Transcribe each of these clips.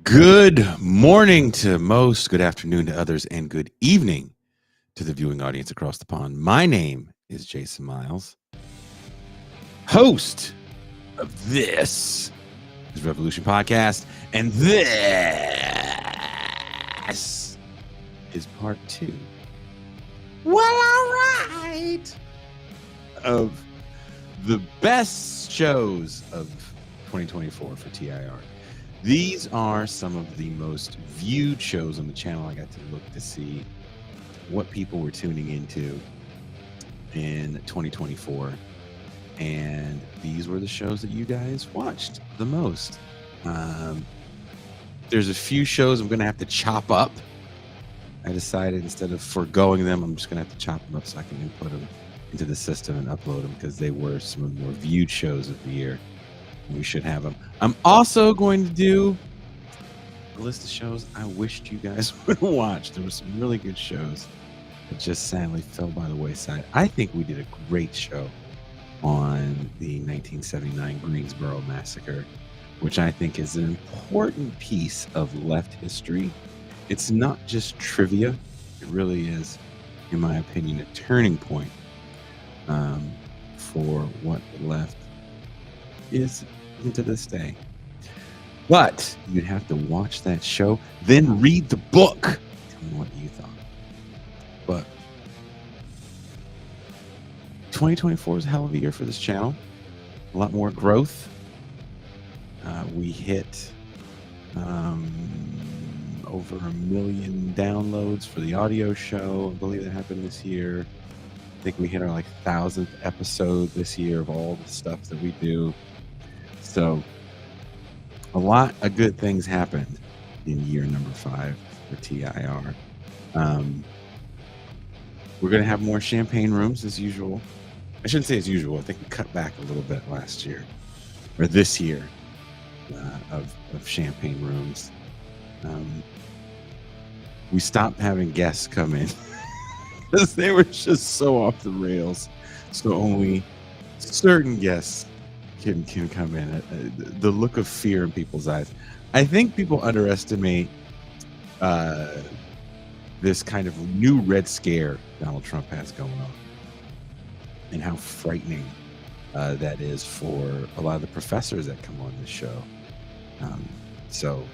Good morning to most, good afternoon to others, and good evening to the viewing audience across the pond. My name is Jason Miles, host of this is Revolution Podcast, and this is part two. Well, all right, of the best shows of 2024 for TIR. These are some of the most viewed shows on the channel. I got to look to see what people were tuning into in 2024. And these were the shows that you guys watched the most. There's a few shows I'm going to have to chop up. I decided instead of foregoing them, I'm just going to have to chop them up so I can input them into the system and upload them because they were some of the more viewed shows of the year. We should have them. I'm also going to do a list of shows I wished you guys would watch. There were some really good shows that just sadly fell by the wayside. I think we did a great show on the 1979 Greensboro Massacre, which I think is an important piece of left history. It's not just trivia. It really is, in my opinion, a turning point for what the left is to this day. But you'd have to watch that show, then read the book. Tell me what you thought. But 2024 is a hell of a year for this channel. A lot more growth. We hit over 1 million downloads for the audio show. I believe that happened this year. I think we hit our 1,000th episode this year of all the stuff that we do. So a lot of good things happened in year number 5 for TIR. We're going to have more champagne rooms as usual. I shouldn't say as usual. I think we cut back a little bit last year or this year of champagne rooms. We stopped having guests come in because they were just so off the rails. So only certain guests can come in. The look of fear in people's eyes. I think people underestimate this kind of new red scare Donald Trump has going on and how frightening that is for a lot of the professors that come on this show. So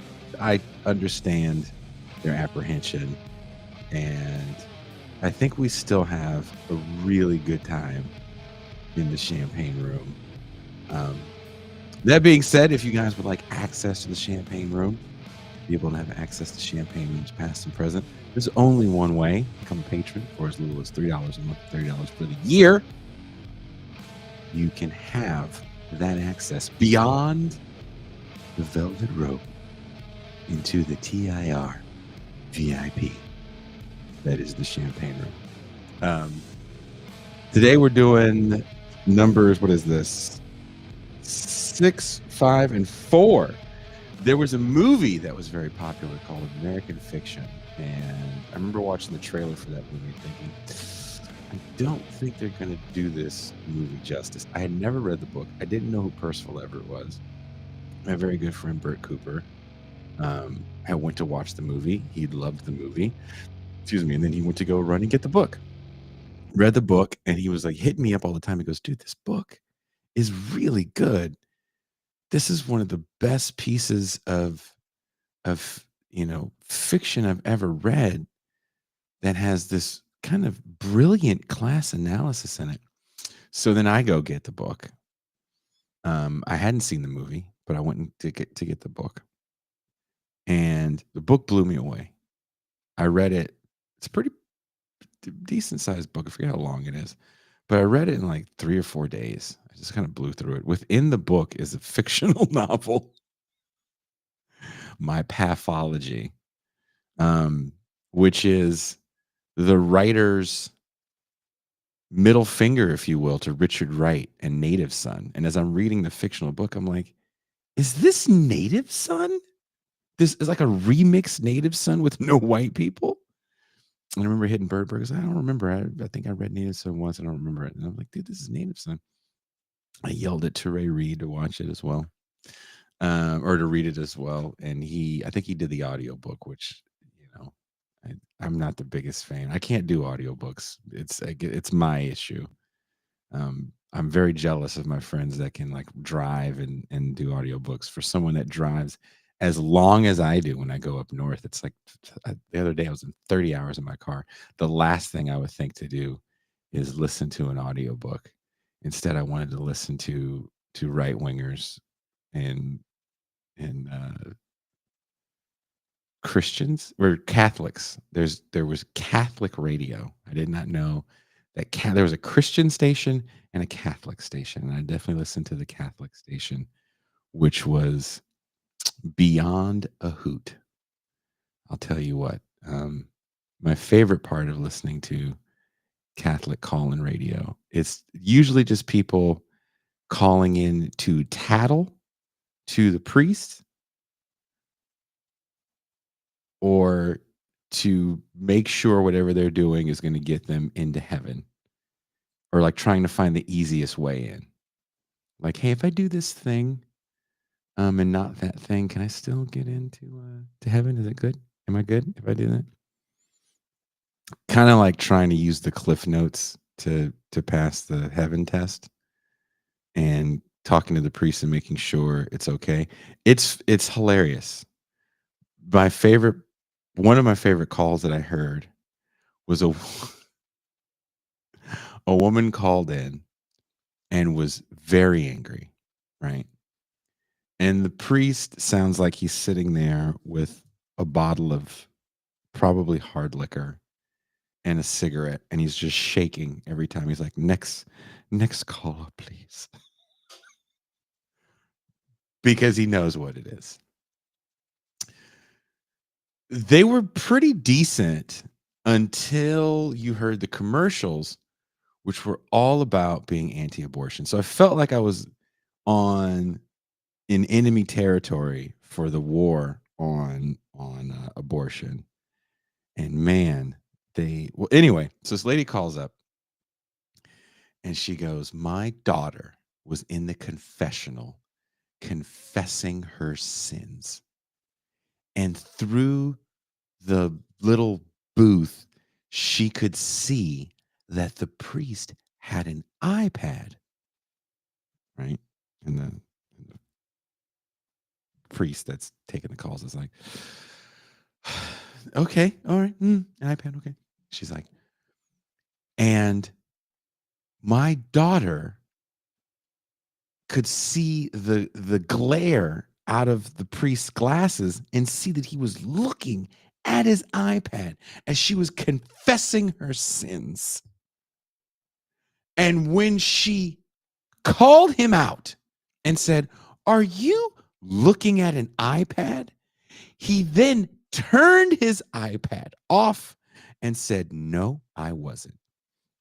I understand their apprehension, and I think we still have a really good time in the champagne room. That being said, if you guys would like access to the champagne room, be able to have access to champagne rooms past and present, there's only one way. Become a patron for as little as $3 a month, $30 for the year. You can have that access beyond the velvet rope into the TIR VIP. That is the champagne room. Today we're doing numbers. What is this? 6, 5, and 4. There was a movie that was very popular called American Fiction, and I remember watching the trailer for that movie thinking, I don't think they're going to do this movie justice. I had never read the book. I didn't know who Percival Everett was. My very good friend Bert Cooper I went to watch the movie. He loved the movie. Excuse me. And then he went to go run and get the book. Read the book, and he was like hitting me up all the time. He goes, dude, this book is really good. This is one of the best pieces of fiction I've ever read that has this kind of brilliant class analysis in it. So then I go get the book. I hadn't seen the movie, but I went to get the book, and the book blew me away. I read it. It's a pretty decent sized book. I forget how long it is, but I read it in 3 or 4 days. I just kind of blew through it. Within the book is a fictional novel, My Pathology, which is the writer's middle finger, if you will, to Richard Wright and Native Son. And as I'm reading the fictional book, I'm like, is this Native Son? This is like a remixed Native Son with no white people? And I remember hitting Bird because I don't remember. I think I read Native Son once. I don't remember it. And I'm like, dude, this is Native Son. I yelled at Teray Reed to watch it as well. or to read it as well. And I think he did the audiobook, which, you know, I'm not the biggest fan. I can't do audiobooks. It's my issue. I'm very jealous of my friends that can like drive and do audiobooks. For someone that drives as long as I do when I go up north, it's like the other day I was in 30 hours in my car. The last thing I would think to do is listen to an audiobook. Instead, I wanted to listen to right wingers and and Christians or Catholics. There was Catholic radio. I did not know that there was a Christian station and a Catholic station, and I definitely listened to the Catholic station, which was beyond a hoot. I'll tell you what. My favorite part of listening to Catholic call-in radio, it's usually just people calling in to tattle to the priest or to make sure whatever they're doing is going to get them into heaven, or like trying to find the easiest way in. Like, hey, if I do this thing, and not that thing, can I still get into to heaven? Is it good? Am I good if I do that? Kind of like trying to use the cliff notes to pass the heaven test, and talking to the priest and making sure it's okay. It's hilarious. My favorite One of my favorite calls that I heard was a woman called in and was very angry, right? And the priest sounds like he's sitting there with a bottle of probably hard liquor and a cigarette, and he's just shaking every time. He's like, next caller, please. Because he knows what it is. They were pretty decent until you heard the commercials, which were all about being anti-abortion. So I felt like I was on in enemy territory for the war on abortion. And man, anyway, so this lady calls up and she goes, my daughter was in the confessional confessing her sins, and through the little booth she could see that the priest had an iPad, right? And the priest that's taking the calls is like, okay, all right, iPad, okay. She's like, and my daughter could see the glare out of the priest's glasses and see that he was looking at his iPad as she was confessing her sins. And when she called him out and said, "Are you looking at an iPad?" He then turned his iPad off and said, "No, I wasn't."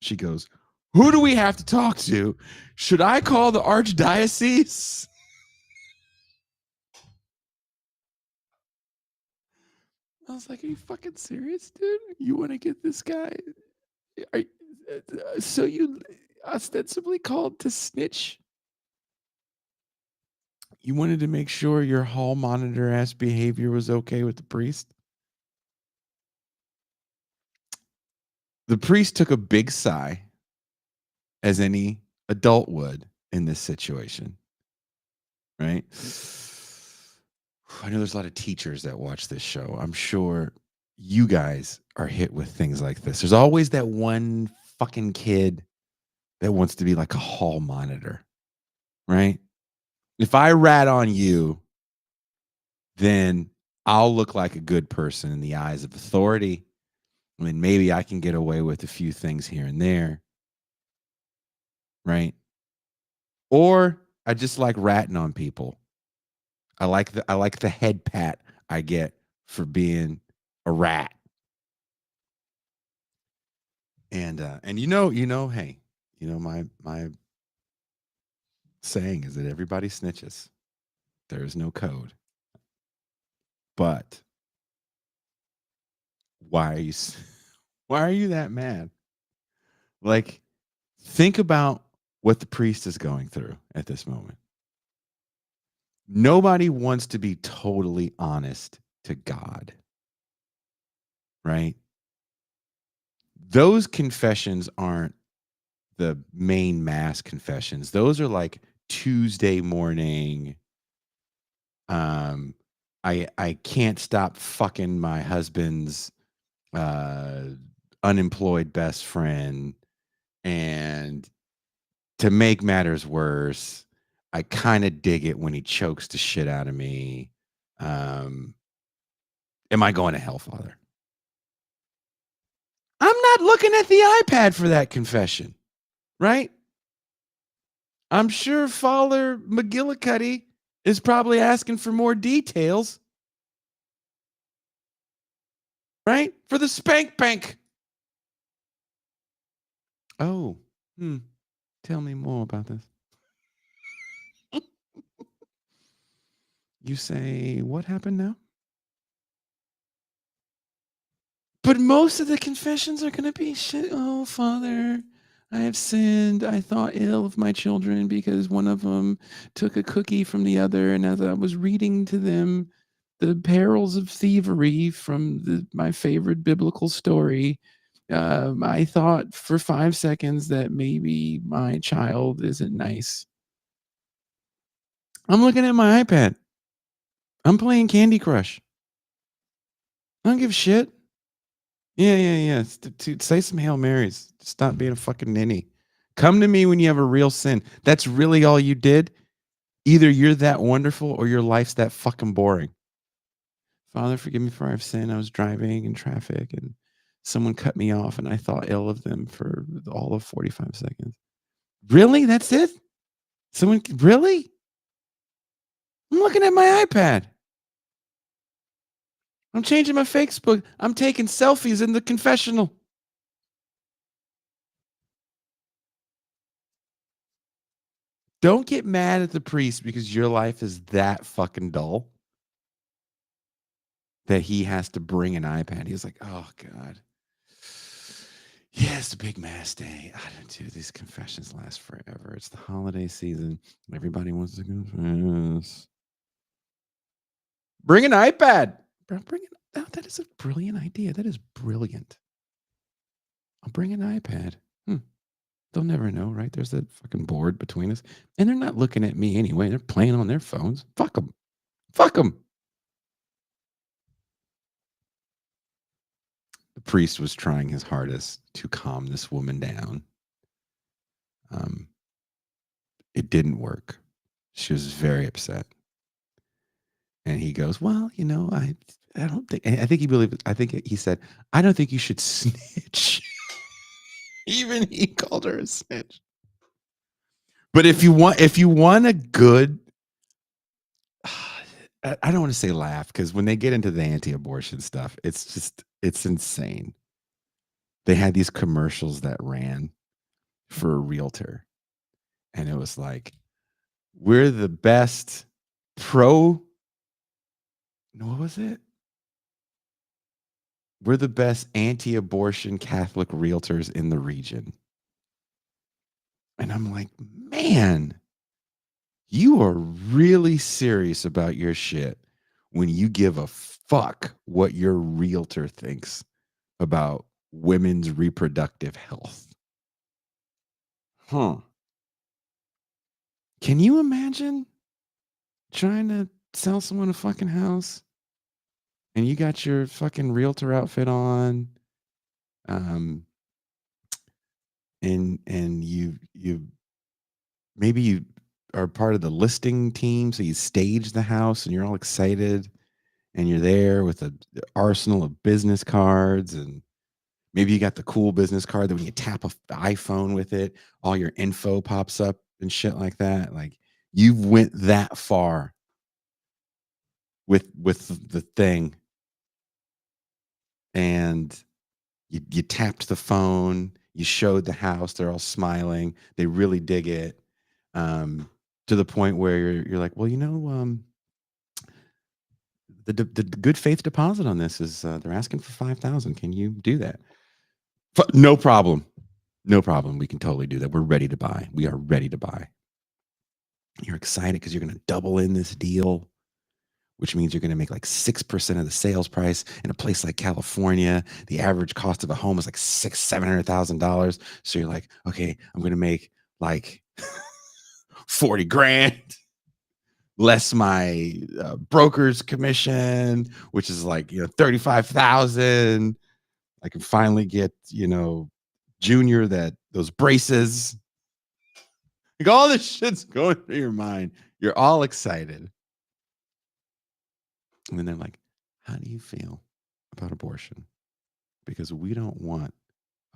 She goes, "Who do we have to talk to? Should I call the archdiocese?" I was like, "Are you fucking serious, dude? You want to get this guy? Are, so you ostensibly called to snitch? You wanted to make sure your hall monitor ass behavior was okay with the priest?" The priest took a big sigh, as any adult would in this situation, right? I know there's a lot of teachers that watch this show. I'm sure you guys are hit with things like this. There's always that one fucking kid that wants to be like a hall monitor, right? If I rat on you, then I'll look like a good person in the eyes of authority. I mean, maybe I can get away with a few things here and there, right? Or I just like ratting on people. I like the head pat I get for being a rat. And hey, my saying is that everybody snitches. There is no code. But why are you why are you that mad? Like, think about what the priest is going through at this moment. Nobody wants to be totally honest to God, right? Those confessions aren't the main mass confessions. Those are like Tuesday morning. Um, I can't stop fucking my husband's uh unemployed best friend, and to make matters worse, I kind of dig it when he chokes the shit out of me. Um, am I going to hell, Father? I'm not looking at the iPad for that confession, right? I'm sure Father McGillicuddy is probably asking for more details, right? For the spank bank. Oh, tell me more about this. You say, what happened now? But most of the confessions are going to be shit. Oh, Father, I have sinned. I thought ill of my children because one of them took a cookie from the other. And as I was reading to them the perils of thievery from my favorite biblical story, I thought for 5 seconds that maybe my child isn't nice. I'm looking at my iPad. I'm playing Candy Crush. I don't give a shit. Yeah. Say some Hail Marys. Stop being a fucking ninny. Come to me when you have a real sin. That's really all you did. Either you're that wonderful or your life's that fucking boring. Father, forgive me for I've sinned. I was driving in traffic and someone cut me off and I thought ill of them for all of 45 seconds. Really? That's it? Someone really? I'm looking at my iPad. I'm changing my Facebook. I'm taking selfies in the confessional. Don't get mad at the priest because your life is that fucking dull that he has to bring an iPad. He's like, oh God. Yeah, it's a big mass day. I don't do these confessions last forever. It's the holiday season. Everybody wants to confess. Bring an iPad. Bro, bring it. Oh, that is a brilliant idea. That is brilliant. I'll bring an iPad. They'll never know, right? There's that fucking board between us. And they're not looking at me anyway. They're playing on their phones. Fuck them. Fuck them. The priest was trying his hardest to calm this woman down. It didn't work. She was very upset. And he goes, well, I don't think, I think he believed, I think he said, I don't think you should snitch. Even he called her a snitch. But if you want a good, I don't want to say laugh because when they get into the anti-abortion stuff, it's insane. They had these commercials that ran for a realtor, and it was like, we're the best what was it? We're the best anti-abortion Catholic realtors in the region. And I'm like, man, you are really serious about your shit when you give a fuck what your realtor thinks about women's reproductive health. Huh. Can you imagine trying to sell someone a fucking house and you got your fucking realtor outfit on, and you maybe you are part of the listing team, so you stage the house and you're all excited and you're there with an arsenal of business cards, and maybe you got the cool business card that when you tap the iPhone with it, all your info pops up and shit like that. Like you've went that far with the thing, and you tapped the phone, you showed the house, they're all smiling, they really dig it, to the point where you're like, well, the good faith deposit on this is they're asking for 5,000. Can you do that? No problem. No problem. We can totally do that. We're ready to buy. We are ready to buy. You're excited because you're going to double in this deal, which means you're going to make like 6% of the sales price. In a place like California, the average cost of a home is like $700,000. So you're like, okay, I'm going to make like 40 grand less my broker's commission, which is like, 35,000. I can finally get, Junior those braces. Like all this shit's going through your mind. You're all excited. And then they're like, how do you feel about abortion? Because we don't want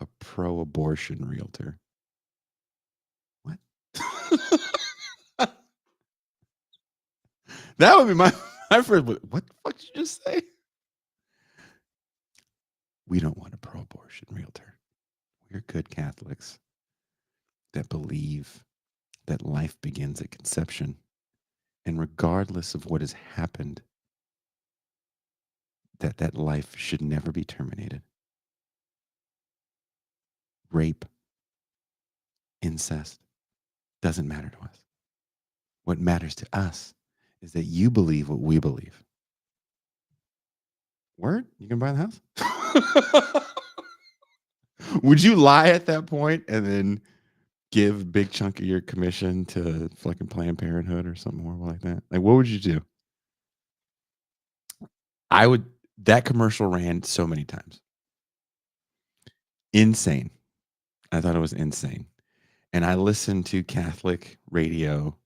a pro-abortion realtor. What? That would be my first. What the fuck did you just say? We don't want a pro-abortion realtor. We're good Catholics that believe that life begins at conception, and regardless of what has happened, that life should never be terminated. Rape, incest, doesn't matter to us. What matters to us is that you believe what we believe. Word? You can buy the house? Would you lie at that point and then give a big chunk of your commission to fucking Planned Parenthood or something horrible like that? Like, what would you do? I would. That commercial ran so many times. Insane. I thought it was insane. And I listened to Catholic radio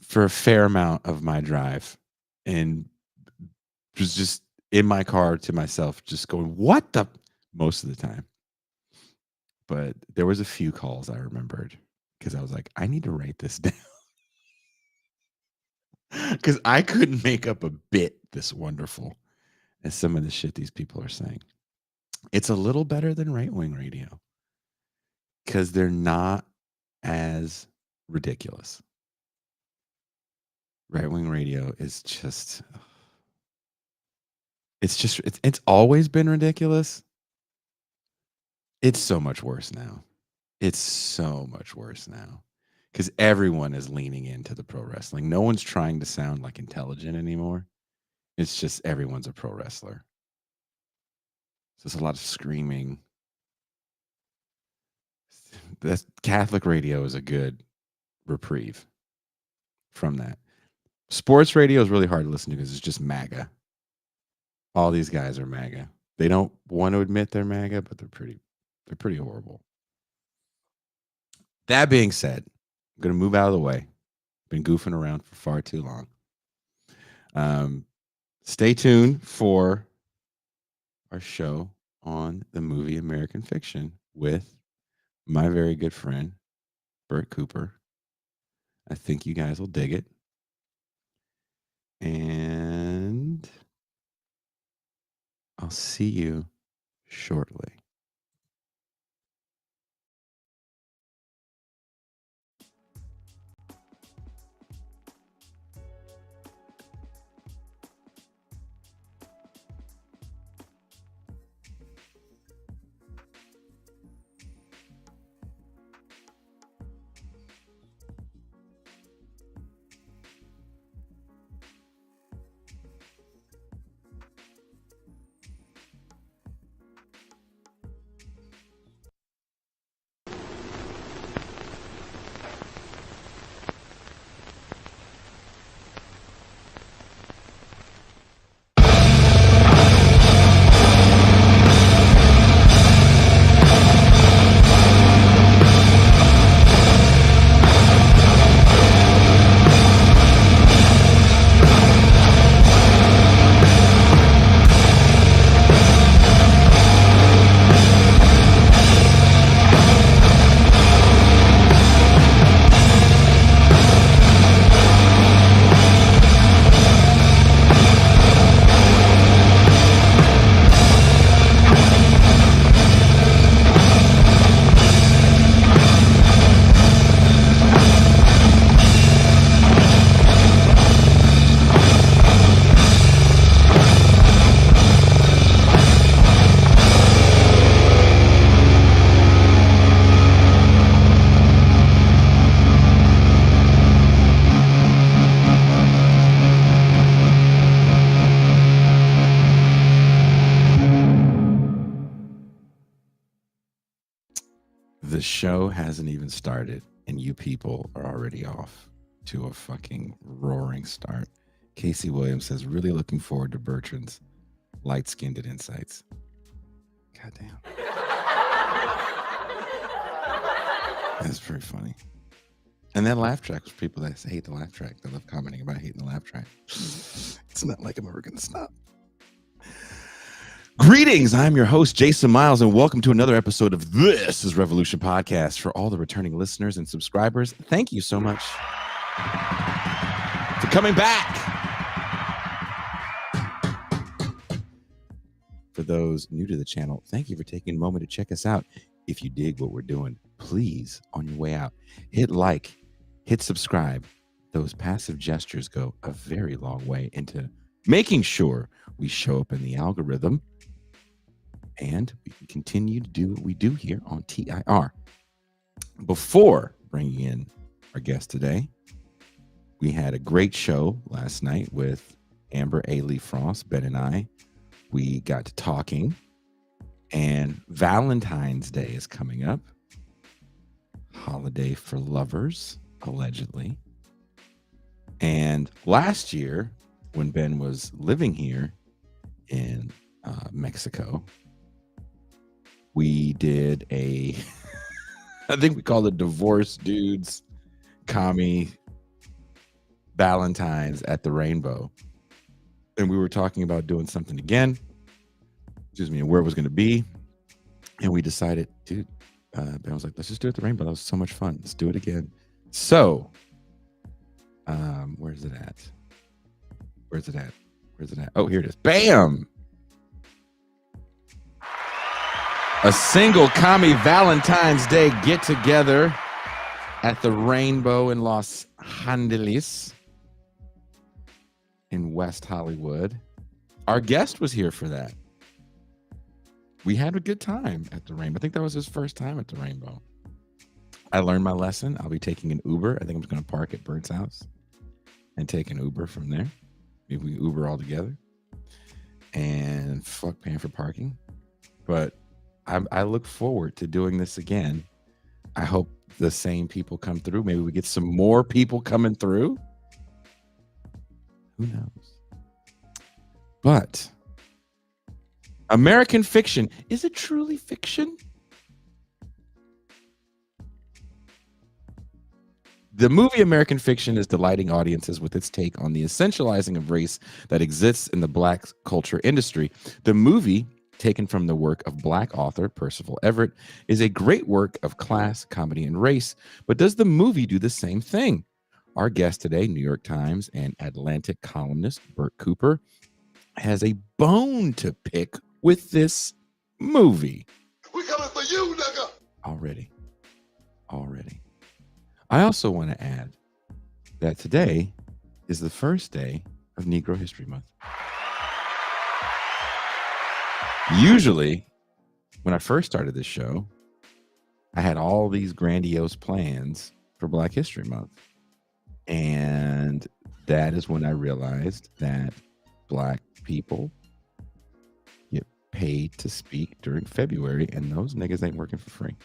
for a fair amount of my drive and was just in my car to myself, just going, what the, most of the time. But there was a few calls I remembered because I was like, I need to write this down. Because I couldn't make up a bit this wonderful as some of the shit these people are saying. It's a little better than right-wing radio because they're not as ridiculous. Right-wing radio is just, it's always been ridiculous. It's so much worse now. It's so much worse now because everyone is leaning into the pro wrestling. No one's trying to sound like intelligent anymore. It's just everyone's a pro wrestler. So it's a lot of screaming. That's, Catholic radio is a good reprieve from that. Sports radio is really hard to listen to because it's just MAGA. All these guys are MAGA. They don't want to admit they're MAGA, but they're pretty horrible. That being said, I'm going to move out of the way. Been goofing around for far too long. Stay tuned for our show on the movie American Fiction with my very good friend, Bert Cooper. I think you guys will dig it. And I'll see you shortly. The show hasn't even started, and you people are already off to a fucking roaring start. Casey Williams says, really looking forward to Bertrand's light-skinned insights. Goddamn. That's pretty funny. And that laugh track was people that hate the laugh track. They love commenting about hating the laugh track. It's not like I'm ever going to stop. Greetings, I'm your host, Jason Miles, and welcome to another episode of This is Revolution Podcast. For all the returning listeners and subscribers, thank you so much for coming back. For those new to the channel, thank you for taking a moment to check us out. If you dig what we're doing, please, on your way out, hit like, hit subscribe. Those passive gestures go a very long way into making sure we show up in the algorithm and we can continue to do what we do here on TIR. Before bringing in our guest today, we had a great show last night with Amber A. Lee Frost, Ben and I. We got to talking, and Valentine's Day is coming up. Holiday for lovers, allegedly. And last year, when Ben was living here in Mexico, we did I think we called it Divorce Dudes Commie Valentine's at the Rainbow. And we were talking about doing something again, and where it was going to be. And we decided, dude, Ben was like, let's just do it at the Rainbow. That was so much fun. Let's do it again. So, where's it at? Oh, here it is. Bam! A single commie Valentine's Day get together at the Rainbow in Los Angeles in West Hollywood. Our guest was here for that. We had a good time at the Rainbow. I think that was his first time at the Rainbow. I learned my lesson. I'll be taking an Uber. I think I'm just going to park at Bert's house and take an Uber from there. Maybe we Uber all together and fuck paying for parking. But I look forward to doing this again. I hope the same people come through. Maybe we get some more people coming through. Who knows? But American Fiction, is it truly fiction? The movie American Fiction is delighting audiences with its take on the essentializing of race that exists in the Black culture industry. The movie, taken from the work of Black author Percival Everett, is a great work of class, comedy, and race. But does the movie do the same thing? Our guest today, New York Times and Atlantic columnist Bert Cooper, has a bone to pick with this movie. We coming for you, nigga. Already. I also want to add that today is the first day of Negro History Month. Usually, when I first started this show, I had all these grandiose plans for Black History Month. And that is when I realized that Black people get paid to speak during February, and those niggas ain't working for free.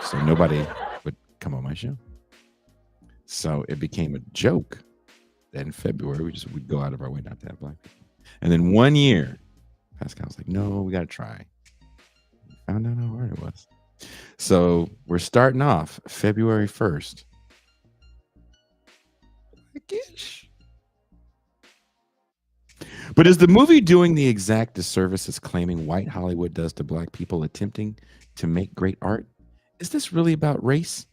So nobody would come on my show. So it became a joke that in February we'd go out of our way not to have Black people. And then one year, Pascal was like, no, we got to try. We found out how hard it was. So we're starting off February 1st. Blackish. But is the movie doing the exact disservice as claiming white Hollywood does to Black people attempting to make great art? Is this really about race?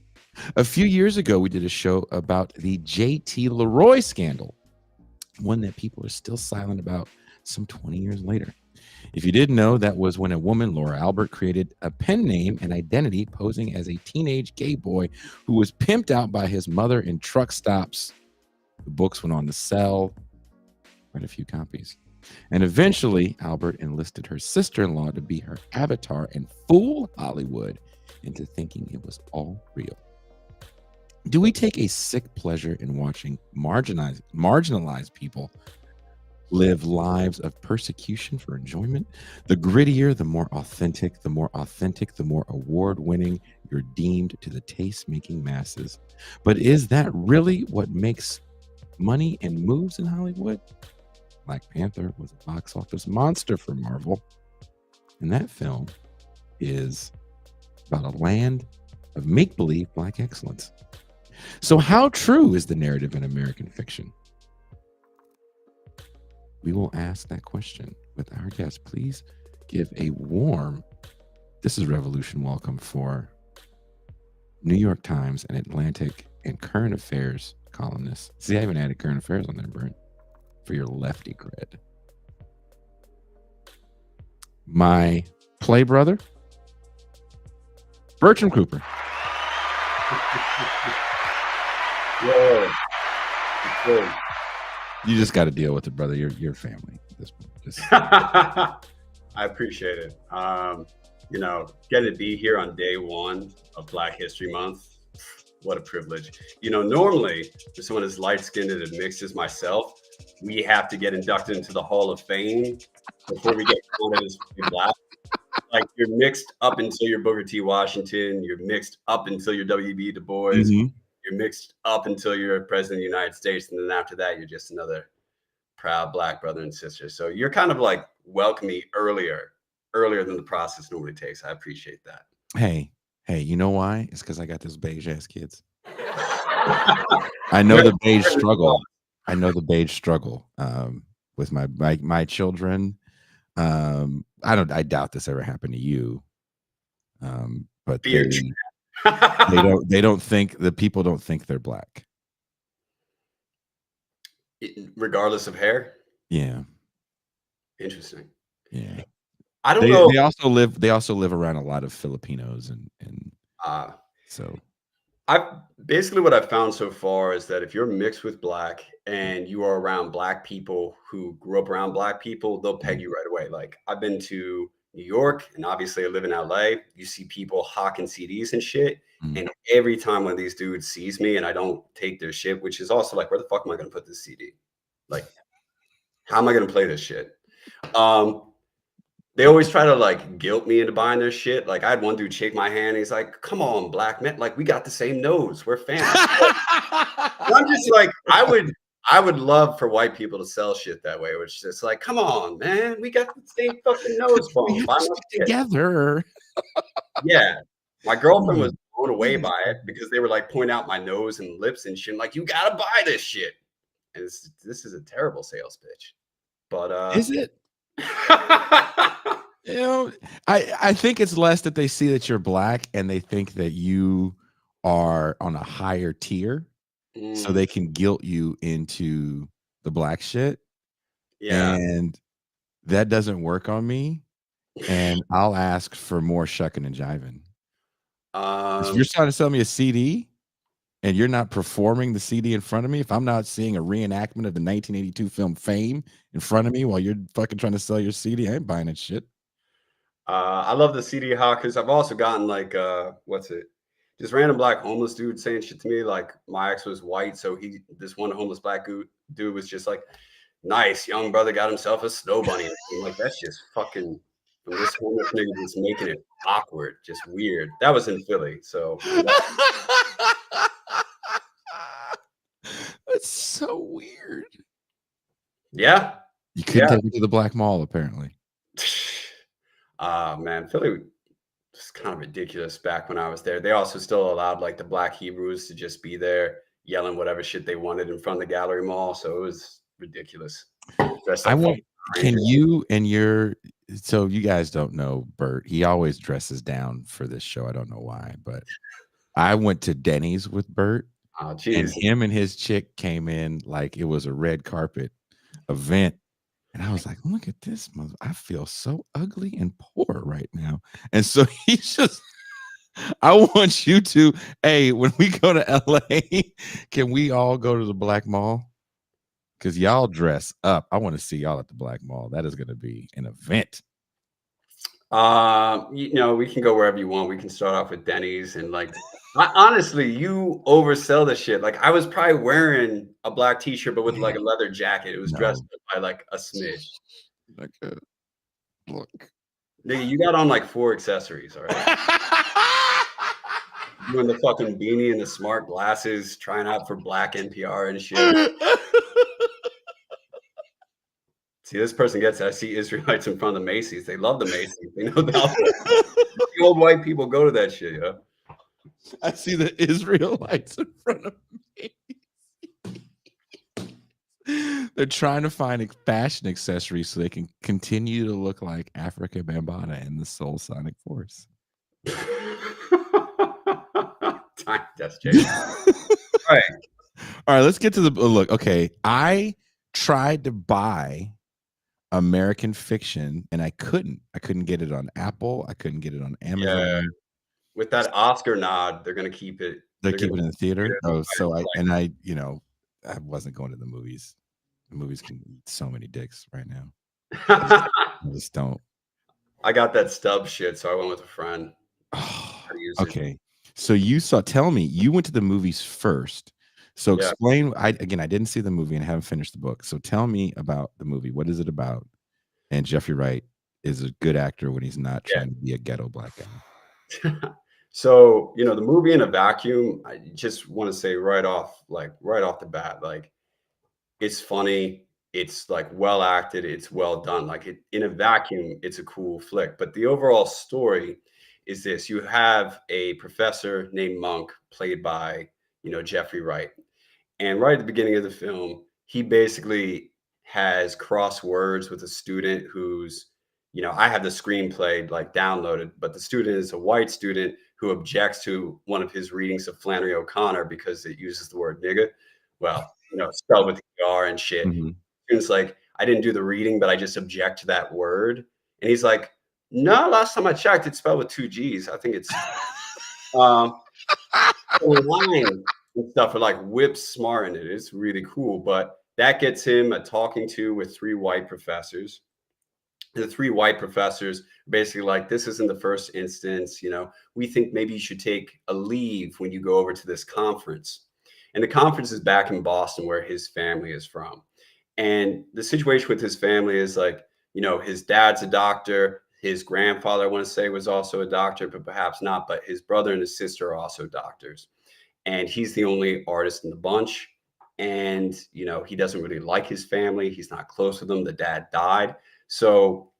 A few years ago, we did a show about the J.T. Leroy scandal, one that people are still silent about some 20 years later. If you didn't know, that was when a woman, Laura Albert, created a pen name and identity posing as a teenage gay boy who was pimped out by his mother in truck stops. The books went on to sell quite a few copies. And eventually, Albert enlisted her sister-in-law to be her avatar and fool Hollywood into thinking it was all real. Do we take a sick pleasure in watching marginalized people live lives of persecution for enjoyment. The grittier, the more authentic, the more award-winning you're deemed to the taste-making masses. But is that really what makes money and moves in Hollywood? Black Panther was a box office monster for Marvel. And that film is about a land of make-believe Black excellence. So how true is the narrative in American fiction? We will ask that question with our guest. Please give a warm, this is Revolution welcome for New York Times and Atlantic and current affairs columnist. See, I even added current affairs on there, Bert, for your lefty cred. My play brother, Bertram Cooper. Whoa. Whoa. You just got to deal with it, brother. You're family at this point. Just... I appreciate it. You know, getting to be here on day one of Black History Month, what a privilege. You know, normally for someone as light-skinned and mixed as myself, we have to get inducted into the Hall of Fame before we get counted as Black. Like, you're mixed up until you're Booker T. Washington. You're mixed up until you're W.B. Du Bois. Mm-hmm. You're mixed up until you're president of the United States. And then after that, you're just another proud Black brother and sister. So you're kind of like welcome me earlier than the process normally takes. I appreciate that. Hey, you know why? It's because I got those beige ass kids. I know the beige struggle. With my children. I doubt this ever happened to you. But they don't think, the people don't think they're Black. Regardless of hair? Yeah. Interesting. Yeah. I don't know. They also live around a lot of Filipinos and so basically what I've found so far is that if you're mixed with Black and you are around Black people who grew up around Black people, they'll peg you right away. Like, I've been to New York and obviously I live in LA. You see people hawking CDs and shit. Mm-hmm. And every time one of these dudes sees me and I don't take their shit, which is also like, where the fuck am I going to put this CD? Like, how am I going to play this shit? They always try to like guilt me into buying their shit. Like, I had one dude shake my hand. He's like, come on, Black man. Like, we got the same nose. We're fans. I'm just like, I would love for white people to sell shit that way, which is just like, come on, man. We got the same fucking nose bone. Together. Yeah. My girlfriend was blown away by it because they were like pointing out my nose and lips and shit. Like, you got to buy this shit. And this is a terrible sales pitch. But is it? You know, I think it's less that they see that you're Black and they think that you are on a higher tier, so they can guilt you into the Black shit. Yeah, and that doesn't work on me. And I'll ask for more shucking and jiving. If you're trying to sell me a CD and you're not performing the CD in front of me, if I'm not seeing a reenactment of the 1982 film Fame in front of me while you're fucking trying to sell your CD, I ain't buying that shit. I love the CD hawkers. I've also gotten like, just random Black homeless dude saying shit to me. Like, my ex was white, so this one homeless Black dude was just like, nice, young brother got himself a snow bunny. I'm like, that's just fucking, this homeless nigga just making it awkward, just weird. That was in Philly, so. That's so weird. Yeah. You couldn't take me to the Black Mall, apparently. Man, Philly was kind of ridiculous back when I was there. They also still allowed like the Black Hebrews to just be there yelling whatever shit they wanted in front of the Gallery Mall. So it was ridiculous. Can you and so you guys don't know Bert. He always dresses down for this show. I don't know why, but I went to Denny's with Bert. Oh, geez. And him and his chick came in like it was a red carpet event. And I was like, look at this. I feel so ugly and poor right now. And so he's just, I want you to, hey, when we go to LA, can we all go to the Black Mall? Because y'all dress up. I want to see y'all at the Black Mall. That is going to be an event. You know, we can go wherever you want. We can start off with Denny's and like Honestly, you oversell the shit. Like I was probably wearing a black t-shirt, but with like a leather jacket. It was dressed No, up by like a smidge. like look. Nigga, you got on like 4 accessories, all right? Doing the fucking beanie and the smart glasses, trying out for black NPR and shit. See, this person gets it. I see Israelites in front of the Macy's. They love the Macy's. They know the old white people go to that shit, yo. I see the Israelites in front of me. They're trying to find fashion accessories so they can continue to look like Africa Bambaataa and the Soul Sonic Force. That's Jason. All right. All right, let's get to the look. Okay, I tried to buy American Fiction and I couldn't. I couldn't get it on Apple. I couldn't get it on Amazon. Yeah. With that Oscar nod, they're gonna keep it. They're keeping it in the theater. Oh, so like, I wasn't going to the movies. The movies can eat so many dicks right now. I just don't. I got that stub shit, so I went with a friend. Oh, okay. So tell me, you went to the movies first. So explain. I didn't see the movie and I haven't finished the book. So tell me about the movie. What is it about? And Jeffrey Wright is a good actor when he's not trying to be a ghetto black guy. So, the movie in a vacuum, I just want to say right off the bat, like it's funny, it's like well acted, it's well done. Like in a vacuum, it's a cool flick. But the overall story is this: you have a professor named Monk, played by, Jeffrey Wright. And right at the beginning of the film, he basically has crossed words with a student who's, I have the screenplay like downloaded, but the student is a white student who objects to one of his readings of Flannery O'Connor because it uses the word nigga. Well, spelled with ER and shit. Mm-hmm. Student's like, I didn't do the reading, but I just object to that word. And he's like, no, last time I checked, it's spelled with 2 G's. I think it's line and stuff are like whip smart in it. It's really cool. But that gets him a talking to with 3 white professors. The 3 white professors basically like, this isn't the first instance, we think maybe you should take a leave when you go over to this conference. And the conference is back in Boston where his family is from. And the situation with his family is like, his dad's a doctor. His grandfather, I want to say, was also a doctor, but perhaps not. But his brother and his sister are also doctors. And he's the only artist in the bunch. And, he doesn't really like his family. He's not close with them. The dad died. So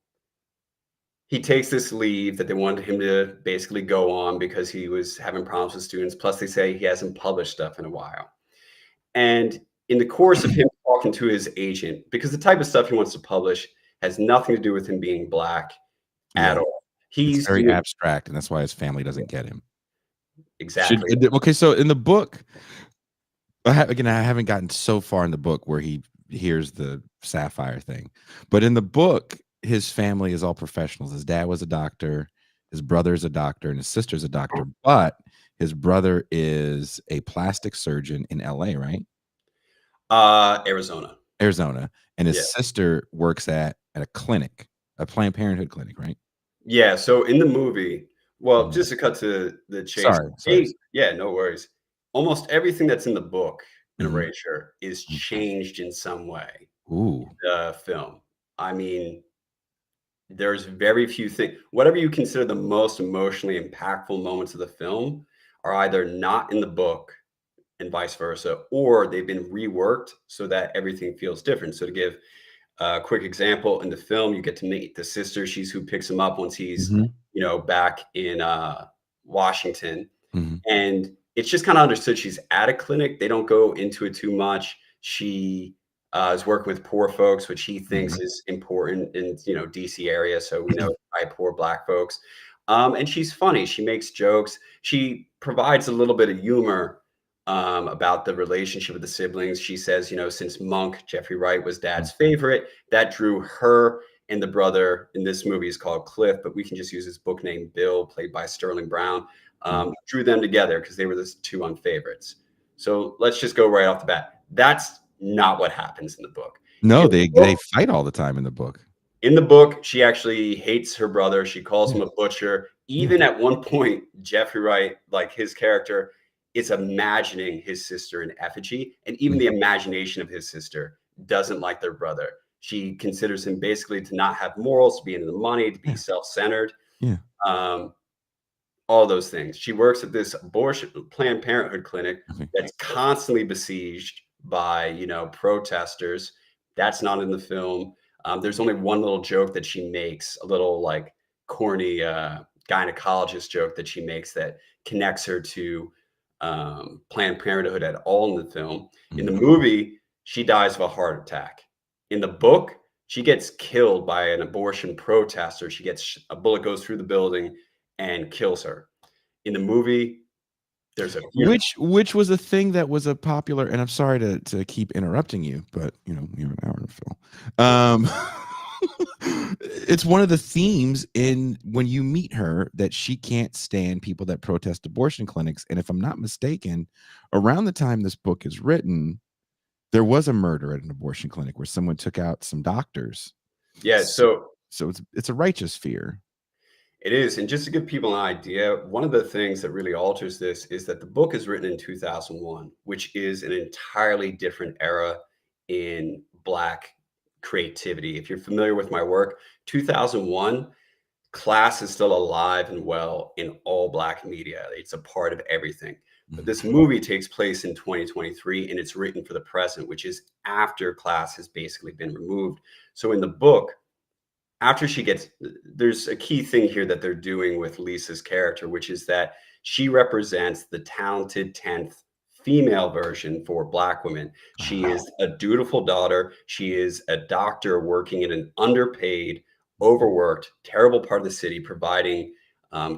he takes this leave that they wanted him to basically go on because he was having problems with students. Plus, they say he hasn't published stuff in a while. And in the course of him talking to his agent, because the type of stuff he wants to publish has nothing to do with him being black at all. He's very abstract, and that's why his family doesn't get him. Exactly. Okay, so in the book, I haven't gotten so far in the book where he hears the sapphire thing, but in the book, his family is all professionals. His dad was a doctor, his brother's a doctor, and his sister's a doctor. But his brother is a plastic surgeon in LA, right? Arizona, and his sister works at a clinic, a Planned Parenthood clinic, right? Yeah. So in the movie, well, just to cut to the chase. Sorry. Yeah, no worries. Almost everything that's in the book in Erasure is changed in some way. Ooh. The film. I mean, there's very few things. Whatever you consider the most emotionally impactful moments of the film are either not in the book and vice versa, or they've been reworked so that everything feels different. So to give a quick example, in the film, you get to meet the sister. She's who picks him up once he's, back in Washington. And it's just kind of understood she's at a clinic. They don't go into it too much. She is working with poor folks, which he thinks is important in, DC area. So we know by poor black folks. And she's funny. She makes jokes. She provides a little bit of humor about the relationship with the siblings. She says, since Monk, Jeffrey Wright, was dad's favorite, that drew her and the brother in this movie is called Cliff, but we can just use his book name, Bill, played by Sterling Brown, drew them together because they were the 2 unfavorites. So let's just go right off the bat. That's not what happens in the book. No, they fight all the time in the book. In the book, she actually hates her brother. She calls him a butcher. even at one point, Jeffrey Wright, like his character, is imagining his sister in effigy, and even the imagination of his sister doesn't like their brother. She considers him basically to not have morals, to be into the money, to be self-centered. Yeah. All those things. She works at this abortion Planned Parenthood clinic Okay. that's constantly besieged by, you know, protesters. That's not in the film. There's only one little joke that she makes, a little like corny gynecologist joke that she makes that connects her to Planned Parenthood at all in the film. In the movie, she dies of a heart attack. In the book, she gets killed by an abortion protester. She gets a bullet goes through the building and kills her. In the movie, there's a funeral. Which was a thing that was a popular, and I'm sorry to keep interrupting you, but you know, you're an hour to fill. It's one of the themes in when you meet her that she can't stand people that protest abortion clinics. And if I'm not mistaken, around the time this book is written, there was a murder at an abortion clinic where someone took out some doctors. Yeah, so it's a righteous fear. it is. And just to give people an idea, one of the things that really alters this is that the book is written in 2001, which is an entirely different era in Black creativity. If you're familiar with my work, 2001, class is still alive and well in all Black media. It's a part of everything. But this movie takes place in 2023 and it's written for the present, which is after class has basically been removed. So in the book, after she gets, there's a key thing here that they're doing with Lisa's character, which is that she represents the talented 10th female version for Black women. She is a dutiful daughter. She is a doctor working in an underpaid, overworked, terrible part of the city, providing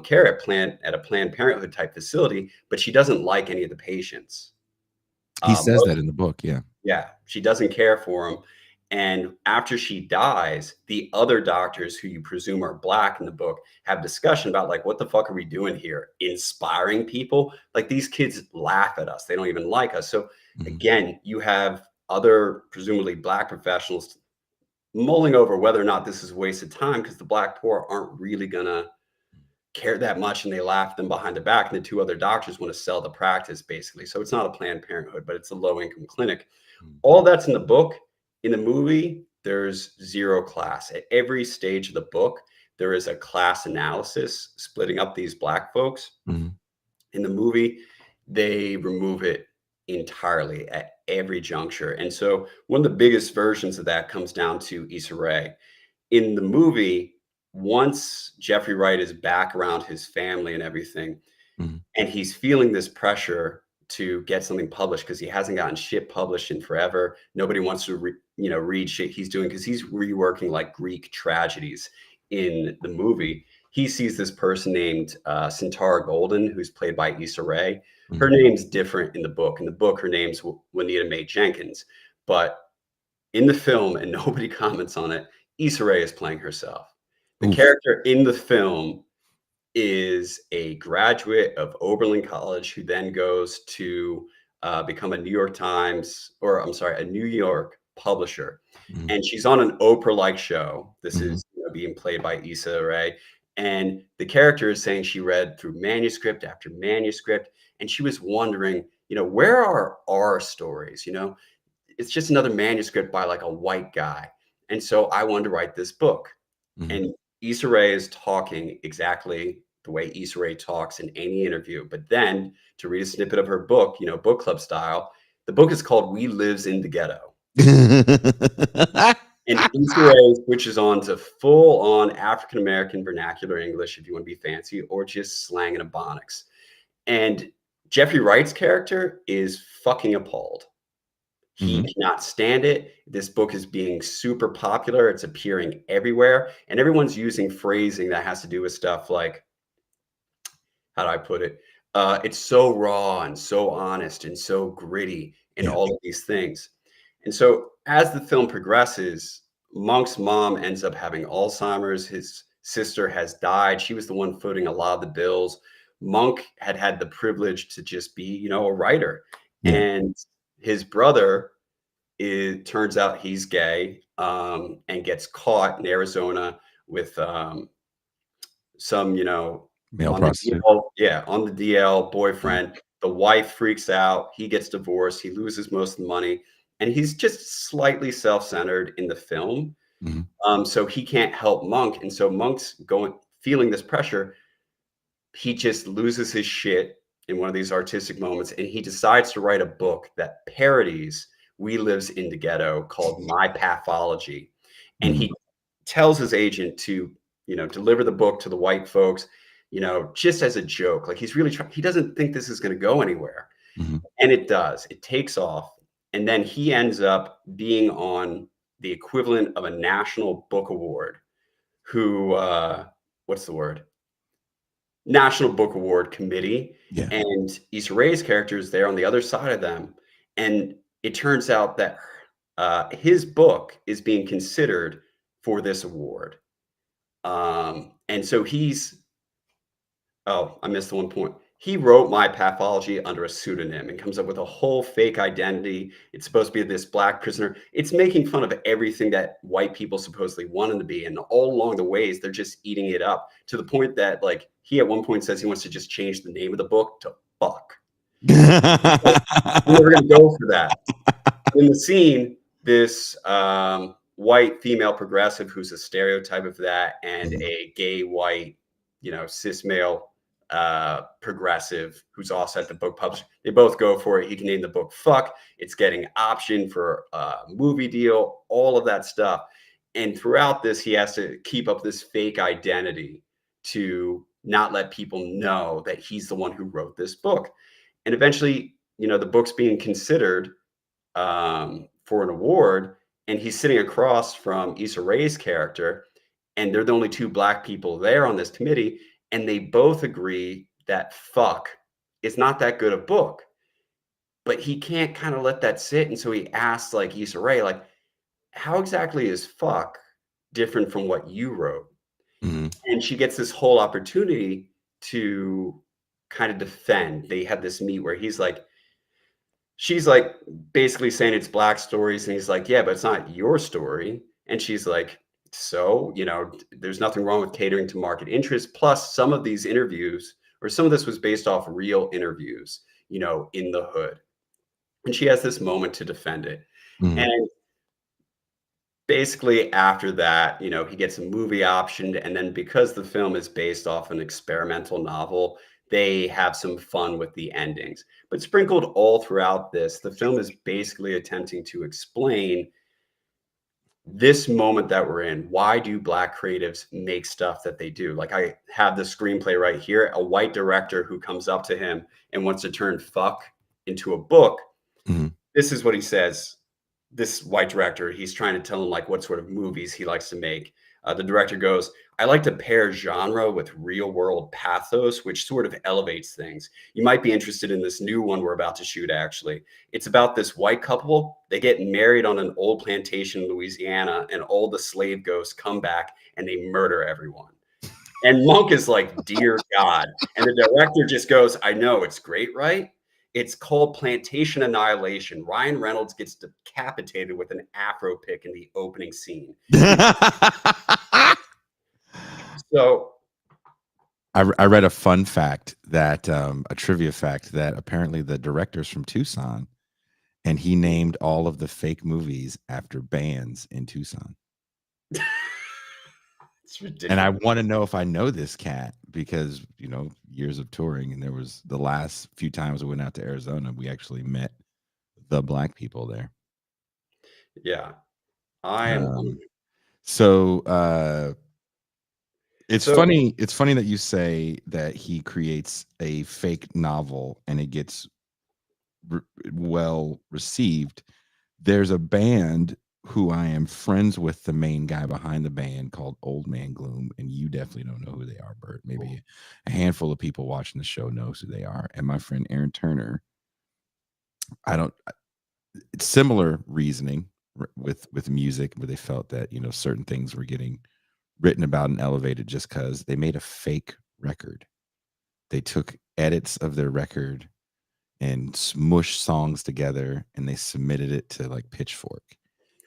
care at a Planned Parenthood type facility, but she doesn't like any of the patients. He says that in the book. Yeah. Yeah. She doesn't care for them. And after she dies, the other doctors who you presume are Black in the book have discussion about like, what the fuck are we doing here? Inspiring people? Like these kids laugh at us. They don't even like us. So again, you have other presumably Black professionals mulling over whether or not this is a waste of time because the Black poor aren't really gonna care that much, and they laugh them behind the back. And the two other doctors want to sell the practice basically. So it's not a Planned Parenthood, but it's a low income clinic. All that's in the book. In the movie, there's zero class. At every stage of the book, there is a class analysis splitting up these Black folks. In the movie, they remove it entirely at every juncture. And so one of the biggest versions of that comes down to Issa Rae. In the movie, once Jeffrey Wright is back around his family and everything, and he's feeling this pressure to get something published because he hasn't gotten shit published in forever. Nobody wants to read shit he's doing because he's reworking like Greek tragedies in the movie. He sees this person named Sintara Golden, who's played by Issa Rae. Her name's different in the book. In the book, her name's Juanita Mae Jenkins. But in the film, and nobody comments on it, Issa Rae is playing herself. The character in the film is a graduate of Oberlin College who then goes to become a New York publisher. And she's on an Oprah-like show. This is being played by Issa Rae. And the character is saying she read through manuscript after manuscript. And she was wondering, where are our stories? It's just another manuscript by like a white guy. And so I wanted to write this book. And Issa Rae is talking exactly the way Issa Rae talks in any interview. But then to read a snippet of her book, book club style, the book is called We Lives in the Ghetto. And Issa Rae switches on to full on African-American vernacular English, if you want to be fancy, or just slang and ebonics. And Jeffrey Wright's character is fucking appalled. He cannot stand it. This book is being super popular. It's appearing everywhere. And everyone's using phrasing that has to do with stuff like, how do I put it? It's so raw and so honest and so gritty and all of these things. And so as the film progresses, Monk's mom ends up having Alzheimer's. His sister has died. She was the one footing a lot of the bills. Monk had the privilege to just be, a writer. And his brother, it turns out he's gay and gets caught in Arizona with some, Male On the prostitute. DL, yeah, on the DL, boyfriend. The wife freaks out. He gets divorced. He loses most of the money, and he's just slightly self-centered in the film. Mhm. So he can't help Monk, and so Monk's feeling this pressure. He just loses his shit in one of these artistic moments, and he decides to write a book that parodies We Lives in the Ghetto called My Pathology. And Mhm. he tells his agent to, deliver the book to the white folks, just as a joke. Like he's really trying, he doesn't think this is going to go anywhere. Mhm. And it does. It takes off. And then he ends up being on the equivalent of a national book award. What's the word? National Book Award committee, Yeah. and Issa Rae's character is there on the other side of them, and it turns out that his book is being considered for this award. And so I missed the one point. He wrote My Pathology under a pseudonym and comes up with a whole fake identity. It's supposed to be this black prisoner. It's making fun of everything that white people supposedly want him to be. And all along the ways, they're just eating it up to the point that, like, he at one point says he wants to just change the name of the book to Fuck. We're going to go for that. In the scene, this white female progressive who's a stereotype of that, and a gay white, cis male progressive who's also at the book publisher. They both go for it. He can name the book Fuck. It's getting option for a movie deal, all of that stuff. And throughout this, he has to keep up this fake identity to not let people know that he's the one who wrote this book. And eventually, the book's being considered for an award, and he's sitting across from Issa Rae's character, and they're the only two black people there on this committee, and they both agree that Fuck is not that good a book. But he can't kind of let that sit, and so he asks, like, Issa Rae, like, how exactly is Fuck different from what you wrote? Mhm. And she gets this whole opportunity to kind of defend. They had this meet where she's like basically saying it's black stories, and he's like, yeah, but it's not your story. And she's like, so, there's nothing wrong with catering to market interest. Plus, some of these interviews, or some of this was based off real interviews, in the hood. And she has this moment to defend it. Mhm. And basically after that, he gets a movie optioned, and then because the film is based off an experimental novel, they have some fun with the endings. But sprinkled all throughout this, the film is basically attempting to explain this moment that we're in. Why do black creatives make stuff that they do? Like, I have the screenplay right here, a white director who comes up to him and wants to turn Fuck into a book. Mhm. This is what he says. This white director, he's trying to tell him like what sort of movies he likes to make. The director goes, I like to pair genre with real world pathos, which sort of elevates things. You might be interested in this new one we're about to shoot, actually. It's about this white couple. They get married on an old plantation in Louisiana, and all the slave ghosts come back and they murder everyone. And Monk is like, dear God. And the director just goes, I know, it's great, right? It's called Plantation Annihilation. Ryan Reynolds gets decapitated with an afro pick in the opening scene. So I read a fun fact that a trivia fact that apparently the director's from Tucson, and he named all of the fake movies after bands in Tucson. it's ridiculous. And I want to know if I know this cat because, years of touring, and there was the last few times we went out to Arizona, we actually met the black people there. Yeah. I am it's funny that you say that he creates a fake novel and it gets well received. There's a band who I am friends with, the main guy behind the band, called Old Man Gloom, and you definitely don't know who they are, Bert. Maybe a handful of people watching the show knows who they are. And my friend Aaron Turner, it's similar reasoning with music, where they felt that certain things were getting written about and elevated just because they made a fake record. They took edits of their record and smushed songs together, and they submitted it to like Pitchfork.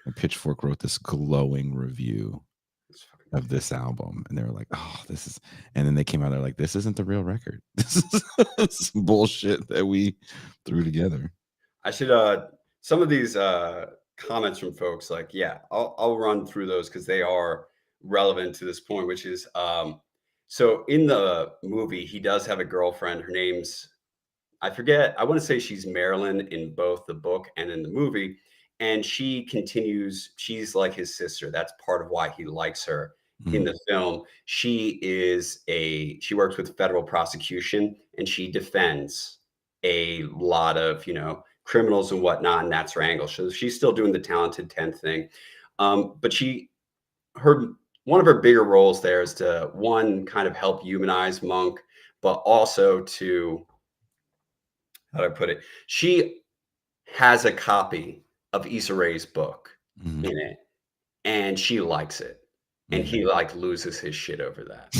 And Pitchfork wrote this glowing review of this album, and they were like, "Oh, this is," and then they came out, they're like, "This isn't the real record. This is some bullshit that we threw together." I should some of these comments from folks, like, yeah, I'll run through those because they are relevant to this point, which is so in the movie, he does have a girlfriend. Her name's, I forget, I want to say she's Marilyn in both the book and in the movie. And she continues, she's like his sister. That's part of why he likes her in Mhm, the film. She works with federal prosecution, and she defends a lot of, criminals and whatnot. And that's her angle. So she's still doing the talented 10 thing. But her, one of her bigger roles there is to, one, kind of help humanize Monk, but also to, how do I put it? She has a copy of Issa Rae's book mhm, in it, and she likes it, and mhm. he like loses his shit over that.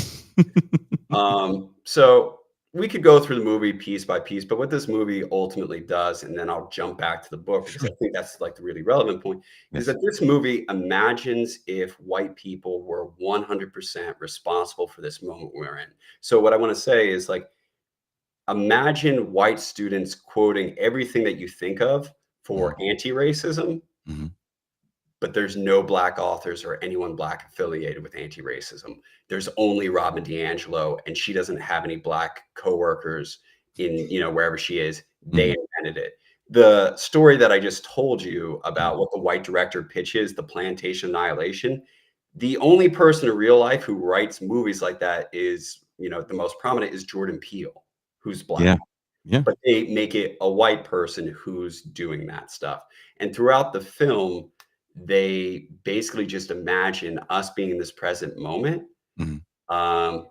So we could go through the movie piece by piece, but what this movie ultimately does, and then I'll jump back to the book because Sure. I think that's like the really relevant point, is Yes. that this movie imagines if white people were 100% responsible for this moment we're in. So what I want to say is, like, imagine white students quoting everything that you think of Mhm, for anti-racism, mhm, but there's no black authors or anyone black affiliated with anti-racism. There's only Robin DiAngelo, and she doesn't have any black coworkers in, wherever she is. They mhm, invented it. The story that I just told you mhm. about what the white director pitches, The Plantation Annihilation, the only person in real life who writes movies like that is, the most prominent is Jordan Peele, who's black, Yeah. Yeah. but they make it a white person who's doing that stuff. And throughout the film, they basically just imagine us being in this present moment, Mhm.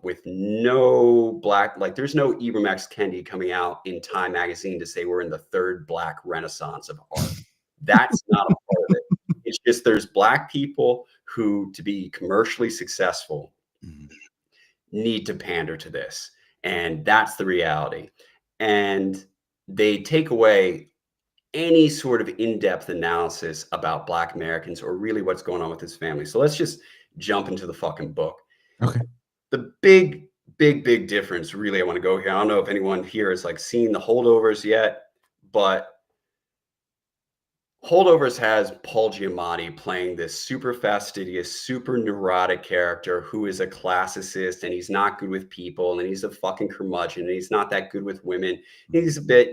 with no black, like there's no Ibram X. Kendi coming out in Time magazine to say we're in the third black renaissance of art. That's not a part of it. It's just there's black people who, to be commercially successful, Mhm, need to pander to this. And that's the reality. And they take away any sort of in-depth analysis about Black Americans or really what's going on with his family. So let's just jump into the fucking book. Okay. The big difference, really, I want to go here. I don't know if anyone here has like seen the Holdovers yet, but Holdovers has Paul Giamatti playing this super fastidious, super neurotic character who is a classicist, and he's not good with people, and he's a fucking curmudgeon, and he's not that good with women. He's a bit,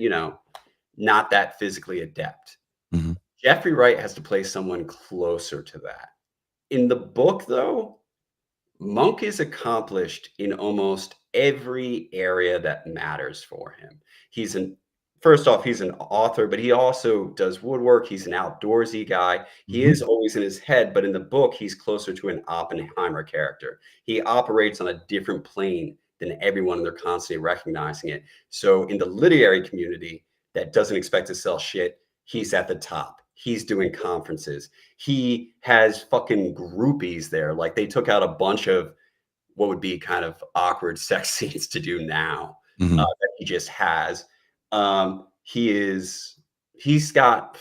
not that physically adept. Mhm, Jeffrey Wright has to play someone closer to that. In the book, though, Monk is accomplished in almost every area that matters for him. He's an First off, he's an author, but he also does woodwork. He's an outdoorsy guy. He mhm, is always in his head, but in the book, he's closer to an Oppenheimer character. He operates on a different plane than everyone, and they're constantly recognizing it. So in the literary community that doesn't expect to sell shit, he's at the top. He's doing conferences. He has fucking groupies there. Like, they took out a bunch of what would be kind of awkward sex scenes to do now, mhm. that he just has. He's got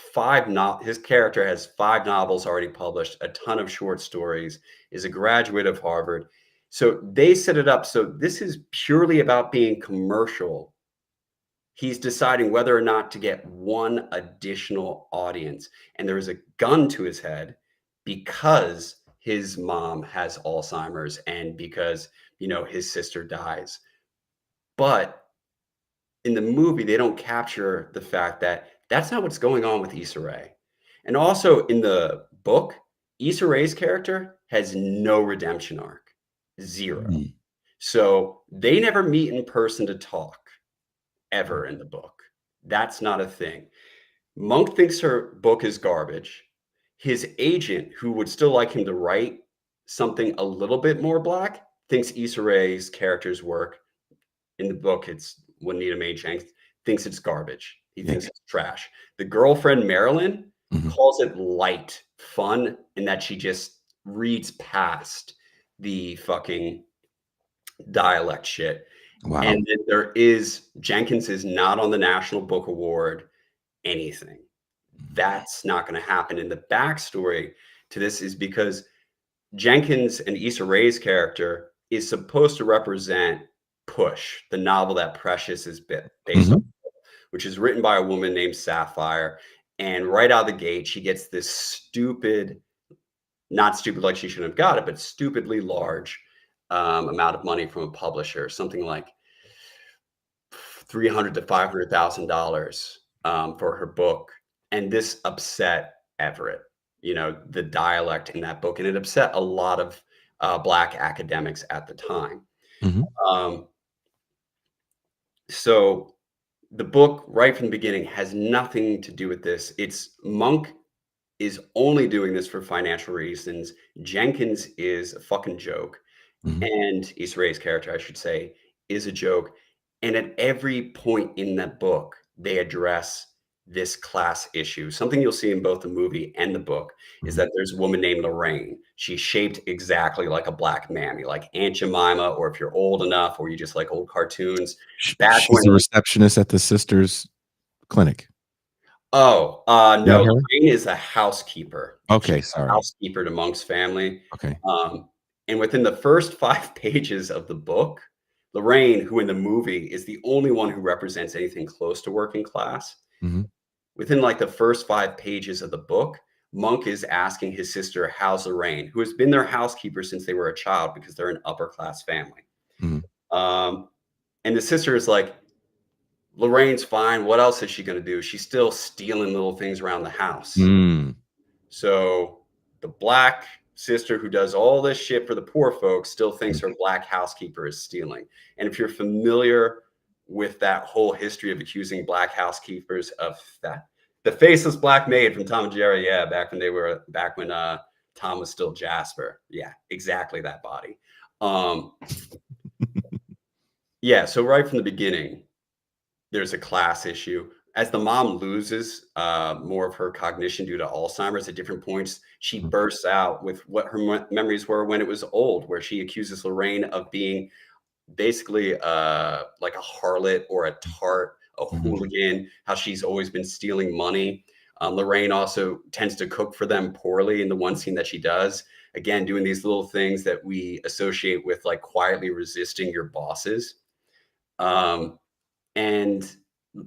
his character has 5 novels already published, a ton of short stories, is a graduate of Harvard. So they set it up. So this is purely about being commercial. He's deciding whether or not to get one additional audience. And there is a gun to his head because his mom has Alzheimer's and because, his sister dies. But in the movie, they don't capture the fact that that's not what's going on with Issa Rae. And also in the book, Issa Rae's character has no redemption arc, zero. Mm. So they never meet in person to talk ever in the book. That's not a thing. Monk thinks her book is garbage. His agent, who would still like him to write something a little bit more black, thinks Issa Rae's character's work in the book, it's Juanita Mae Jenks, thinks it's garbage. He Yeah. thinks it's trash. The girlfriend, Marilyn, Mhm. calls it light, fun, and that she just reads past the fucking dialect shit. Wow. And then Jenkins is not on the National Book Award anything. Mhm. That's not going to happen. And the backstory to this is because Jenkins and Issa Rae's character is supposed to represent Push, the novel that Precious is based on, which is written by a woman named Sapphire. And right out of the gate, she gets this stupid, not stupid like she shouldn't have got it, but stupidly large amount of money from a publisher, something like $300,000 to $500,000 for her book. And this upset Everett, the dialect in that book. And it upset a lot of Black academics at the time. So the book, right from the beginning, has nothing to do with this. It's Monk is only doing this for financial reasons. Jenkins is a fucking joke. And Issa Rae's character, I should say, is a joke. And at every point in that book, they address this class issue. Something you'll see in both the movie and the book is that there's a woman named Lorraine. She's shaped exactly like a Black mammy, like Aunt Jemima, or if you're old enough, or you just like old cartoons. She's a receptionist at the Sisters Clinic. Oh, no, Lorraine is a housekeeper. Okay, She's sorry. a housekeeper to Monk's family. Okay. And within the first 5 pages of the book, Lorraine, who in the movie is the only one who represents anything close to working class, within like the first 5 pages of the book, Monk is asking his sister, how's Lorraine, who has been their housekeeper since they were a child because they're an upper class family. And the sister is like, Lorraine's fine. What else is she going to do? She's still stealing little things around the house. So the Black sister who does all this shit for the poor folks still thinks her Black housekeeper is stealing. And if you're familiar with that whole history of accusing Black housekeepers of that, the faceless Black maid from Tom and Jerry, back when Tom was still Jasper. Yeah, exactly that body. So right from the beginning, there's a class issue. As the mom loses more of her cognition due to Alzheimer's at different points, she bursts out with what her memories were when it was old, where she accuses Lorraine of being basically like a harlot or a tart, a hooligan, how she's always been stealing money. Lorraine also tends to cook for them poorly in the one scene that she does. Again, doing these little things that we associate with like quietly resisting your bosses. And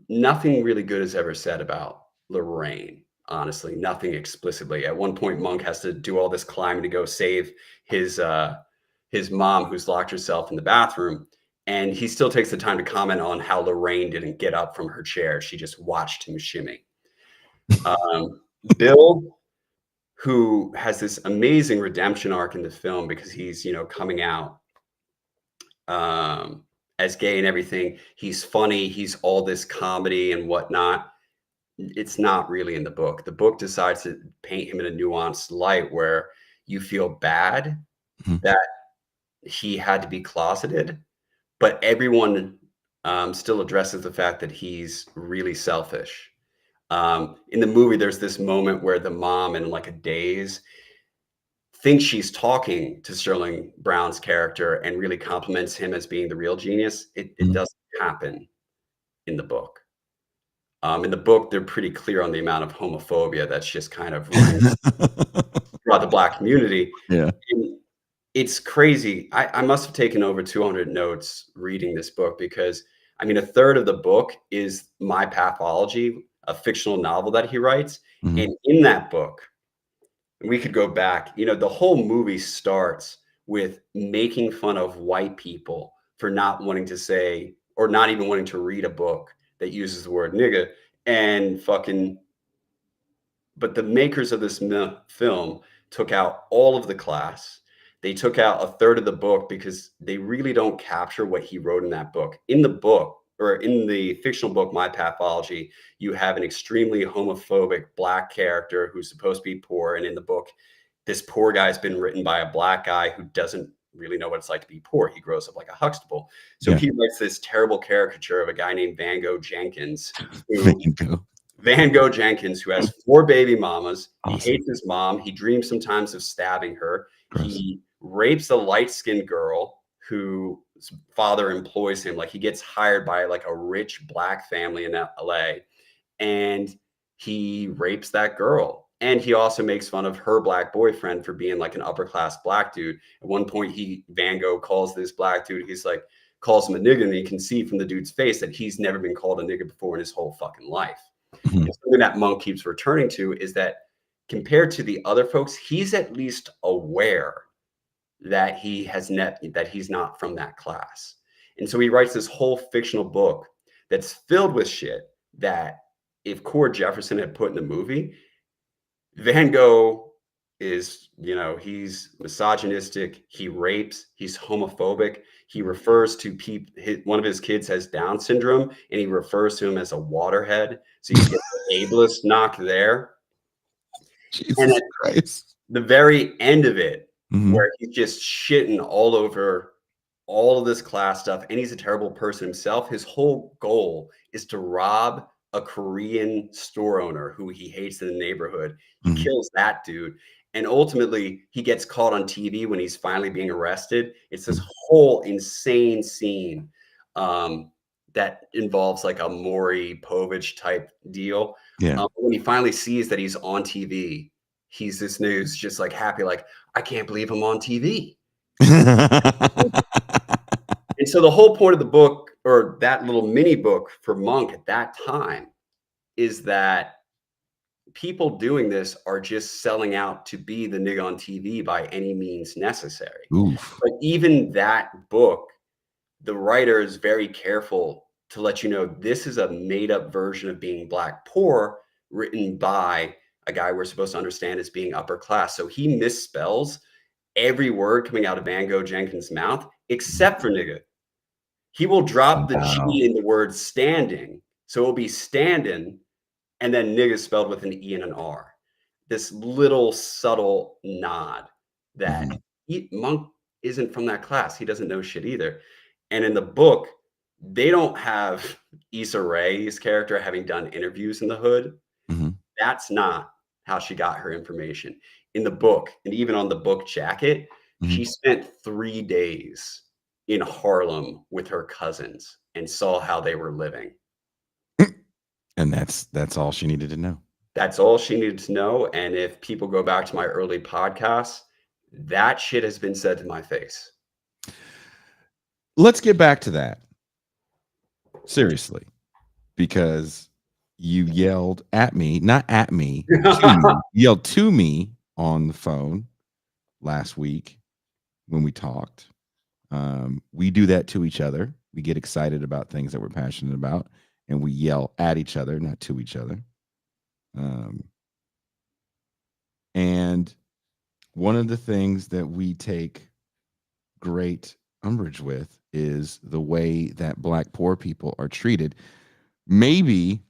nothing really good is ever said about Lorraine, honestly, nothing explicitly. At one point, Monk has to do all this climbing to go save his mom, who's locked herself in the bathroom. And he still takes the time to comment on how Lorraine didn't get up from her chair. She just watched him shimmy. Bill, who has this amazing redemption arc in the film because he's, coming out as gay and everything. He's funny. He's all this comedy and whatnot. It's not really in the book. The book decides to paint him in a nuanced light where you feel bad that he had to be closeted, but everyone still addresses the fact that he's really selfish. In the movie, there's this moment where the mom, in like a daze, thinks she's talking to Sterling Brown's character and really compliments him as being the real genius. It doesn't happen in the book. In the book, they're pretty clear on the amount of homophobia that's just kind of running throughout the Black community. Yeah. And it's crazy. I must have taken over 200 notes reading this book because, a third of the book is My Pathology, a fictional novel that he writes. And in that book, we could go back, the whole movie starts with making fun of white people for not wanting to say, or not even wanting to read a book that uses the word nigga but the makers of this film took out all of the class. They took out a third of the book because they really don't capture what he wrote in that book. In the book, or in the fictional book, My Pathology, you have an extremely homophobic Black character who's supposed to be poor. And in the book, this poor guy's been written by a Black guy who doesn't really know what it's like to be poor. He grows up like a Huxtable. So he writes this terrible caricature of a guy named Van Gogh Jenkins, who has 4 baby mamas. Awesome. He hates his mom. He dreams sometimes of stabbing her. Gross. He rapes a light-skinned girl whose father employs him. Like, he gets hired by like a rich Black family in LA, and he rapes that girl. And he also makes fun of her black boyfriend for being like an upper class black dude. At one point, Van Gogh calls this black dude, he's like, calls him a nigga, and you can see from the dude's face that he's never been called a nigga before in his whole fucking life. Mhm. And something that Monk keeps returning to is that compared to the other folks, he's at least aware that that he's not from that class. And so he writes this whole fictional book that's filled with shit that if Cord Jefferson had put in the movie, Van Gogh is, he's misogynistic, he rapes, he's homophobic, he refers to one of his kids has Down syndrome, and he refers to him as a waterhead. So you get the ableist knock there. Jesus And at Christ. the very end of it, Mhm. where he's just shitting all over all of this class stuff, and he's a terrible person himself, his whole goal is to rob a Korean store owner who he hates in the neighborhood. He Mhm. kills that dude. And ultimately, he gets caught on TV when he's finally being arrested. It's this whole insane scene that involves like a Maury Povich type deal. Yeah. When he finally sees that he's on TV, he's this news just like happy, like, I can't believe I'm on TV. And so the whole point of the book, or that little mini book for Monk at that time, is that people doing this are just selling out to be the nigga on TV by any means necessary. Oof. But even that book, the writer is very careful to let you know this is a made up version of being black poor, written by a guy we're supposed to understand as being upper class. So he misspells every word coming out of Van Gogh Jenkins' mouth except for nigga. He will drop the G in the word standing. So it'll be standing, and then nigga spelled with an E and an R. This little subtle nod that Monk isn't from that class. He doesn't know shit either. And in the book, they don't have Issa Rae's character having done interviews in the hood. Mhm. That's not how she got her information. In the book, and even on the book jacket, she spent 3 days in Harlem with her cousins and saw how they were living. And that's all she needed to know. That's all she needed to know. And if people go back to my early podcasts, that shit has been said to my face. Let's get back to that. Seriously. Because you yelled at me, not at me, to me, yelled to me on the phone last week when we talked. We do that to each other. We get excited about things that we're passionate about, and we yell at each other, not to each other. And one of the things that we take great umbrage with is the way that Black poor people are treated. Maybe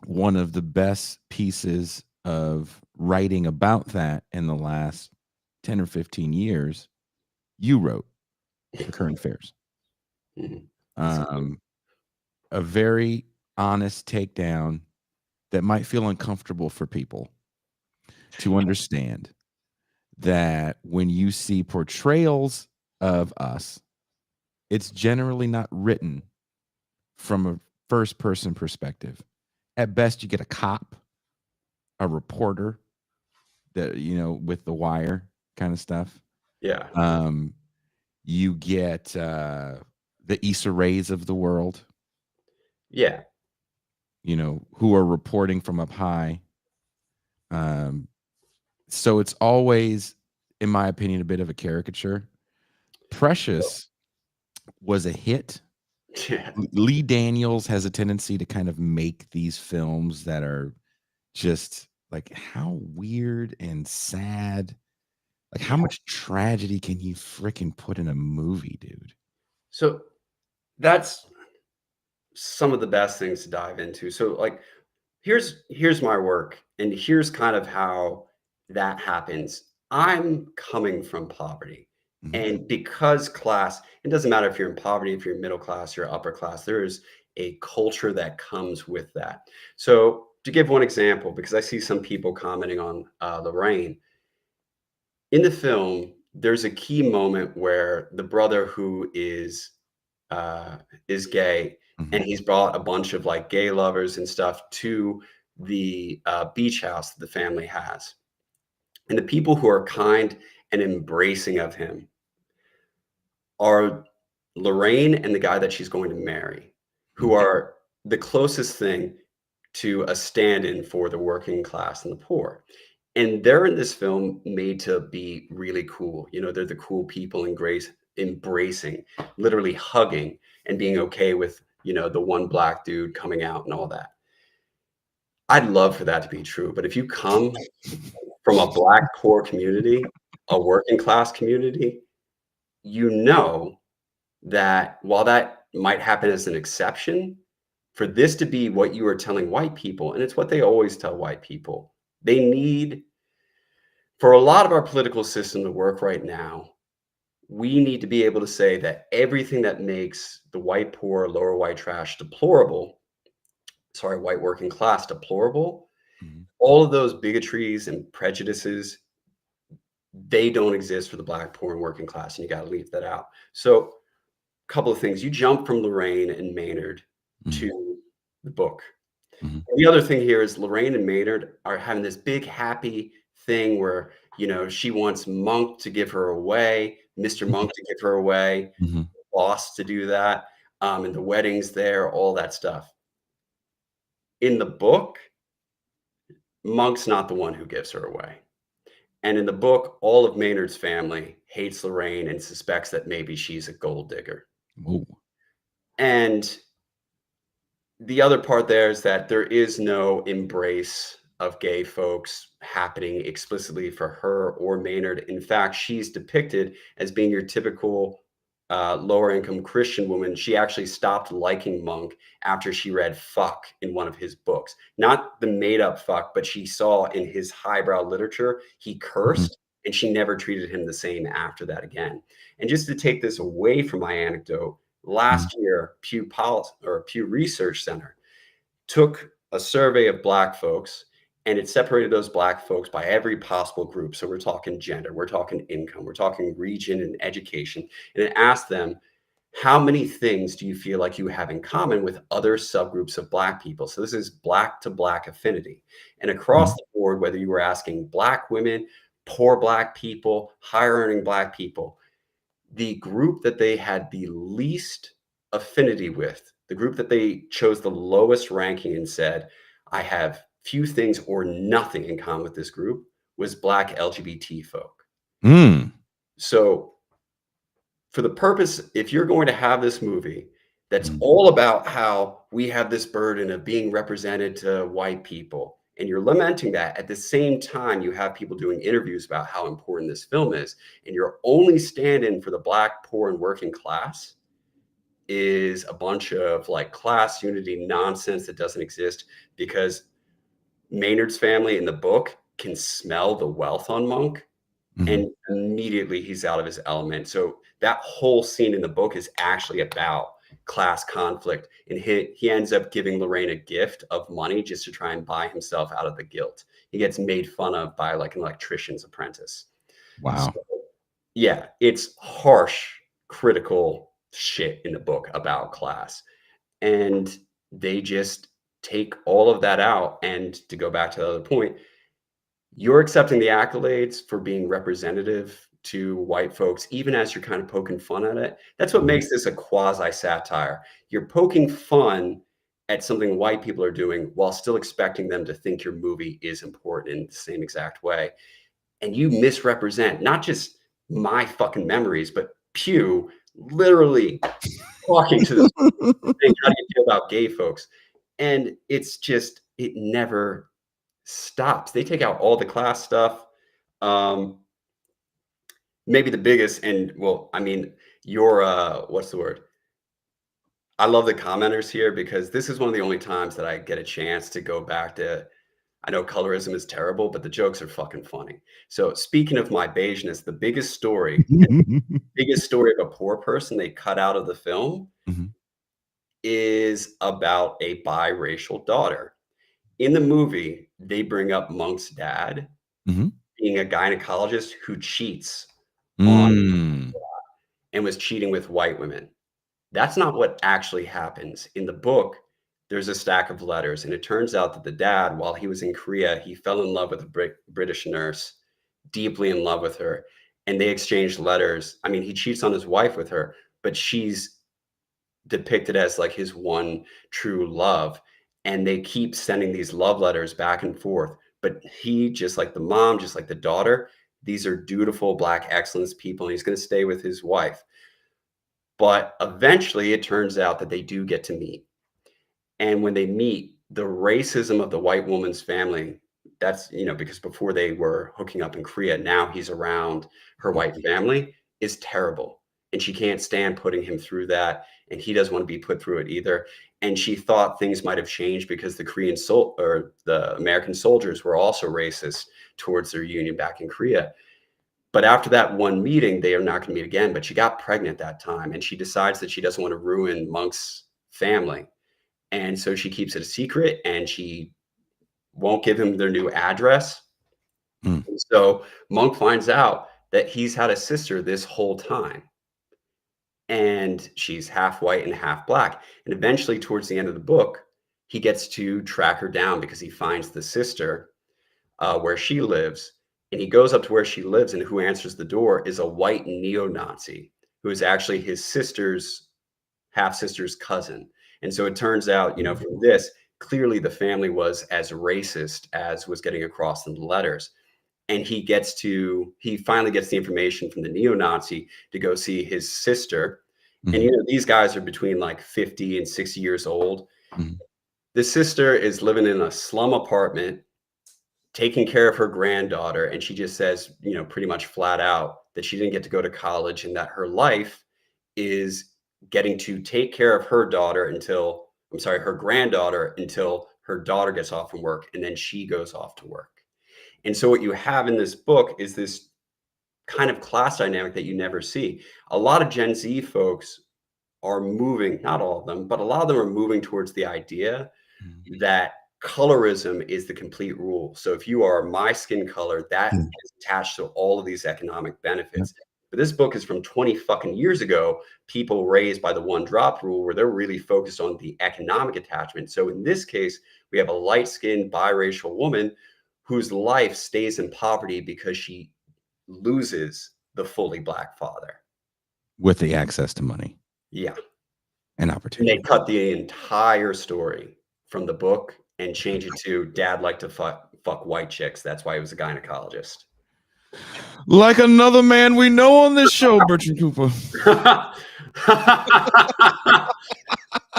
one of the best pieces of writing about that in the last 10 or 15 years, you wrote The Current Affairs. A very honest takedown that might feel uncomfortable for people to understand that when you see portrayals of us, it's generally not written from a first person perspective. At best, you get a cop, a reporter, that, with the wire kind of stuff. Yeah. You get the Issa Raes of the world. Yeah. Who are reporting from up high. So it's always, in my opinion, a bit of a caricature. Precious was a hit. Yeah. Lee Daniels has a tendency to kind of make these films that are just like, how weird and sad. Like, how much tragedy can you freaking put in a movie, dude? So that's some of the best things to dive into. So like, here's my work, and here's kind of how that happens. I'm coming from poverty. And because class, it doesn't matter if you're in poverty, if you're middle class, you're upper class, there is a culture that comes with that. So to give one example, because I see some people commenting on Lorraine, in the film, there's a key moment where the brother who is gay, and he's brought a bunch of like gay lovers and stuff to the beach house that the family has. And the people who are kind and embracing of him are Lorraine and the guy that she's going to marry, who are the closest thing to a stand-in for the working class and the poor. And they're in this film made to be really cool. You know, they're the cool people embracing, literally hugging and being okay with, you know, the one black dude coming out and all that. I'd love for that to be true. But if you come from a black poor community, a working class community, you know that while that might happen as an exception, for this to be what you are telling white people, and it's what they always tell white people, they need, for a lot of our political system to work right now, we need to be able to say that everything that makes the white poor, lower white trash deplorable, sorry, white working class deplorable, all of those bigotries and prejudices, they don't exist for the black, poor, and working class, and you got to leave that out. So, a couple of things. You jump from Lorraine and Maynard to the book. The other thing here is Lorraine and Maynard are having this big happy thing where, you know, she wants Monk to give her away, Mr. Monk to give her away, boss to do that, and the wedding's there, all that stuff. In the book, Monk's not the one who gives her away. And in the book, all of Maynard's family hates Lorraine and suspects that maybe she's a gold digger. Ooh. And the other part there is that there is no embrace of gay folks happening explicitly for her or Maynard. In fact, she's depicted as being your typical lower income Christian woman. She actually stopped liking Monk after she read fuck in one of his books. Not the made up fuck, but she saw in his highbrow literature, he cursed and she never treated him the same after that again. And just to take this away from my anecdote, last year, Pew Research Center took a survey of black folks and it separated those black folks by every possible group. So we're talking gender, we're talking income, we're talking region and education. And it asked them, how many things do you feel like you have in common with other subgroups of black people? So this is black to black affinity. And across the board, whether you were asking black women, poor black people, higher earning black people, the group that they had the least affinity with, the group that they chose the lowest ranking and said, I have few things or nothing in common with this group, was black LGBT folk. So for the purpose, if you're going to have this movie that's all about how we have this burden of being represented to white people, and you're lamenting that, at the same time, you have people doing interviews about how important this film is, and your only stand-in for the black, poor, and working class is a bunch of like class unity nonsense that doesn't exist, because Maynard's family in the book can smell the wealth on Monk, and immediately he's out of his element. So that whole scene in the book is actually about class conflict, and he ends up giving Lorraine a gift of money just to try and buy himself out of the guilt. He gets made fun of by like an electrician's apprentice. Wow. So, yeah, it's harsh, critical shit in the book about class, and they just take all of that out. And to go back to the other point, you're accepting the accolades for being representative to white folks, even as you're kind of poking fun at it. That's what makes this a quasi satire. You're poking fun at something white people are doing while still expecting them to think your movie is important in the same exact way. And you misrepresent not just my fucking memories, but Pew literally talking to this saying, how do you feel about gay folks? And it's just, it never stops. They take out all the class stuff. Maybe the biggest, and well, I mean, your what's the word? I love the commenters here, because this is one of the only times that I get a chance to go back to, I know colorism is terrible, but the jokes are fucking funny. So speaking of my beigeness, the biggest story of a poor person they cut out of the film is about a biracial daughter. In the movie, they bring up Monk's dad being a gynecologist who cheats on and was cheating with white women. That's not what actually happens. In the book, there's a stack of letters. And it turns out that the dad, while he was in Korea, he fell in love with a British nurse, deeply in love with her. And they exchanged letters. I mean, he cheats on his wife with her, but she's depicted as like his one true love. And they keep sending these love letters back and forth. But he, just like the mom, just like the daughter, these are dutiful Black excellence people. And he's going to stay with his wife. But eventually it turns out that they do get to meet. And when they meet, the racism of the white woman's family, that's, because before they were hooking up in Korea, now he's around her white family, is terrible. And she can't stand putting him through that. And he doesn't want to be put through it either. And she thought things might have changed because the American soldiers were also racist towards their union back in Korea. But after that one meeting, they are not going to meet again. But she got pregnant that time, and she decides that she doesn't want to ruin Monk's family. And so she keeps it a secret, and she won't give him their new address. And so Monk finds out that he's had a sister this whole time. And she's half white and half Black. And eventually, towards the end of the book, he gets to track her down because he finds the sister where she lives. And he goes up to where she lives, and who answers the door is a white neo-Nazi who is actually his half-sister's cousin. And so it turns out, from this, clearly the family was as racist as was getting across in the letters. And he finally gets the information from the neo-Nazi to go see his sister. And, these guys are between like 50 and 60 years old. The sister is living in a slum apartment, taking care of her granddaughter. And she just says, pretty much flat out that she didn't get to go to college and that her life is getting to take care of her granddaughter until her daughter gets off from work, and then she goes off to work. And so what you have in this book is this kind of class dynamic that you never see. A lot of Gen Z folks are moving, not all of them, but a lot of them are moving towards the idea that colorism is the complete rule. So if you are my skin color, that is attached to all of these economic benefits. But this book is from 20 fucking years ago, people raised by the one drop rule, where they're really focused on the economic attachment. So in this case, we have a light-skinned biracial woman whose life stays in poverty because she loses the fully Black father. With the access to money. Yeah. And opportunity. And they cut the entire story from the book and change it to dad liked to fuck white chicks. That's why he was a gynecologist. Like another man we know on this show, Bertrand Cooper.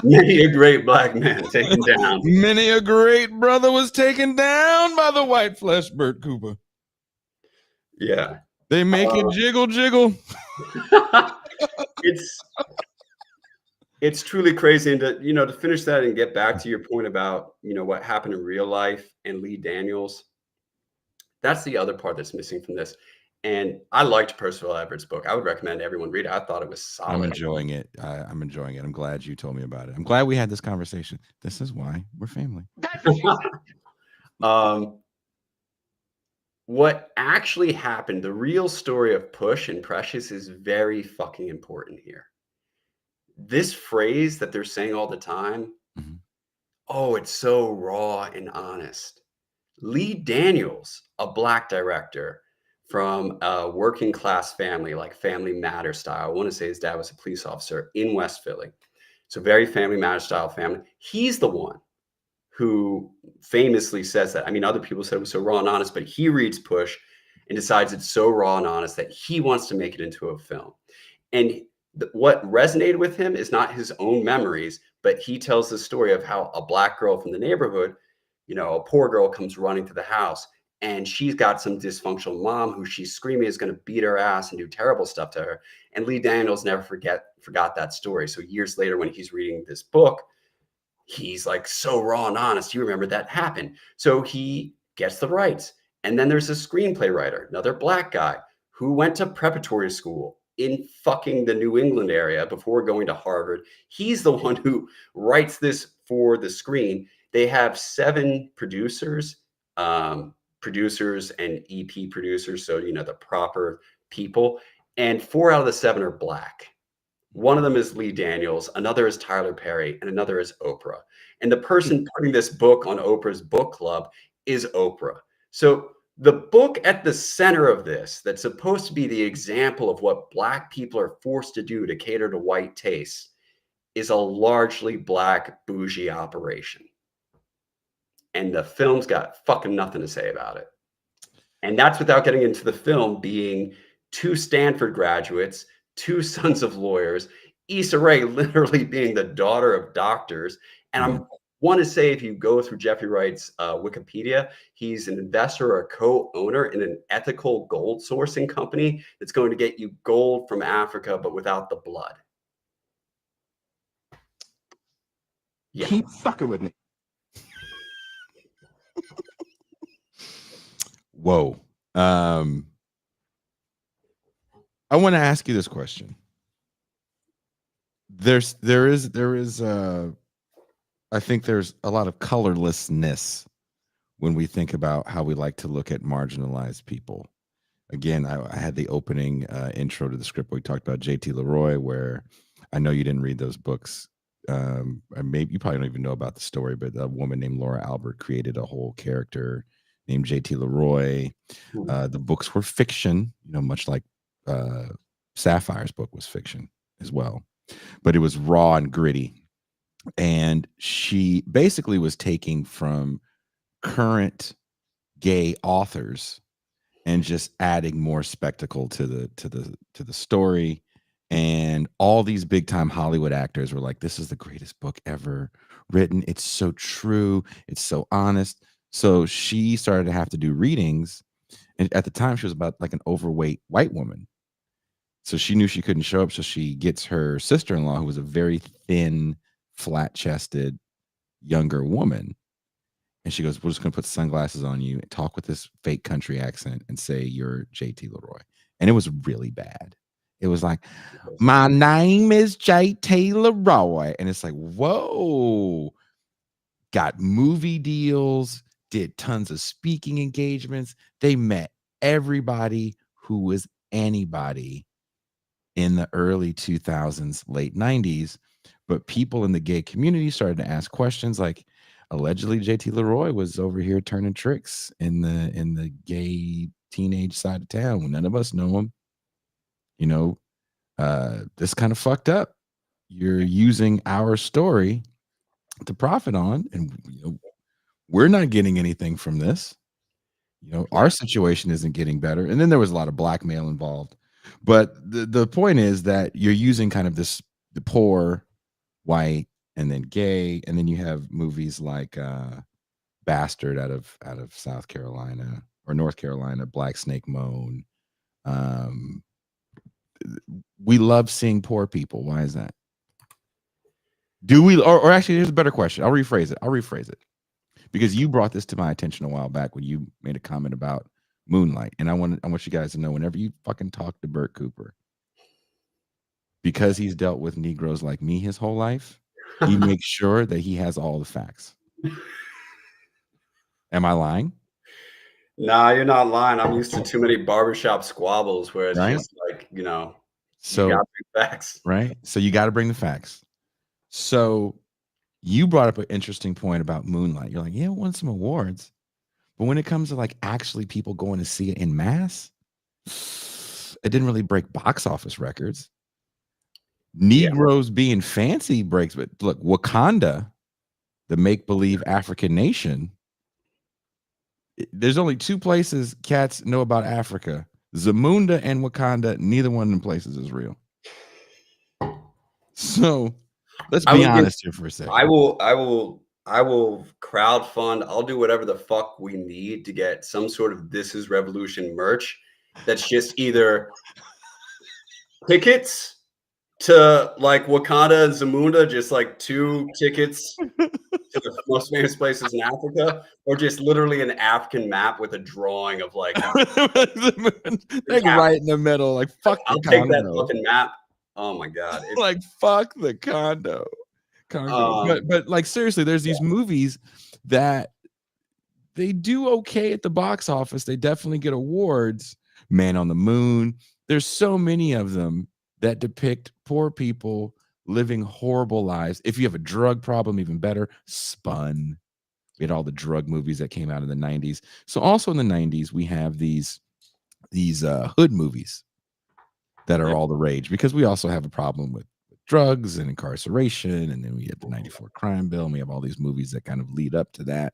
Many a great Black man taken down. Many a great brother was taken down by the white flesh, Bert Cooper. Yeah. They make it jiggle, jiggle. It's truly crazy. And to finish that and get back to your point about, what happened in real life and Lee Daniels, that's the other part that's missing from this. And I liked Percival Everett's book. I would recommend everyone read it. I thought it was solid. I'm enjoying it. I'm enjoying it. I'm glad you told me about it. I'm glad we had this conversation. This is why we're family. What actually happened, the real story of Push and Precious, is very fucking important here. This phrase that they're saying all the time, oh, it's so raw and honest. Lee Daniels, a Black director from a working class family, like Family Matter style. I want to say his dad was a police officer in West Philly. So very Family Matter style family. He's the one who famously says that. I mean, other people said it was so raw and honest, but he reads Push and decides it's so raw and honest that he wants to make it into a film. And what resonated with him is not his own memories, but he tells the story of how a Black girl from the neighborhood, a poor girl, comes running to the house, and she's got some dysfunctional mom who she's screaming is going to beat her ass and do terrible stuff to her. And Lee Daniels never forgot that story. So years later, when he's reading this book, he's like, so raw and honest. You remember that happened. So he gets the rights. And then there's a screenplay writer, another Black guy who went to preparatory school in fucking the New England area before going to Harvard. He's the one who writes this for the screen. They have 7 producers and EP producers. So, the proper people, and 4 out of the 7 are Black. One of them is Lee Daniels. Another is Tyler Perry, and another is Oprah. And the person putting this book on Oprah's book club is Oprah. So the book at the center of this, that's supposed to be the example of what Black people are forced to do to cater to white tastes, is a largely Black bougie operation. And the film's got fucking nothing to say about it. And that's without getting into the film being 2 Stanford graduates, 2 sons of lawyers, Issa Rae literally being the daughter of doctors. And I want to say, if you go through Jeffrey Wright's Wikipedia, he's an investor or a co-owner in an ethical gold sourcing company that's going to get you gold from Africa, but without the blood. Yeah. Keep fucking with me. Whoa. I want to ask you this question. There is I think there's a lot of colorlessness when we think about how we like to look at marginalized people. Again, I had the opening intro to the script where we talked about J.T. Leroy, where I know you didn't read those books. Maybe you probably don't even know about the story, but a woman named Laura Albert created a whole character named J.T. Leroy. The books were fiction, much like Sapphire's book was fiction as well, but it was raw and gritty. And she basically was taking from current gay authors and just adding more spectacle to the story. And all these big time Hollywood actors were like, this is the greatest book ever written. It's so true. It's so honest. So she started to have to do readings. And at the time, she was about like an overweight white woman. So she knew she couldn't show up. So she gets her sister-in-law, who was a very thin, flat-chested, younger woman. And she goes, we're just going to put sunglasses on you and talk with this fake country accent and say you're J.T. Leroy. And it was really bad. It was like, my name is J.T. Leroy. And it's like, whoa. Got movie deals, did tons of speaking engagements. They met everybody who was anybody in the early 2000s, late 90s. But people in the gay community started to ask questions like, allegedly J.T. Leroy was over here turning tricks in the gay teenage side of town when none of us know him. This kind of fucked up. You're using our story to profit on, and we're not getting anything from this. Our situation isn't getting better. And then there was a lot of blackmail involved. But the point is that you're using kind of the poor, white, and then gay, and then you have movies like Bastard out of South Carolina or North Carolina, Black Snake Moan. We love seeing poor people. Why is that? Do we, or actually, here's a better question. I'll rephrase it because you brought this to my attention a while back when you made a comment about Moonlight. And I want you guys to know, whenever you fucking talk to Bert Cooper, because he's dealt with Negroes like me his whole life, he makes sure that he has all the facts. Am I lying? Nah, you're not lying. I'm used to too many barbershop squabbles where it's just like, so you gotta bring facts. Right. So you got to bring the facts. So you brought up an interesting point about Moonlight. You're like, yeah, it won some awards. But when it comes to like actually people going to see it in mass, it didn't really break box office records. Negroes being fancy breaks, but look, Wakanda, the make-believe African nation, there's only 2 places cats know about Africa: Zamunda and Wakanda. Neither one of them places is real. So let's be honest here for a second. I will crowdfund. I'll do whatever the fuck we need to get some sort of This Is Revolution merch that's just either tickets to like Wakanda and Zamunda, just like 2 tickets to the most famous places in Africa, or just literally an African map with a drawing of like like right in the middle, like fuck. I'll take that fucking map. Oh my god! Like fuck the condo. But like seriously, there's these movies that they do okay at the box office. They definitely get awards. Man on the Moon. There's so many of them that depict poor people living horrible lives. If you have a drug problem, even better. Spun. We had all the drug movies that came out in the 90s. So also in the 90s, we have these hood movies that are Yep. all the rage, because we also have a problem with drugs and incarceration, and then we have the 94 crime bill, and we have all these movies that kind of lead up to that.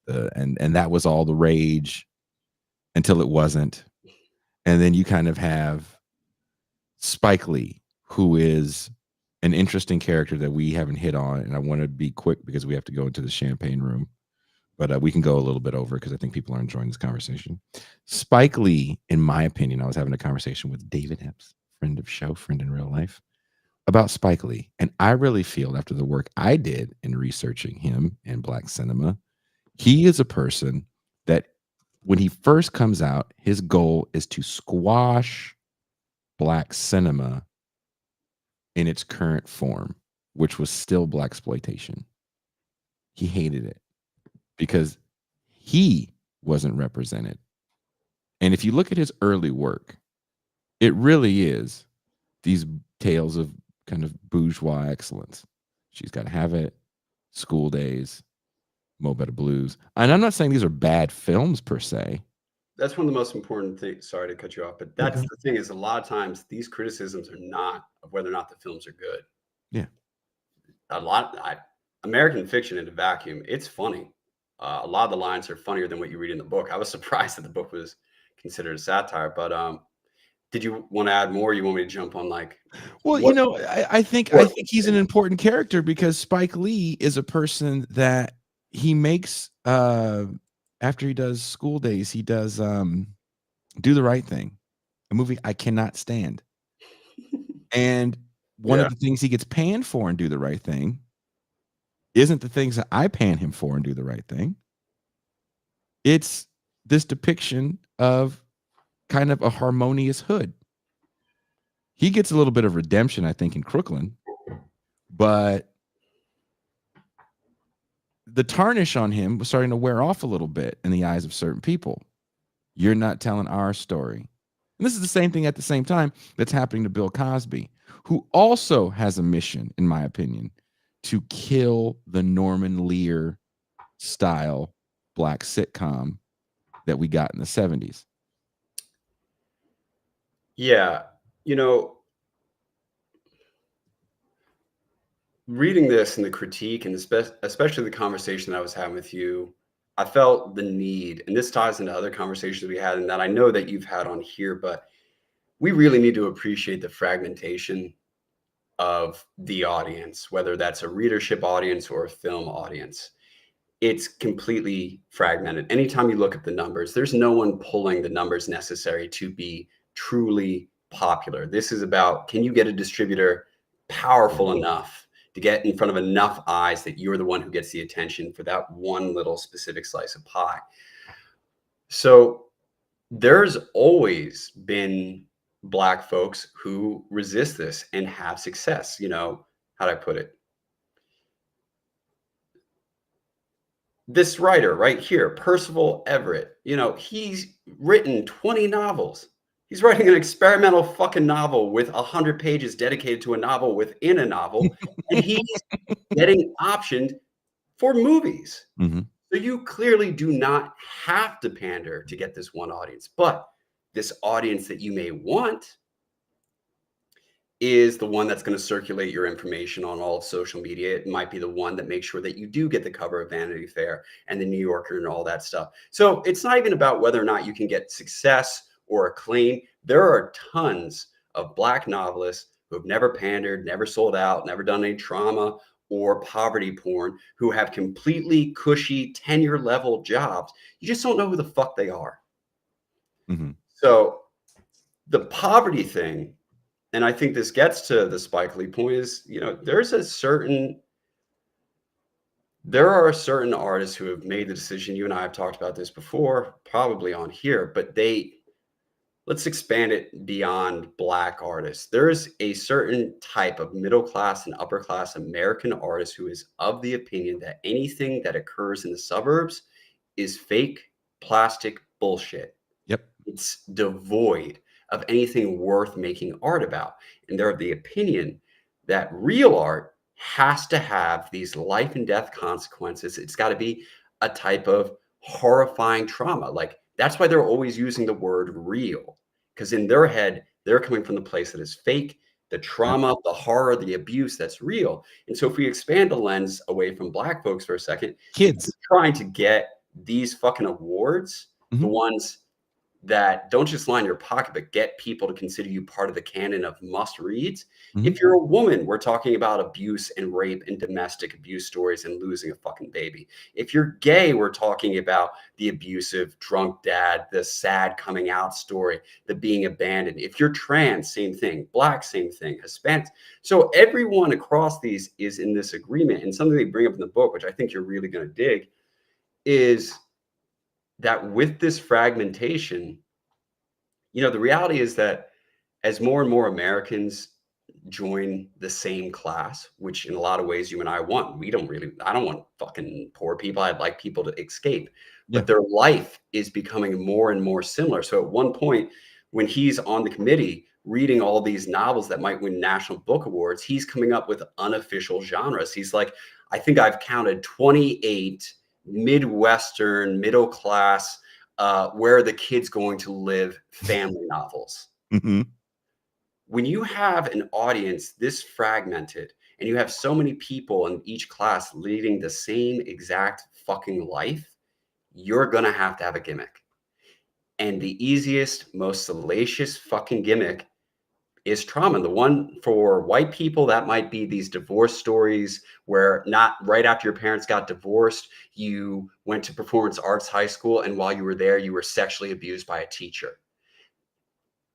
And that was all the rage until it wasn't. And then you kind of have Spike Lee, who is an interesting character that we haven't hit on, and I want to be quick because we have to go into the champagne room. But we can go a little bit over because I think people are enjoying this conversation. Spike Lee, in my opinion, I was having a conversation with David Epps, friend of show, friend in real life, about Spike Lee. And I really feel, after the work I did in researching him and Black cinema, he is a person that when he first comes out, his goal is to squash Black cinema in its current form, which was still blaxploitation. He hated it because he wasn't represented. And if you look at his early work, it really is these tales of kind of bourgeois excellence. She's Got to Have It, School Days, Mo Better Blues. And I'm not saying these are bad films per se. That's one of the most important things. Sorry to cut you off, but that's Okay. the thing, is a lot of times these criticisms are not of whether or not the films are good. Yeah. American fiction in a vacuum, it's funny. A lot of the lines are funnier than what you read in the book. I was surprised that the book was considered a satire, but did you want to add more? You want me to jump on like? Well, what, I think he's an important character because Spike Lee is a person that he makes after he does School Days, he does Do the Right Thing, a movie I cannot stand. And one of the things he gets panned for in Do the Right Thing isn't the things that I pan him for in Do the Right Thing. It's this depiction of kind of a harmonious hood. He gets a little bit of redemption, I think, in Crooklyn, but the tarnish on him was starting to wear off a little bit in the eyes of certain people. You're not telling our story. And this is the same thing at the same time that's happening to Bill Cosby, who also has a mission, in my opinion, to kill the Norman Lear style Black sitcom that we got in the 70s. Yeah. Reading this and the critique, and especially the conversation that I was having with you, I felt the need, and this ties into other conversations we had and that I know that you've had on here, but we really need to appreciate the fragmentation of the audience, whether that's a readership audience or a film audience. It's completely fragmented. Anytime you look at the numbers, there's no one pulling the numbers necessary to be truly popular. This is about, can you get a distributor powerful enough to get in front of enough eyes that you're the one who gets the attention for that one little specific slice of pie? So there's always been Black folks who resist this and have success. How'd I put it? This writer right here, Percival Everett, he's written 20 novels. He's writing an experimental fucking novel with 100 pages dedicated to a novel within a novel, and he's getting optioned for movies. Mm-hmm. So you clearly do not have to pander to get this one audience, but this audience that you may want is the one that's going to circulate your information on all of social media. It might be the one that makes sure that you do get the cover of Vanity Fair and the New Yorker and all that stuff. So it's not even about whether or not you can get success or acclaim. There are tons of Black novelists who have never pandered, never sold out, never done any trauma or poverty porn, who have completely cushy tenure level jobs. You just don't know who the fuck they are. Mm-hmm. So the poverty thing, and I think this gets to the Spike Lee point, is, there are certain artists who have made the decision. You and I have talked about this before, probably on here, but let's expand it beyond Black artists. There's a certain type of middle class and upper class American artist who is of the opinion that anything that occurs in the suburbs is fake plastic bullshit. Yep. It's devoid of anything worth making art about. And they're of the opinion that real art has to have these life and death consequences. It's got to be a type of horrifying trauma. Like that's why they're always using the word real, because in their head, they're coming from the place that is fake, the trauma, the horror, the abuse that's real. And so if we expand the lens away from Black folks for a second, Kids. trying to get these fucking awards, the ones that don't just line your pocket, but get people to consider you part of the canon of must reads. If you're a woman, we're talking about abuse and rape and domestic abuse stories and losing a fucking baby. If you're gay, we're talking about the abusive drunk dad, the sad coming out story, the being abandoned. If you're trans, same thing. Black, same thing. Hispanic. So everyone across these is in this agreement. And something they bring up in the book, which I think you're really going to dig, is that with this fragmentation, the reality is that as more and more Americans join the same class, which in a lot of ways you and I want, I don't want fucking poor people. I'd like people to escape, but their life is becoming more and more similar. So at one point when he's on the committee reading all these novels that might win National Book Awards, he's coming up with unofficial genres. He's like, I think I've counted 28 Midwestern, middle class, where are the kids going to live family novels. When you have an audience this fragmented and you have so many people in each class leading the same exact fucking life, you're going to have a gimmick. And the easiest, most salacious fucking gimmick is trauma. The one for white people, that might be these divorce stories where not right after your parents got divorced, you went to performance arts high school, and while you were there, you were sexually abused by a teacher.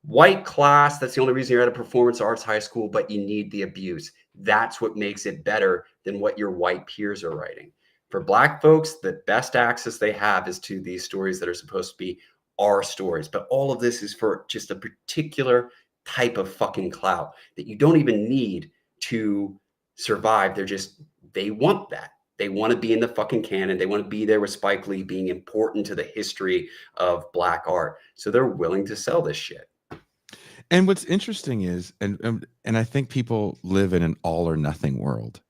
White class, that's the only reason you're at a performance arts high school, but you need the abuse. That's what makes it better than what your white peers are writing. For Black folks, the best access they have is to these stories that are supposed to be our stories. But all of this is for just a particular type of fucking clout that you don't even need to survive. They want that. They want to be in the fucking canon. They want to be there with Spike Lee being important to the history of Black art. So they're willing to sell this shit. And what's interesting is, and I think people live in an all or nothing world.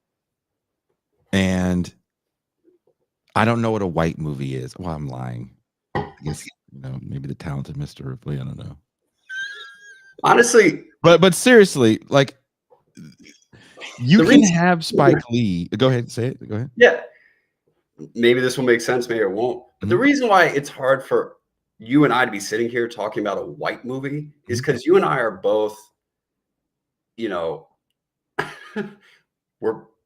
And I don't know what a white movie is. Well, I'm lying. I guess, maybe The Talented Mr. Ripley. I don't know. Honestly, but seriously, like you can have Spike Lee. Go ahead, say it. Go ahead. Yeah. Maybe this will make sense, maybe it won't. But the reason why it's hard for you and I to be sitting here talking about a white movie is because you and I are both, we're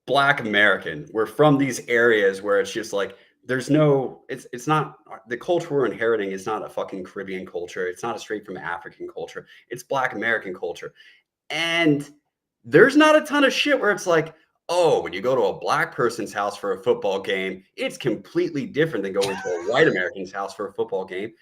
Black American. We're from these areas where it's just like, it's not the culture we're inheriting is not a fucking Caribbean culture. It's not a straight from African culture. It's Black American culture. And there's not a ton of shit where it's like, oh, when you go to a Black person's house for a football game, it's completely different than going to a white American's house for a football game.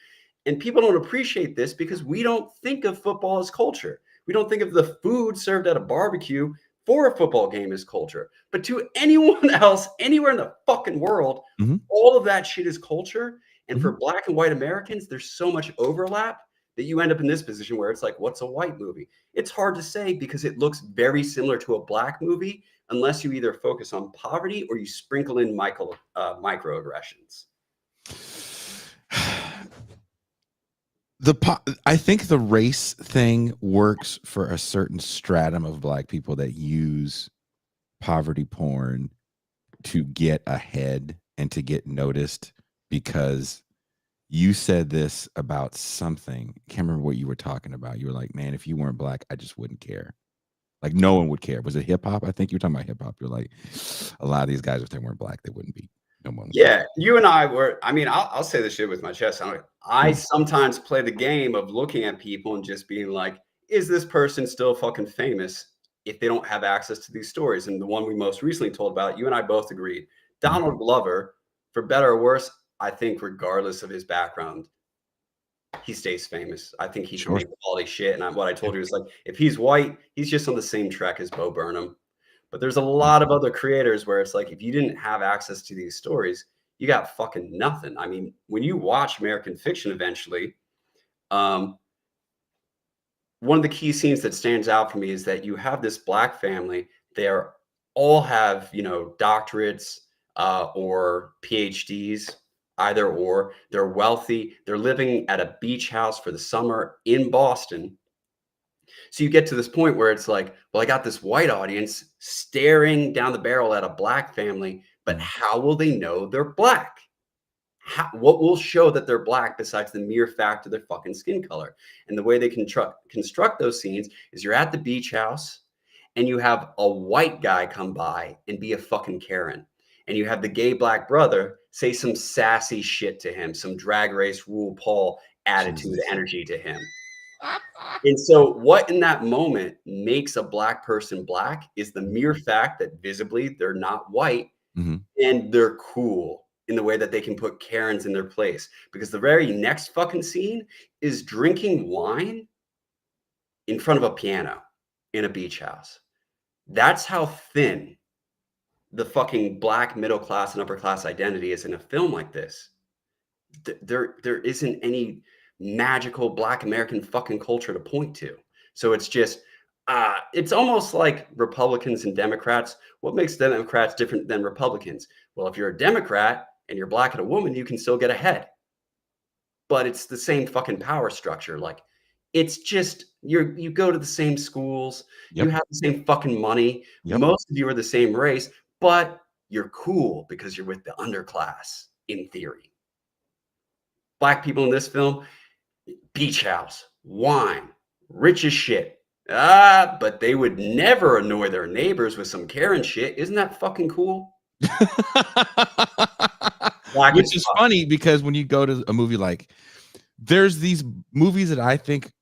And people don't appreciate this because we don't think of football as culture. We don't think of the food served at a barbecue for a football game as culture. But to anyone else, anywhere in the fucking world, all of that shit is culture. And for Black and white Americans, there's so much overlap that you end up in this position where it's like, what's a white movie? It's hard to say because it looks very similar to a Black movie unless you either focus on poverty or you sprinkle in microaggressions. I think the race thing works for a certain stratum of Black people that use poverty porn to get ahead and to get noticed, because you said this about something. I can't remember what you were talking about. You were like, man, if you weren't Black, I just wouldn't care. Like no one would care. Was it hip hop? I think you were talking about hip hop. You're like, a lot of these guys, if they weren't Black, they wouldn't be. No one. Yeah, you and I were. I mean, I'll say this shit with my chest. I sometimes play the game of looking at people and just being like, is this person still fucking famous if they don't have access to these stories? And the one we most recently told about, you and I both agreed. Donald Glover, for better or worse, I think regardless of his background, he stays famous. I think he can make quality shit. And what I told you is like, if he's white, he's just on the same track as Bo Burnham. But there's a lot of other creators where it's like, if you didn't have access to these stories, you got fucking nothing. I mean, when you watch American Fiction eventually, one of the key scenes that stands out for me is that you have this Black family They're all have, doctorates or PhDs, either or. They're wealthy. They're living at a beach house for the summer in Boston. So you get to this point where it's like, well, I got this white audience staring down the barrel at a black family, but how will they know they're black? What will show that they're black besides the mere fact of their fucking skin color? And the way they construct those scenes is you're at the beach house and you have a white guy come by and be a fucking Karen. And you have the gay black brother say some sassy shit to him, some drag race RuPaul attitude, energy to him. And so what in that moment makes a black person black is the mere fact that visibly they're not white and they're cool in the way that they can put Karens in their place. Because the very next fucking scene is drinking wine in front of a piano in a beach house. That's how thin the fucking black middle class and upper class identity is in a film like this. There isn't any magical black American fucking culture to point to. So it's just, it's almost like Republicans and Democrats. What makes Democrats different than Republicans? Well, if you're a Democrat and you're black and a woman, you can still get ahead. But it's the same fucking power structure. Like, it's just, you go to the same schools, you have the same fucking money. Most of you are the same race, but you're cool because you're with the underclass in theory. Black people in this film, beach house, wine, rich as shit. But they would never annoy their neighbors with some Karen shit. Isn't that fucking cool? Which is funny because when you go to a movie like, there's these movies that I think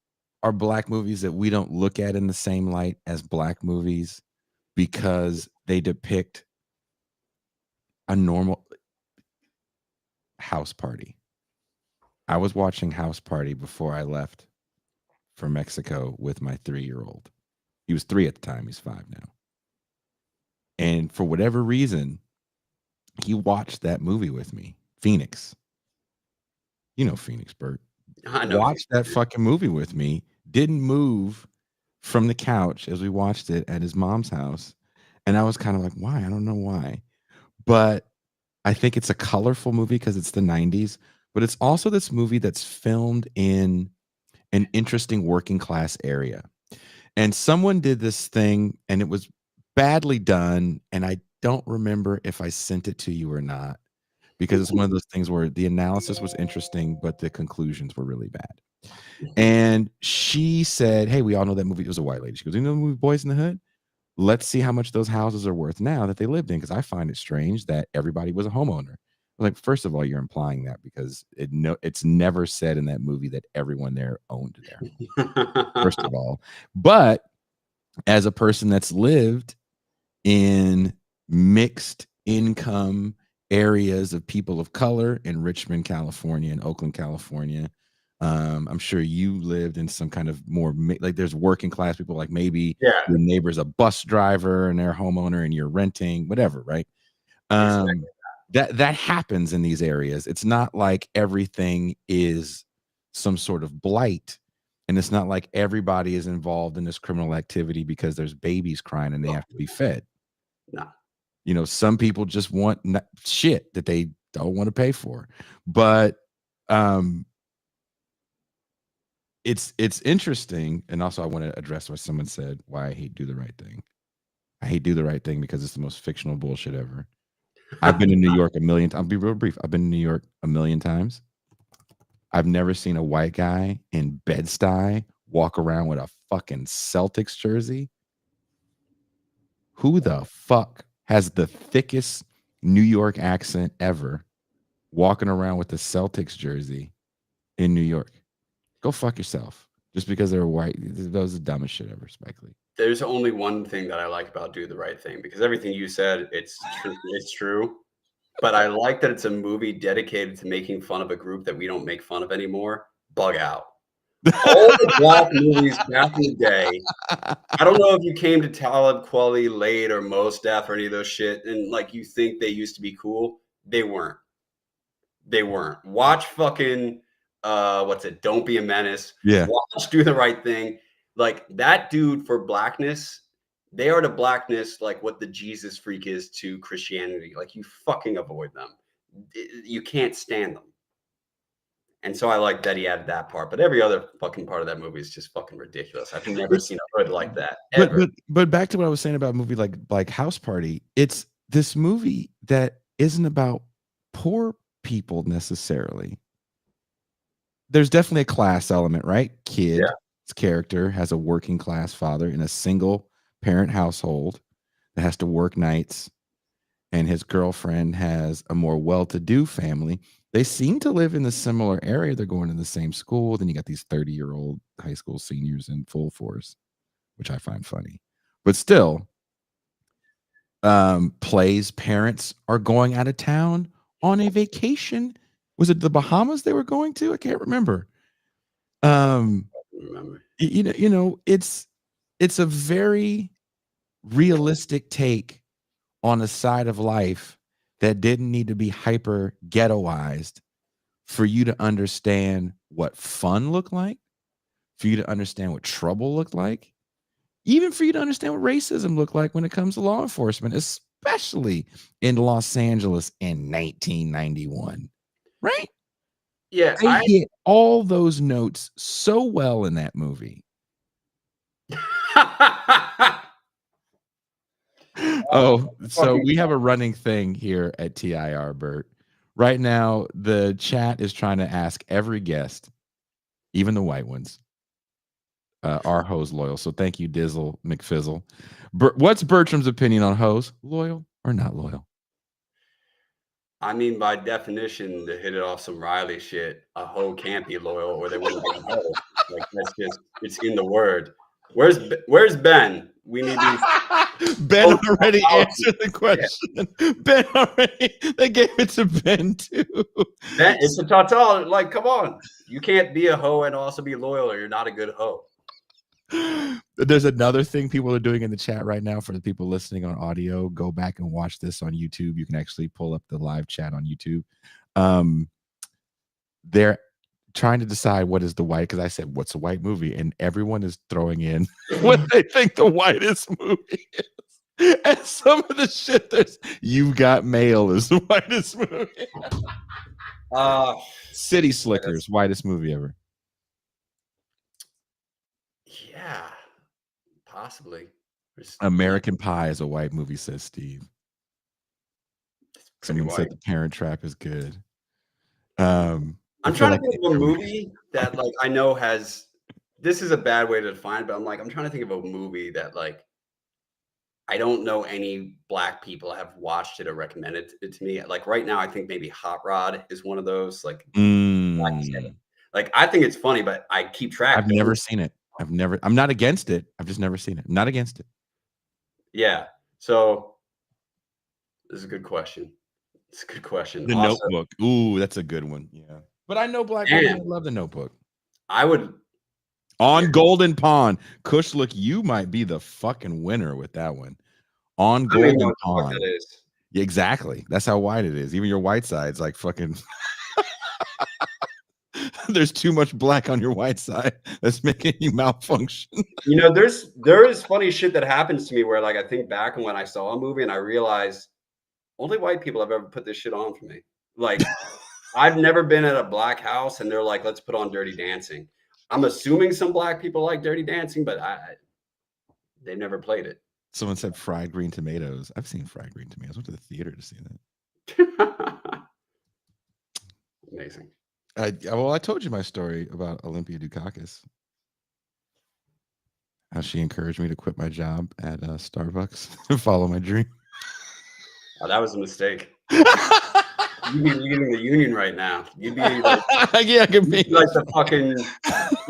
are black movies that we don't look at in the same light as black movies because they depict a normal House Party. I was watching House Party before I left for Mexico with my 3-year-old. He was 3 at the time. He's 5 now. And for whatever reason, he watched that movie with me, Phoenix. You know Phoenix, Bert. I know. Watched that fucking movie with me. Didn't move from the couch as we watched it at his mom's house. And I was kind of like, why? I don't know why. But I think it's a colorful movie because it's the 90s. But it's also this movie that's filmed in an interesting working class area. And someone did this thing and it was badly done. And I don't remember if I sent it to you or not, because it's one of those things where the analysis was interesting, but the conclusions were really bad. And she said, hey, we all know that movie. It was a white lady. She goes, you know the movie Boys in the Hood? Let's see how much those houses are worth now that they lived in, because I find it strange that everybody was a homeowner. Like, first of all, you're implying that because it's never said in that movie that everyone there owned there. First of all, but as a person that's lived in mixed income areas of people of color in Richmond, California, and Oakland, California, I'm sure you lived in some kind of more like there's working class people, like maybe your neighbor's a bus driver and they're a homeowner and you're renting, whatever, right? Exactly. That happens in these areas. It's not like everything is some sort of blight, and it's not like everybody is involved in this criminal activity because there's babies crying and they have to be fed. No. You know, some people just want shit that they don't want to pay for. But it's interesting. And also I want to address what someone said, why I hate Do the Right Thing. I hate Do the Right Thing because it's the most fictional bullshit ever. I've been in New York a million times. I'll be real brief. I've been in New York a million times. I've never seen a white guy in Bed-Stuy walk around with a fucking Celtics jersey. Who the fuck has the thickest New York accent ever walking around with the Celtics jersey in New York? Go fuck yourself. Just because they're white. That was the dumbest shit ever, respectfully. There's only one thing that I like about Do the Right Thing, because everything you said, it's true. But I like that it's a movie dedicated to making fun of a group that we don't make fun of anymore. Bug Out. All the black movies back in the day. I don't know if you came to Talib Kweli late or Mos Def or any of those shit, and like you think they used to be cool. They weren't. They weren't. Watch fucking what's it? Don't Be a Menace. Yeah. Watch Do the Right Thing. Like, that dude for blackness They are to blackness like what the Jesus freak is to Christianity. Like, you fucking avoid them. You can't stand them. And so I like that he added that part, but every other fucking part of that movie is just fucking ridiculous. I've never seen a hood like that ever. But back to what I was saying about a movie like House Party. It's this movie that isn't about poor people necessarily. There's definitely a class element, right? Kid's character has a working class father in a single parent household that has to work nights, and his girlfriend has a more well-to-do family. They seem to live in a similar area. They're going to the same school. Then you got these 30-year-old high school seniors in full force, which I find funny. But still, Play's parents are going out of town on a vacation. Was it the Bahamas they were going to? I can't remember. You know, it's a very realistic take on a side of life that didn't need to be hyper ghettoized for you to understand what fun looked like, for you to understand what trouble looked like, even for you to understand what racism looked like when it comes to law enforcement, especially in Los Angeles in 1991. Right? Yeah. They hit all those notes so well in that movie. Oh, so we have a running thing here at TIR, Bert. Right now, the chat is trying to ask every guest, even the white ones, are hoes loyal? So thank you, Dizzle McFizzle. What's Bertram's opinion on hoes? Loyal or not loyal? I mean, by definition, to hit it off some Riley shit, a hoe can't be loyal or they wouldn't be a hoe. Like, that's just, it's in the word. Where's Ben? We need these. Ben already answered the question. Yeah. Ben already, they gave it to Ben too. Ben, it's a total, like, come on. You can't be a hoe and also be loyal, or you're not a good hoe. There's another thing people are doing in the chat right now. For the people listening on audio, go back and watch this on YouTube. You can actually pull up the live chat on YouTube. They're trying to decide what is the white, because I said, what's a white movie? And everyone is throwing in what they think the whitest movie is. And some of the shit there's You've Got Mail is the whitest movie. City Slickers, whitest movie ever. Yeah, possibly. American Pie is a white movie, says Steve. Someone said The Parent Trap is good. I'm trying to think of a movie that, like, I know has, this is a bad way to define it, but I'm trying to think of a movie that, like, I don't know any black people have watched it or recommended it to me. Like, right now, I think maybe Hot Rod is one of those. Like, like, I think it's funny, but I keep track. I've never seen it. I'm not against it. I've just never seen it. I'm not against it. Yeah. So this is a good question. It's a good question. The Notebook. Ooh, that's a good one. Yeah. But I know black people love The Notebook. I would. On Golden Pond. Kush, look, you might be the fucking winner with that one. On Golden Pond. That is. Yeah, exactly. That's how white it is. Even your white side's like fucking. There's too much black on your white side that's making you malfunction. You know, there is funny shit that happens to me where, like, I think back on when I saw a movie and I realized only white people have ever put this shit on for me. Like, I've never been at a black house and they're like, let's put on Dirty Dancing. I'm assuming some black people like Dirty Dancing, but they've never played it. Someone said Fried Green Tomatoes. I've seen Fried Green Tomatoes. I went to the theater to see that. Amazing. I told you my story about Olympia Dukakis. How she encouraged me to quit my job at Starbucks and follow my dream. Oh, that was a mistake. You'd be leading the union right now. You'd be like, yeah, I can be like the fucking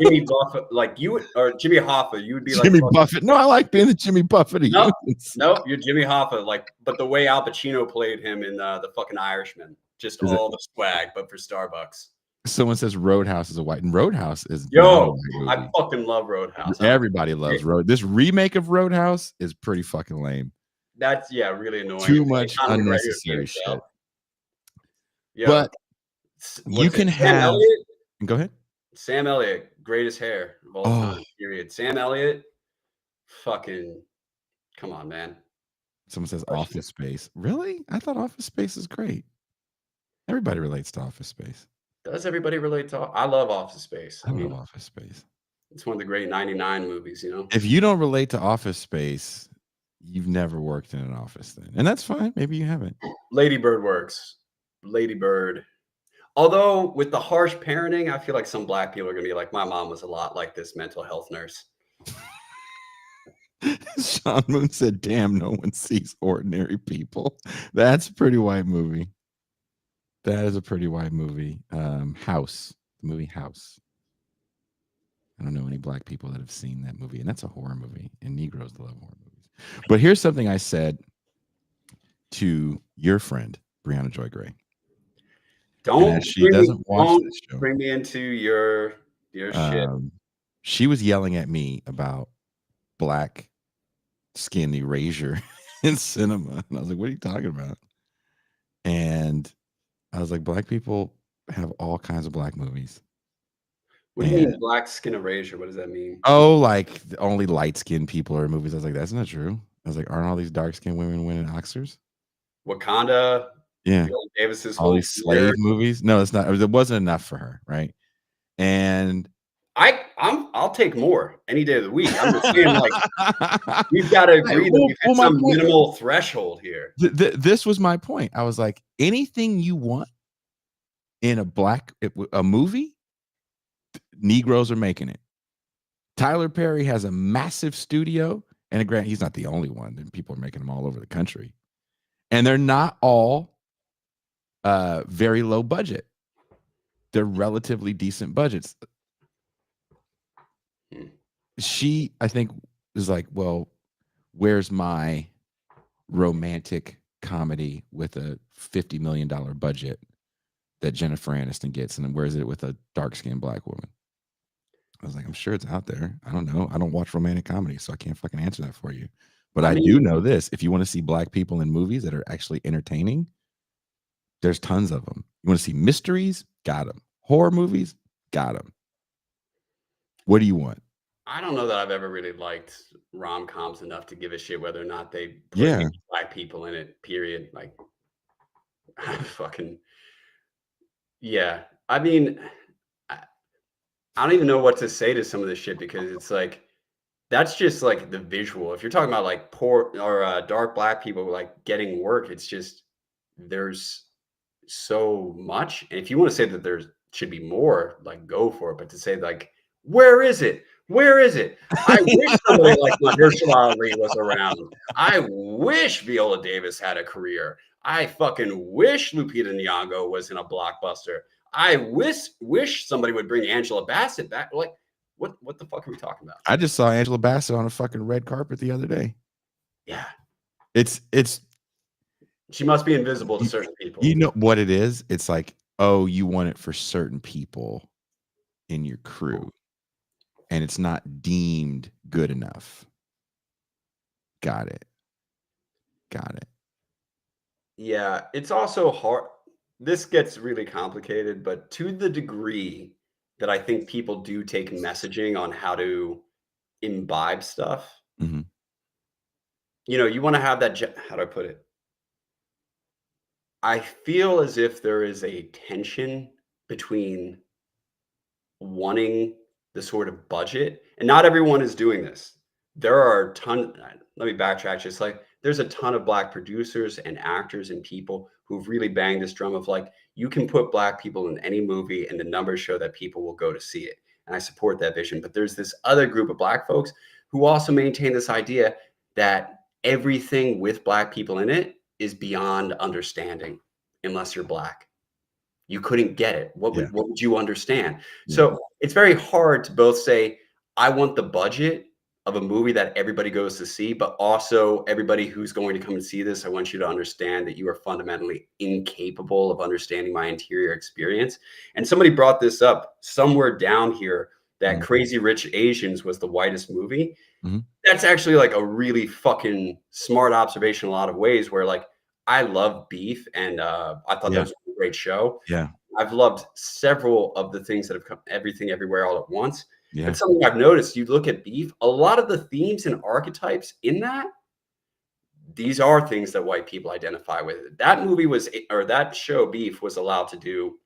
Jimmy Buffett, like you, or Jimmy Hoffa. You would be Jimmy like Buffett. No, I like being the Jimmy Buffett of unions. Nope, you're Jimmy Hoffa. Like, but the way Al Pacino played him in the fucking Irishman, just all the swag, but for Starbucks. Someone says Roadhouse is a white, and Roadhouse is I fucking love Roadhouse. Everybody loves Roadhouse. This remake of Roadhouse is pretty fucking lame. That's really annoying. Too much unnecessary shit. Yeah. But you can have. Go ahead. Sam Elliott, greatest hair of all time. Period. Sam Elliott, fucking Come on, man. Someone says Question. Office Space. Really? I thought Office Space is great. Everybody relates to Office Space. Does everybody relate to? I love Office Space. I I love mean, Office Space. it's one of the great '99 movies. You know, If you don't relate to Office Space, you've never worked in an office then. And that's fine. Maybe you haven't. Lady Bird works. Lady Bird. Although with the harsh parenting, I feel like some black people are gonna be like, my mom was a lot like this mental health nurse. Sean Moon said, damn, no one sees ordinary people. That's a pretty white movie. That is a pretty white movie. House, the movie House. I don't know any black people that have seen that movie, and that's a horror movie, and Negroes love horror movies. But here's something I said to your friend, Brianna Joy Gray. Don't she doesn't watch this show. Bring me into your shit. She was yelling at me about black skin erasure in cinema. And I was like, what are you talking about? And I was like, black people have all kinds of black movies. What do you mean black skin erasure? What does that mean? Oh, like only light-skinned people are in movies. I was like, that's not true. I was like, aren't all these dark-skinned women winning Oscars? Wakanda. Yeah. Viola Davis's all these slave movies. No, it's not. It wasn't enough for her, right? And I'll take more any day of the week. I'm just saying, like, we've got to agree that we've hit some minimal threshold here. This was my point. I was like, anything you want in a movie, Negroes are making it. Tyler Perry has a massive studio, and he's not the only one. And people are making them all over the country, and they're not all very low budget. They're relatively decent budgets. She, I think, is like, well, where's my romantic comedy with a $50 million budget that Jennifer Aniston gets, and then where's it with a dark-skinned black woman? I was like, I'm sure it's out there. I don't know. I don't watch romantic comedy, so I can't fucking answer that for you. But I do know this. If you want to see black people in movies that are actually entertaining, there's tons of them. You want to see mysteries? Got them. Horror movies? Got them. What do you want? I don't know that I've ever really liked rom-coms enough to give a shit whether or not they put black people in it, period. Like, fucking, yeah. I mean, I don't even know what to say to some of this shit, because it's like, that's just like the visual. If you're talking about like poor or dark black people like getting work, it's just, there's so much. And if you want to say that there should be more, like, go for it. But to say like, where is it? Where is it? I wish somebody like Mahershala Ali was around. I wish Viola Davis had a career. I fucking wish Lupita Nyong'o was in a blockbuster. I wish somebody would bring Angela Bassett back. Like, what the fuck are we talking about? I just saw Angela Bassett on a fucking red carpet the other day. Yeah. It's she must be invisible to certain people. You know what it is? It's like, oh, you want it for certain people in your crew, and it's not deemed good enough. Got it. Yeah, it's also hard. This gets really complicated, but to the degree that I think people do take messaging on how to imbibe stuff, Mm-hmm. you know, you want to have that, how do I put it? I feel as if there is a tension between wanting the sort of budget, and not everyone is doing this. There are a ton, let me backtrack, just like there's a ton of black producers and actors and people who've really banged this drum of like, you can put black people in any movie and the numbers show that people will go to see it. And I support that vision. But there's this other group of black folks who also maintain this idea that everything with black people in it is beyond understanding unless you're black. You couldn't get it. What would you understand? Yeah. So it's very hard to both say, I want the budget of a movie that everybody goes to see, but also everybody who's going to come and see this, I want you to understand that you are fundamentally incapable of understanding my interior experience. And somebody brought this up somewhere down here, that Crazy Rich Asians was the whitest movie. Mm-hmm. That's actually like a really fucking smart observation in a lot of ways, where like, I love Beef, and I thought that was a great show. Yeah. I've loved several of the things that have come, Everything Everywhere All at Once. Yeah. But something I've noticed, you look at Beef, a lot of the themes and archetypes in that these are things that white people identify with. That movie was, or that show Beef was allowed to do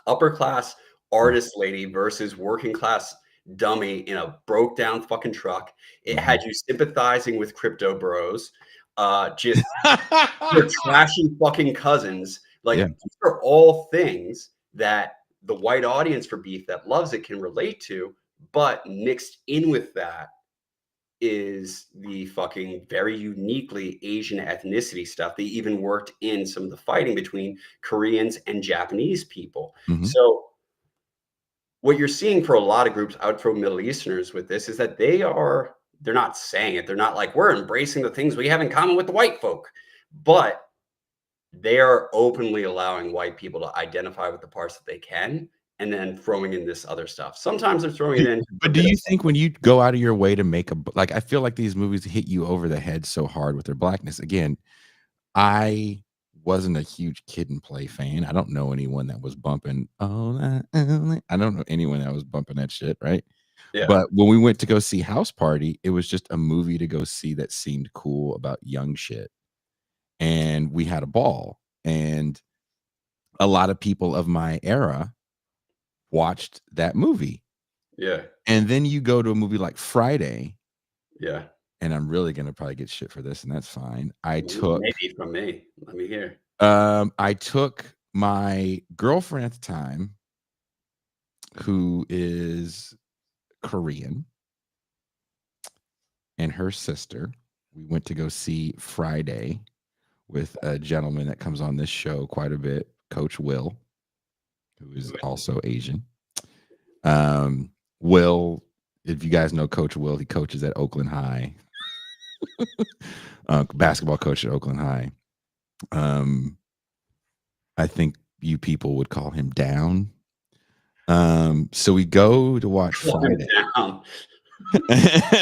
upper class artist lady versus working class dummy in a broke down fucking truck. It had you sympathizing with crypto bros, just your trashy fucking cousins. Like, Yeah. these are all things that the white audience for Beef that loves it can relate to, but mixed in with that is the fucking very uniquely Asian ethnicity stuff. They even worked in some of the fighting between Koreans and Japanese people. Mhm. So what you're seeing for a lot of groups out from Middle Easterners with this is that they're not saying it. They're not like, we're embracing the things we have in common with the white folk, but they are openly allowing white people to identify with the parts that they can, and then throwing in this other stuff. Sometimes they're throwing it in. But do you think when you go out of your way to make like, I feel like these movies hit you over the head so hard with their blackness. Again, I wasn't a huge Kid and Play fan. I don't know anyone that was bumping. Oh, I don't know anyone that was bumping that shit, right? Yeah. But when we went to go see House Party, it was just a movie to go see that seemed cool about young shit. And we had a ball. And a lot of people of my era watched that movie. Yeah. And then you go to a movie like Friday, Yeah. and I'm really gonna probably get shit for this, and that's fine. I took Maybe from me. Let me hear. I took my girlfriend at the time, who is Korean, and her sister. We went to go see Friday with a gentleman that comes on this show quite a bit, Coach Will, who is also Asian. Will, if you guys know Coach Will, he coaches at Oakland High. Basketball coach at Oakland High. I think you people would call him down. So we go to watch Friday.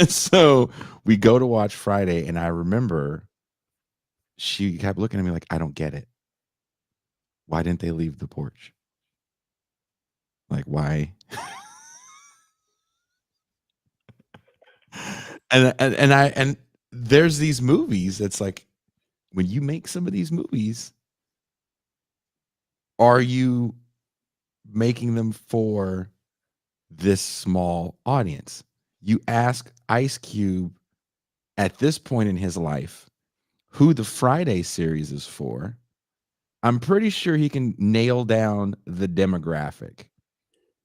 So we go to watch Friday, and I remember she kept looking at me like, I don't get it. Why didn't they leave the porch? Like, why? and there's these movies that's like, when you make some of these movies, are you making them for this small audience? You ask Ice Cube at this point in his life who the Friday series is for. I'm pretty sure he can nail down the demographic.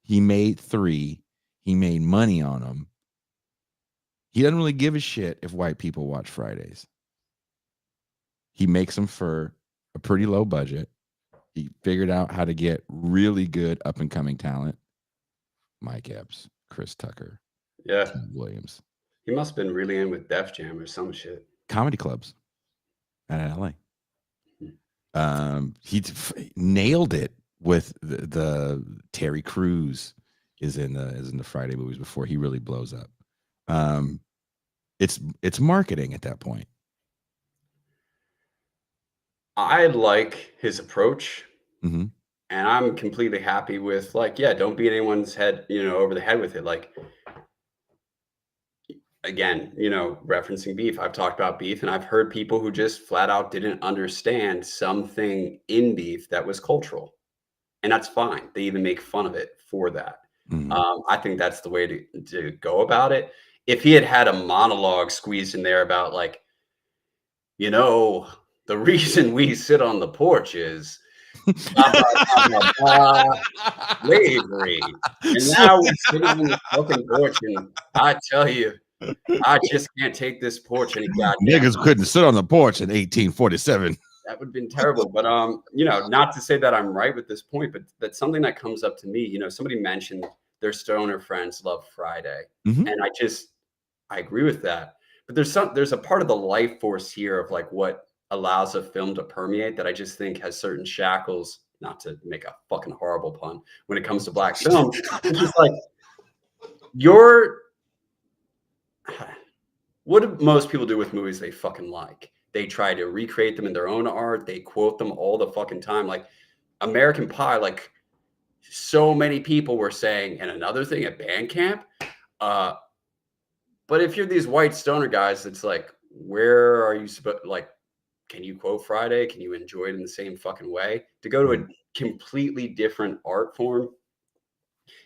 He made 3. He made money on them. He doesn't really give a shit if white people watch Fridays. He makes them for a pretty low budget. He figured out how to get really good up and coming talent. Mike Epps, Chris Tucker, Tim Williams. He must have been really in with Def Jam or some shit. Comedy clubs out of LA. He nailed it with the Terry Crews is in the Friday movies before he really blows up. It's marketing at that point. I like his approach, Mm-hmm. and I'm completely happy with, like, yeah, don't beat anyone's head, over the head with it. Like, again, referencing Beef, I've talked about Beef, and I've heard people who just flat out didn't understand something in Beef that was cultural, and that's fine. They even make fun of it for that. Mm-hmm. I think that's the way to go about it. If he had a monologue squeezed in there about, like, the reason we sit on the porch is slavery. And now we're sitting on the fucking porch, and I tell you, I just can't take this porch any goddamn. Niggas couldn't sit on the porch in 1847. That would have been terrible. But not to say that I'm right with this point, but that's something that comes up to me. Somebody mentioned their stoner friends love Friday. Mm-hmm. And I agree with that. But there's a part of the life force here of, like, what allows a film to permeate that I just think has certain shackles, not to make a fucking horrible pun, when it comes to black film. It's just like, what do most people do with movies they fucking like? They try to recreate them in their own art. They quote them all the fucking time. Like American Pie, like, so many people were saying, and another thing at band camp. But if you're these white stoner guys, it's like, where are you supposed like? Can you quote Friday? Can you enjoy it in the same fucking way? To go to a completely different art form,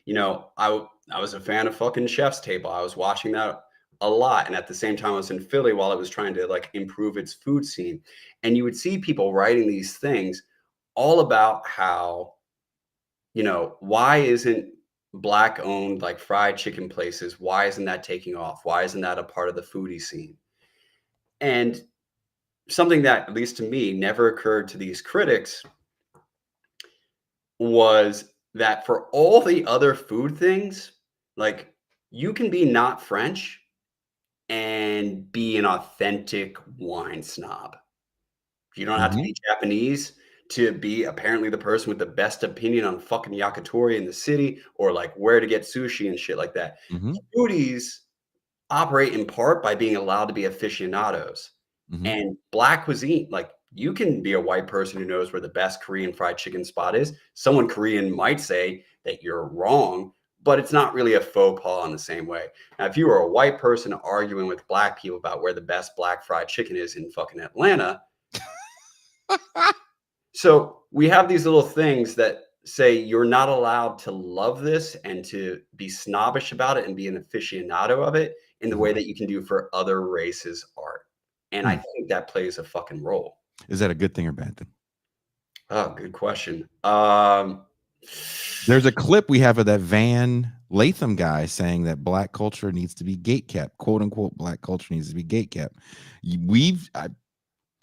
I was a fan of fucking Chef's Table. I was watching that a lot, and at the same time, I was in Philly while it was trying to like improve its food scene, and you would see people writing these things all about how why isn't black owned like fried chicken places? Why isn't that taking off? Why isn't that a part of the foodie scene? And something that, at least to me, never occurred to these critics was that for all the other food things, like you can be not French and be an authentic wine snob. You don't have to Mhm. be Japanese to be apparently the person with the best opinion on fucking yakitori in the city or like where to get sushi and shit like that. Mhm. Foodies operate in part by being allowed to be aficionados. Mhm. And black cuisine, like you can be a white person who knows where the best Korean fried chicken spot is. Someone Korean might say that you're wrong, but it's not really a faux pas in the same way. Now, if you were a white person arguing with black people about where the best black fried chicken is in fucking Atlanta, so we have these little things that say you're not allowed to love this and to be snobbish about it and be an aficionado of it in the way that you can do for other races' art. And I Hmm. think that plays a fucking role. Is that a good thing or bad thing? Oh, good question. There's a clip we have of that Van Latham guy saying that black culture needs to be gate kept, quote unquote. Black culture needs to be gate kept.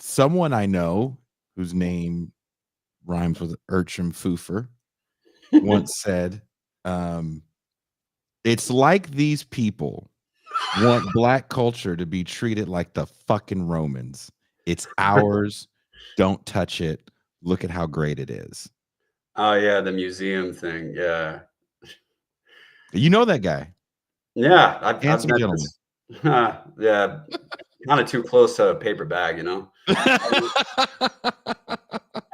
Someone I know whose name rhymes with Urchin Foofer once said, "It's like these people want black culture to be treated like the fucking Romans. It's ours. Don't touch it. Look at how great it is." Oh yeah, the museum thing. Yeah. You know that guy, Yeah, I've handsome met gentleman. this. Yeah, kind of too close to a paper bag, I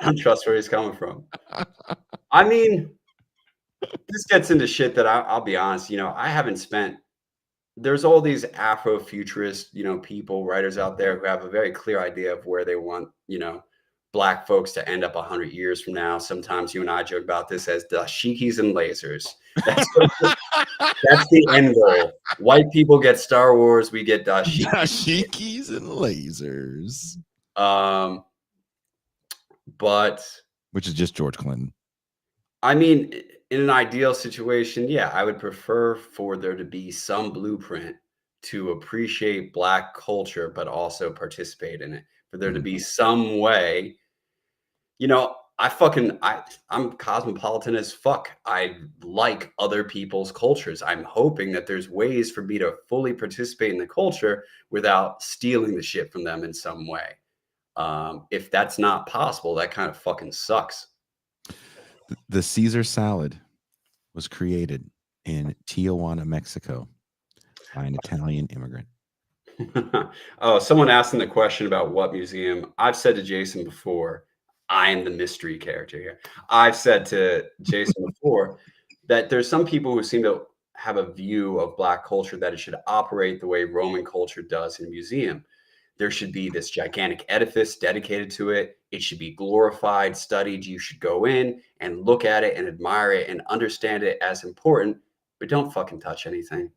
don't trust where he's coming from. I mean, this gets into shit that I'll be honest, I haven't spent there's all these Afrofuturist, people, writers out there who have a very clear idea of where they want, black folks to end up 100 years from now. Sometimes you and I joke about this as dashikis and lasers. That's that's the end goal. White people get Star Wars, we get dashikis. Dashikis and lasers, Um, but which is just George Clinton. I mean, in an ideal situation, yeah, I would prefer for there to be some blueprint to appreciate black culture, but also participate in it. For there to be some way, I'm cosmopolitan as fuck. I like other people's cultures. I'm hoping that there's ways for me to fully participate in the culture without stealing the shit from them in some way. If that's not possible, that kind of fucking sucks. The Caesar salad was created in Tijuana, Mexico, by an Italian immigrant. Oh, someone asking the question about what museum. I've said to Jason before, I am the mystery character here. I've said to Jason before that there's some people who seem to have a view of black culture that it should operate the way Roman culture does in a museum. There should be this gigantic edifice dedicated to it. It should be glorified, studied. You should go in and look at it and admire it and understand it as important, but don't fucking touch anything.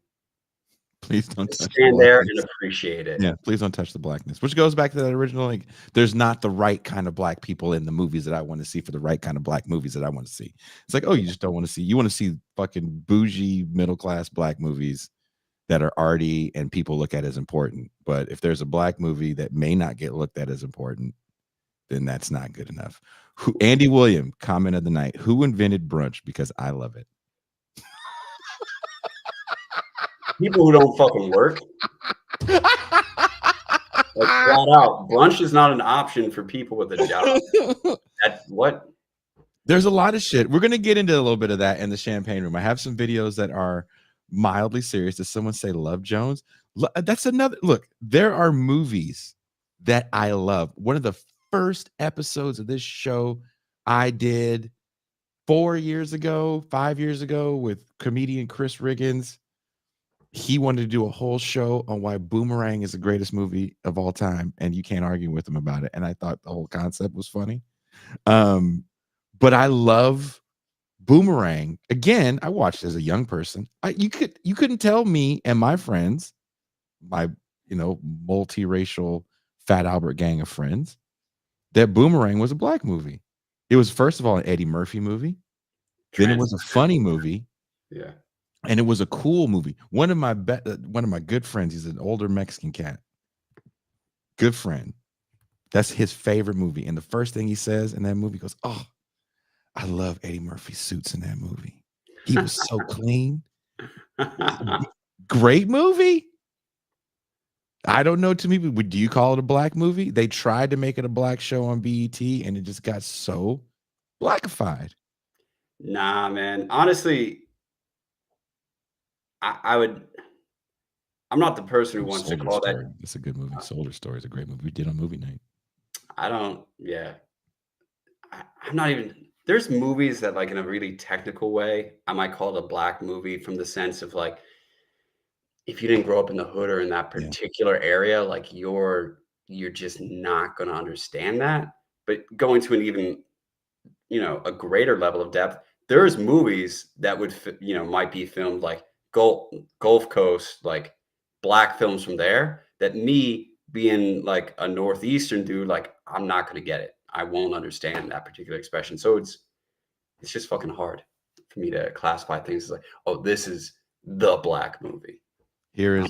Please don't Just touch the stand there and blackness. appreciate it. Yeah, please don't touch the blackness. Which goes back to that original, like, there's not the right kind of black people in the movies that I want to see for the right kind of black movies that I want to see. It's like, oh, you just don't want to see. You want to see fucking bougie middle class black movies that are arty and people look at as important. But if there's a black movie that may not get looked at as important, then that's not good enough. Andy William, comment of the night: who invented brunch? Because I love it. People who don't fucking work. Like flat out, brunch is not an option for people with a job. What? There's a lot of shit. We're gonna get into a little bit of that in the champagne room. I have some videos that are mildly serious. Does someone say Love Jones? That's another look. There are movies that I love. One of the first episodes of this show I did 4 years ago, 5 years ago with comedian Chris Riggins. he wanted to do a whole show on why Boomerang is the greatest movie of all time, and you can't argue with him about it. And I thought the whole concept was funny. But I love Boomerang. Again, I watched as a young person. You couldn't tell me and my friends, my multiracial Fat Albert gang of friends, that Boomerang was a black movie. It was, first of all, an Eddie Murphy movie. Then it was a funny movie. Yeah. And it was a cool movie. One of my good friends, he's an older Mexican cat. Good friend. That's his favorite movie. And the first thing he says in that movie, he goes, "Oh, I love Eddie Murphy's suits in that movie. He was so clean." Great movie. I don't know too many people. Do you call it a black movie? They tried to make it a black show on BET, and it just got so blackified. Nah, man. Honestly, I'm not the person who wants to Soldier call Story. that. It's a good movie. Soldier Story is a great movie. We did on movie night. Yeah. I'm not even. There's movies that, like, in a really technical way, I might call it a black movie from the sense of, like, if you didn't grow up in the hood or in that Yeah. particular area, like, you're just not going to understand that. But going to an even, a greater level of depth, there's movies that would, might be filmed like Gulf Coast, like black films from there, that me being like a Northeastern dude, like, I'm not going to get it. I won't understand that particular expression. So it's just fucking hard for me to classify things as like, oh, this is the black movie. Here's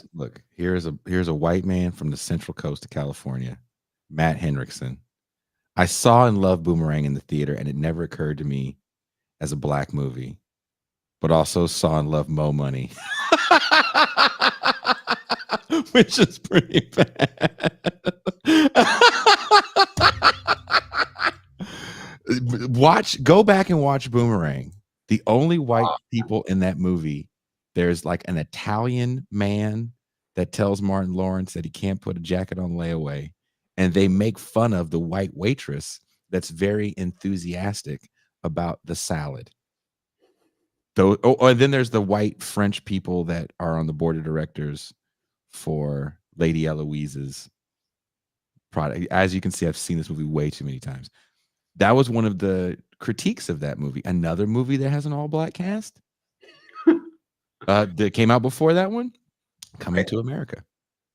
a white man from the Central Coast of California, Matt Henriksen. I saw and loved Boomerang in the theater, and it never occurred to me as a black movie, but also saw and loved Mo Money, which is pretty bad. Go back and watch Boomerang. The only white people in that movie, there's like an Italian man that tells Martin Lawrence that he can't put a jacket on layaway, and they make fun of the white waitress that's very enthusiastic about the salad. And then there's the white French people that are on the board of directors for Lady Eloise's product. As you can see, I've seen this movie way too many times. That was one of the critiques of that movie. Another movie that has an all-black cast that came out before that one, Coming to America.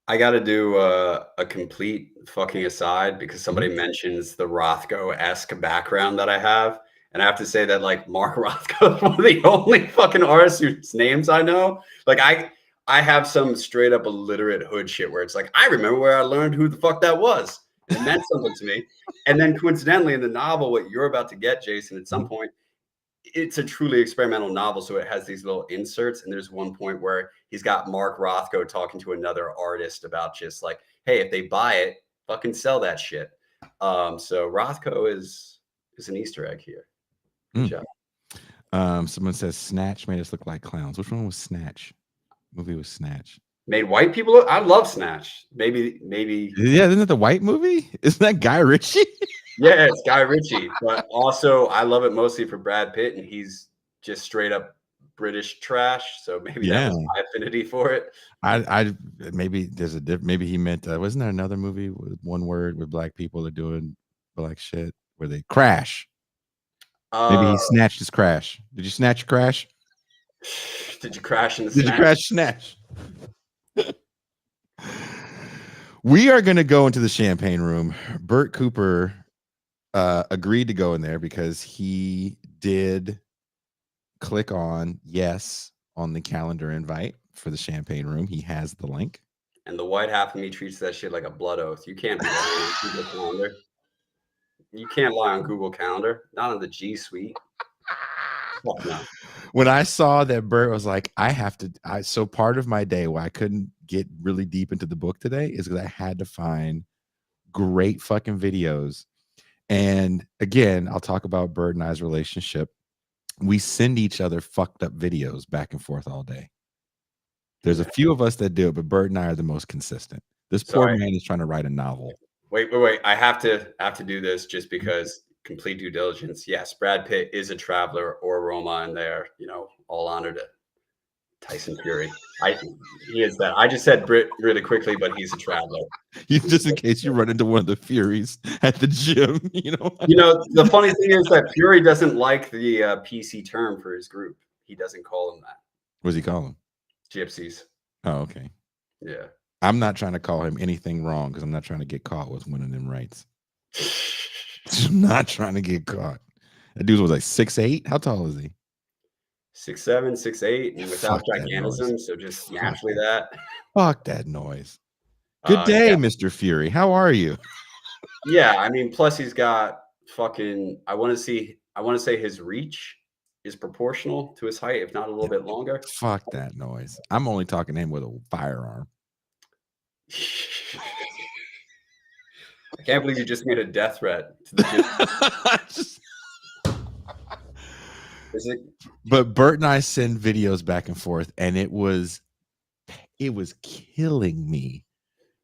I got to do a complete fucking aside because somebody mentions the Rothko-esque background that I have. And I have to say that, like, Mark Rothko is one of the only fucking artists whose names I know. Like, I have some straight up illiterate hood shit where it's like, I remember where I learned who the fuck that was. It meant something to me. And then coincidentally in the novel, what you're about to get, Jason, at some point, it's a truly experimental novel. So it has these little inserts. And there's one point where he's got Mark Rothko talking to another artist about just like, hey, if they buy it, fucking sell that shit. So Rothko is an Easter egg here. Good job. Someone says Snatch made us look like clowns. Which one was Snatch? Movie was Snatch. Made white people look. I love Snatch. Maybe. Yeah, isn't it the white movie? Isn't that Guy Ritchie? Yeah, it's Guy Ritchie. But also, I love it mostly for Brad Pitt, and he's just straight up British trash. So maybe that was my affinity for it. I maybe there's maybe he meant wasn't there another movie with one word where black people are doing black shit where they crash? Maybe he snatched his crash. Did you snatch your crash? Did you crash in the Did you crash snatch? We are going to go into the champagne room. Bert Cooper agreed to go in there because he did click on yes on the calendar invite for the champagne room. He has the link. And the white half of me treats that shit like a blood oath. You can't be on Google Calendar. You can't lie on Google Calendar. Not on the G Suite. Oh, no. When I saw that Bert was like, so part of my day why I couldn't get really deep into the book today is because I had to find great fucking videos. And again, I'll talk about Bert and I's relationship. We send each other fucked up videos back and forth all day. There's a few of us that do it, but Bert and I are the most consistent. This poor man is trying to write a novel. Wait. I have to do this just because complete due diligence. Yes, Brad Pitt is a traveler or Roma in there. All honor to Tyson Fury. He is that. I just said Brit really quickly, but he's a traveler. Just in case you run into one of the Furies at the gym, You know, the funny thing is that Fury doesn't like the PC term for his group. He doesn't call them that. What does he call them? Gypsies. Oh, okay. Yeah. I'm not trying to call him anything wrong because I'm not trying to get caught with one of them rights. I'm not trying to get caught. That dude was like 6'8". How tall is he? 6'7", 6'8", and without Fuck that gigantism, noise. so just naturally that. Fuck that noise. Good day, Yeah. Mr. Fury. How are you? Yeah, I mean, plus he's got fucking. I want to say his reach is proportional to his height, if not a little bit longer. Fuck that noise. I'm only talking to him with a firearm. I can't believe you just made a death threat to the But Bert and I send videos back and forth, and it was killing me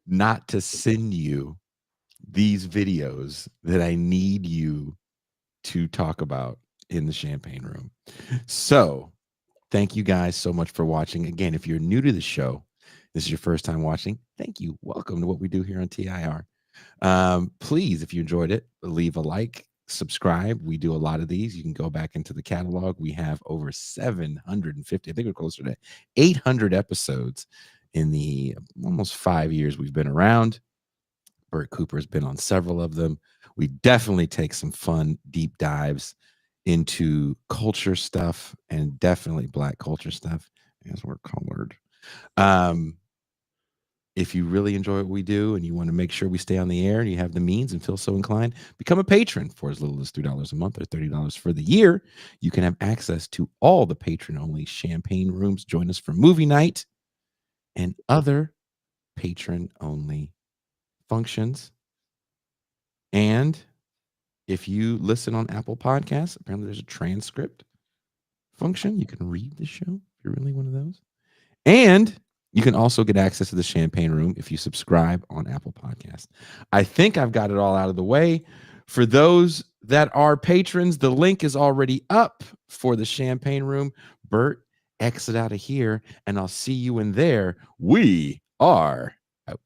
not to send you these videos that I need you to talk about in the Champagne Room. So thank you guys so much for watching. Again, if you're new to the show, this is your first time watching, thank you. Welcome to what we do here on TIR. Please, if you enjoyed it, leave a like, subscribe. We do a lot of these. You can go back into the catalog. We have over 750, I think we're closer to 800 episodes in the almost 5 years we've been around. Bert Cooper's been on several of them. We definitely take some fun deep dives into culture stuff, and definitely Black culture stuff as we're colored. If you really enjoy what we do and you want to make sure we stay on the air and you have the means and feel so inclined, become a patron for as little as $3 a month or $30 for the year. You can have access to all the patron-only Champagne Rooms. Join us for movie night and other patron-only functions. And if you listen on Apple Podcasts, apparently there's a transcript function. You can read the show if you're really one of those. And you can also get access to the Champagne Room if you subscribe on Apple Podcasts. I think I've got it all out of the way. For those that are patrons, the link is already up for the Champagne Room. Bert, exit out of here, and I'll see you in there. We are out.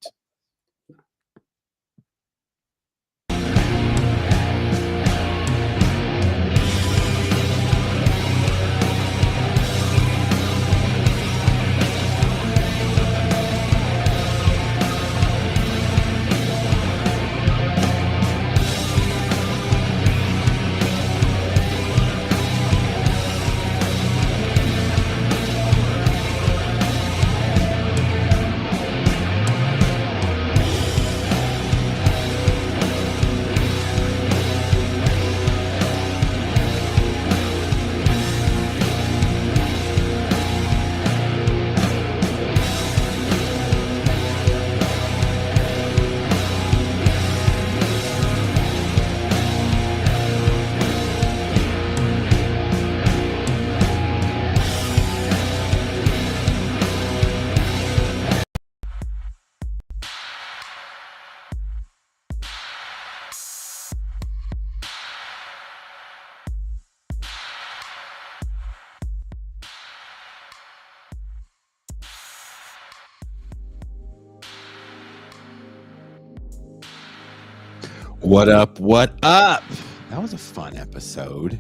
What up? What up? That was a fun episode.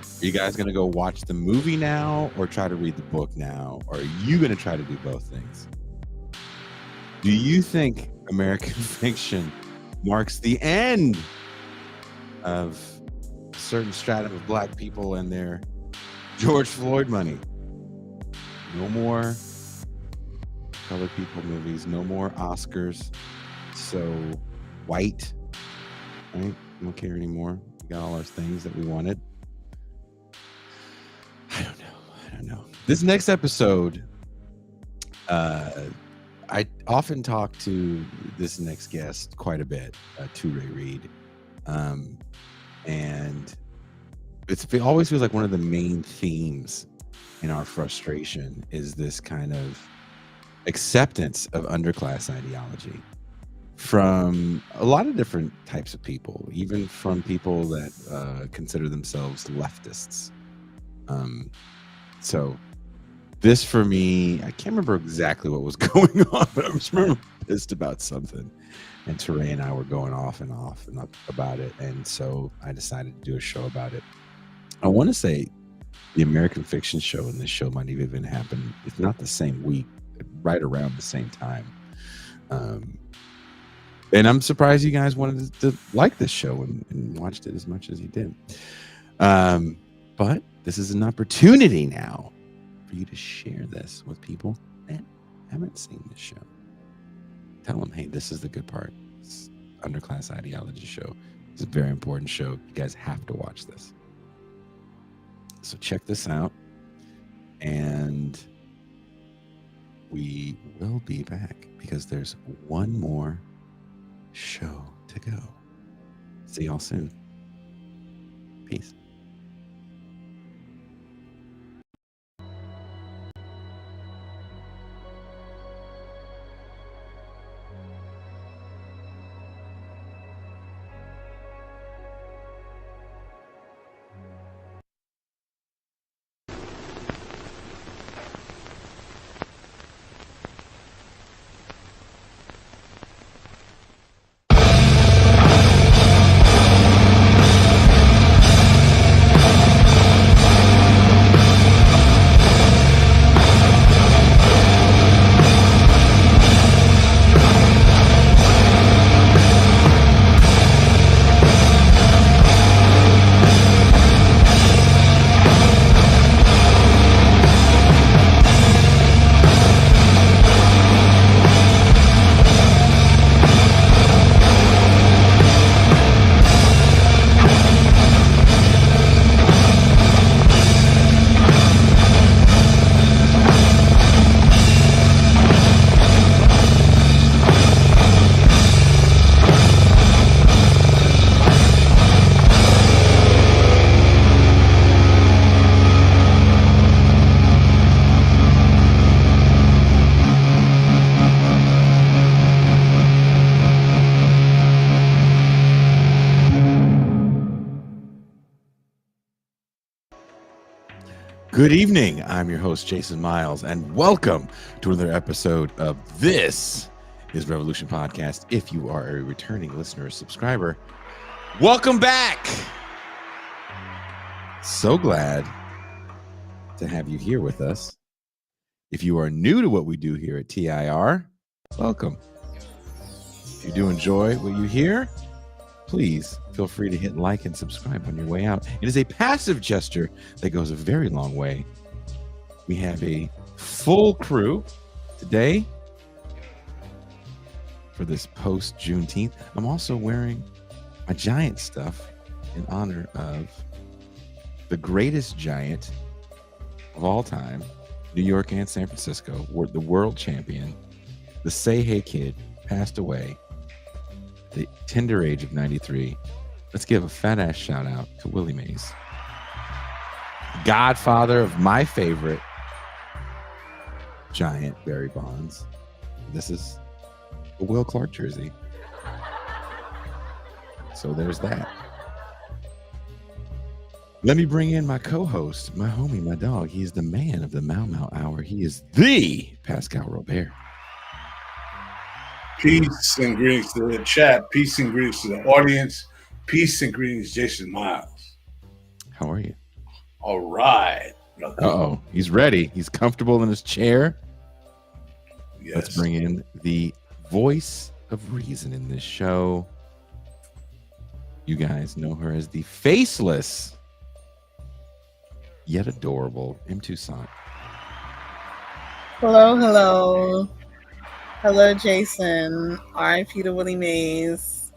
Are you guys going to go watch the movie now or try to read the book now? Or are you going to try to do both things? Do you think American Fiction marks the end of a certain stratum of Black people and their George Floyd money? No more colored people movies, no more Oscars. So white, right? We don't care anymore. We got all our things that we wanted. I don't know. This next episode, I often talk to this next guest quite a bit, Toure Reed. And it always feels like one of the main themes in our frustration is this kind of acceptance of underclass ideology from a lot of different types of people, even from people that consider themselves leftists. So This for me, I can't remember exactly what was going on, but I just remember pissed about something. And Teray and I were going off and up about it. And so I decided to do a show about it. I want to say the American Fiction show and this show might have even happened, if not the same week, right around the same time. And I'm surprised you guys wanted to like this show and watched it as much as you did. But this is an opportunity now for you to share this with people that haven't seen this show. Tell them, hey, this is the good part. It's Underclass Ideology show. It's a very important show. You guys have to watch this. So check this out. And we will be back because there's one more show to go. See y'all soon. Peace. Good evening. I'm your host, Jason Miles, and welcome to another episode of This is Revolution Podcast. If you are a returning listener or subscriber, welcome back. So glad to have you here with us. If you are new to what we do here at TIR, welcome. If you do enjoy what you hear, please feel free to hit like and subscribe on your way out. It is a passive gesture that goes a very long way. We have a full crew today for this post Juneteenth. I'm also wearing my Giant stuff in honor of the greatest Giant of all time, New York and San Francisco, the world champion, the Say Hey Kid, passed away at the tender age of 93. Let's give a fat ass shout out to Willie Mays, godfather of my favorite Giant, Barry Bonds. This is a Will Clark jersey. So there's that. Let me bring in my co-host, my homie, my dog. He is the man of the Mau Mau Hour. He is the Pascal Robert. Peace and greetings to the chat. Peace and greetings to the audience. Peace and greetings, Jason Miles. How are you? All right. Uh-oh. He's ready. He's comfortable in his chair. Yes. Let's bring in the voice of reason in this show. You guys know her as the faceless, yet adorable M. Toussaint. Hello, hello. Hello, Jason. R.I.P. to Willie Mays.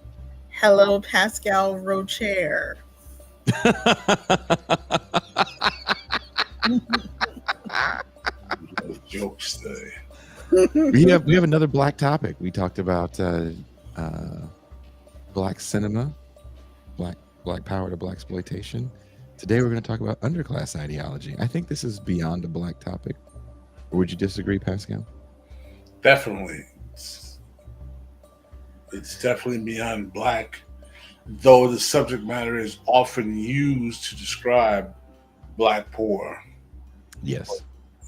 Hello, Pascal Rocher. Jokes today. we have another black topic. We talked about black cinema, black power to black exploitation. Today we're going to talk about underclass ideology. I think this is beyond a black topic. Or would you disagree, Pascal? Definitely. It's definitely beyond black, though the subject matter is often used to describe black poor. Yes.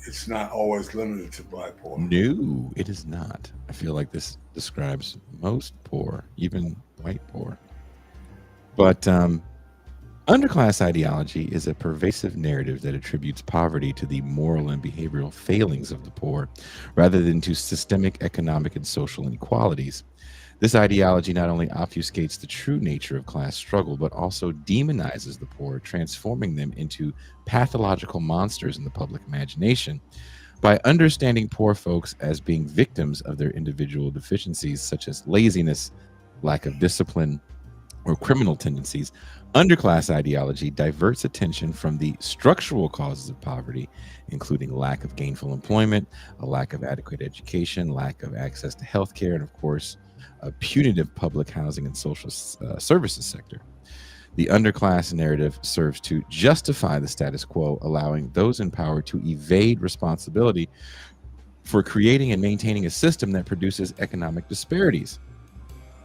it's not always limited to black poor. No, it is not. I feel like this describes most poor, even white poor. But underclass ideology is a pervasive narrative that attributes poverty to the moral and behavioral failings of the poor, rather than to systemic economic and social inequalities. This ideology not only obfuscates the true nature of class struggle, but also demonizes the poor, transforming them into pathological monsters in the public imagination. By understanding poor folks as being victims of their individual deficiencies, such as laziness, lack of discipline, or criminal tendencies, underclass ideology diverts attention from the structural causes of poverty, including lack of gainful employment, a lack of adequate education, lack of access to healthcare, and of course, a punitive public housing and social services sector. The underclass narrative serves to justify the status quo, allowing those in power to evade responsibility for creating and maintaining a system that produces economic disparities.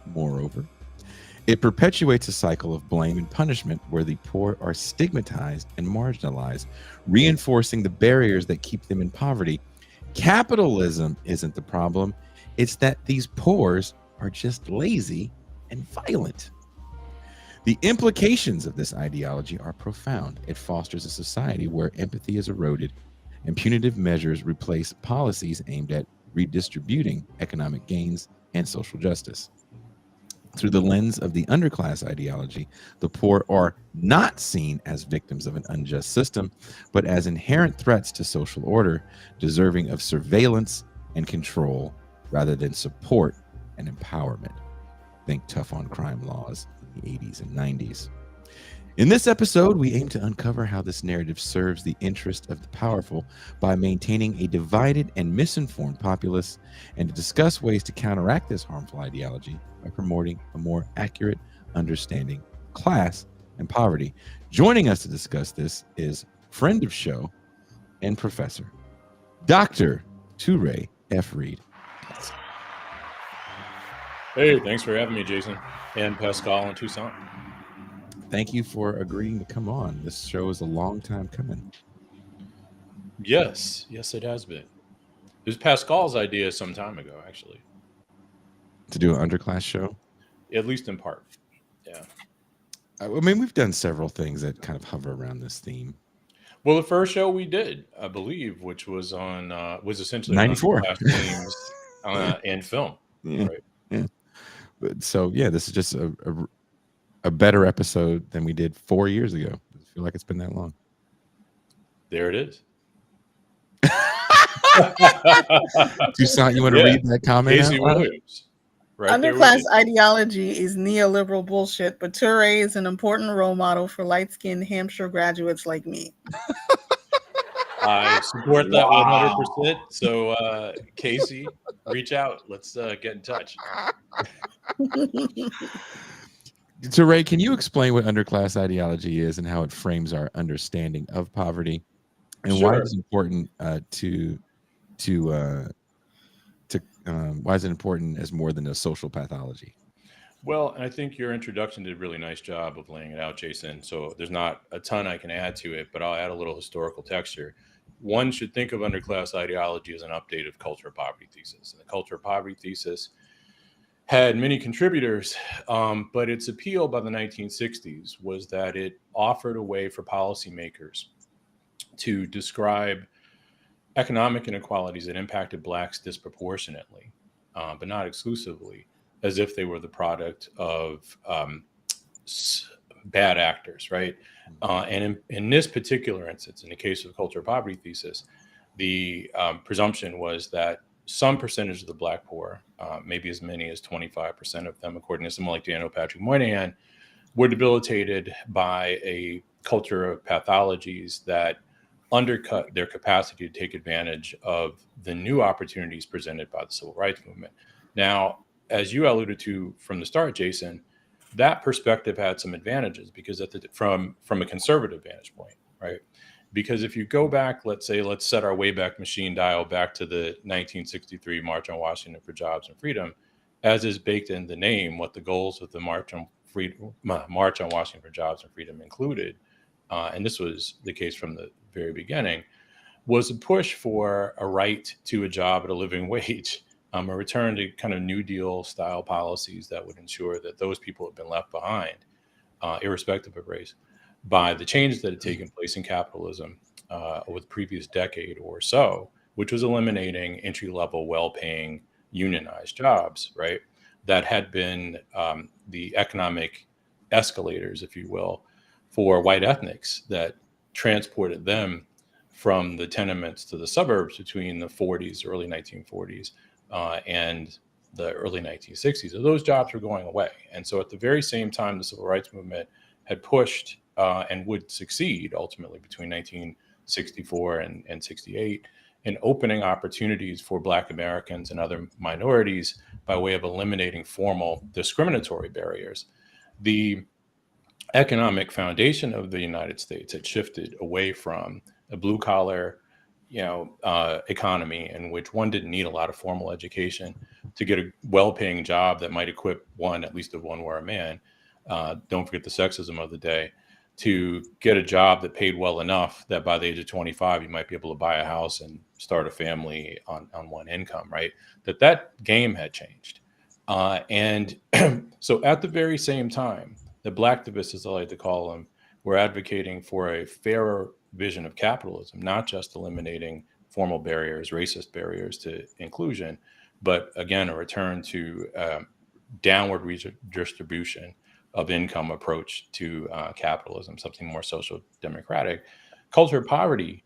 Moreover, it perpetuates a cycle of blame and punishment where the poor are stigmatized and marginalized, reinforcing the barriers that keep them in poverty. Capitalism isn't the problem, it's that these poors are just lazy and violent. The implications of this ideology are profound. It fosters a society where empathy is eroded and punitive measures replace policies aimed at redistributing economic gains and social justice. Through the lens of the underclass ideology, the poor are not seen as victims of an unjust system, but as inherent threats to social order, deserving of surveillance and control rather than support and empowerment. Think tough on crime laws in the 80s and 90s. In this episode, we aim to uncover how this narrative serves the interest of the powerful by maintaining a divided and misinformed populace, and to discuss ways to counteract this harmful ideology by promoting a more accurate understanding of class and poverty. Joining us to discuss this is friend of show and professor, Dr. Toure F. Reed. Hey, thanks for having me, Jason, and Pascal and Toussaint. Thank you for agreeing to come on. This show is a long time coming. Yes, it has been. It was Pascal's idea some time ago, actually. To do an underclass show? At least in part, yeah. I mean, we've done several things that kind of hover around this theme. Well, the first show we did, I believe, which was on was essentially 94 themes and film. Yeah, right? Yeah. So yeah, this is just a better episode than we did 4 years ago. I feel like it's been that long. There it is. Toussaint, you want to read that comment? Casey Williams. Right, underclass ideology is neoliberal bullshit, but Toure is an important role model for light-skinned Hampshire graduates like me. I support that 100%. So, Casey, reach out. Let's get in touch. Toure, can you explain what underclass ideology is and how it frames our understanding of poverty, and why it's important why is it important as more than a social pathology? Well, and I think your introduction did a really nice job of laying it out, Jason. So there's not a ton I can add to it, but I'll add a little historical texture. One should think of underclass ideology as an update of culture of poverty thesis. And the culture of poverty thesis had many contributors, but its appeal by the 1960s was that it offered a way for policymakers to describe economic inequalities that impacted Blacks disproportionately, but not exclusively, as if they were the product of bad actors, right? And in this particular instance, in the case of the culture of poverty thesis, the presumption was that some percentage of the Black poor, maybe as many as 25% of them, according to someone like Daniel Patrick Moynihan, were debilitated by a culture of pathologies that undercut their capacity to take advantage of the new opportunities presented by the civil rights movement. Now, as you alluded to from the start, Jason, that perspective had some advantages because from a conservative vantage point, right? Because if you go back, let's set our Wayback Machine dial back to the 1963 March on Washington for Jobs and Freedom, as is baked in the name, what the goals of the March on Washington for Jobs and Freedom included, and this was the case from the very beginning, was a push for a right to a job at a living wage, a return to kind of New Deal style policies that would ensure that those people have been left behind, irrespective of race, by the changes that had taken place in capitalism over the previous decade or so, which was eliminating entry-level, well-paying, unionized jobs, right? That had been the economic escalators, if you will, for white ethnics that transported them from the tenements to the suburbs between the 40s, early 1940s, and the early 1960s. So those jobs were going away. And so at the very same time, the civil rights movement had pushed and would succeed ultimately between 1964 and 68 in opening opportunities for Black Americans and other minorities by way of eliminating formal discriminatory barriers. The economic foundation of the United States had shifted away from a blue collar, economy in which one didn't need a lot of formal education to get a well-paying job that might equip one, at least if one were a man. Don't forget the sexism of the day. To get a job that paid well enough that by the age of 25, you might be able to buy a house and start a family on one income, right? That game had changed. And so at the very same time, the Blacktivists, as I like to call them, were advocating for a fairer vision of capitalism, not just eliminating formal barriers, racist barriers to inclusion, but again, a return to downward redistribution of income approach to capitalism, something more social democratic. Culture of poverty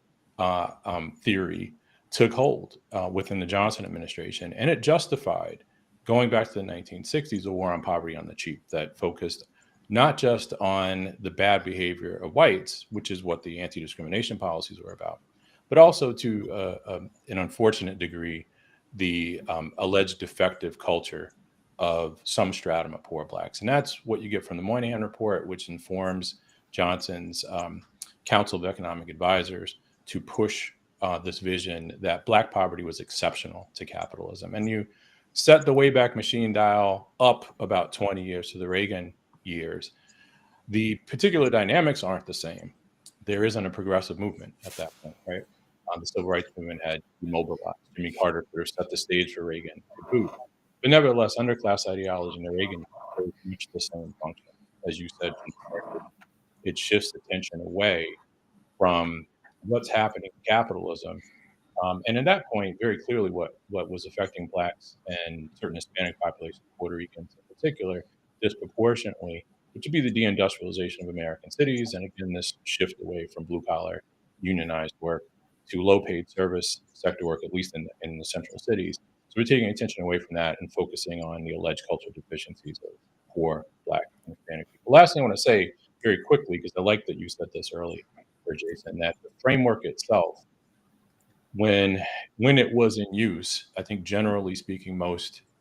theory took hold within the Johnson administration, and it justified, going back to the 1960s, a war on poverty on the cheap that focused not just on the bad behavior of whites, which is what the anti-discrimination policies were about, but also to an unfortunate degree, the alleged defective culture of some stratum of poor Blacks. And that's what you get from the Moynihan Report, which informs Johnson's Council of Economic Advisors to push this vision that Black poverty was exceptional to capitalism. And you set the Wayback Machine dial up about 20 years to the Reagan years. The particular dynamics aren't the same. There isn't a progressive movement at that point, right? The civil rights movement had demobilized. Jimmy Carter sort of set the stage for Reagan to boot. But nevertheless, underclass ideology in the Reagan reached the same function. As you said, it shifts attention away from what's happening in capitalism. And at that point, very clearly what was affecting Blacks and certain Hispanic populations, Puerto Ricans in particular, disproportionately, which would be the deindustrialization of American cities. And again, this shift away from blue collar unionized work to low paid service sector work, at least in the central cities. So we're taking attention away from that and focusing on the alleged cultural deficiencies of poor Black and Hispanic people. Last thing I want to say very quickly, because I like that you said this earlier, Jason, that the framework itself, when it was in use, I think generally speaking,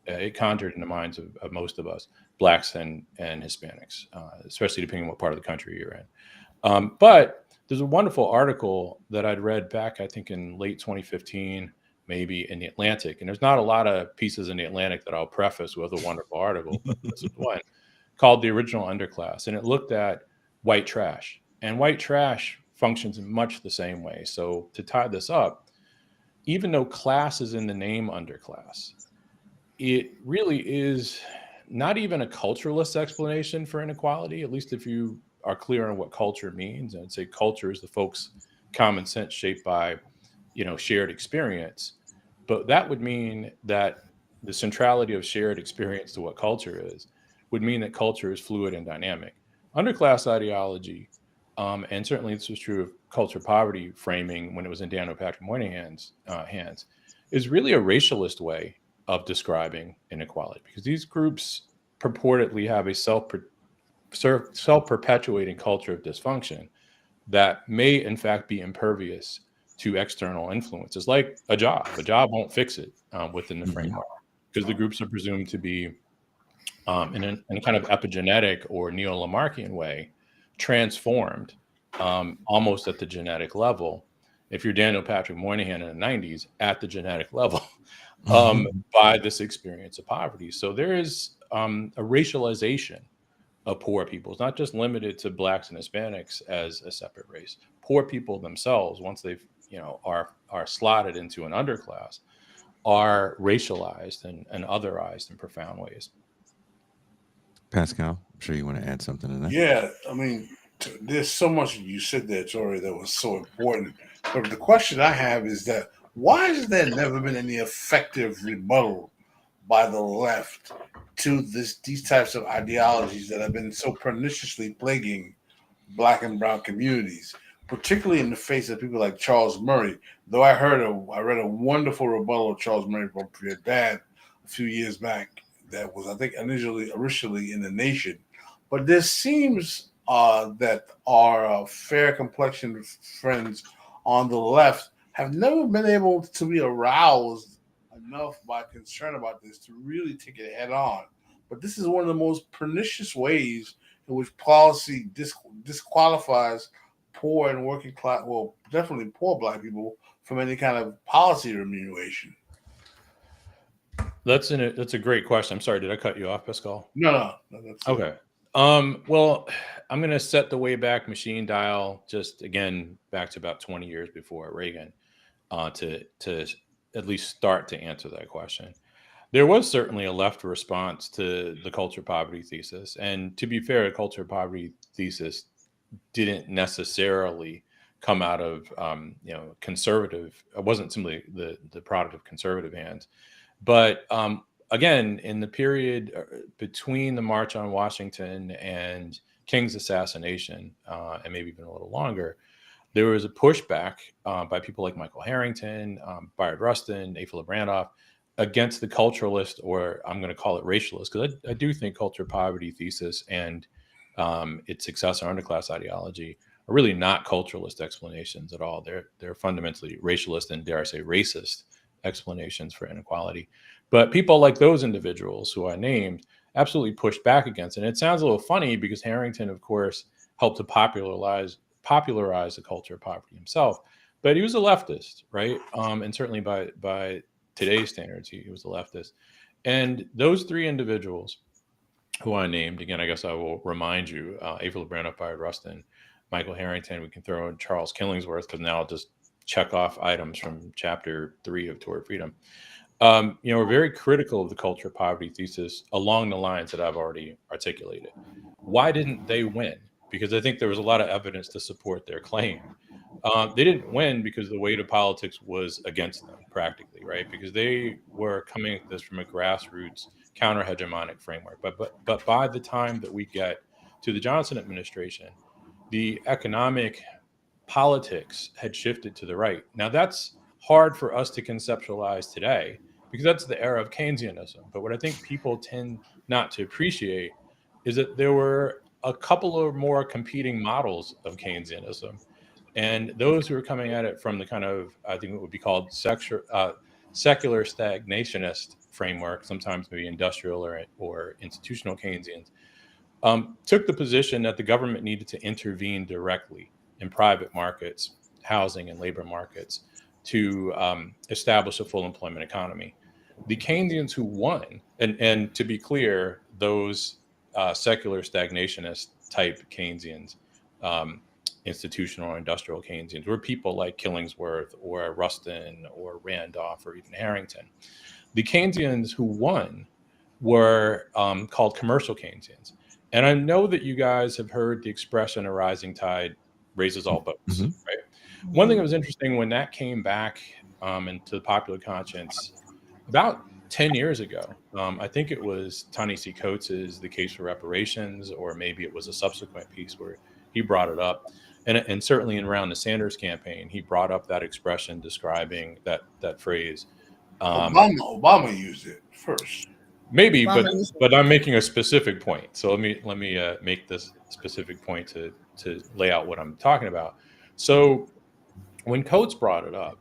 it conjured in the minds of most of us, Blacks and Hispanics, especially depending on what part of the country you're in. But there's a wonderful article that I'd read back, I think in late 2015, maybe in the Atlantic. And there's not a lot of pieces in the Atlantic that I'll preface with a wonderful article, but this is one called The Original Underclass. And it looked at white trash. And white trash functions in much the same way. So to tie this up, even though class is in the name underclass, it really is not even a culturalist explanation for inequality, at least if you are clear on what culture means. And I'd say culture is the folks' common sense shaped by, shared experience. But that would mean that the centrality of shared experience to what culture is would mean that culture is fluid and dynamic. Underclass ideology, and certainly this was true of culture poverty framing when it was in Daniel Patrick Moynihan's hands, is really a racialist way of describing inequality, because these groups purportedly have a self-perpetuating culture of dysfunction that may in fact be impervious to external influences, like a job. A job won't fix it within the framework, because the groups are presumed to be in a kind of epigenetic or neo-Lamarckian way transformed almost at the genetic level. If you're Daniel Patrick Moynihan in the 90s, at the genetic level by this experience of poverty. So there is a racialization of poor people. It's not just limited to Blacks and Hispanics as a separate race. Poor people themselves, once they've are slotted into an underclass are racialized and otherized in profound ways. Pascal, I'm sure you want to add something to that. Yeah, I mean, there's so much you said there, Tori, that was so important. But the question I have is that why has there never been any effective rebuttal by the left to these types of ideologies that have been so perniciously plaguing Black and brown communities, particularly in the face of people like Charles Murray? Though I read a wonderful rebuttal of Charles Murray from your dad a few years back that was, I think, originally in The Nation. But there seems that our fair complexioned friends on the left have never been able to be aroused enough by concern about this to really take it head on. But this is one of the most pernicious ways in which policy disqualifies poor and working class, well, definitely poor Black people from any kind of policy remuneration. That's a great question. I'm sorry, did I cut you off, Pascal? No, that's okay. Well, I'm going to set the Wayback Machine dial just again back to about 20 years before Reagan to at least start to answer that question. There was certainly a left response to the culture poverty thesis. And to be fair, the culture poverty thesis didn't necessarily come out of, conservative. It wasn't simply the product of conservative hands. But again, in the period between the March on Washington and King's assassination, and maybe even a little longer, there was a pushback by people like Michael Harrington, Bayard Rustin, A. Philip Randolph, against the culturalist, or I'm going to call it racialist, because I do think culture poverty thesis and its successor underclass ideology are really not culturalist explanations at all. They're fundamentally racialist and, dare I say, racist explanations for inequality. But people like those individuals who I named absolutely pushed back against it. And it sounds a little funny because Harrington, of course, helped to popularize the culture of poverty himself, but he was a leftist, right? And certainly by today's standards, he was a leftist. And those three individuals who I named, again, I guess I will remind you, A. Philip Randolph, Bayard Rustin, Michael Harrington, we can throw in Charles Killingsworth, because now I'll just check off items from chapter 3 of Toward Freedom. We're very critical of the culture of poverty thesis along the lines that I've already articulated. Why didn't they win? Because I think there was a lot of evidence to support their claim. They didn't win because the weight of politics was against them, practically, right? Because they were coming at this from a grassroots counter-hegemonic framework. But by the time that we get to the Johnson administration, the economic politics had shifted to the right. Now, that's hard for us to conceptualize today because that's the era of Keynesianism. But what I think people tend not to appreciate is that there were a couple of more competing models of Keynesianism. And those who are coming at it from the kind of, I think it would be called secular stagnationist framework, sometimes maybe industrial or institutional Keynesians, took the position that the government needed to intervene directly in private markets, housing and labor markets, to establish a full employment economy. The Keynesians who won, and to be clear, those secular stagnationist type Keynesians, institutional or industrial Keynesians, were people like Killingsworth or Rustin or Randolph or even Harrington. The Keynesians who won were called commercial Keynesians. And I know that you guys have heard the expression, a rising tide raises all boats, right? One thing that was interesting when that came back into the popular conscience about 10 years ago, I think it was Ta-Nehisi Coates' The Case for Reparations, or maybe it was a subsequent piece where he brought it up. And certainly around the Sanders campaign, he brought up that expression describing that phrase. Obama used it first. Maybe, but I'm making a specific point. So let me make this specific point to lay out what I'm talking about. So when Coates brought it up,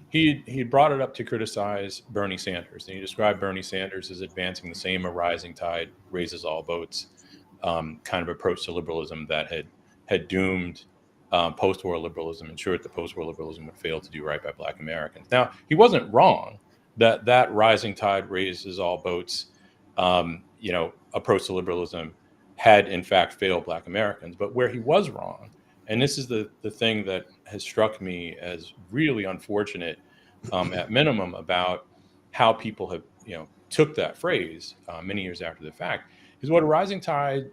he brought it up to criticize Bernie Sanders, and he described Bernie Sanders as advancing the same "a rising tide raises all boats" kind of approach to liberalism that had doomed post-war liberalism, ensured that post-war liberalism would fail to do right by Black Americans. Now, he wasn't wrong that rising tide raises all boats approach to liberalism had in fact failed Black Americans. But where he was wrong, And this is the thing that has struck me as really unfortunate, at minimum, about how people have, took that phrase many years after the fact, is what a rising tide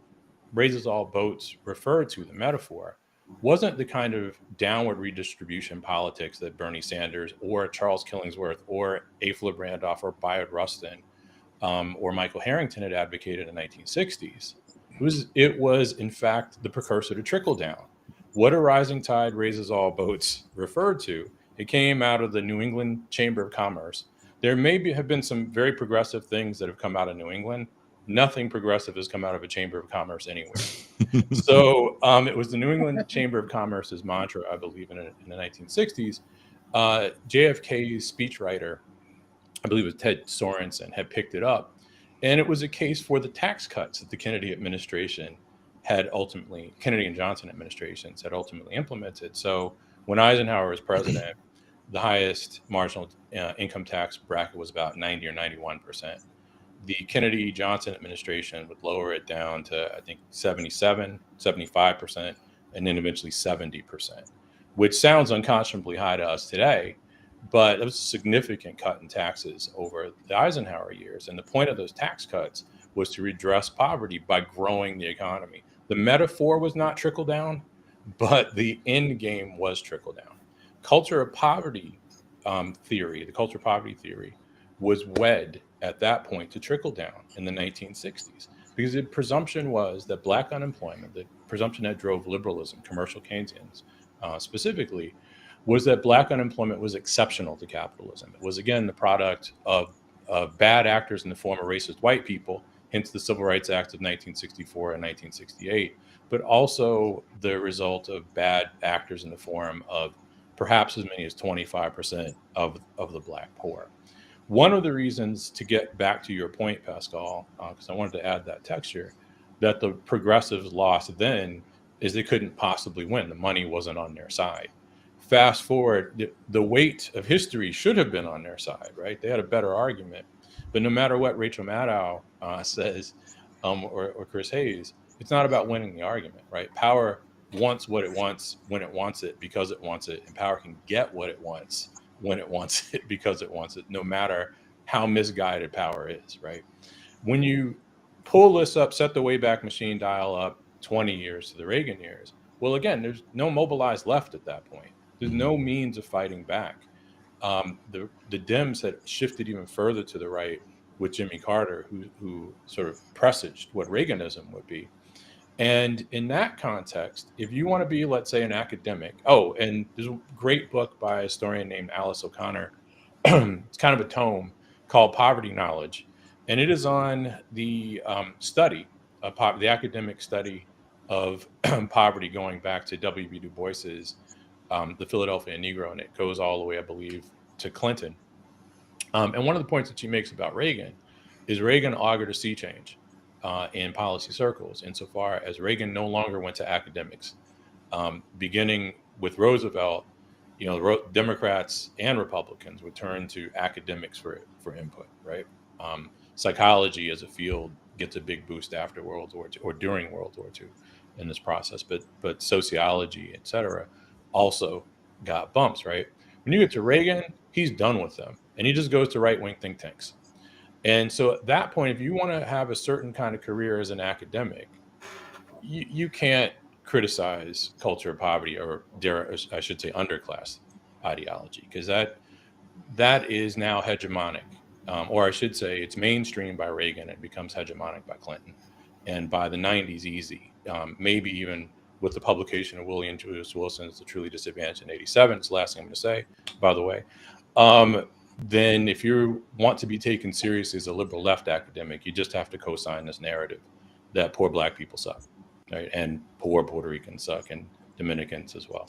raises all boats referred to, the metaphor, wasn't the kind of downward redistribution politics that Bernie Sanders or Charles Killingsworth or Ava Randolph or Bayard Rustin or Michael Harrington had advocated in the 1960s. It was, in fact, the precursor to trickle down. What a rising tide raises all boats referred to, it came out of the New England Chamber of Commerce. There have been some very progressive things that have come out of New England. Nothing progressive has come out of a Chamber of Commerce anywhere. So it was the New England Chamber of Commerce's mantra, I believe, in the 1960s. JFK's speechwriter, I believe it was Ted Sorensen, had picked it up. And it was a case for the tax cuts that the Kennedy and Johnson administrations had ultimately implemented. So when Eisenhower was president, the highest marginal income tax bracket was about 90 or 91%. The Kennedy Johnson administration would lower it down to, I think, 77, 75%, and then eventually 70%, which sounds unconscionably high to us today, but it was a significant cut in taxes over the Eisenhower years. And the point of those tax cuts was to redress poverty by growing the economy. The metaphor was not trickle down, but the end game was trickle down. Culture of poverty theory, the culture of poverty theory, was wed at that point to trickle down in the 1960s, because the presumption was that Black unemployment, the presumption that drove liberalism, commercial Keynesians specifically, was that Black unemployment was exceptional to capitalism. It was, again, the product of bad actors in the form of racist white people, hence the Civil Rights Act of 1964 and 1968, but also the result of bad actors in the form of perhaps as many as 25% of the Black poor. One of the reasons, to get back to your point, Pascal, because I wanted to add that texture, that the progressives lost then is they couldn't possibly win. The money wasn't on their side. Fast forward, the weight of history should have been on their side, right? They had a better argument. But no matter what Rachel Maddow says, or Chris Hayes, it's not about winning the argument, right? Power wants what it wants when it wants it because it wants it, and power can get what it wants when it wants it because it wants it, no matter how misguided power is, right? When you pull this up, set the Wayback Machine dial up 20 years to the Reagan years, well, again, there's no mobilized left at that point. There's no means of fighting back. The Dems had shifted even further to the right with Jimmy Carter, who sort of presaged what Reaganism would be. And in that context, if you want to be, let's say, an academic, and there's a great book by a historian named Alice O'Connor. It's kind of a tome called Poverty Knowledge. And it is on the study of the academic study of poverty going back to W.B. Du Bois's The Philadelphia Negro. And it goes all the way, I believe, to Clinton. And one of the points that she makes about Reagan is Reagan augured a sea change in policy circles, insofar as Reagan no longer went to academics. Beginning with Roosevelt, Democrats and Republicans would turn to academics for input, right? Psychology as a field gets a big boost after World War II or during World War II in this process, but sociology, et cetera, also got bumps, right? When you get to Reagan, he's done with them, and he just goes to right-wing think tanks. And so at that point, if you want to have a certain kind of career as an academic, you can't criticize culture of poverty, or I should say underclass ideology, because that is now hegemonic. Or I should say it's mainstream by Reagan. It becomes hegemonic by Clinton. And by the 90s, easy. Maybe even with the publication of William Jewis Wilson's The Truly Disadvantaged in 87, it's the last thing I'm going to say, by the way. Then if you want to be taken seriously as a liberal left academic, you just have to co-sign this narrative that poor Black people suck, right? And poor Puerto Ricans suck, and Dominicans as well.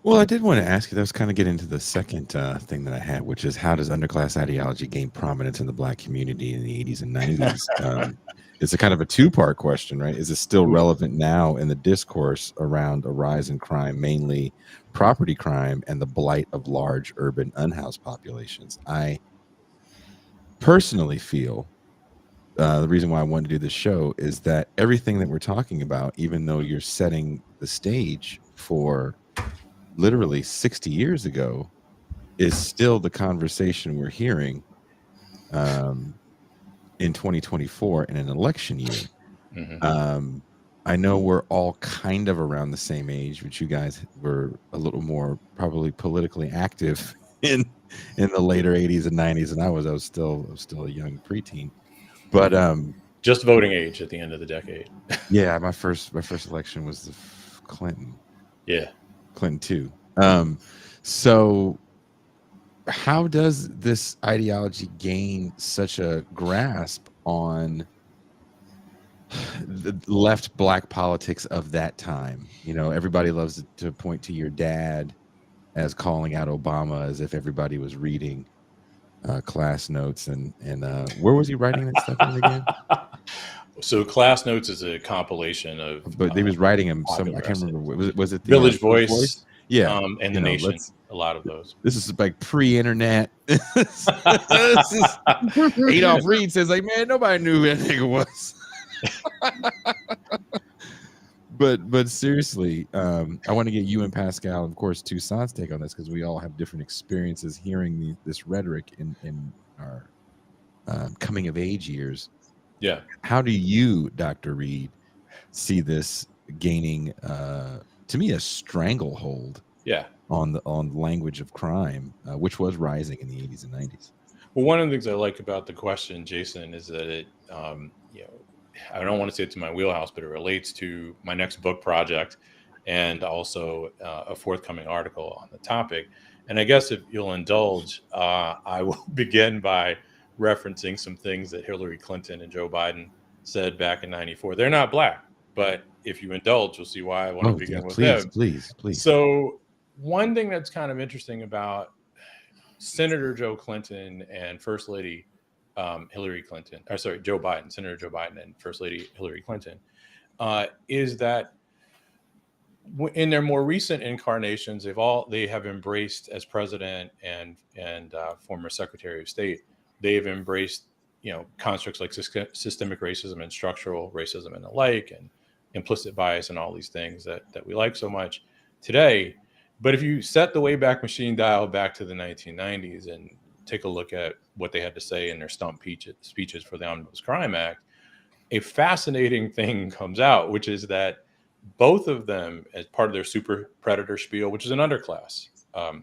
Well, I did want to ask you, that was kind of get into the second thing that I had, which is how does underclass ideology gain prominence in the Black community in the 80s and 90s? It's a kind of a two-part question, right? Is it still relevant now in the discourse around a rise in crime, mainly property crime, and the blight of large urban unhoused populations? I personally feel the reason why I wanted to do this show is that everything that we're talking about, even though you're setting the stage for literally 60 years ago is still the conversation we're hearing in 2024 in an election year. I know we're all kind of around the same age, but you guys were a little more probably politically active in the later 80s and 90s, and I was still a young preteen. But just voting age at the end of the decade. yeah, my first election was the Clinton. Yeah, Clinton too. So how does this ideology gain such a grasp on the left black politics of that time? You know, everybody loves to point to your dad as calling out Obama as if everybody was reading class notes and where was he writing that stuff in again? So Class Notes is a compilation of, but he was writing them some, I can't essays. remember, was it the Village Voice? Yeah, and The Nation. A lot of those. This is like pre-internet. This is, Adolph Reed says like, man, nobody knew who that nigga was. But seriously, I want to get you and Pascal, of course, Toussaint's take on this, because we all have different experiences hearing this rhetoric in our coming of age years. Yeah. How do you, Dr. Reed, see this gaining, to me, a stranglehold? Yeah. On the language of crime, which was rising in the 80s and 90s. Well, one of the things I like about the question, Jason, is that it, you know, I don't want to say it's in my wheelhouse, but it relates to my next book project and also a forthcoming article on the topic. And I guess if you'll indulge, I will begin by referencing some things that Hillary Clinton and Joe Biden said back in '94. They're not black, but if you indulge, you'll see why I want to begin with them. Please. So one thing that's kind of interesting about Senator Joe Clinton and First Lady Hillary Clinton, or sorry, Joe Biden, Senator Joe Biden and First Lady Hillary Clinton, is that in their more recent incarnations, they have embraced, as president and former Secretary of State, they've embraced, you know, constructs like systemic racism and structural racism and the like, and implicit bias and all these things that we like so much today. But if you set the Wayback Machine dial back to the 1990s and take a look at what they had to say in their stump speeches for the Omnibus Crime Act, a fascinating thing comes out, which is that both of them, as part of their super predator spiel, which is an underclass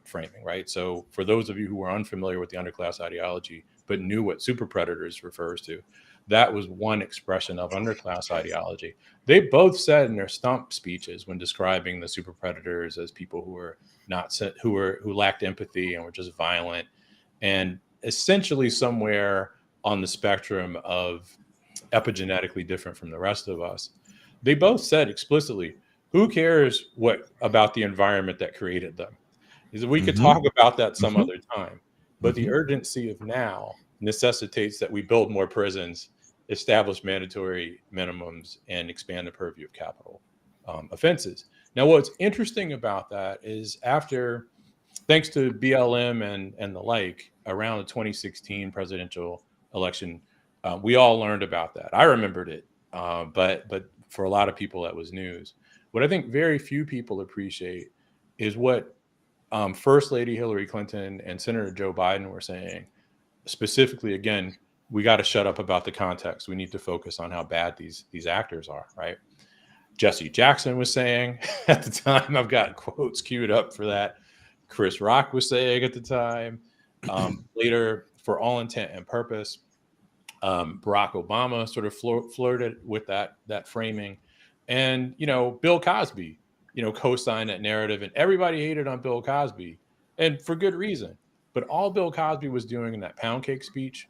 framing, right? So for those of you who are unfamiliar with the underclass ideology, but knew what super predators refers to, that was one expression of underclass ideology. They both said in their stump speeches, when describing the super predators as people who were who lacked empathy and were just violent, and essentially somewhere on the spectrum of epigenetically different from the rest of us, they both said explicitly, "Who cares what about the environment that created them? Is we could talk about that some other time, but the urgency of now necessitates that we build more prisons, establish mandatory minimums, and expand the purview of capital offenses." Now, what's interesting about that is after, thanks to BLM and the like, around the 2016 presidential election, we all learned about that. I remembered it, but for a lot of people, that was news. What I think very few people appreciate is what First Lady Hillary Clinton and Senator Joe Biden were saying. Specifically, again, we got to shut up about the context. We need to focus on how bad these actors are, right? Jesse Jackson was saying at the time, I've got quotes queued up for that. Chris Rock was saying at the time. Later, for all intent and purpose, Barack Obama sort of flirted with that framing. And, you know, Bill Cosby, you know, co-signed that narrative, and everybody hated on Bill Cosby, and for good reason. But all Bill Cosby was doing in that pound cake speech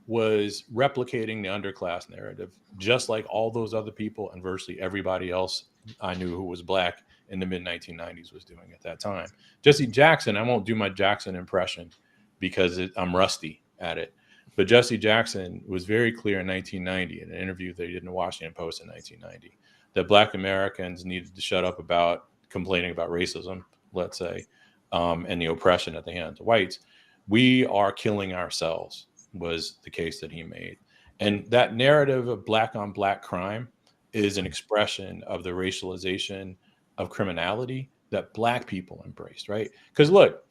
was replicating the underclass narrative, just like all those other people and virtually everybody else I knew who was black in the mid-1990s was doing at that time. Jesse Jackson, I won't do my Jackson impression because I'm rusty at it, but Jesse Jackson was very clear in 1990 in an interview that he did in the Washington Post in 1990 that Black Americans needed to shut up about complaining about racism, let's say, and the oppression at the hands of whites. We are killing ourselves was the case that he made. And that narrative of black on black crime is an expression of the racialization of criminality that Black people embraced, right? Because look,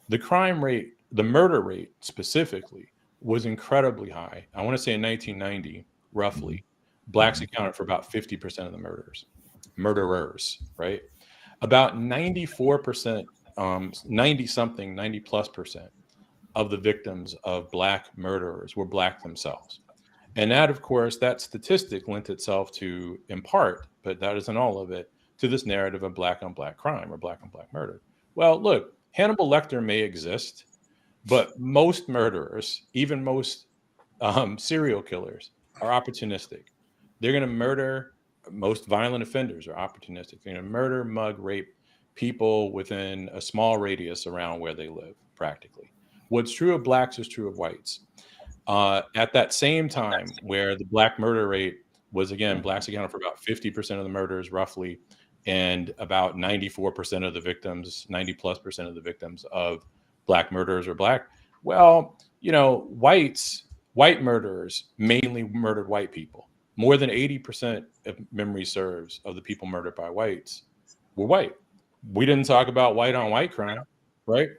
the crime rate, the murder rate specifically, was incredibly high. I want to say in 1990, roughly, Blacks accounted for about 50% of the murderers, right? About 94%, 90 something, 90 plus percent of the victims of Black murderers were Black themselves. And that, of course, that statistic lent itself to, in part, but that isn't all of it, to this narrative of Black on Black crime or Black on Black murder. Well, look, Hannibal Lecter may exist, but most murderers, even most serial killers, are opportunistic. They're going to murder. Most violent offenders are opportunistic. They're going to murder, mug, rape people within a small radius around where they live, practically. What's true of Blacks is true of whites. At that same time, where the Black murder rate was, again, Blacks accounted for about 50% of the murders, roughly, and about 94% of the victims, 90 plus percent of the victims of Black murderers are Black. Well, you know, white murderers mainly murdered white people. More than 80%, if memory serves, of the people murdered by whites were white. We didn't talk about white on white crime, right?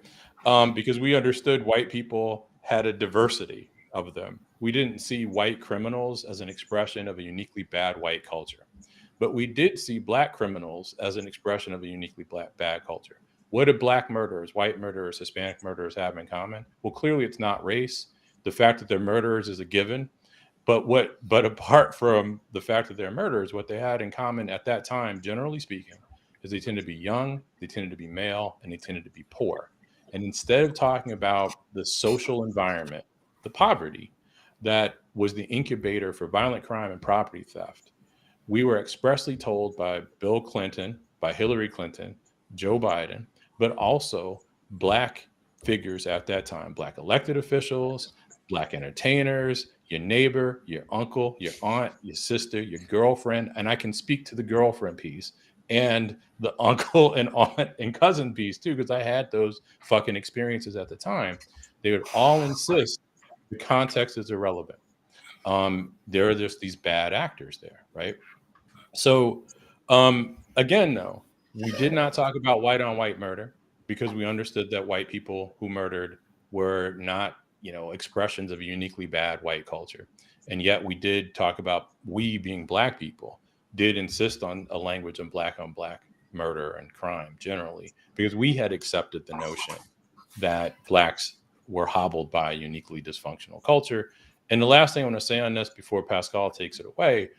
Because we understood white people had a diversity of them. We didn't see white criminals as an expression of a uniquely bad white culture, but we did see Black criminals as an expression of a uniquely bad culture. What do Black murderers, white murderers, Hispanic murderers have in common? Well, clearly it's not race. The fact that they're murderers is a given. But apart from the fact that they're murderers, what they had in common at that time, generally speaking, is they tended to be young, they tended to be male, and they tended to be poor. And instead of talking about the social environment, the poverty that was the incubator for violent crime and property theft, we were expressly told by Bill Clinton, by Hillary Clinton, Joe Biden, but also Black figures at that time, Black elected officials, Black entertainers, your neighbor, your uncle, your aunt, your sister, your girlfriend, and I can speak to the girlfriend piece and the uncle and aunt and cousin piece too, because I had those fucking experiences at the time. They would all insist the context is irrelevant. There are just these bad actors there, right? So again, though, we did not talk about white on white murder because we understood that white people who murdered were not, you know, expressions of a uniquely bad white culture. And yet we did talk about, we being Black people, did insist on a language of Black on Black murder and crime generally, because we had accepted the notion that Blacks were hobbled by a uniquely dysfunctional culture. And the last thing I want to say on this before Pascal takes it away,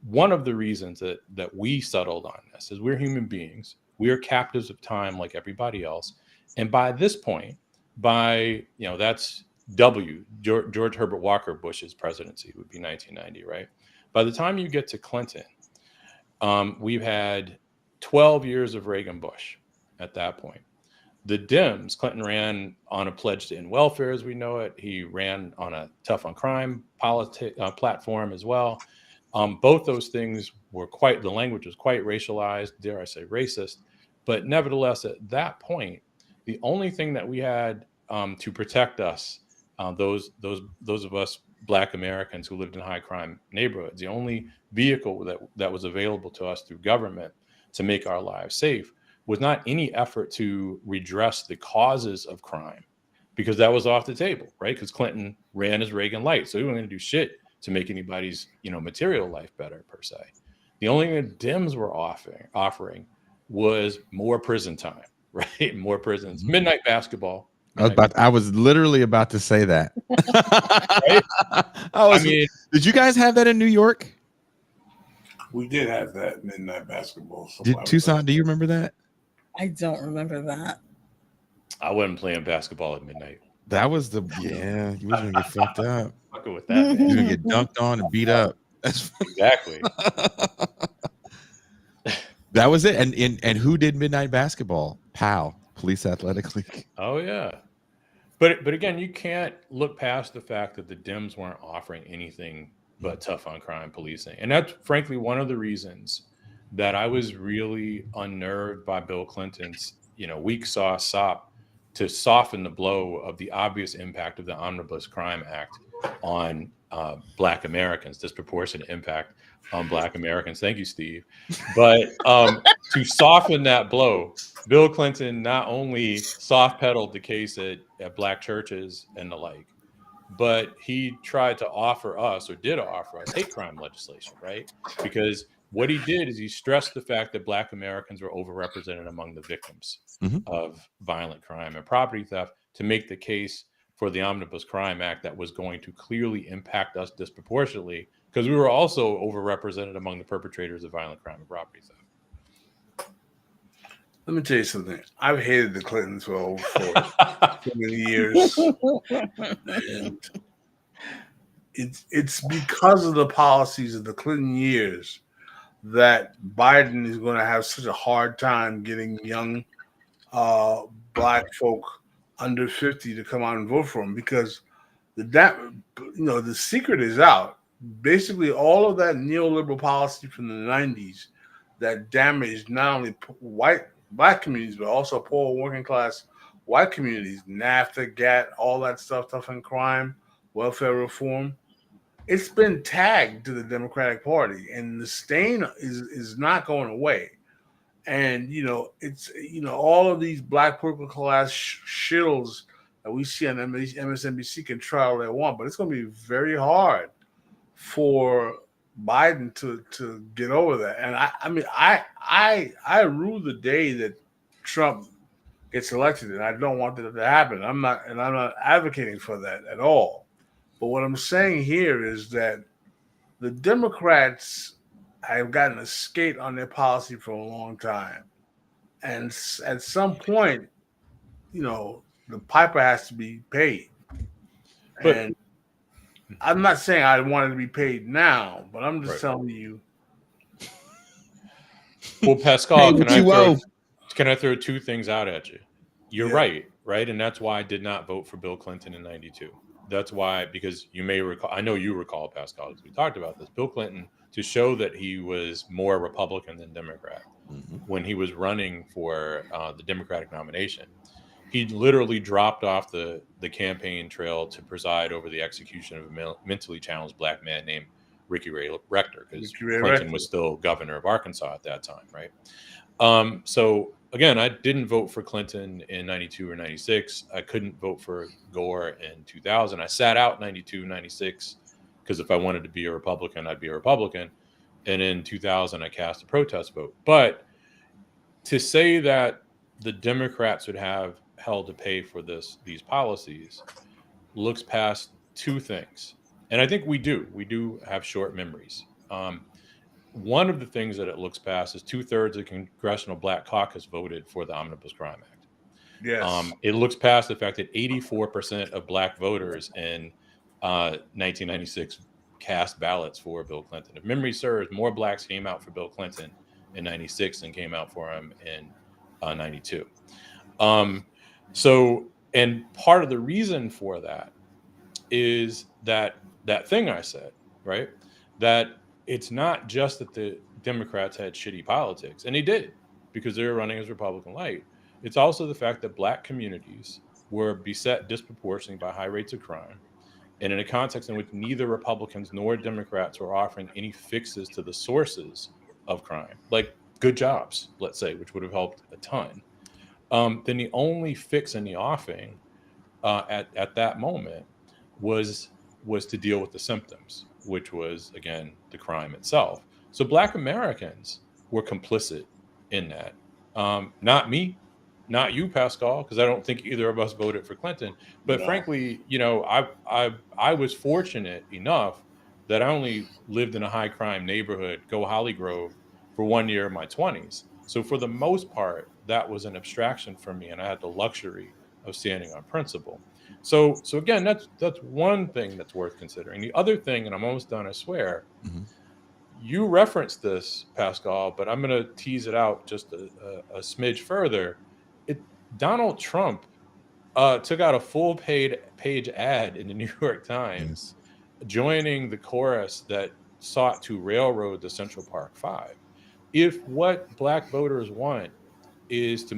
one of the reasons that we settled on this is we're human beings. We are captives of time like everybody else. And by this point, that's George Herbert Walker Bush's presidency would be 1990, right? By the time you get to Clinton, we've had 12 years of Reagan Bush at that point. The Dems, Clinton ran on a pledge to end welfare as we know it. He ran on a tough on crime platform as well. Both those things were the language was quite racialized, dare I say racist. But nevertheless, at that point, the only thing that we had to protect us, those of us Black Americans who lived in high crime neighborhoods, the only vehicle that was available to us through government to make our lives safe was not any effort to redress the causes of crime, because that was off the table, right? Because Clinton ran as Reagan light, so he wasn't going to do shit to make anybody's, material life better per se. The only thing the Dems were offering was more prison time, right? More prisons, midnight basketball. I was literally about to say that. Right? Did you guys have that in New York? We did have that midnight basketball. Tucson, do you remember that? I don't remember that. I wasn't playing basketball at midnight. That was you was gonna get fucked up. Fucking with that, man. You're gonna get dunked on and beat up. Exactly. That was it. And who did midnight basketball? PAL, Police Athletic League. Oh yeah. But again, you can't look past the fact that the Dems weren't offering anything but tough on crime policing. And that's frankly one of the reasons that I was really unnerved by Bill Clinton's, weak sauce SOP to soften the blow of the obvious impact of the Omnibus Crime Act on Black Americans, disproportionate impact on Black Americans. Thank you, Steve. But to soften that blow, Bill Clinton not only soft pedaled the case at Black churches and the like, but he tried to offer us, or did offer us, hate crime legislation, right? Because what he did is he stressed the fact that Black Americans were overrepresented among the victims of violent crime and property theft, to make the case for the Omnibus Crime Act that was going to clearly impact us disproportionately, because we were also overrepresented among the perpetrators of violent crime and property theft. Let me tell you something. I've hated the Clintons for so many years. And it's because of the policies of the Clinton years that Biden is going to have such a hard time getting young Black folk under 50 to come out and vote for him, because the secret is out. Basically, all of that neoliberal policy from the 90s that damaged not only Black communities, but also poor working class white communities, NAFTA, GATT, all that stuff and crime, welfare reform, it's been tagged to the Democratic Party, and the stain is not going away. And it's all of these Black working class shills that we see on MSNBC can try all they want, but it's going to be very hard for Biden to get over that. And I rue the day that Trump gets elected, and I don't want that to happen. I'm not advocating for that at all. But what I'm saying here is that the Democrats have gotten a skate on their policy for a long time, and at some point, the piper has to be paid. And I'm not saying I want it to be paid now, but I'm just telling you. Well, Pascal, can I throw two things out at you? You're right? And that's why I did not vote for Bill Clinton in '92. That's why, because you may recall, I know you recall, Pascal, because we talked about this, Bill Clinton, to show that he was more Republican than Democrat, when he was running for the Democratic nomination, he literally dropped off the campaign trail to preside over the execution of a mentally challenged Black man named Ricky Ray Rector, because Clinton was still governor of Arkansas at that time, right? So again, I didn't vote for Clinton in 92 or 96. I couldn't vote for Gore in 2000. I sat out 92, 96, because if I wanted to be a Republican, I'd be a Republican. And in 2000, I cast a protest vote. But to say that the Democrats would have hell to pay for these policies looks past two things. And I think we do have short memories. One of the things that it looks past is 2/3 of the Congressional Black Caucus voted for the Omnibus Crime Act. Yes. It looks past the fact that 84% of Black voters in 1996 cast ballots for Bill Clinton. If memory serves, more Blacks came out for Bill Clinton in 96 than came out for him in 92. So, and part of the reason for that is that thing I said, right? That it's not just that the Democrats had shitty politics, and they did, because they were running as Republican light. It's also the fact that Black communities were beset disproportionately by high rates of crime, and in a context in which neither Republicans nor Democrats were offering any fixes to the sources of crime, like good jobs, let's say, which would have helped a ton. Then the only fix in the offing at that moment was to deal with the symptoms, which was, again, the crime itself. So Black Americans were complicit in that. Not me, not you, Pascal, because I don't think either of us voted for Clinton. But frankly, I was fortunate enough that I only lived in a high crime neighborhood, Go Hollygrove, for 1 year of my 20s. So for the most part, that was an abstraction for me, and I had the luxury of standing on principle. So again, that's one thing that's worth considering. The other thing, and I'm almost done, I swear, you referenced this, Pascal, but I'm going to tease it out just a smidge further. Donald Trump took out a full page ad in the New York Times, joining the chorus that sought to railroad the Central Park Five. If what Black voters want is to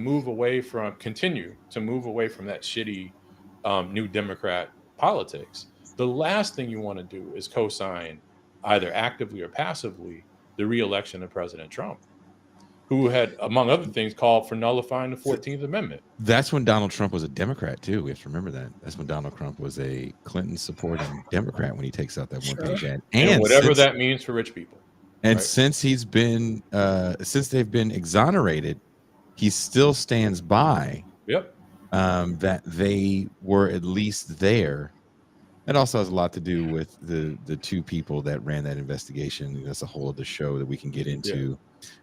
continue to move away from that shitty New Democrat politics, The last thing you want to do is co-sign, either actively or passively, the re-election of President Trump, who had, among other things, called for nullifying the 14th Amendment. That's when Donald Trump was a Democrat too. We have to remember that. That's when Donald Trump was a Clinton supporting Democrat when he takes out that one-page ad. And whatever that means for rich people. And right? since he's been, since they've been exonerated, he still stands by Yep. that they were at least there. It also has a lot to do with the two people that ran that investigation. That's a whole other show that we can get into,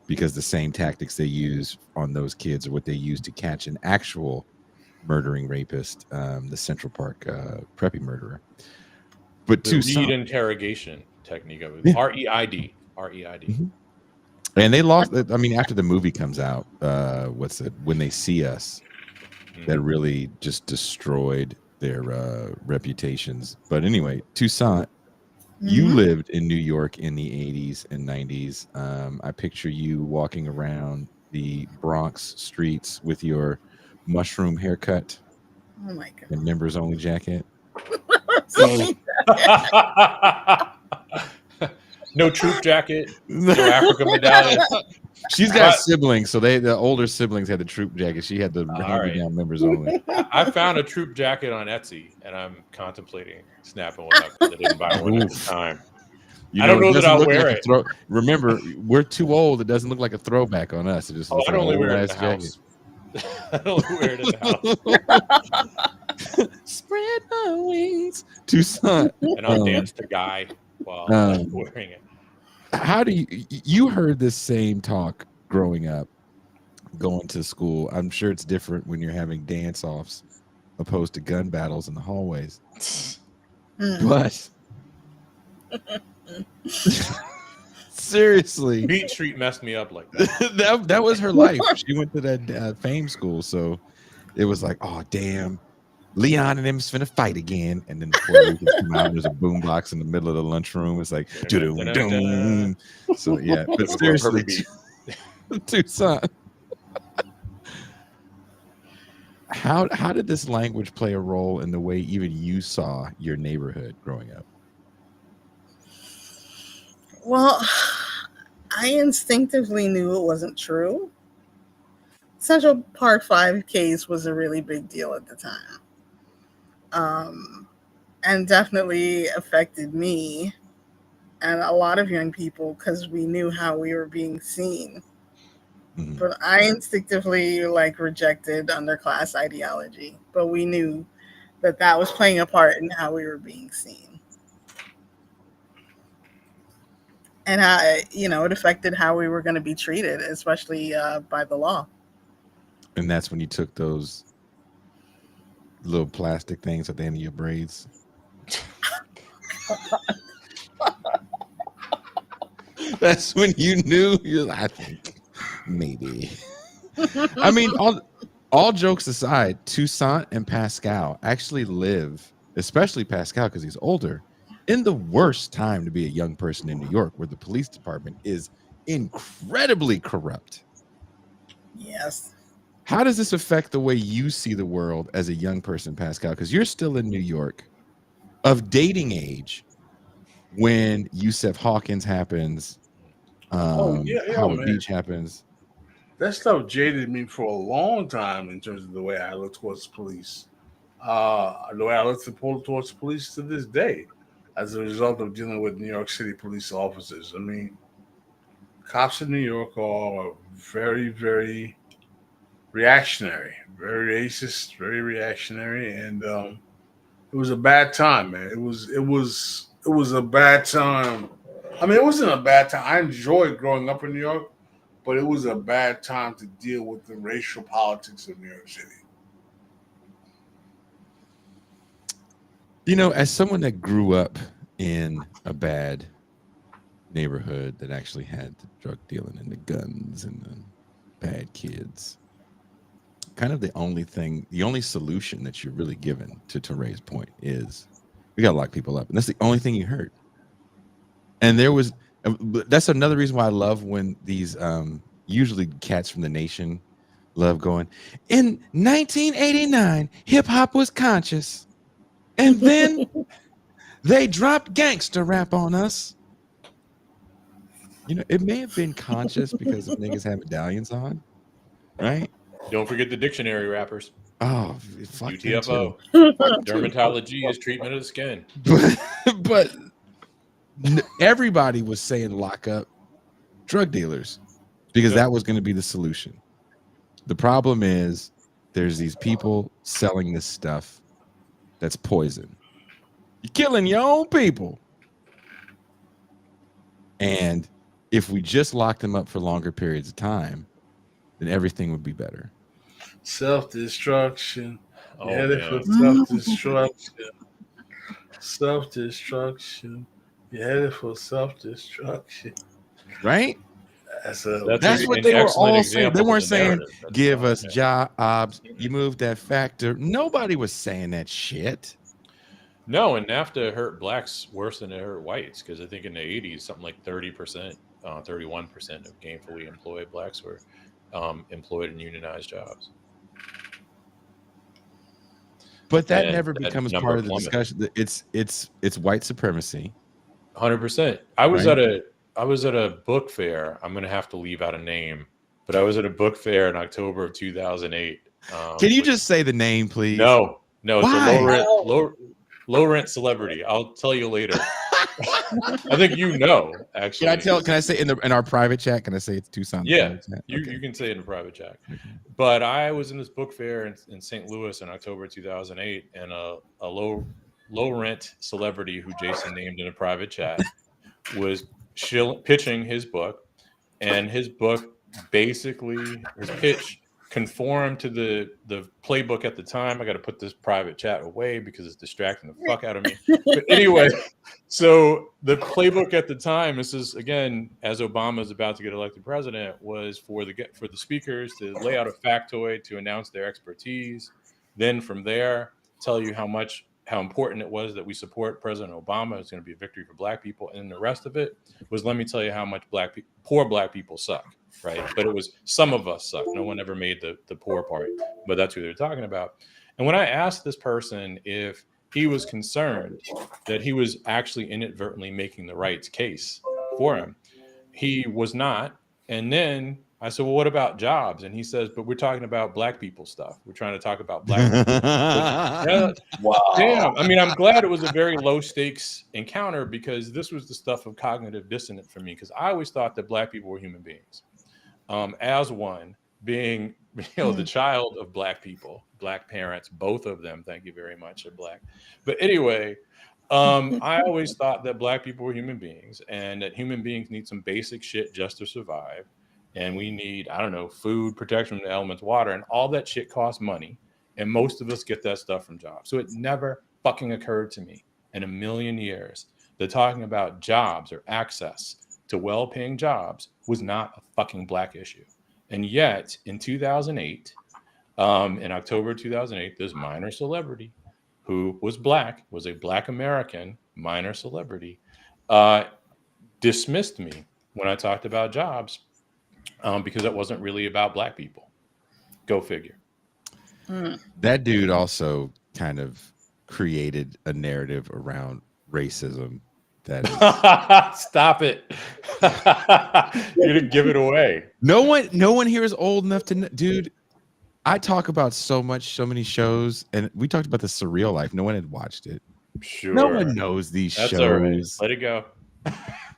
because the same tactics they use on those kids are what they use to catch an actual murdering rapist, the Central Park preppy murderer. But The Reid interrogation technique of it, REID. Mm-hmm. And they lost. I mean, after the movie comes out, what's it? When They See Us, that really just destroyed their reputations. But anyway, Toussaint, you lived in New York in the 80s and 90s. I picture you walking around the Bronx streets with your mushroom haircut. Oh my god! And members only jacket. No troop jacket, no African medallion. She's got siblings, so the older siblings had the troop jacket. She had the hand-me-down members only. I found a troop jacket on Etsy, and I'm contemplating snapping one up because I didn't buy one at the time. I don't know that I'll wear it. Remember, we're too old. It doesn't look like a throwback on us. It just looks like I only an wear it in the house. I only wear it in the house. Spread my wings, Toussaint. And I'll dance to Guy while wearing it. How do you heard this same talk growing up, going to school? I'm sure it's different when you're having dance-offs opposed to gun battles in the hallways. But seriously, Beat Street messed me up like that. that was her life. She went to that fame school, so it was like, oh damn, Leon and them's finna fight again. And then before we could come out, there's a boombox in the middle of the lunchroom. It's like, doo-doo-doo. So yeah, but seriously, Toussaint, how did this language play a role in the way even you saw your neighborhood growing up? Well, I instinctively knew it wasn't true. Central Park 5 case was a really big deal at the time. And definitely affected me and a lot of young people because we knew how we were being seen. Mm-hmm. But I instinctively rejected underclass ideology, but we knew that was playing a part in how we were being seen. And how, it affected how we were going to be treated, especially by the law. And that's when you took those little plastic things at the end of your braids. That's when you knew. I think maybe. I mean, all jokes aside, Toussaint and Pascal actually live, especially Pascal because he's older, in the worst time to be a young person in New York, where the police department is incredibly corrupt. Yes. How does this affect the way you see the world as a young person, Pascal? Because you're still in New York, of dating age, when Yusef Hawkins happens, Howard Beach happens. That stuff jaded me for a long time in terms of the way I look towards police. The way I look towards police to this day, as a result of dealing with New York City police officers. I mean, cops in New York are very, very reactionary, very racist, very reactionary, and it was a bad time, man. It was a bad time. I mean, it wasn't a bad time. I enjoyed growing up in New York, but it was a bad time to deal with the racial politics of New York City. As someone that grew up in a bad neighborhood that actually had the drug dealing and the guns and the bad kids, kind of the only solution that you're really given to Ray's point is we got to lock people up. And that's the only thing you heard. And that's another reason why I love when these, usually cats from the nation love going, in 1989, hip hop was conscious. And then They dropped gangster rap on us. You know, it may have been conscious because the niggas had medallions on, right? Don't forget the dictionary rappers. Oh, fuck them too. UTFO. Dermatology is treatment of the skin. But everybody was saying lock up drug dealers because that was going to be the solution. The problem is there's these people selling this stuff that's poison. You're killing your own people. And if we just locked them up for longer periods of time, then everything would be better. Self-destruction. Oh, Headed man. for self-destruction. Self-destruction. You're headed for self-destruction. Right? That's what they were all saying. They weren't saying, give us jobs. You move that factor. Nobody was saying that shit. No, and NAFTA hurt blacks worse than it hurt whites because I think in the 80s, something like 30%, 31% of gainfully employed blacks were employed in unionized jobs. But that And never that becomes number part of the plummeted. discussion. It's white supremacy. 100%. I was Right. at a book fair. I'm gonna have to leave out a name, but I was at a book fair in October of 2008. Can you just say the name, please? No, it's Why? a low rent celebrity. I'll tell you later. I think you know, actually. Can I say in our private chat? Can I say it's Tucson? Yeah, private chat? you Okay. can say it in a private chat. But I was in this book fair in St. Louis in October 2008, and a low rent celebrity who Jason named in a private chat was pitching his book, and his book basically, his pitch conformed to the playbook at the time. I got to put this private chat away because it's distracting the fuck out of me. But anyway, so the playbook at the time, this is again as Obama is about to get elected president, was for the speakers to lay out a factoid to announce their expertise. Then from there, tell you how important it was that we support President Obama. It's going to be a victory for black people. And the rest of it was, let me tell you how much poor black people suck, right? But it was some of us suck. No one ever made the poor part, but that's who they're talking about. And when I asked this person if he was concerned that he was actually inadvertently making the right case for him, he was not. And then I said, well, what about jobs? And he says, but we're talking about black people stuff. We're trying to talk about black people. Yeah, Wow. damn. I mean, I'm glad it was a very low stakes encounter because this was the stuff of cognitive dissonance for me, because I always thought that black people were human beings. As one being, the child of black people, black parents, both of them, thank you very much, are black. But anyway, I always thought that black people were human beings and that human beings need some basic shit just to survive. And we need, I don't know, food, protection from the elements, water, and all that shit costs money. And most of us get that stuff from jobs. So it never fucking occurred to me in a million years that talking about jobs or access to well-paying jobs was not a fucking black issue. And yet in 2008, in October 2008, this minor celebrity who was black, was a black American minor celebrity, dismissed me when I talked about jobs. Because it wasn't really about black people. Go figure. That dude also kind of created a narrative around racism that is Stop it. You didn't give it away. no one here is old enough to dude. I talk about so many shows, and we talked about the Surreal Life. No one had watched it. Sure. No one knows these That's shows. all right. Let it go.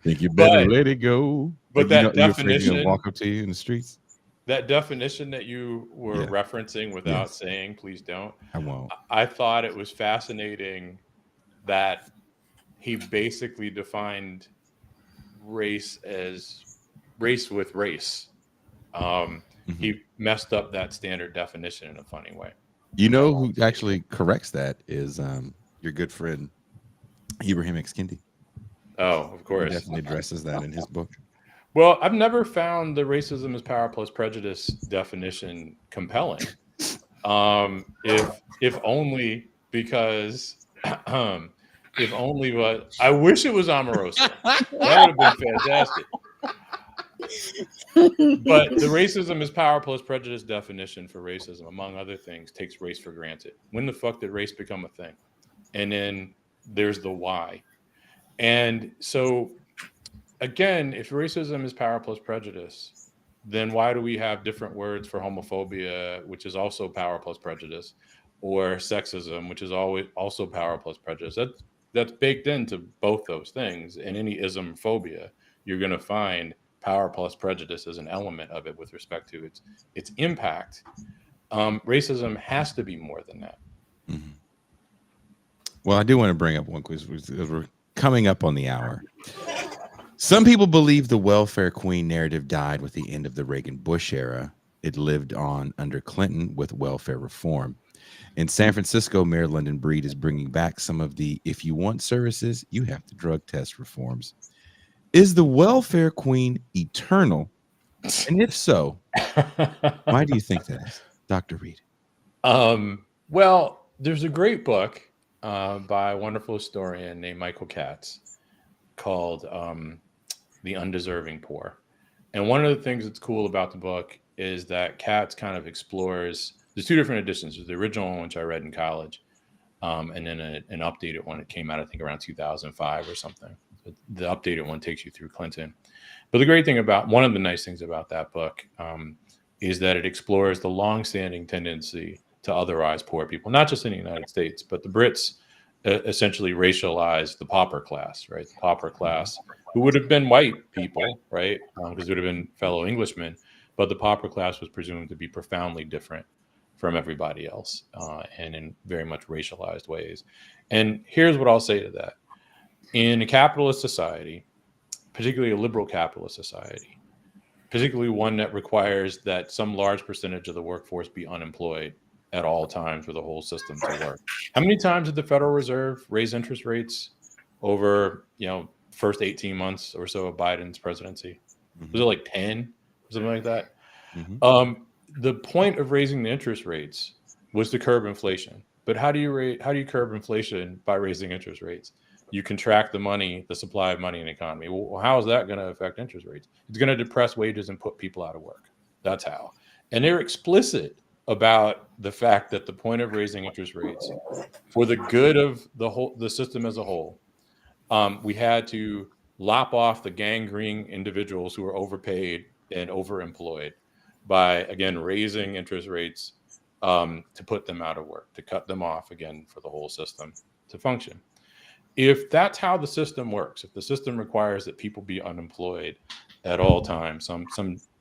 Think you better let it go. But Like, that you're afraid they're definition, gonna walk up to you in the streets. that definition that you were Yeah. referencing without Yes. saying, please don't. I won't. I thought it was fascinating that he basically defined race as race with race. He messed up that standard definition in a funny way. You know who actually corrects that is your good friend Ibrahim X. Kendi. Oh, of He course. definitely addresses that in his book. Well, I've never found the racism is power plus prejudice definition compelling. If only because if only, but I wish it was Omarosa. That would have been fantastic. But the racism is power plus prejudice definition for racism, among other things, takes race for granted. When the fuck did race become a thing? And then there's the why. And so, again, if racism is power plus prejudice, then why do we have different words for homophobia, which is also power plus prejudice, or sexism, which is always also power plus prejudice? That's baked into both those things. In any ism phobia, you're going to find power plus prejudice as an element of it with respect to its impact. Racism has to be more than that. Mm-hmm. Well, I do want to bring up one quiz because we're coming up on the hour. Some people believe the welfare queen narrative died with the end of the Reagan-Bush era. It lived on under Clinton with welfare reform. In San Francisco, Mayor London Breed is bringing back some of the "if you want services, you have to drug test" reforms. Is the welfare queen eternal? And if so, why do you think that is, Dr. Reed? Well, there's a great book by a wonderful historian named Michael Katz called The Undeserving Poor. And one of the things that's cool about the book is that Katz kind of explores, there's two different editions. There's the original one, which I read in college, and then an updated one that came out, I think, around 2005 or something. The updated one takes you through Clinton. But the great thing about, one of the nice things about that book is that it explores the longstanding tendency to otherize poor people, not just in the United States, but the Brits essentially racialized the pauper class, right? The pauper class, who would have been white people, right? Because it would have been fellow Englishmen, but the pauper class was presumed to be profoundly different from everybody else and in very much racialized ways. And here's what I'll say to that. In a capitalist society, particularly a liberal capitalist society, particularly one that requires that some large percentage of the workforce be unemployed at all times for the whole system to work. How many times did the Federal Reserve raise interest rates over, first 18 months or so of Biden's presidency? Mm-hmm. Was it like 10 or something like that? Mm-hmm. The point of raising the interest rates was to curb inflation. But how do you curb inflation by raising interest rates? You contract the supply of money in the economy. Well, how is that going to affect interest rates? It's going to depress wages and put people out of work. That's how. And they're explicit about the fact that the point of raising interest rates for the good of the system as a whole, we had to lop off the gangrene individuals who are overpaid and overemployed by, again, raising interest rates to put them out of work, to cut them off again for the whole system to function. If that's how the system works, if the system requires that people be unemployed at all times, some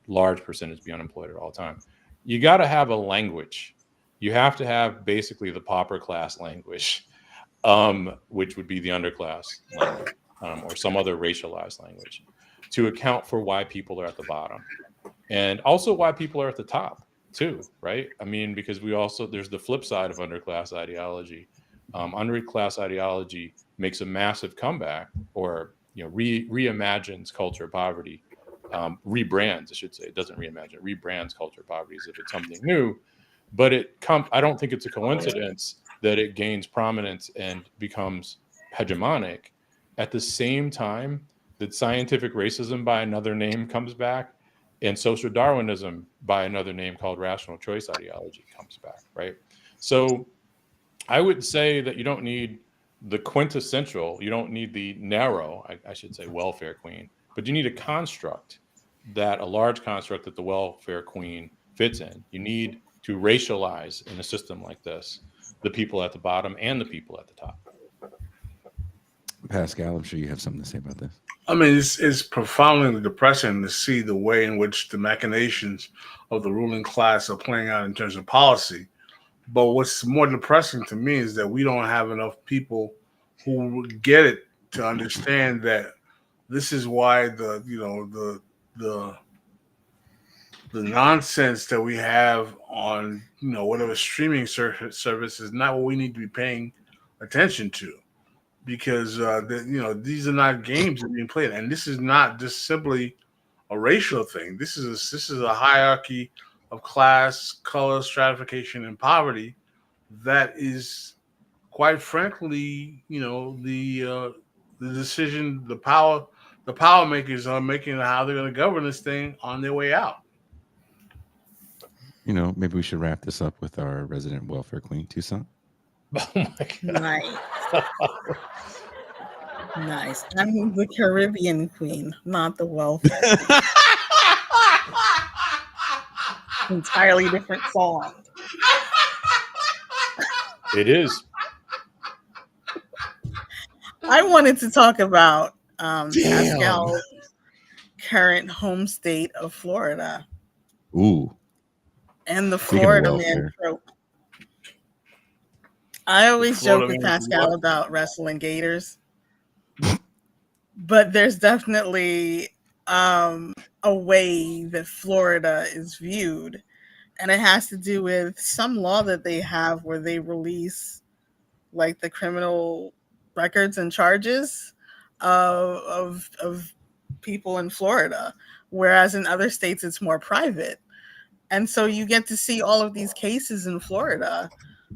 large percentage be unemployed at all times, you got to have a language. You have to have basically the pauper class language, which would be the underclass language, or some other racialized language, to account for why people are at the bottom, and also why people are at the top too, right? I mean, because there's the flip side of underclass ideology. Underclass ideology makes a massive comeback, or reimagines culture of poverty, rebrands, I should say. It doesn't reimagine, it rebrands culture of poverty as if it's something new. But I don't think it's a coincidence that it gains prominence and becomes hegemonic at the same time that scientific racism by another name comes back, and social Darwinism by another name called rational choice ideology comes back, right? So I would say that you don't need the quintessential, you don't need the narrow, I should say, welfare queen, but you need a large construct that the welfare queen fits in. You need to racialize in a system like this the people at the bottom and the people at the top. Pascal, I'm sure you have something to say about this. I mean, it's profoundly depressing to see the way in which the machinations of the ruling class are playing out in terms of policy. But what's more depressing to me is that we don't have enough people who get it to understand that this is why the nonsense that we have on whatever streaming service is not what we need to be paying attention to, because these are not games that are being played, and this is not just simply a racial thing. This is a hierarchy of class, color, stratification, and poverty that is, quite frankly, the decision, the power makers are making how they're going to govern this thing on their way out. Maybe we should wrap this up with our resident welfare queen, Toussaint. Oh my God. Nice. Nice. I'm the Caribbean queen, not the welfare. Entirely different song. It is. I wanted to talk about Pascal's current home state of Florida Ooh. and the Speaking of Florida man welfare. trope. I always joke Florida with man Pascal what? about wrestling gators, but there's definitely a way that Florida is viewed, and it has to do with some law that they have where they release like the criminal records and charges of people in Florida, whereas in other states it's more private. And so you get to see all of these cases in Florida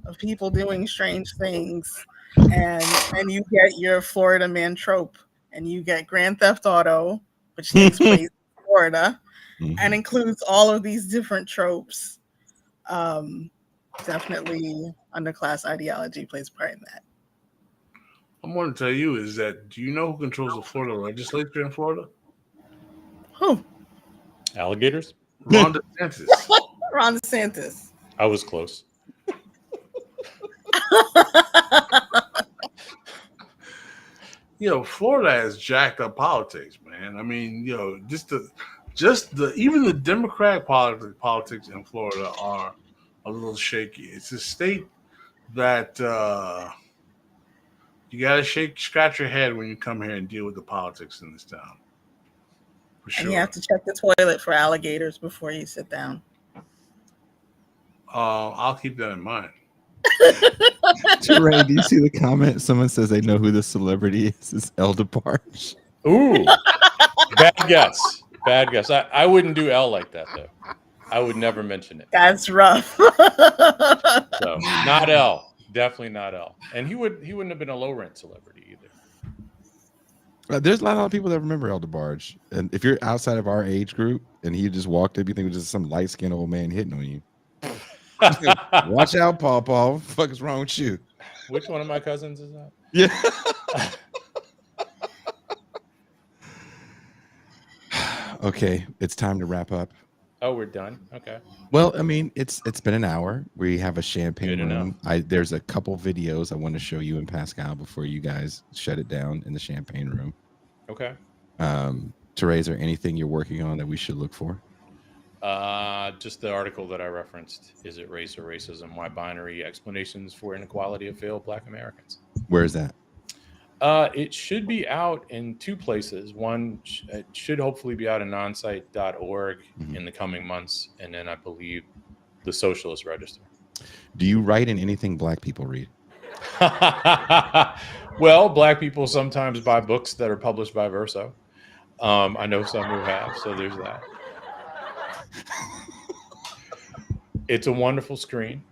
of people doing strange things, and you get your Florida man trope, and you get Grand Theft Auto, which takes place in Florida and includes all of these different tropes. Definitely underclass ideology plays a part in that. I'm going to tell you is that, do you know who controls the Florida legislature in Florida? Who? Alligators? Ron DeSantis. Ron DeSantis. I was close. Florida has jacked up politics, man. I mean, just the even the Democratic politics in Florida are a little shaky. It's a state that you gotta scratch your head when you come here and deal with the politics in this town. For sure. And you have to check the toilet for alligators before you sit down. I'll keep that in mind. Ray, do you see the comment? Someone says they know who the celebrity is. It's El DeBarge. Ooh. Bad guess. Bad guess. I wouldn't do L like that, though. I would never mention it. That's rough. So not L. Definitely not L. And he wouldn't have been a low rent celebrity either. There's a lot of people that remember El DeBarge. And if you're outside of our age group and he just walked up, you think it was just some light-skinned old man hitting on you. Watch out, Paul. What the fuck is wrong with you? Which one of my cousins is that? Yeah. Okay, it's time to wrap up. Oh, we're done. Okay. Well, I mean, it's been an hour. We have a champagne Good room. There's a couple videos I want to show you and Pascal before you guys shut it down in the champagne room. Okay. Therese, is there anything you're working on that we should look for? Just the article that I referenced. Is it race or racism? Why binary explanations for inequality have failed Black Americans? Where is that? It should be out in two places. One, it should hopefully be out in nonsite.org in the coming months. And then I believe the Socialist Register. Do you write in anything Black people read? Well, Black people sometimes buy books that are published by Verso. I know some who have, so there's that. It's a wonderful screen.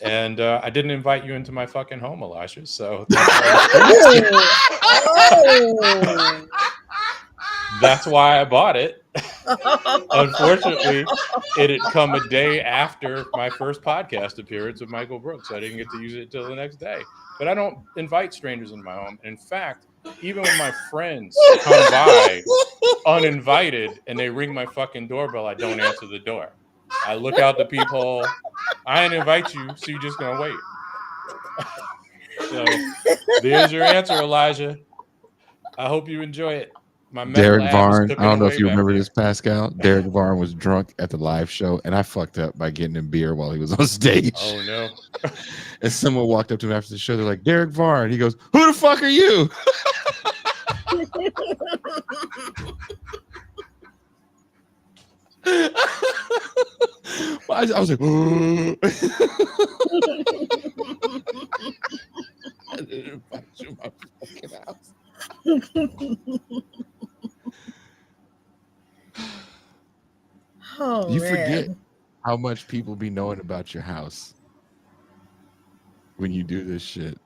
And I didn't invite you into my fucking home, Elijah. So that's why I bought it. Unfortunately, it had come a day after my first podcast appearance with Michael Brooks. I didn't get to use it until the next day. But I don't invite strangers into my home. In fact, even when my friends come by uninvited and they ring my fucking doorbell, I don't answer the door. I look out the peephole. I didn't invite you, so you're just gonna wait. So there's your answer, Elijah. I hope you enjoy it. My Derek Varn, I don't know if you remember this. this, Pascal. Derek Varn was drunk at the live show, and I fucked up by getting him beer while he was on stage. Oh no! And someone walked up to him after the show. They're like, "Derek Varn." He goes, "Who the fuck are you?" I was like, I didn't invite you to my fucking house. Oh, You man. forget how much people be knowing about your house when you do this shit.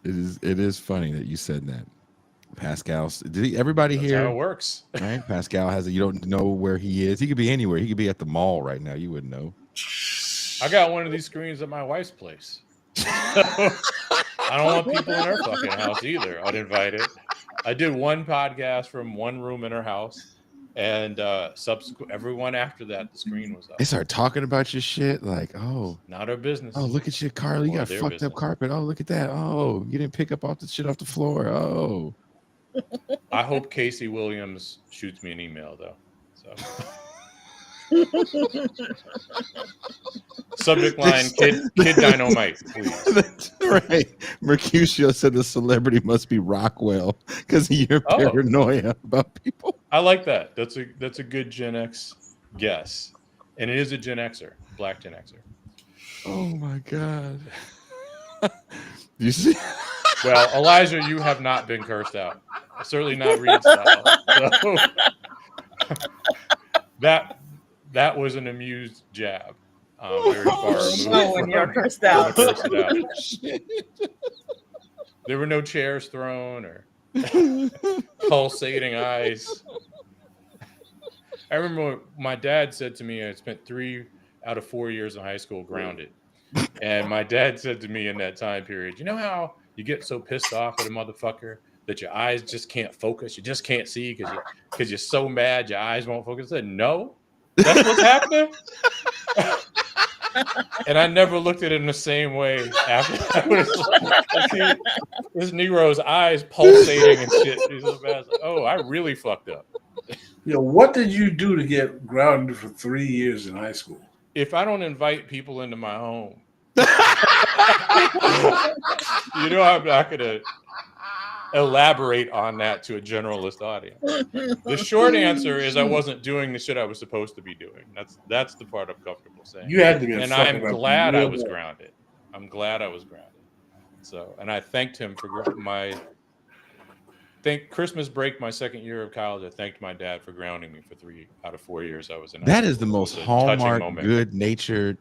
It is funny that you said that. Pascal, everybody That's here? how it works. Right? Pascal you don't know where he is. He could be anywhere. He could be at the mall right now. You wouldn't know. I got one of these screens at my wife's place. I don't want people in her fucking house either, uninvited. I did one podcast from one room in her house, and subsequent everyone after that, the screen was up. They start talking about your shit, like, oh, Not her business. oh, look at your car, you Or got their fucked business. up carpet. Oh, look at that. Oh, you didn't pick up all the shit off the floor. Oh, I hope Casey Williams shoots me an email though. So subject line: kid dynamite, please. that's right. Mercutio said the celebrity must be Rockwell because of your Oh. paranoia about people. I like that. That's a good Gen X guess, and it is a Gen Xer, Black Gen Xer. Oh my god. You see? Well, Elijah, you have not been cursed out. Certainly not Reed style. So that was an amused jab. Very far removed Oh, when you're from cursed out. cursed out. Shit. There were no chairs thrown or pulsating eyes. I remember when my dad said to me, I spent 3 out of 4 years in high school grounded. And my dad said to me in that time period, you know how you get so pissed off at a motherfucker that your eyes just can't focus? You just can't see because you're so mad your eyes won't focus. I said, no, that's what's happening. And I never looked at him the same way after I see this Negro's eyes pulsating and shit. He's so bad. I was like, oh, I really fucked up. What did you do to get grounded for 3 years in high school? If I don't invite people into my home, you know, I'm not going to elaborate on that to a generalist audience. The short answer is I wasn't doing the shit I was supposed to be doing. That's the part I'm comfortable saying. You had to be. And I'm glad I was grounded. I'm glad I was grounded. So, and I thanked him for Christmas break, my second year of college. I thanked my dad for grounding me for 3 out of 4 years I was in. That is the most hallmark, good-natured,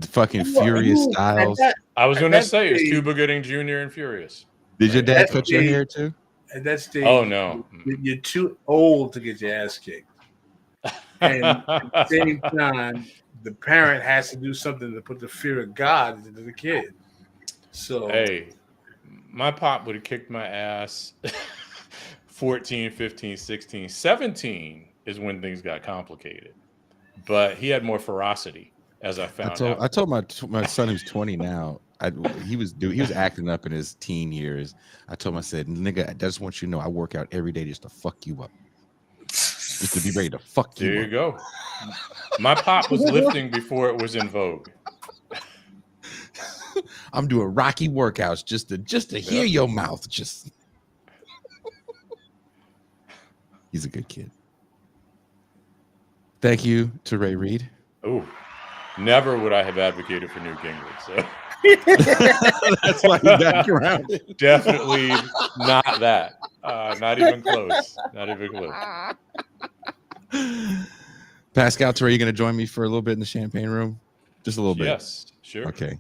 fucking Furious Styles. I was going to say it's stage- Cuba Gooding Jr. and Furious. Did your dad That cut your stage- hair too? At that stage, Oh no, you're too old to get your ass kicked. And at the same time, the parent has to do something to put the fear of God into the kid. So Hey, my pop would have kicked my ass 14, 15, 16, 17 is when things got complicated. But he had more ferocity, as I found out. I told my son who's 20 now. He was acting up in his teen years. I told him, I said, nigga, I just want you to know I work out every day just to fuck you up. Just to be ready to fuck you There up. you go. My pop was lifting before it was in vogue. I'm doing Rocky workouts just to hear your mouth. Just he's a good kid. Thank you to Ray Reed. Ooh, never would I have advocated for Newt Gingrich. So That's why he got grounded. definitely not that. Not even close. Not even close. Pascal, Terry, you going to join me for a little bit in the champagne room? Just a little bit. Yes, sure. Okay.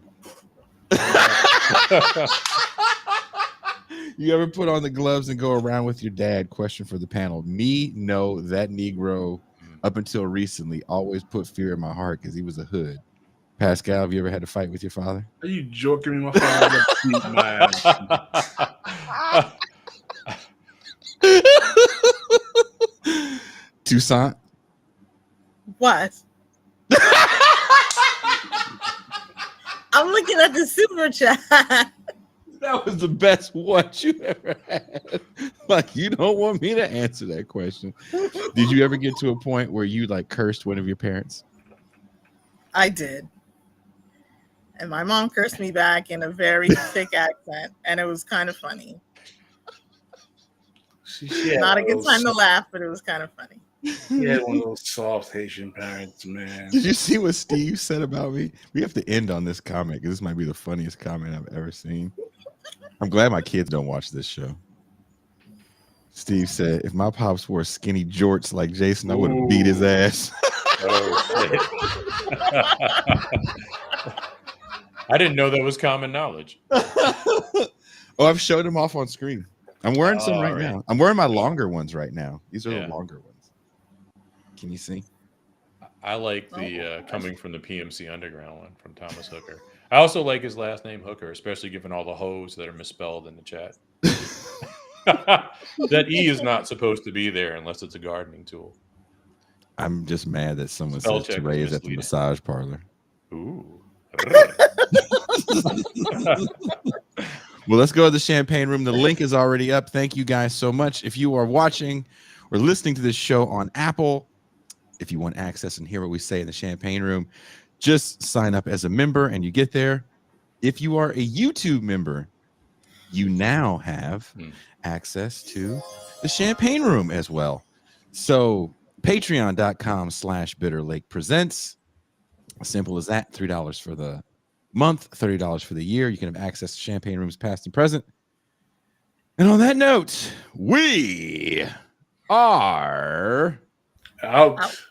You ever put on the gloves and go around with your dad? Question for the panel. Me, no. That Negro, up until recently, always put fear in my heart because he was a hood. Pascal, have you ever had a fight with your father? are you joking me? My father beat my ass. Toussaint? What? I'm looking at the super chat. That was the best one you ever had. Like, you don't want me to answer that question. Did you ever get to a point where you like cursed one of your parents? I did. And my mom cursed me back in a very thick accent, and it was kind of funny. She had Not a one good of time to those- laugh, but it was kind of funny. She had one of those soft Haitian parents, man. Did you see what Steve said about me? We have to end on this comment because this might be the funniest comment I've ever seen. I'm glad my kids don't watch this show. Steve said, if my pops wore skinny jorts like Jason, I would have beat his ass. Oh, shit. I didn't know that was common knowledge. Oh, I've showed them off on screen. I'm wearing some right All right. now. I'm wearing my longer ones right now. These are Yeah. the longer ones. Can you see? I like the coming from the PMC Underground one from Thomas Hooker. I also like his last name Hooker, especially given all the hoes that are misspelled in the chat. That E is not supposed to be there unless it's a gardening tool. I'm just mad that someone Spell says check Teray is is at the misleading. massage parlor. Ooh. Well, let's go to the champagne room. The link is already up. Thank you guys so much. If you are watching or listening to this show on Apple, if you want access and hear what we say in the champagne room, just sign up as a member and you get there. If you are a YouTube member, you now have access to the champagne room as well. So patreon.com/Bitter Lake presents. Simple as that. $3 for the month, $30 for the year. You can have access to champagne rooms past and present. And on that note, we are Out.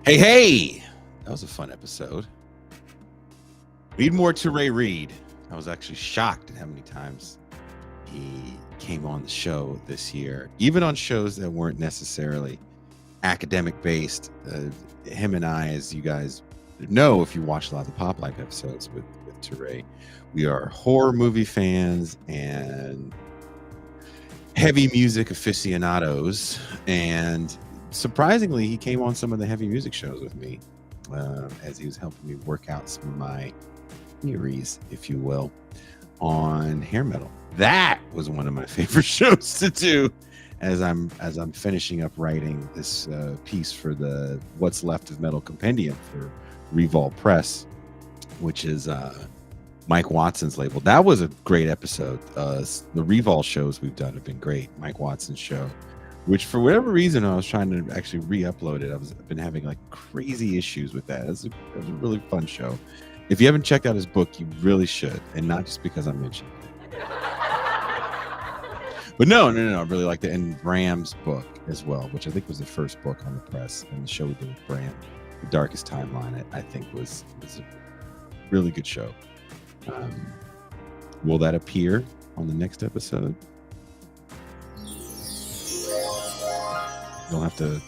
Hey, that was a fun episode. Read more Teray Reed. I was actually shocked at how many times he came on the show this year, even on shows that weren't necessarily academic based. Him and I, as you guys know, if you watch a lot of the Pop Life episodes with Teray, we are horror movie fans and heavy music aficionados. And surprisingly, he came on some of the heavy music shows with me as he was helping me work out some of my theories, if you will, on hair metal. That was one of my favorite shows to do as I'm finishing up writing this piece for the What's Left of Metal Compendium for Revol Press, which is Mike Watson's label. That was a great episode. The Revol shows we've done have been great. Mike Watson's show, which for whatever reason I was trying to actually re-upload it. I've been having like crazy issues with that. It was a really fun show. If you haven't checked out his book, you really should, and not just because I mentioned it. But no, I really liked it. And Bram's book as well, which I think was the first book on the press, and the show we did with Bram, The Darkest Timeline, I think was a really good show. Will that appear on the next episode? You'll have to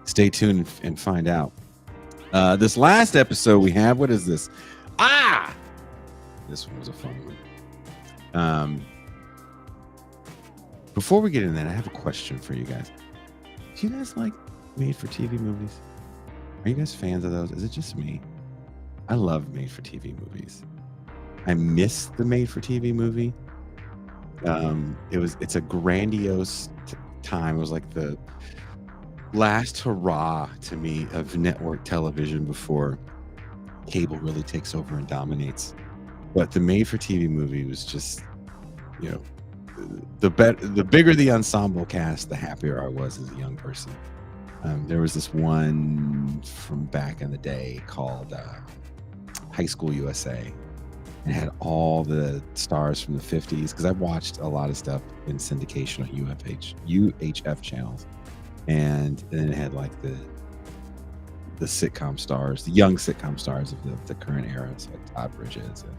stay tuned and find out. This last episode we have, what is this? This one was a fun one. Before we get into that, I have a question for you guys. Do you guys like made-for-TV movies? Are you guys fans of those? Is it just me? I love made-for-TV movies. I miss the made-for-TV movie. It's a grandiose time. It was like the last hurrah to me of network television before cable really takes over and dominates. But the made-for-TV movie was just, the bigger the ensemble cast, the happier I was as a young person. There was this one from back in the day called High School USA. It had all the stars from the 50s, because I watched a lot of stuff in syndication on UHF channels. And then it had like the sitcom stars, the young sitcom stars of the current era, so like Todd Bridges and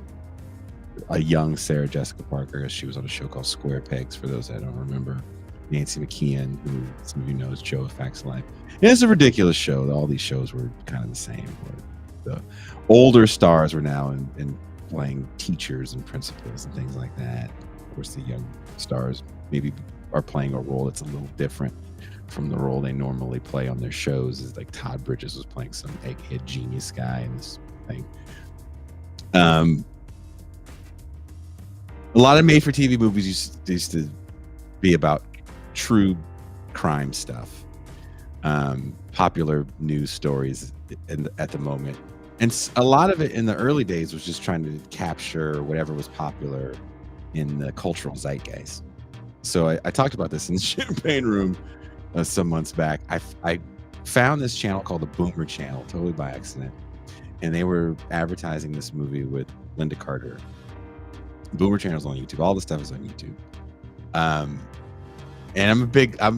a young Sarah Jessica Parker. She was on a show called Square Pegs, for those that don't remember. Nancy McKeon, who some of you know is Joe Facts Life. And it's a ridiculous show. All these shows were kind of the same. But the older stars were now in playing teachers and principals and things like that. Of course, the young stars maybe are playing a role that's a little different from the role they normally play on their shows. Is like Todd Bridges was playing some egghead genius guy in this thing. A lot of made-for-TV movies used to be about true crime stuff, popular news stories at the moment, and a lot of it in the early days was just trying to capture whatever was popular in the cultural zeitgeist. So I talked about this in the Champagne Room some months back. I found this channel called the Boomer Channel totally by accident, and they were advertising this movie with Linda Carter. Boomer Channel's on YouTube. All the stuff is on YouTube. And I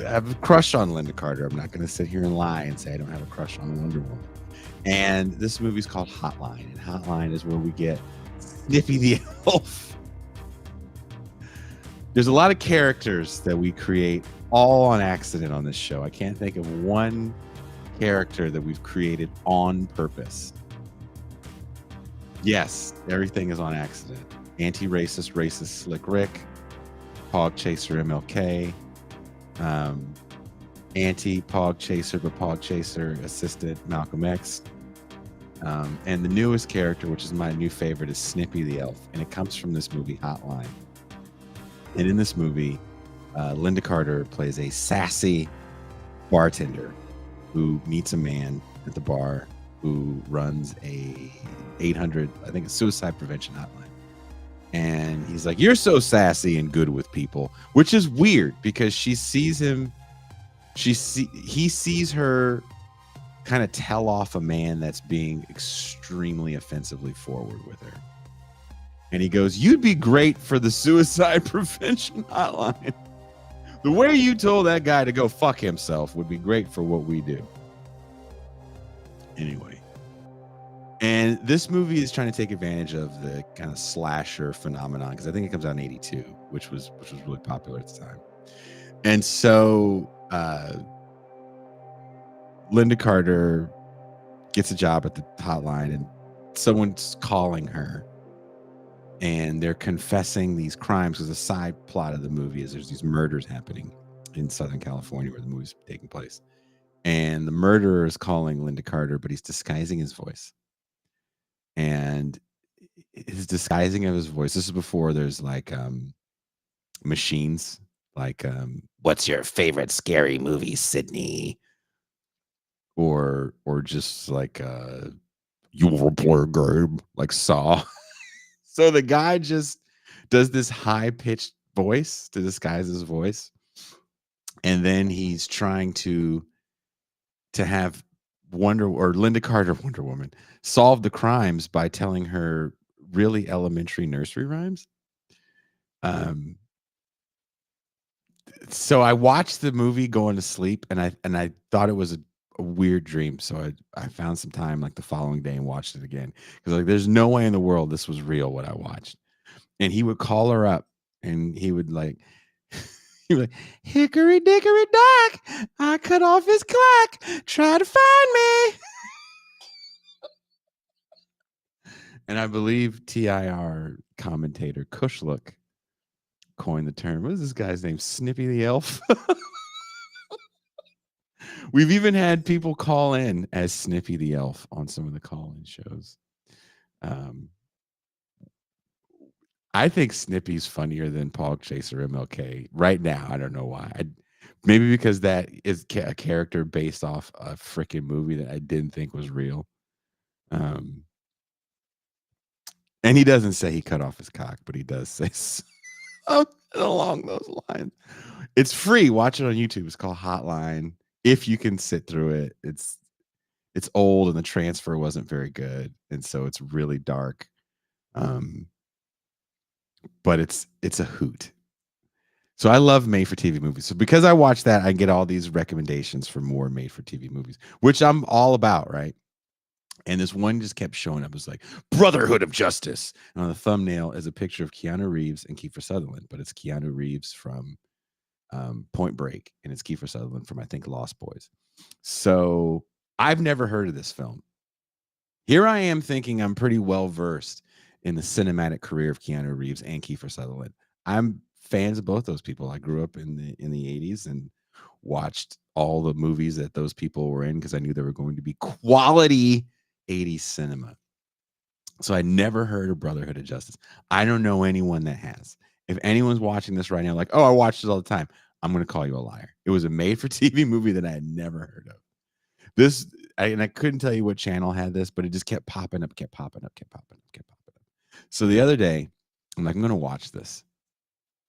have a crush on Linda Carter. I'm not going to sit here and lie and say I don't have a crush on Wonder Woman. And this movie's called Hotline, and Hotline is where we get Snippy the Elf. There's a lot of characters that we create all on accident on this show. I can't think of one character that we've created on purpose. Yes, everything is on accident. Anti-racist, racist Slick Rick, Pog Chaser MLK, anti-Pog Chaser but Pog Chaser assistant Malcolm X, and the newest character, which is my new favorite, is Snippy the Elf, and it comes from this movie Hotline. And in this movie, Linda Carter plays a sassy bartender who meets a man at the bar who runs a 800, I think, suicide prevention hotline. And he's like, "You're so sassy and good with people," which is weird because she sees him. He sees her kind of tell off a man that's being extremely offensively forward with her. And he goes, "You'd be great for the suicide prevention hotline. The way you told that guy to go fuck himself would be great for what we do." Anyway. And this movie is trying to take advantage of the kind of slasher phenomenon, because I think it comes out in 82, which was really popular at the time. And so Linda Carter gets a job at the hotline, and someone's calling her, and they're confessing these crimes, because the side plot of the movie is there's these murders happening in Southern California where the movie's taking place. And the murderer is calling Linda Carter, but he's disguising his voice. And his disguising of his voice, this is before there's like machines like "What's your favorite scary movie, Sydney?" or just like "You will play a game," like Saw. So the guy just does this high-pitched voice to disguise his voice, and then he's trying to have Linda Carter, Wonder Woman, solve the crimes by telling her really elementary nursery rhymes. So I watched the movie going to sleep, and I thought it was a weird dream. So I found some time like the following day and watched it again, because like there's no way in the world this was real what I watched. And he would call her up, and he would like he would like, "Hickory dickory dock, I cut off his clock, try to find me." And I believe TIR commentator Kushlook coined the term. What is this guy's name? Snippy the Elf. We've even had people call in as Snippy the Elf on some of the call-in shows. I think Snippy's funnier than Pog Chaser MLK right now. I don't know why. Maybe because that is a character based off a freaking movie that I didn't think was real. And he doesn't say he cut off his cock, but he does say something along those lines. It's free. Watch it on YouTube. It's called Hotline. If you can sit through it, it's old and the transfer wasn't very good, and so it's really dark. But it's a hoot. So I love made-for-TV movies. So because I watch that, I get all these recommendations for more made-for-TV movies, which I'm all about, right? And this one just kept showing up. It was like Brotherhood of Justice. And on the thumbnail is a picture of Keanu Reeves and Kiefer Sutherland, but it's Keanu Reeves from Point Break, and it's Kiefer Sutherland from, I think, Lost Boys. So I've never heard of this film. Here I am thinking I'm pretty well versed in the cinematic career of Keanu Reeves and Kiefer Sutherland. I'm fans of both those people. I grew up in the 80s and watched all the movies that those people were in because I knew they were going to be quality 80s cinema. So I never heard of Brotherhood of Justice. I don't know anyone that has. If anyone's watching this right now, like, oh, I watch this all the time, I'm going to call you a liar. It was a made-for-TV movie that I had never heard of. And I couldn't tell you what channel had this, but it just kept popping up. So the other day, I'm like, I'm going to watch this.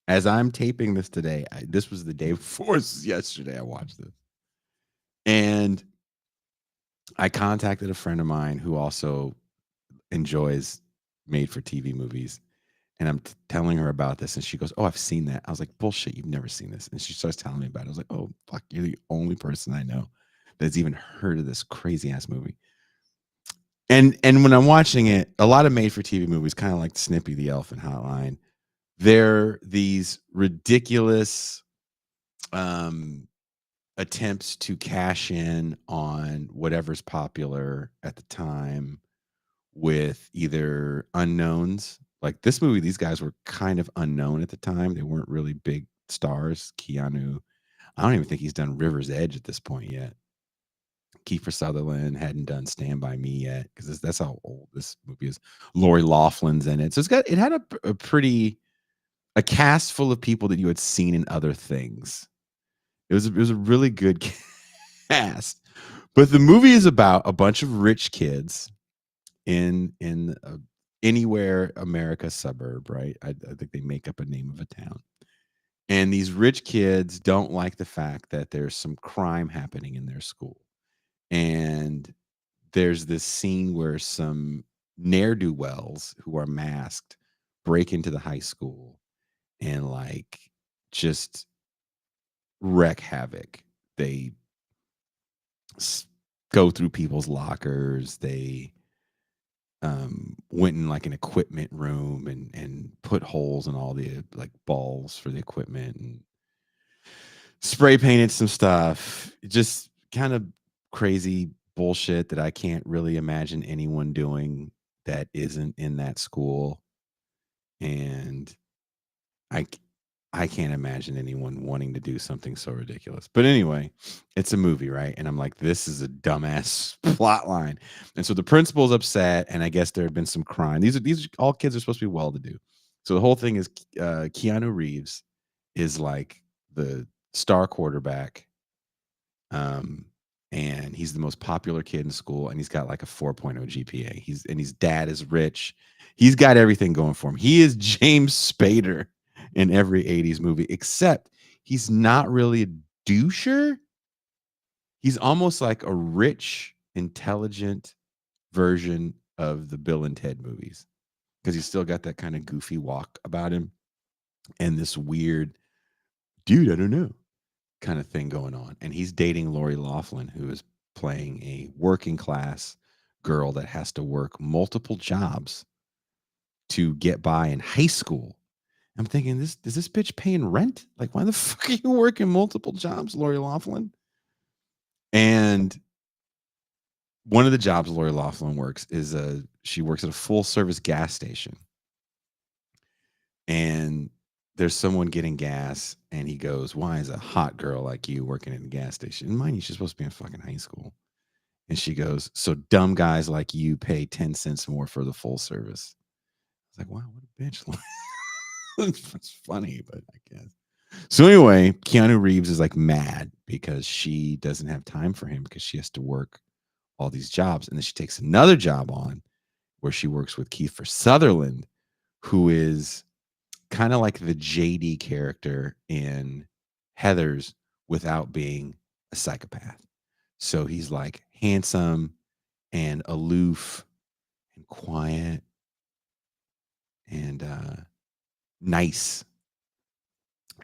As I'm taping this today, this was the day before yesterday I watched this. And I contacted a friend of mine who also enjoys made-for-TV movies. And I'm telling her about this, and she goes, oh, I've seen that. I was like, bullshit, you've never seen this. And she starts telling me about it. I was like, oh, fuck, you're the only person I know that's even heard of this crazy-ass movie. And when I'm watching it, a lot of made-for-TV movies, kind of like Snippy the Elephant Hotline, they're these ridiculous attempts to cash in on whatever's popular at the time with either unknowns. Like this movie, these guys were kind of unknown at the time. They weren't really big stars. Keanu, I don't even think he's done River's Edge at this point yet. Kiefer Sutherland hadn't done Stand By Me yet because that's how old this movie is. Lori Loughlin's in it. So it had a cast full of people that you had seen in other things. It was a really good cast. But the movie is about a bunch of rich kids in anywhere America suburb, right? I think they make up a name of a town. And these rich kids don't like the fact that there's some crime happening in their school. And there's this scene where some ne'er-do-wells who are masked break into the high school and like just wreak havoc. They go through people's lockers. They went in like an equipment room and put holes in all the like balls for the equipment and spray painted some stuff. Just kind of crazy bullshit that I can't really imagine anyone doing that isn't in that school. And I can't imagine anyone wanting to do something so ridiculous. But anyway, it's a movie, right? And I'm like, this is a dumbass plot line. And so the principal's upset, and I guess there had been some crime. These are all kids are supposed to be well-to-do. So the whole thing is Keanu Reeves is like the star quarterback. And he's the most popular kid in school, and he's got like a 4.0 GPA. His dad is rich. He's got everything going for him. He is James Spader in every 80s movie, except he's not really a doucher. He's almost like a rich, intelligent version of the Bill and Ted movies because he's still got that kind of goofy walk about him and this weird, dude, I don't know, kind of thing going on. And he's dating Lori Loughlin, who is playing a working class girl that has to work multiple jobs to get by in high school. I'm thinking, is this bitch paying rent? Like, why the fuck are you working multiple jobs, Lori Loughlin? And one of the jobs Lori Loughlin works is she works at a full service gas station. And there's someone getting gas, and he goes, why is a hot girl like you working in a gas station? And mind you, she's supposed to be in fucking high school. And she goes, so dumb guys like you pay 10 cents more for the full service. I was like, wow, what a bitch. It's funny, but I guess. So anyway, Keanu Reeves is like mad because she doesn't have time for him because she has to work all these jobs. And then she takes another job on where she works with Kiefer Sutherland, who is kind of like the JD character in Heathers without being a psychopath. So he's like handsome and aloof and quiet and nice.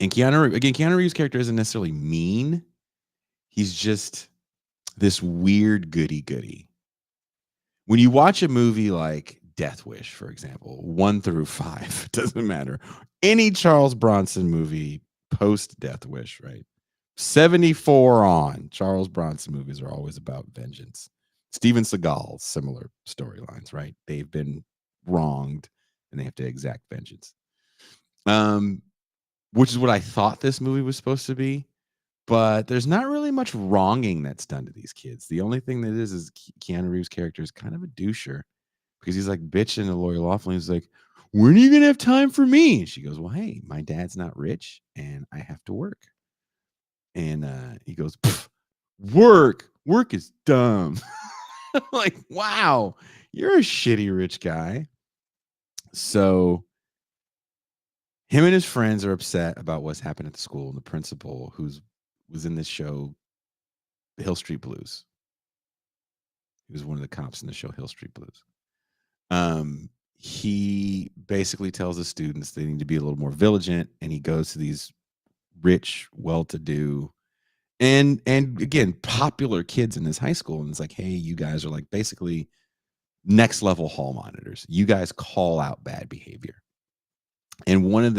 And Keanu Reeves' character isn't necessarily mean. He's just this weird goody-goody. When you watch a movie like Death Wish, for example, 1 through 5, it doesn't matter. Any Charles Bronson movie post Death Wish, right? 74 on, Charles Bronson movies are always about vengeance Steven Seagal, similar storylines, right? They've been wronged and they have to exact vengeance. Which is what I thought this movie was supposed to be. But there's not really much wronging that's done to these kids. The only thing that is Keanu Reeves' character is kind of a doucher because he's like bitching to Lori Loughlin. He's like, when are you going to have time for me? And she goes, well, hey, my dad's not rich and I have to work. And he goes, work is dumb. Like, wow, you're a shitty rich guy. So him and his friends are upset about what's happened at the school. And the principal, who's was in this show, Hill Street Blues. He was one of the cops in the show Hill Street Blues. He basically tells the students they need to be a little more vigilant, and he goes to these rich, well-to-do, and again, popular kids in this high school, and it's like, hey, you guys are like basically next level hall monitors. You guys call out bad behavior. And one of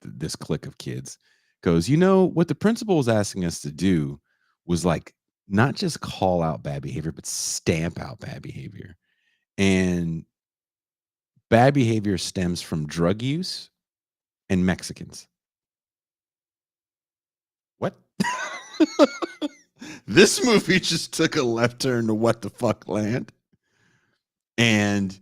this clique of kids goes, what the principal was asking us to do was like not just call out bad behavior, but stamp out bad behavior. And bad behavior stems from drug use and Mexicans. What? This movie just took a left turn to what the fuck land. And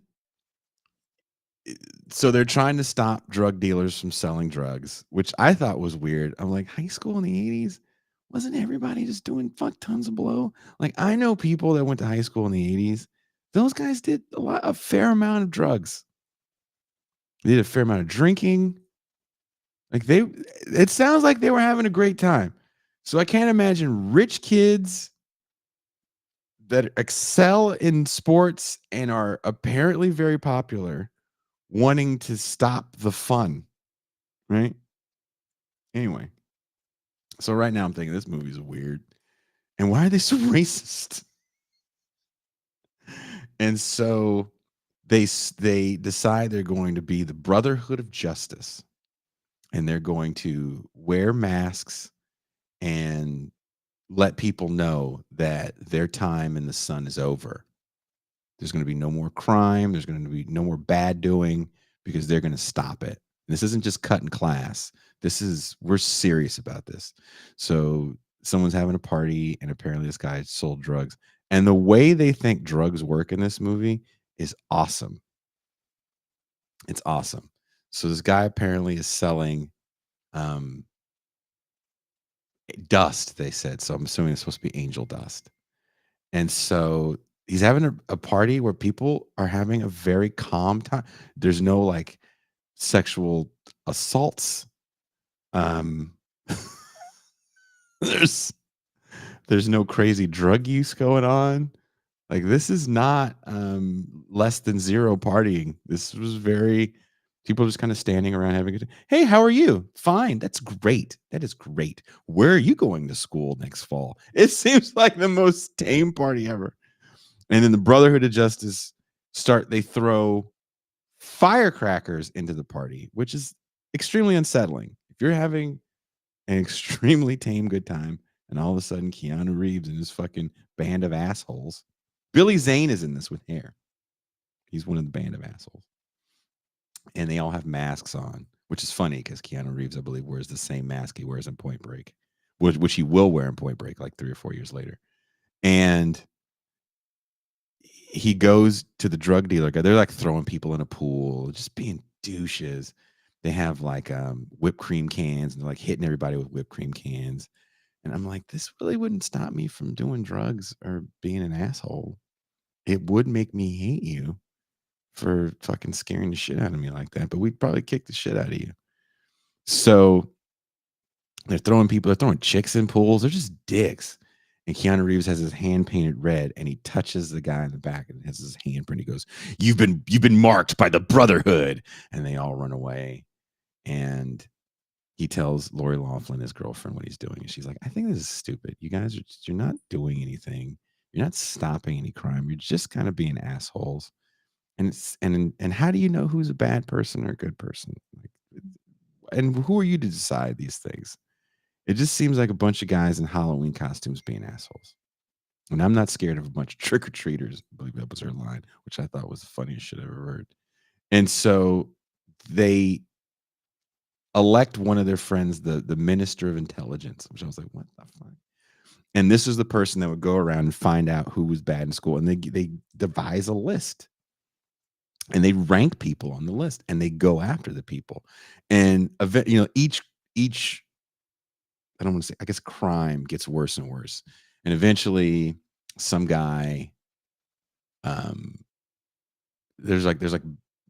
so they're trying to stop drug dealers from selling drugs, which I thought was weird. I'm like, high school in the 80s, wasn't everybody just doing fuck tons of blow? Like, I know people that went to high school in the 80s. Those guys did a fair amount of drugs. They did a fair amount of drinking. Like it sounds like they were having a great time. So I can't imagine rich kids that excel in sports and are apparently very popular wanting to stop the fun, right? Anyway, so right now I'm thinking this movie's weird. And why are they so racist? And so they decide they're going to be the Brotherhood of Justice. And they're going to wear masks and let people know that their time in the sun is over. There's going to be no more crime. There's going to be no more bad doing because they're going to stop it. And this isn't just cut in class. We're serious about this. So someone's having a party and apparently this guy sold drugs. And the way they think drugs work in this movie is awesome. It's awesome. So this guy apparently is selling dust, they said. So I'm assuming it's supposed to be angel dust. And so he's having a party where people are having a very calm time. There's no like sexual assaults. There's no crazy drug use going on. Like this is not less than zero partying. This was very people just kind of standing around having a good time. Hey, how are you? Fine. That's great. That is great. Where are you going to school next fall? It seems like the most tame party ever. And then the Brotherhood of Justice they throw firecrackers into the party, which is extremely unsettling. If you're having an extremely tame good time and all of a sudden Keanu Reeves and his fucking band of assholes. Billy Zane is in this with hair. He's one of the band of assholes. And they all have masks on, which is funny because Keanu Reeves, I believe, wears the same mask he wears in Point Break, which he will wear in Point Break like 3 or 4 years later. And he goes to the drug dealer guy. They're like throwing people in a pool, just being douches. They have like whipped cream cans and they're like hitting everybody with whipped cream cans. And I'm like, this really wouldn't stop me from doing drugs or being an asshole. It would make me hate you for fucking scaring the shit out of me like that, but we'd probably kick the shit out of you. So they're throwing chicks in pools. They're just dicks. And Keanu Reeves has his hand painted red and he touches the guy in the back and has his handprint. He goes, you've been marked by the Brotherhood. And they all run away. And he tells Lori Loughlin, his girlfriend, what he's doing. And she's like, I think this is stupid. You guys you're not doing anything. You're not stopping any crime. You're just kind of being assholes. And how do you know who's a bad person or a good person? And who are you to decide these things? It just seems like a bunch of guys in Halloween costumes being assholes. And I'm not scared of a bunch of trick-or-treaters. I believe that was her line, which I thought was the funniest shit I ever heard. And so they elect one of their friends the minister of intelligence, which I was like, what the fuck? And this is the person that would go around and find out who was bad in school. And they devise a list. And they rank people on the list, and they go after the people. And each I don't want to say, I guess, crime gets worse and worse. And eventually some guy, there's like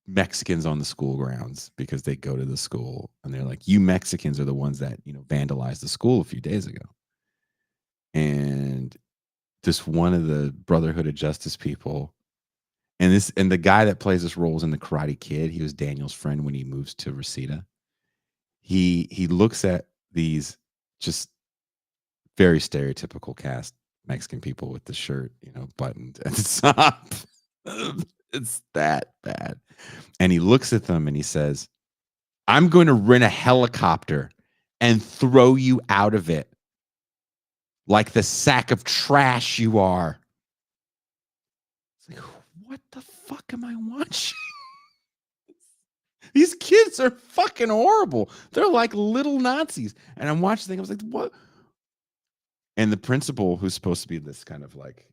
Mexicans on the school grounds because they go to the school, and they're like, you Mexicans are the ones that, vandalized the school a few days ago. And just one of the Brotherhood of Justice people, and the guy that plays this role is in the Karate Kid. He was Daniel's friend when he moves to Reseda. He looks at these just very stereotypical cast Mexican people with the shirt, buttoned at the top. It's that bad. And he looks at them and he says, I'm going to rent a helicopter and throw you out of it like the sack of trash you are. It's like, what the fuck am I watching? These kids are fucking horrible. They're like little Nazis. And I'm watching the thing. I was like, what? And the principal, who's supposed to be this kind of like,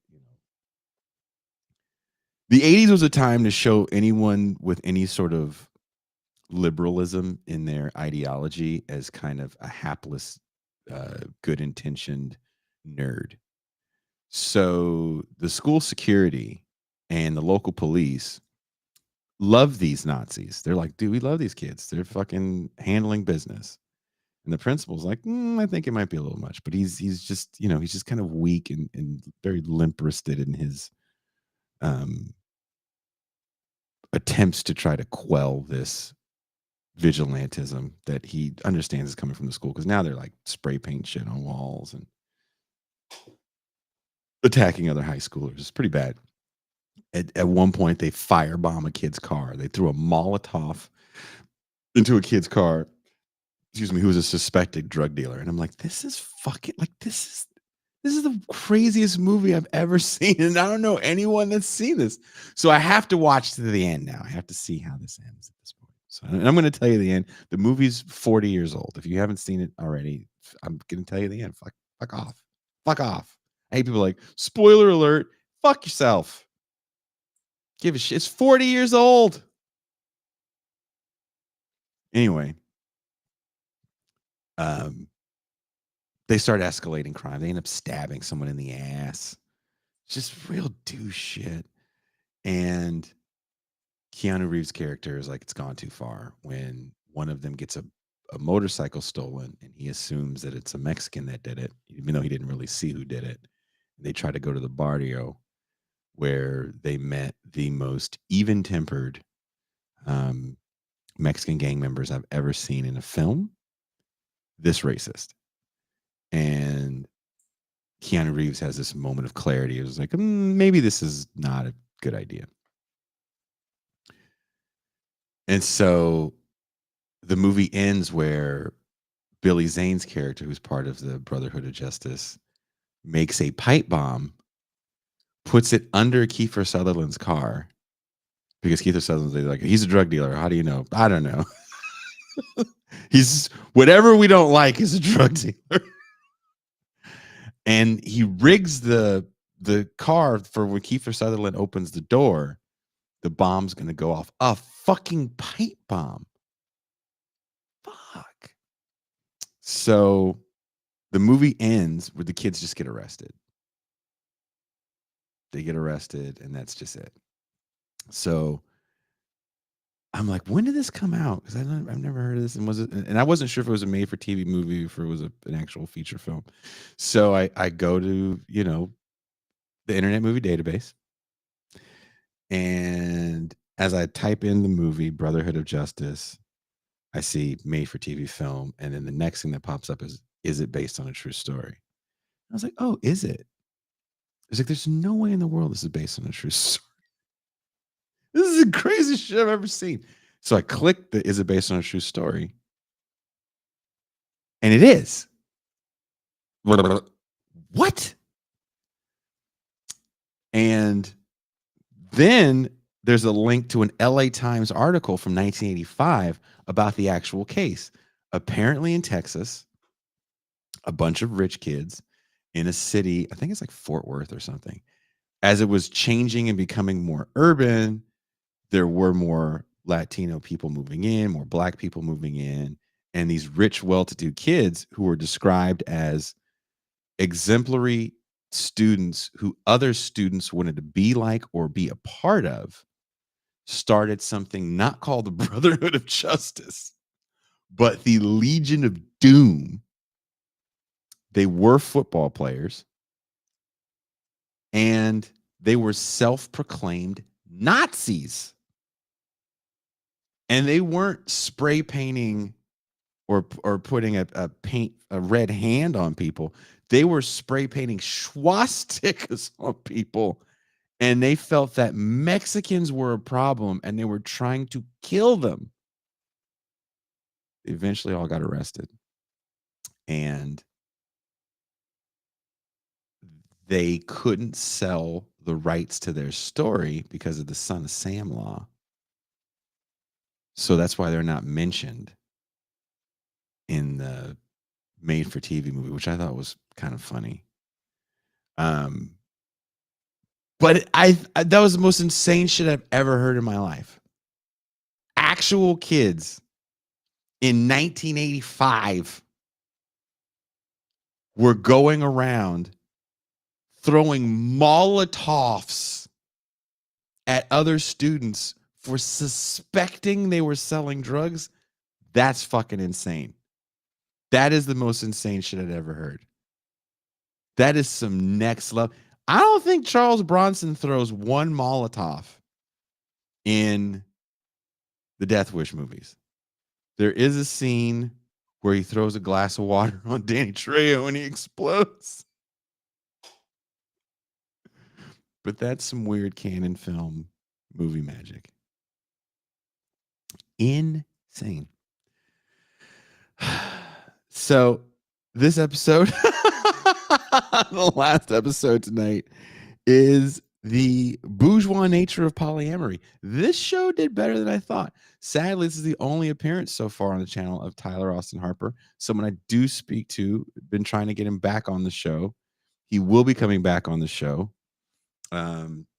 the 80s was a time to show anyone with any sort of liberalism in their ideology as kind of a hapless, good-intentioned nerd. So the school security and the local police love these Nazis. They're like, dude, we love these kids. They're fucking handling business. And the principal's like, I think it might be a little much, but he's just, he's just kind of weak and very limp-wristed in his attempts to try to quell this vigilantism that he understands is coming from the school, because now they're like spray paint shit on walls and attacking other high schoolers. It's pretty bad. At one point, they firebomb a kid's car. They threw a Molotov into a kid's car, who was a suspected drug dealer. And I'm like, this is fucking, like, this is the craziest movie I've ever seen. And I don't know anyone that's seen this. So I have to watch to the end now. I have to see how this ends at this point. So, and I'm going to tell you the end. The movie's 40 years old. If you haven't seen it already, I'm going to tell you the end. Fuck off. Fuck off. I hate people like, spoiler alert. Fuck yourself. Give a shit. It's 40 years old. Anyway, they start escalating crime. They end up stabbing someone in the ass. Just real douche shit. And Keanu Reeves' character is like, it's gone too far when one of them gets a motorcycle stolen, and he assumes that it's a Mexican that did it, even though he didn't really see who did it. They try to go to the barrio where they met the most even-tempered Mexican gang members I've ever seen in a film. This racist. And Keanu Reeves has this moment of clarity. It was like, maybe this is not a good idea. And so the movie ends where Billy Zane's character, who's part of the Brotherhood of Justice, makes a pipe bomb, puts it under Kiefer Sutherland's car, because Kiefer Sutherland's like, he's a drug dealer. How do you know? I don't know. He's whatever we don't like is a drug dealer. And he rigs the car for when Kiefer Sutherland opens the door, the bomb's going to go off. A fucking pipe bomb. Fuck. So the movie ends where the kids just get arrested. They get arrested, and that's just it. So I'm like, when did this come out? Because I've never heard of this. And I wasn't sure if it was a made-for-TV movie, if it was an actual feature film. So I go to, the Internet Movie Database. And as I type in the movie Brotherhood of Justice, I see made-for-TV film. And then the next thing that pops up is it based on a true story? I was like, oh, is it? It's like, there's no way in the world this is based on a true story. This is the craziest shit I've ever seen. So I clicked the is it based on a true story? And it is. What? Then there's a link to an LA Times article from 1985 about the actual case. Apparently in Texas, a bunch of rich kids in a city, I think it's like Fort Worth or something, as it was changing and becoming more urban, there were more Latino people moving in, more Black people moving in, and these rich, well-to-do kids who were described as exemplary students who other students wanted to be like or be a part of started something not called the Brotherhood of Justice, but the Legion of Doom. They were football players, and they were self-proclaimed Nazis. And they weren't spray painting or putting a red hand on people. They were spray painting swastikas on people, and they felt that Mexicans were a problem and they were trying to kill them. They eventually all got arrested, and they couldn't sell the rights to their story because of the Son of Sam law. So that's why they're not mentioned in the made for TV movie, which I thought was kind of funny. But I that was the most insane shit I've ever heard in my life. Actual kids in 1985 were going around throwing Molotovs at other students for suspecting they were selling drugs. That's fucking insane. That is the most insane shit I'd ever heard. That is some next level. I don't think Charles Bronson throws one Molotov in the Death Wish movies. There is a scene where he throws a glass of water on Danny Trejo and he explodes. But that's some weird canon film movie magic. Insane. So this episode, the last episode tonight, is the bourgeois nature of polyamory. This show did better than I thought. Sadly, this is the only appearance so far on the channel of Tyler Austin Harper, someone I do speak to. Been trying to get him back on the show. He will be coming back on the show.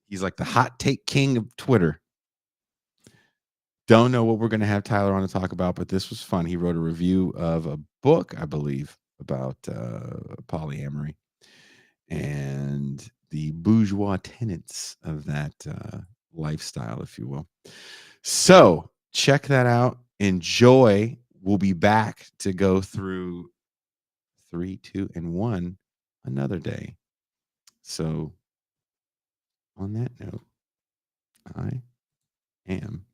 He's like the hot take king of Twitter. Don't know what we're going to have Tyler on to talk about, but this was fun. He wrote a review of a book, I believe, about polyamory and the bourgeois tenets of that lifestyle, if you will. So check that out. Enjoy. We'll be back to go through 3, 2, and 1 another day. So on that note, I am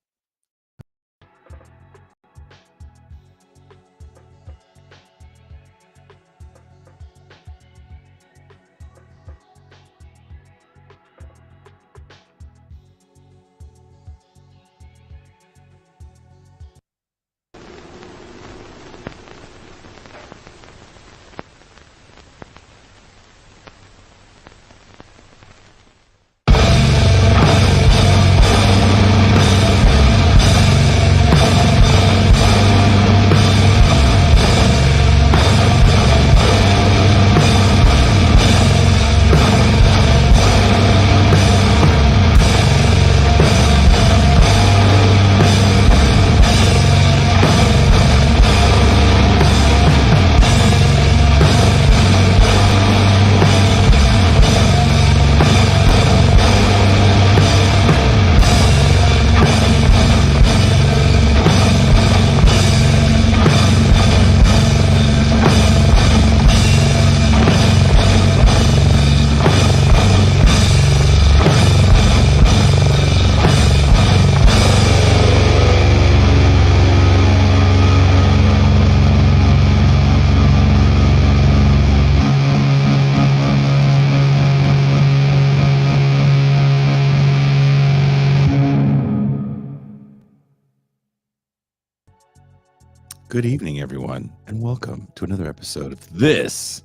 Good evening, everyone, and welcome to another episode of This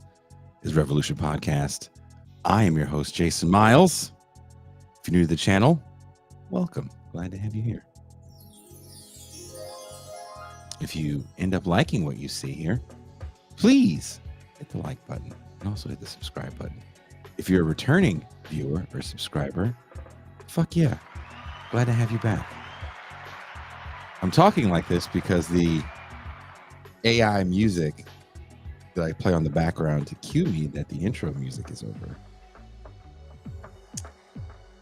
is Revolution Podcast. I am your host, Jason Miles. If you're new to the channel, welcome. Glad to have you here. If you end up liking what you see here, please hit the like button and also hit the subscribe button. If you're a returning viewer or subscriber, fuck yeah. Glad to have you back. I'm talking like this because the AI music that I play on the background to cue me that the intro music is over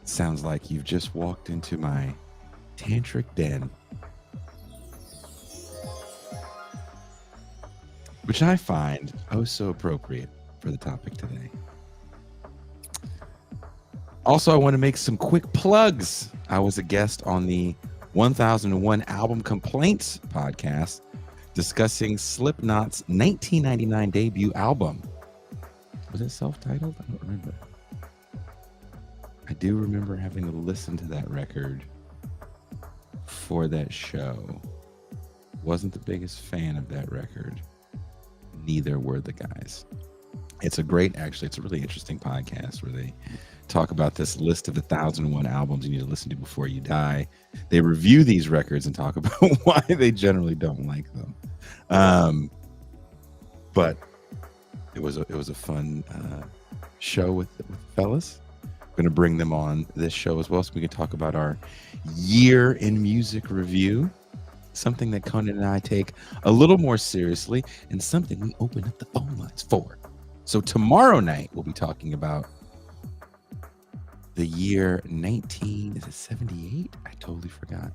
sounds like you've just walked into my tantric den, which I find oh so appropriate for the topic today. Also, I want to make some quick plugs. I was a guest on the 1001 Album Complaints podcast discussing Slipknot's 1999 debut album. Was it self-titled? I don't remember. I do remember having to listen to that record for that show. Wasn't the biggest fan of that record. Neither were the guys. It's a really interesting podcast where they talk about this list of 1,001 albums you need to listen to before you die. They review these records and talk about why they generally don't like them. But it was a fun show with fellas. I'm going to bring them on this show as well so we can talk about our year in music review. Something that Conan and I take a little more seriously and something we open up the phone lines for. So tomorrow night, we'll be talking about the year 1978. I totally forgot.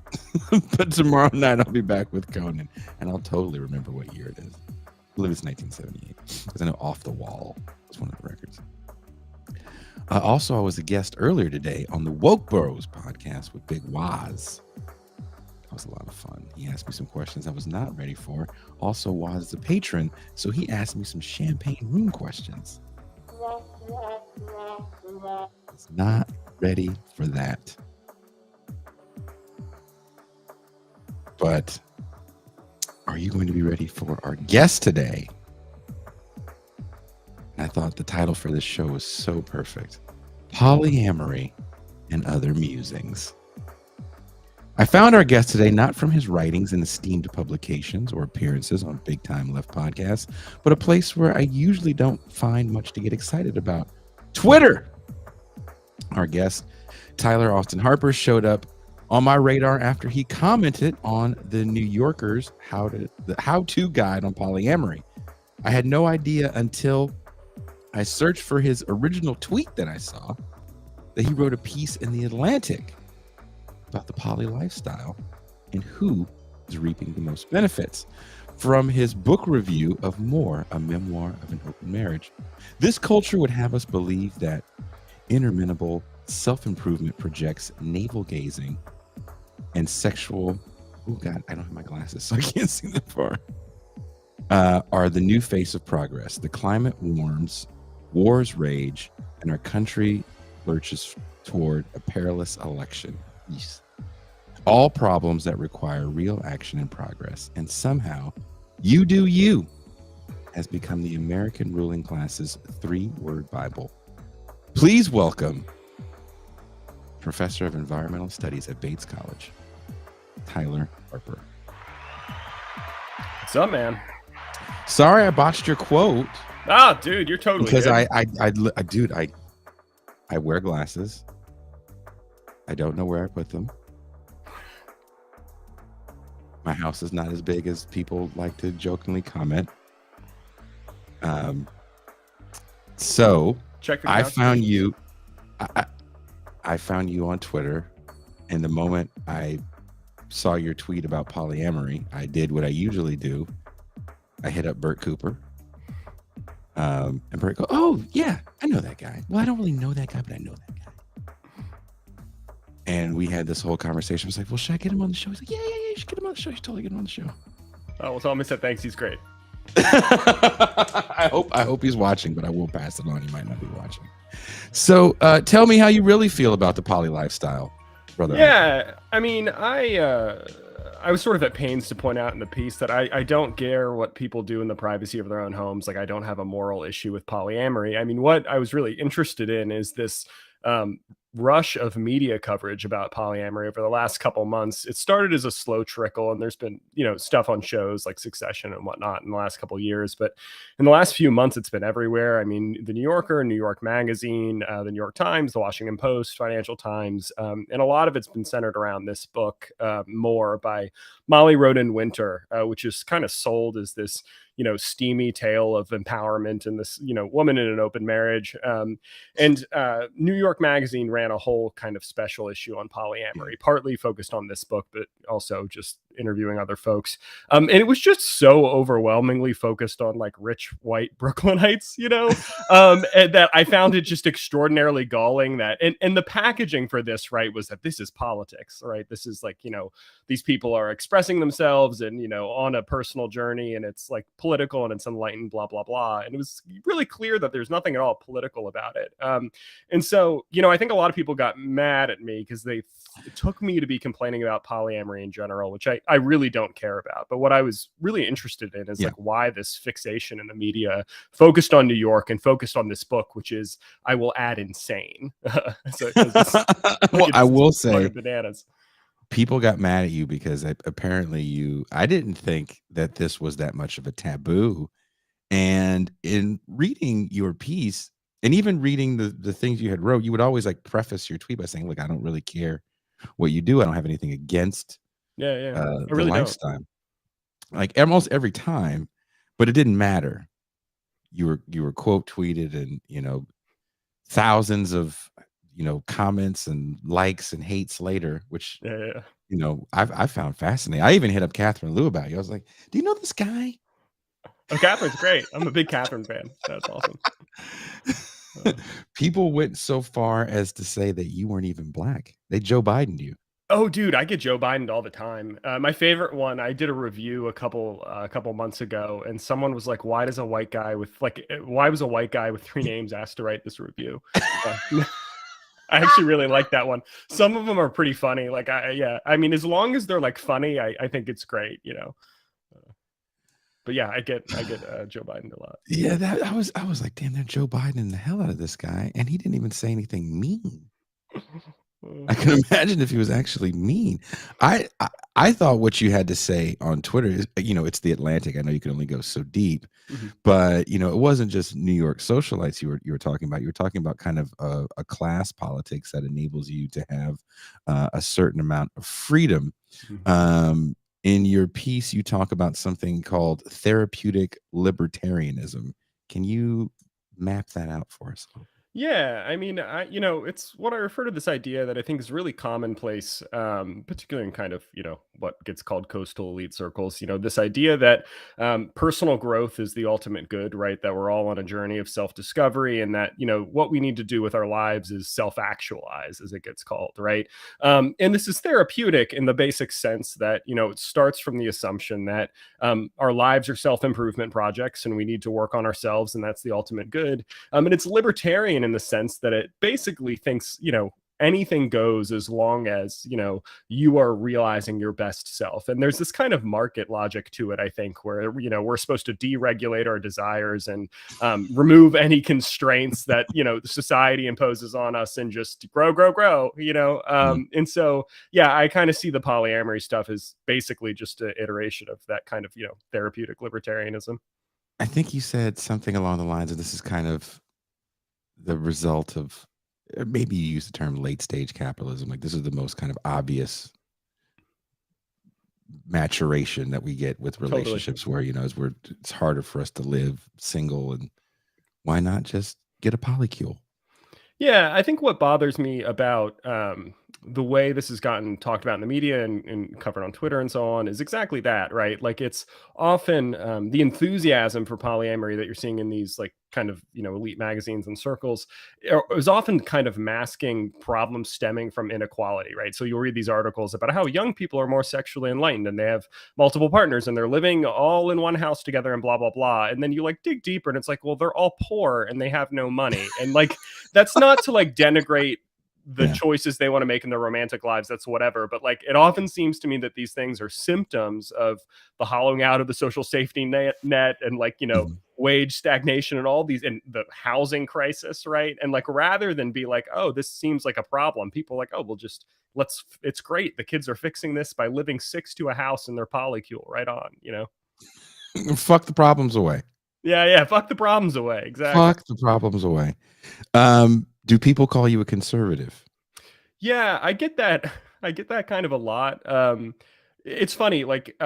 But tomorrow night, I'll be back with Conan, and I'll totally remember what year it is. I believe it's 1978, because I know Off the Wall was one of the records. Also, I was a guest earlier today on the Woke Bros podcast with Big Waz. That was a lot of fun. He asked me some questions I was not ready for. Also, Waz is a patron, so he asked me some champagne room questions. Was not ready for that. But are you going to be ready for our guest today? And I thought the title for this show was so perfect. Polyamory and Other Musings. I found our guest today not from his writings in esteemed publications or appearances on Big Time Left podcasts, but a place where I usually don't find much to get excited about. Twitter. Our guest, Tyler Austin Harper, showed up on my radar after he commented on the New Yorker's how-to guide on polyamory. I had no idea until I searched for his original tweet that I saw that he wrote a piece in The Atlantic about the poly lifestyle and who is reaping the most benefits from his book review of More, a memoir of an open marriage. This culture would have us believe that interminable self-improvement projects navel gazing and sexual, oh God, I don't have my glasses, so I can't see that far, are the new face of progress. The climate warms, wars rage, and our country lurches toward a perilous election. Yes. All problems that require real action and progress. And somehow, you do you has become the American ruling class's 3-word Bible. Please welcome Professor of Environmental Studies at Bates College, Tyler Harper. What's up, man? Sorry I botched your quote. Ah, dude, you're totally because good. I wear glasses. I don't know where I put them. My house is not as big as people like to jokingly comment. So Check the I house. found you. I found you on Twitter, and the moment I saw your tweet about polyamory, I did what I usually do. I hit up Bert Cooper. And Bert go, oh yeah, I know that guy. Well, I don't really know that guy, but I know that guy. And we had this whole conversation. I was like, well, should I get him on the show? He's like, yeah, you should get him on the show. You should totally get him on the show. Oh, well, tell him I said thanks. He's great. I hope he's watching, but I will pass it on. He might not be watching. So tell me how you really feel about the poly lifestyle, brother. Yeah, I mean, I was sort of at pains to point out in the piece that I don't care what people do in the privacy of their own homes. Like, I don't have a moral issue with polyamory. I mean, what I was really interested in is this rush of media coverage about polyamory over the last couple months. It started as a slow trickle, and there's been, stuff on shows like Succession and whatnot in the last couple of years. But in the last few months, it's been everywhere. I mean, the New Yorker, New York Magazine, the New York Times, the Washington Post, Financial Times, and a lot of it's been centered around this book, More, by Molly Roden Winter, which is kind of sold as this steamy tale of empowerment and this, woman in an open marriage. And New York Magazine ran a whole kind of special issue on polyamory, partly focused on this book, but also just interviewing other folks. And it was just so overwhelmingly focused on like rich white Brooklynites, and that I found it just extraordinarily galling that, and the packaging for this, right, was that this is politics, right? This is like, these people are expressing themselves and, on a personal journey, and it's like political and it's enlightened, blah, blah, blah. And it was really clear that there's nothing at all political about it. And so, I think a lot of people got mad at me because they took me to be complaining about polyamory in general, which I really don't care about. But what I was really interested in is like why this fixation in the media focused on New York and focused on this book, which is, I will add, insane. Well, I will say, bananas. People got mad at you because apparently I didn't think that this was that much of a taboo. And in reading your piece and even reading the things you had wrote, you would always like preface your tweet by saying, look, I don't really care what you do. I don't have anything against I the really lifestyle. don't. Like almost every time, but it didn't matter. You were quote tweeted and, thousands of, comments and likes and hates later, which, I found fascinating. I even hit up Catherine Liu about you. I was like, do you know this guy? Oh, Catherine's great. I'm a big Catherine fan. That's awesome. People went so far as to say that you weren't even black. They Joe Biden'd you. Oh, dude, I get Joe Biden all the time. My favorite one, I did a review a couple months ago, and someone was like, "Why was a white guy with 3 names asked to write this review?" I actually really like that one. Some of them are pretty funny. Like, I mean, as long as they're like funny, I think it's great, But yeah, I get Joe Biden a lot. Yeah, I was like, damn, they're Joe Biden the hell out of this guy, and he didn't even say anything mean. I can imagine if he was actually mean. I thought what you had to say on Twitter is, it's the Atlantic. I know you can only go so deep, but it wasn't just New York socialites you were talking about. You were talking about kind of a class politics that enables you to have a certain amount of freedom. In your piece, you talk about something called therapeutic libertarianism. Can you map that out for us? Yeah, I mean, it's what I refer to this idea that I think is really commonplace, particularly in kind of, what gets called coastal elite circles. This idea that personal growth is the ultimate good, right? That we're all on a journey of self-discovery, and that, what we need to do with our lives is self-actualize, as it gets called, right? And this is therapeutic in the basic sense that, it starts from the assumption that our lives are self-improvement projects, and we need to work on ourselves, and that's the ultimate good. And it's libertarian in the sense that it basically thinks, anything goes as long as, you are realizing your best self. And there's this kind of market logic to it, I think, where, we're supposed to deregulate our desires and remove any constraints that, society imposes on us and just grow. And so, yeah, I kind of see the polyamory stuff as basically just an iteration of that kind of, therapeutic libertarianism. I think you said something along the lines of this is kind of the result of, maybe you use the term late stage capitalism. Like this is the most kind of obvious maturation that we get with relationships where, it's harder for us to live single, and why not just get a polycule? Yeah, I think what bothers me about the way this has gotten talked about in the media and covered on Twitter and so on is exactly that, right? Like it's often the enthusiasm for polyamory that you're seeing in these like kind of, elite magazines and circles is often kind of masking problems stemming from inequality, right? So you'll read these articles about how young people are more sexually enlightened and they have multiple partners and they're living all in one house together and blah, blah, blah. And then you like dig deeper and it's like, well, they're all poor and they have no money. And like, that's not to like denigrate the choices they want to make in their romantic lives, that's whatever. But like, it often seems to me that these things are symptoms of the hollowing out of the social safety net and like, you know, wage stagnation and all these, and the housing crisis, right? And like, rather than be like, oh, this seems like a problem, people are like, oh, well, just it's great, the kids are fixing this by living 6 to a house in their polycule, right on, you know. Fuck the problems away. Yeah, fuck the problems away. Exactly. Fuck the problems away. Do people call you a conservative? Yeah, I get that. I get that kind of a lot. It's funny, like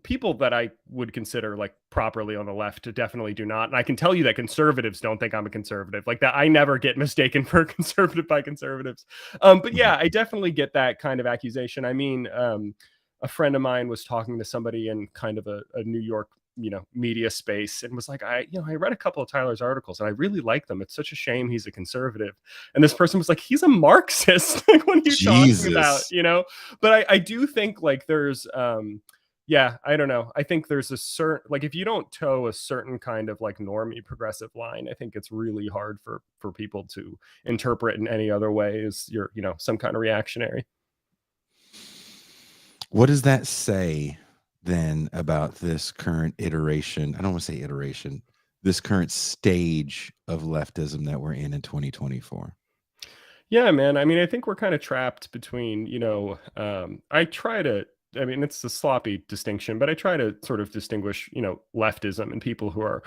people that I would consider like properly on the left definitely do not. And I can tell you that conservatives don't think I'm a conservative. Like that, I never get mistaken for a conservative by conservatives. But yeah, I definitely get that kind of accusation. I mean, a friend of mine was talking to somebody in kind of a New York, you know, media space, and was like, I read a couple of Tyler's articles and I really like them. It's such a shame he's a conservative. And this person was like, he's a Marxist. Like, what are you talking about? You know, but I do think like there's yeah, I don't know. I think there's a certain, like, if you don't toe a certain kind of like normie progressive line, I think it's really hard for people to interpret in any other way as you're, you know, some kind of reactionary. What does that say then about this current iteration? I don't want to say iteration, this current stage of leftism that we're in 2024. Yeah, man. I mean, I think we're kind of trapped between, you know, I mean, it's a sloppy distinction, but I try to sort of distinguish, you know, leftism and people who are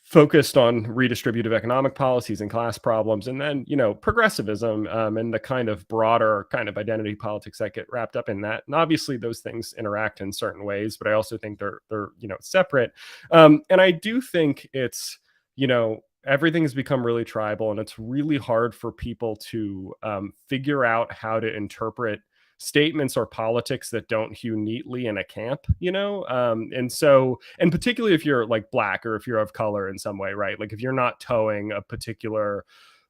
focused on redistributive economic policies and class problems, and then, you know, progressivism and the kind of broader kind of identity politics that get wrapped up in that. And obviously those things interact in certain ways, but I also think they're you know, separate. And I do think it's, you know, everything has become really tribal, and it's really hard for people to figure out how to interpret statements or politics that don't hew neatly in a camp, you know? And so, and particularly if you're like Black or if you're of color in some way, right? Like if you're not towing a particular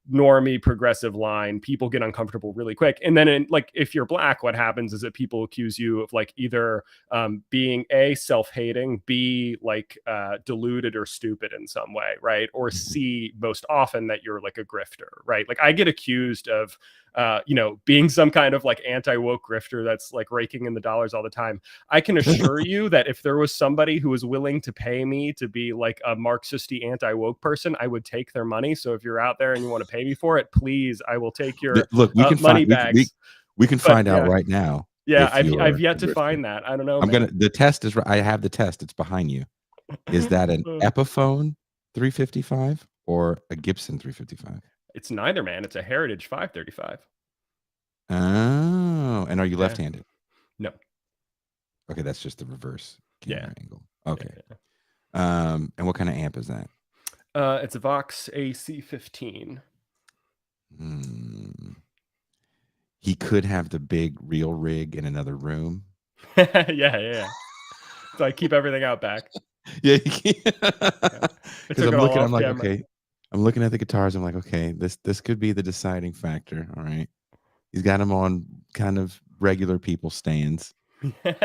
normie progressive line, people get uncomfortable really quick. And then like if you're Black, what happens is that people accuse you of like either being A, self-hating, B, like deluded or stupid in some way, right? Or C, most often that you're like a grifter, right? Like I get accused of you know, being some kind of like anti-woke grifter that's like raking in the dollars all the time. I can assure you that if there was somebody who was willing to pay me to be like a Marxist-y anti-woke person, I would take their money. So if you're out there and you want to pay me for it, please, I will take your look. We can money find, bags. we can find out right now. Yeah, I've yet to find that. I don't know. The test is. I have the test. It's behind you. Is that an Epiphone 355 or a Gibson 355? It's neither, man. It's a Heritage 535. Oh, and are you left-handed? No. Okay, that's just the reverse camera angle. Okay. Yeah. And what kind of amp is that? It's a Vox AC15. He could have the big real rig in another room. Yeah. So I keep everything out back. Yeah. Because I'm like, okay. I'm looking at the guitars. I'm like, okay, this could be the deciding factor. All right. He's got them on kind of regular people stands. They're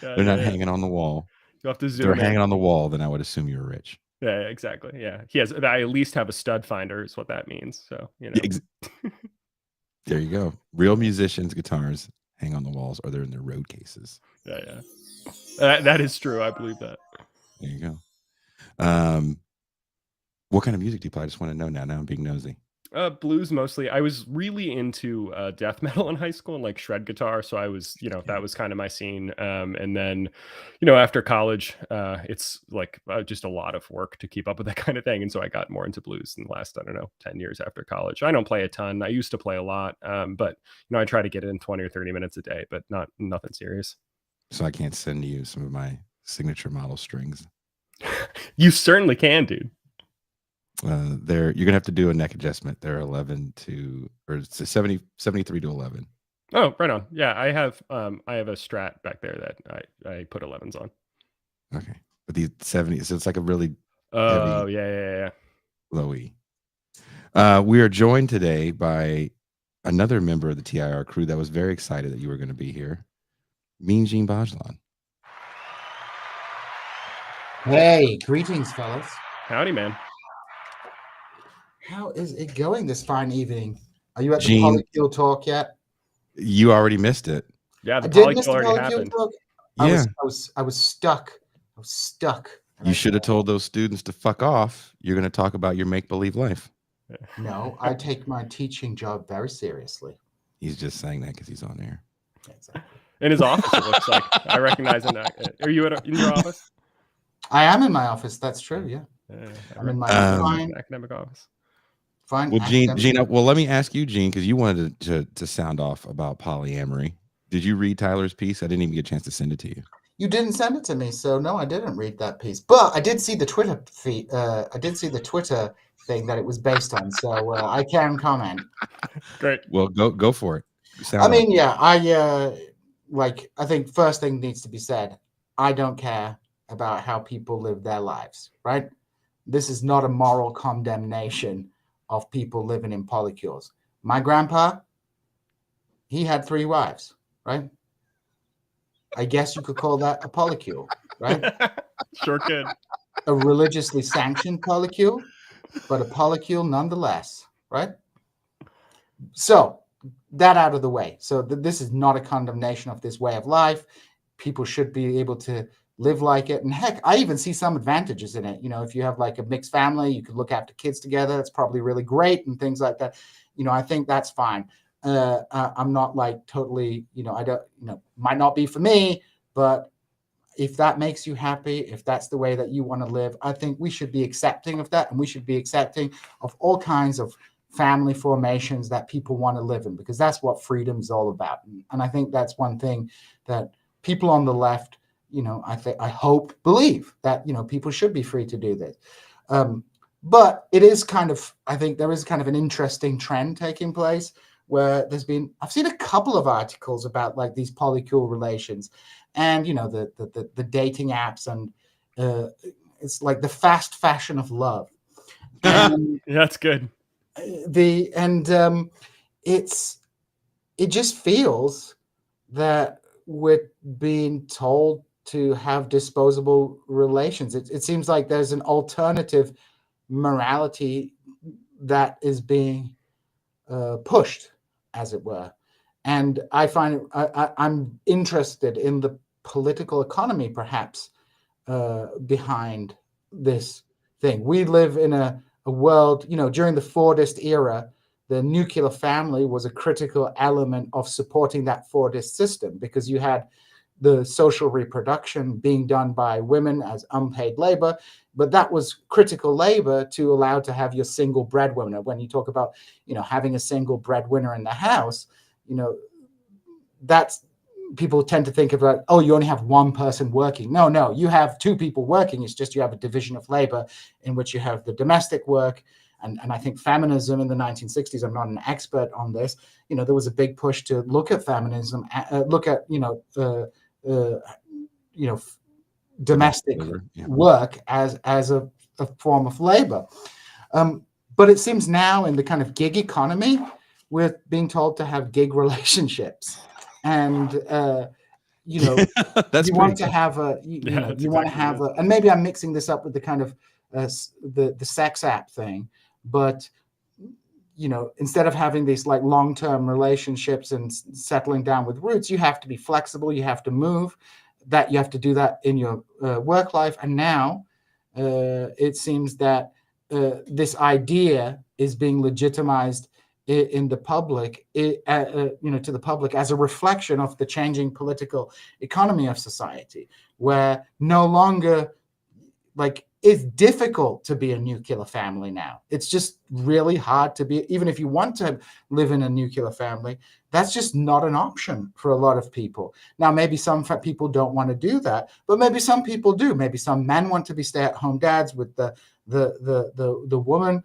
not hanging on the wall. You have to zoom. They're hanging on the wall, then I would assume you're rich. Yeah, exactly. Yeah. He has. I at least have a stud finder is what that means. So, you know. Yeah, there you go. Real musicians' guitars hang on the walls, or they're in their road cases. Yeah. That is true. I believe that. There you go. What kind of music do you play? I just want to know now. Now I'm being nosy. Blues mostly. I was really into death metal in high school and like shred guitar. So I was, you know, that was kind of my scene. And then, you know, after college, it's like just a lot of work to keep up with that kind of thing. And so I got more into blues in the last, I don't know, 10 years after college. I don't play a ton. I used to play a lot. But, you know, I try to get in 20 or 30 minutes a day, but nothing serious. So I can't send you some of my signature model strings. You certainly can, dude. You're gonna have to do a neck adjustment. They're 73 to 11. Oh, right on. Yeah, I have a Strat back there that I put 11s on. Okay, but these 70, so it's like a really heavy, yeah, low E. We are joined today by another member of the TIR crew that was very excited that you were going to be here, Mean Gene Bajlan. Hey, greetings, fellas. Howdy, man. How is it going this fine evening? Are you at the Gene, polycule talk yet? you already missed it. Yeah, the I did miss polycule the already polycule happened. talk. Yeah. I was stuck. I was stuck. You should have told those students to fuck off. You're going to talk about your make-believe life. No, I take my teaching job very seriously. He's just saying that because he's on air. Exactly. In his office, it looks like. I recognize him. Are you in your office? I am in my office. That's true. Yeah, I'm in my fine academic office. Fine. Well, Gene, well, let me ask you, Gene, because you wanted to sound off about polyamory. Did you read Tyler's piece? I didn't even get a chance to send it to you. You didn't send it to me, so no, I didn't read that piece. But I did see the Twitter feed. I did see the Twitter thing that it was based on, so I can comment. Great. Well, go for it. I mean, yeah, I think first thing needs to be said. I don't care about how people live their lives, right? This is not a moral condemnation of people living in polycules. My grandpa, he had 3 wives, right? I guess you could call that a polycule, right? Sure could. A religiously sanctioned polycule, but a polycule nonetheless, right? So that out of the way. So this is not a condemnation of this way of life. People should be able to live like it. And heck, I even see some advantages in it. You know, if you have like a mixed family, you could look after kids together. That's probably really great and things like that. You know, I think that's fine. I'm not like totally, I don't, might not be for me, but if that makes you happy, if that's the way that you want to live, I think we should be accepting of that. And we should be accepting of all kinds of family formations that people want to live in, because that's what freedom is all about. And I think that's one thing that people on the left, I hope believe that, people should be free to do this. But it is I think there is kind of an interesting trend taking place where I've seen a couple of articles about like these polycule relations and, the dating apps, and it's like the fast fashion of love. And that's good. It just feels that we're being told to have disposable relations. It seems like there's an alternative morality that is being pushed, as it were. And I find I'm interested in the political economy, perhaps, behind this thing. We live in a world, during the Fordist era, the nuclear family was a critical element of supporting that Fordist system, because you had the social reproduction being done by women as unpaid labor, but that was critical labor to allow to have your single breadwinner. When you talk about, having a single breadwinner in the house, that's, people tend to think of like, oh, you only have one person working. No, you have 2 people working. It's just you have a division of labor in which you have the domestic work. And I think feminism in the 1960s, I'm not an expert on this, there was a big push to look at feminism, look at, domestic work as a form of labor. But it seems now in the kind of gig economy, we're being told to have gig relationships. And, you want to have and maybe I'm mixing this up with the kind of the sex app thing, but, instead of having these like long-term relationships and settling down with roots, you have to be flexible, you have to move, that you have to do that in your work life. And now it seems that this idea is being legitimized in the public, to the public, as a reflection of the changing political economy of society, where no longer, like, it's difficult to be a nuclear family now. It's just really hard to be, even if you want to live in a nuclear family, that's just not an option for a lot of people. Now, maybe some people don't want to do that, but maybe some people do. Maybe some men want to be stay-at-home dads, with the woman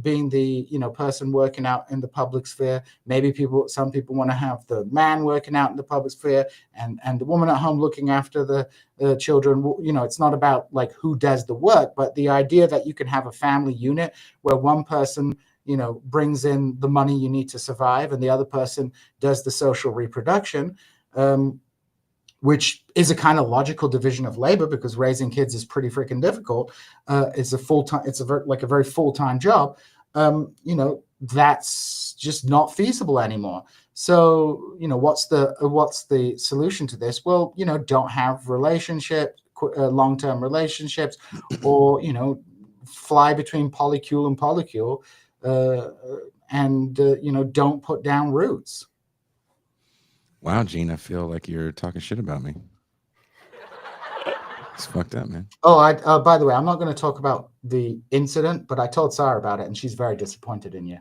being the person working out in the public sphere. Maybe some people want to have the man working out in the public sphere and the woman at home looking after the children. It's not about like who does the work, but the idea that you can have a family unit where one person brings in the money you need to survive and the other person does the social reproduction, which is a kind of logical division of labor, because raising kids is pretty freaking difficult. It's a full-time, it's a very full-time job. you know, that's just not feasible anymore. So, you know, what's the solution to this? Well, you know, don't have relationships, long-term relationships, or, you know, fly between polycule and polycule, and you know, don't put down roots. Wow, Gene, I feel like you're talking shit about me. It's fucked up, man. Oh, by the way, I'm not going to talk about the incident, but I told Sarah about it, and she's very disappointed in you.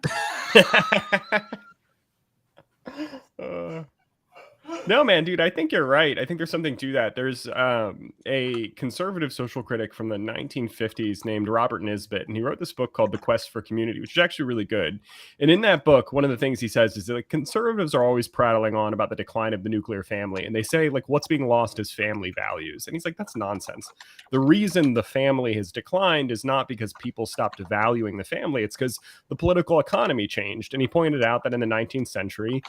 No, man, dude, I think you're right. I think there's something to that. There's a conservative social critic from the 1950s named Robert Nisbet, and he wrote this book called The Quest for Community, which is actually really good. And in that book, one of the things he says is that like, conservatives are always prattling on about the decline of the nuclear family. And they say, like, what's being lost is family values. And he's like, that's nonsense. The reason the family has declined is not because people stopped valuing the family. It's because the political economy changed. And he pointed out that in the 19th century,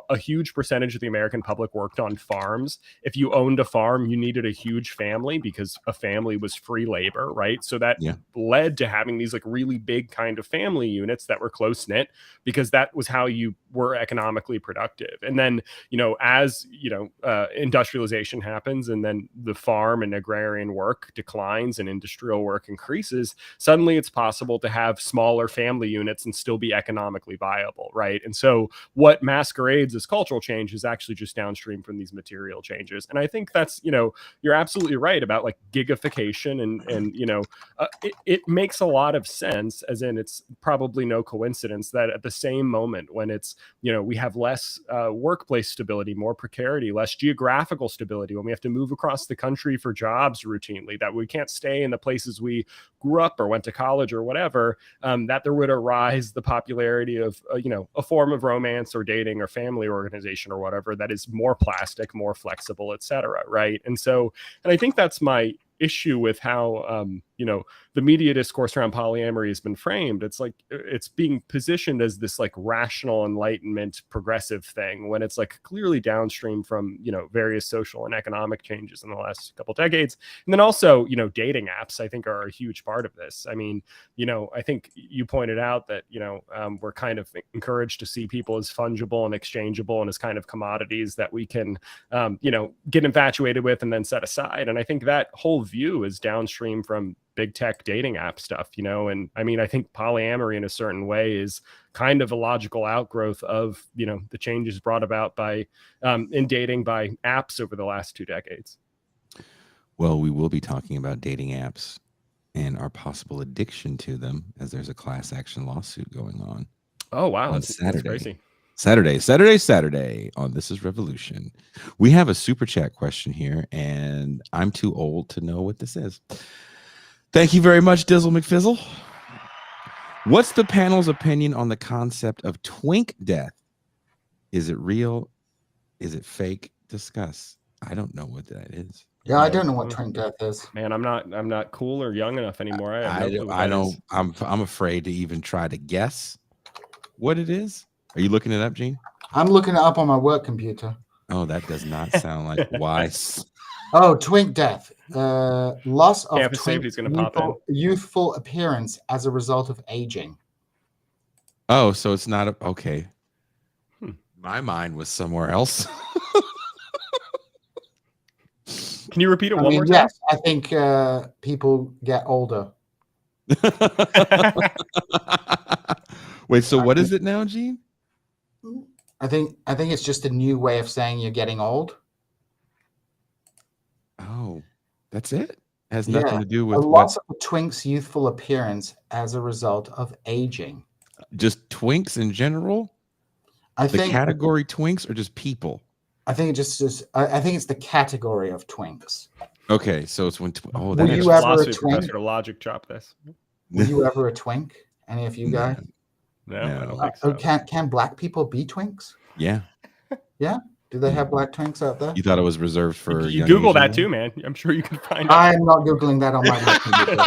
a huge percentage of the American public worked on farms. If you owned a farm, you needed a huge family because a family was free labor, right? So that led to having these like really big kind of family units that were close knit, because that was how you were economically productive. And then, you know, as you know, industrialization happens, and then the farm and agrarian work declines and industrial work increases, suddenly it's possible to have smaller family units and still be economically viable, right? And so what masquerades as cultural change is actually just downstream from these material changes. And I think that's, you know, you're absolutely right about like gigification and you know, it makes a lot of sense, as in it's probably no coincidence that at the same moment when it's, you know, we have less workplace stability, more precarity, less geographical stability, when we have to move across the country for jobs routinely, that we can't stay in the places we grew up or went to college or whatever, that there would arise the popularity of, you know, a form of romance or dating or family organization or whatever that is more plastic, more flexible, etc. Right. And so, and I think that's my issue with how you know, the media discourse around polyamory has been framed. It's like it's being positioned as this like rational enlightenment progressive thing, when it's like clearly downstream from, you know, various social and economic changes in the last couple decades. And then also, you know, dating apps I think are a huge part of this. I mean, you know, I think you pointed out that, you know, we're kind of encouraged to see people as fungible and exchangeable and as kind of commodities that we can you know, get infatuated with and then set aside. And I think that whole view is downstream from big tech dating app stuff, you know. And I mean, I think polyamory in a certain way is kind of a logical outgrowth of, you know, the changes brought about by in dating by apps over the last 2 decades. Well, we will be talking about dating apps and our possible addiction to them, as there's a class action lawsuit going on. Oh wow, that's Saturday. That's crazy. Saturday on This Is Revolution. We have a super chat question here, and I'm too old to know what this is. Thank you very much, Dizzle McFizzle. What's the panel's opinion on the concept of twink death? Is it real? Is it fake? Discuss. I don't know what that is. Yeah, I don't know what twink death is. Man, I'm not cool or young enough anymore. I'm afraid to even try to guess what it is. Are you looking it up, Gene? I'm looking it up on my work computer. Oh, that does not sound like wise. Oh, twink death. Loss of youthful appearance as a result of aging. Oh, so it's not okay. My mind was somewhere else. Can you repeat it one more time? Yes, I think people get older. Wait, so what is it now, Gene? I think it's just a new way of saying you're getting old. Oh, that's it? It has nothing to do with a loss of a twink's youthful appearance as a result of aging. Just twinks in general? I think the category twinks or just people? I think I think it's the category of twinks. Okay, so it's when were you ever a twink? Logic drop this. Were you ever a twink? Any of you guys? No, I don't think so. Can black people be twinks? Yeah. Yeah. Do they have black twinks out there? You thought it was reserved for you Google that too, man. I'm sure you can find it. I'm not Googling that on my computer.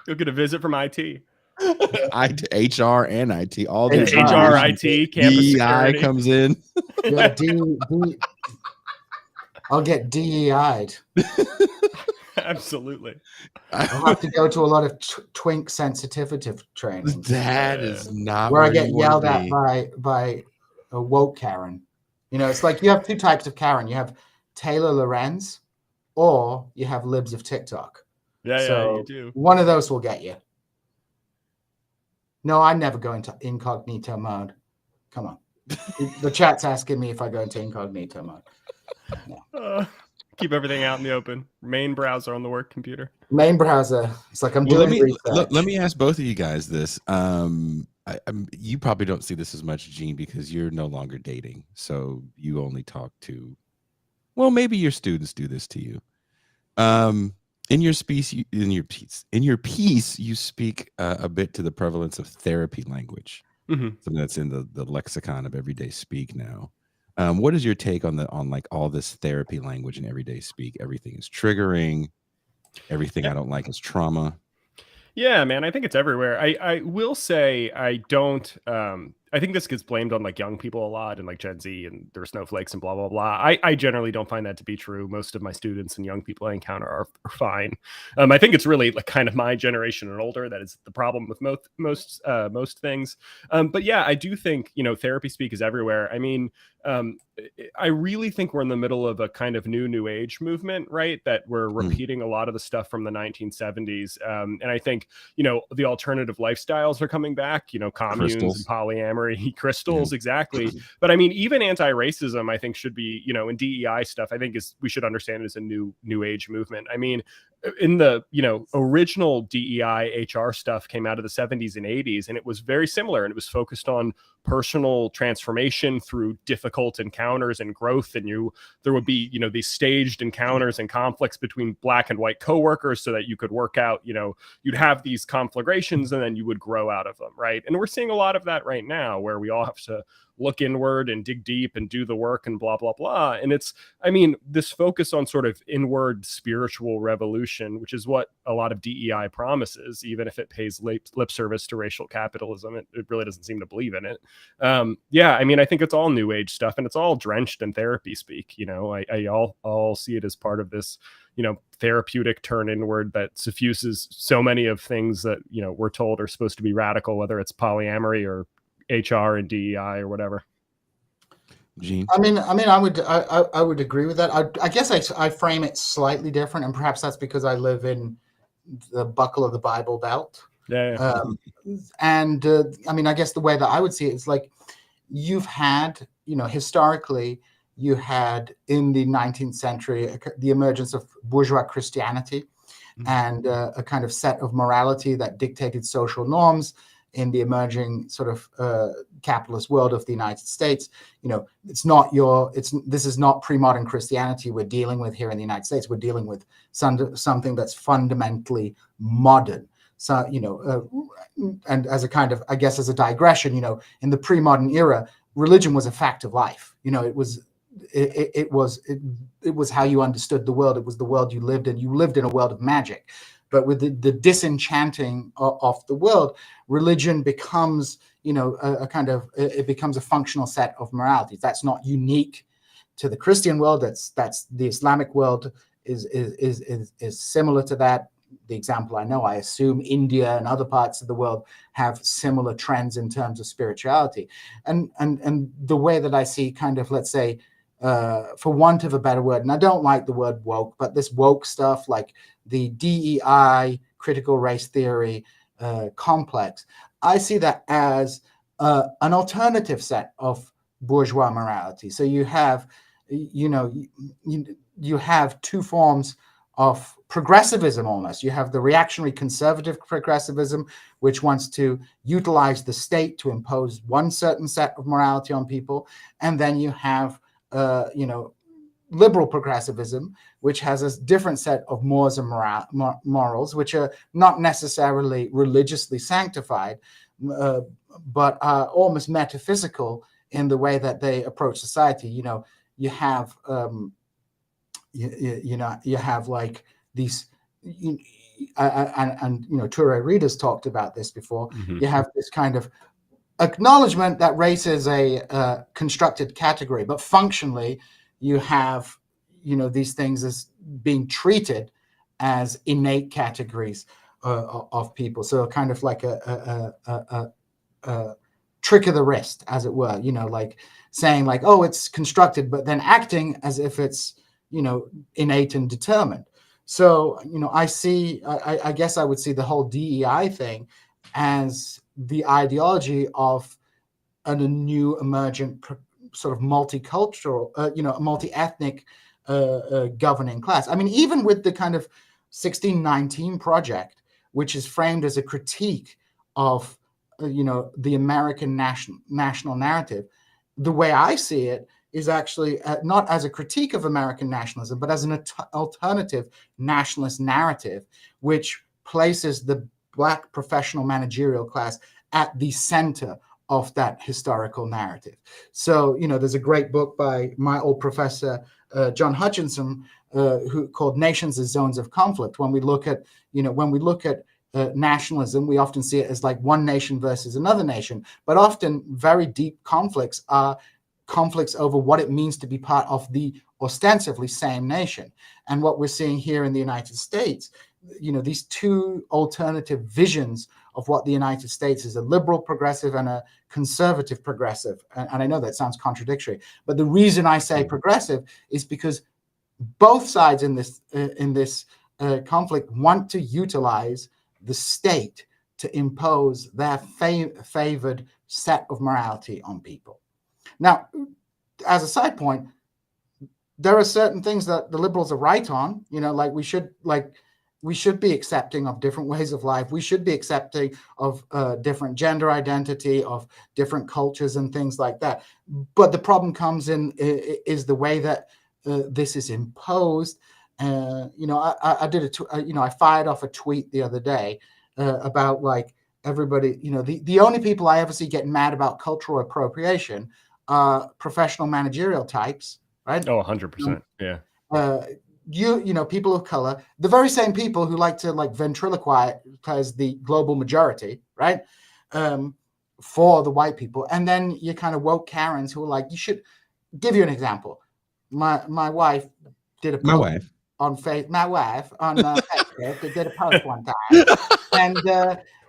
You'll get a visit from IT. HR and IT, all the HR, IT, campus security comes in. Yeah, I'll get DEI'd. Absolutely. I'll have to go to a lot of twink sensitivity training. That is not where I you get wanna yelled at be. by a woke Karen. You know, it's like you have two types of Karen. You have Taylor Lorenz, or you have libs of TikTok. Yeah, you do. One of those will get you. No, I never go into incognito mode. Come on. The chat's asking me if I go into incognito mode. No. Keep everything out in the open. Main browser on the work computer. Main browser. It's like I'm Well, doing research. let me ask both of you guys this. You probably don't see this as much, Gene, because you're no longer dating, so you only talk to. Well, maybe your students do this to you. In your piece, you speak a bit to the prevalence of therapy language, something that's in the lexicon of everyday speak now. What is your take on like all this therapy language in everyday speak? Everything is triggering. Everything I don't like is trauma. Yeah, man, I think it's everywhere. I will say I don't. I think this gets blamed on like young people a lot and like Gen Z and their snowflakes and blah blah blah. I generally don't find that to be true. Most of my students and young people I encounter are fine. I think it's really like kind of my generation and older that is the problem with most things. But yeah, I do think therapy speak is everywhere. I mean, I really think we're in the middle of a kind of new age movement, right? That we're repeating a lot of the stuff from the 1970s. And I think, the alternative lifestyles are coming back, communes and polyamory, crystals, exactly. But I mean, even anti-racism, I think should be, in DEI stuff, I think we should understand it as a new age movement. I mean, in the original DEI HR stuff came out of the 70s and 80s, and it was very similar, and it was focused on personal transformation through difficult encounters and growth. And there would be these staged encounters and conflicts between black and white coworkers so that you could work out, you'd have these conflagrations and then you would grow out of them, right? And we're seeing a lot of that right now, where we all have to look inward and dig deep and do the work and blah, blah, blah. And this focus on sort of inward spiritual revolution, which is what a lot of DEI promises, even if it pays lip service to racial capitalism, it really doesn't seem to believe in it. I think it's all new age stuff, and it's all drenched in therapy speak. I all see it as part of this, therapeutic turn inward that suffuses so many of things that, we're told are supposed to be radical, whether it's polyamory or HR and DEI or whatever. Gene? I would agree with that. I guess I frame it slightly different, and perhaps that's because I live in the buckle of the Bible Belt. Yeah. I guess the way that I would see it is like you've had, historically, you had in the 19th century the emergence of bourgeois Christianity and a kind of set of morality that dictated social norms in the emerging sort of capitalist world of the United States. This is not pre-modern Christianity we're dealing with here in the United States. We're dealing with something that's fundamentally modern. So, and as a kind of, I guess, as a digression, in the pre-modern era, religion was a fact of life. It was how you understood the world. It was the world you lived in. You lived in a world of magic. But with the disenchanting of the world, religion becomes, it becomes a functional set of moralities. That's not unique to the Christian world. That's the Islamic world is similar to that. The example I know, I assume India and other parts of the world have similar trends in terms of spirituality. And the way that I see kind of, let's say, for want of a better word, and I don't like the word woke, but this woke stuff like the DEI, critical race theory complex, I see that as an alternative set of bourgeois morality. So you have, you have two forms of progressivism almost. You have the reactionary conservative progressivism, which wants to utilize the state to impose one certain set of morality on people. And then you have, liberal progressivism, which has a different set of mores and morals, which are not necessarily religiously sanctified, but are almost metaphysical in the way that they approach society. You have you have like these, and Toure Reeders talked about this before. You have this kind of acknowledgement that race is a constructed category, but functionally you have these things as being treated as innate categories of people. So kind of like a trick of the wrist, as it were, like saying like, oh, it's constructed, but then acting as if it's, innate and determined. So, I guess I would see the whole DEI thing as the ideology of a new emergent sort of multicultural, multi-ethnic governing class. I mean, even with the kind of 1619 Project, which is framed as a critique of, the American national narrative, the way I see it is actually not as a critique of American nationalism, but as an alternative nationalist narrative, which places the Black professional managerial class at the center of that historical narrative. So, there's a great book by my old professor, John Hutchinson, who called Nations as Zones of Conflict. When we look at, nationalism, we often see it as like one nation versus another nation, but often very deep conflicts are conflicts over what it means to be part of the ostensibly same nation. And what we're seeing here in the United States, these two alternative visions of what the United States is, a liberal progressive and a conservative progressive. And I know that sounds contradictory, but the reason I say progressive is because both sides in this conflict want to utilize the state to impose their favored set of morality on people. Now, as a side point, there are certain things that the liberals are right on, like we should be accepting of different ways of life. We should be accepting of different gender identity, of different cultures and things like that. But the problem comes in is the way that this is imposed. I did I fired off a tweet the other day about like everybody, the only people I ever see getting mad about cultural appropriation are professional managerial types, right? Oh, 100%. Yeah. People of color, the very same people who like to like ventriloquize the global majority, right? For the white people. And then you kind of woke Karens who are like, you should give you an example. My wife did a post on Facebook, did a post one time. And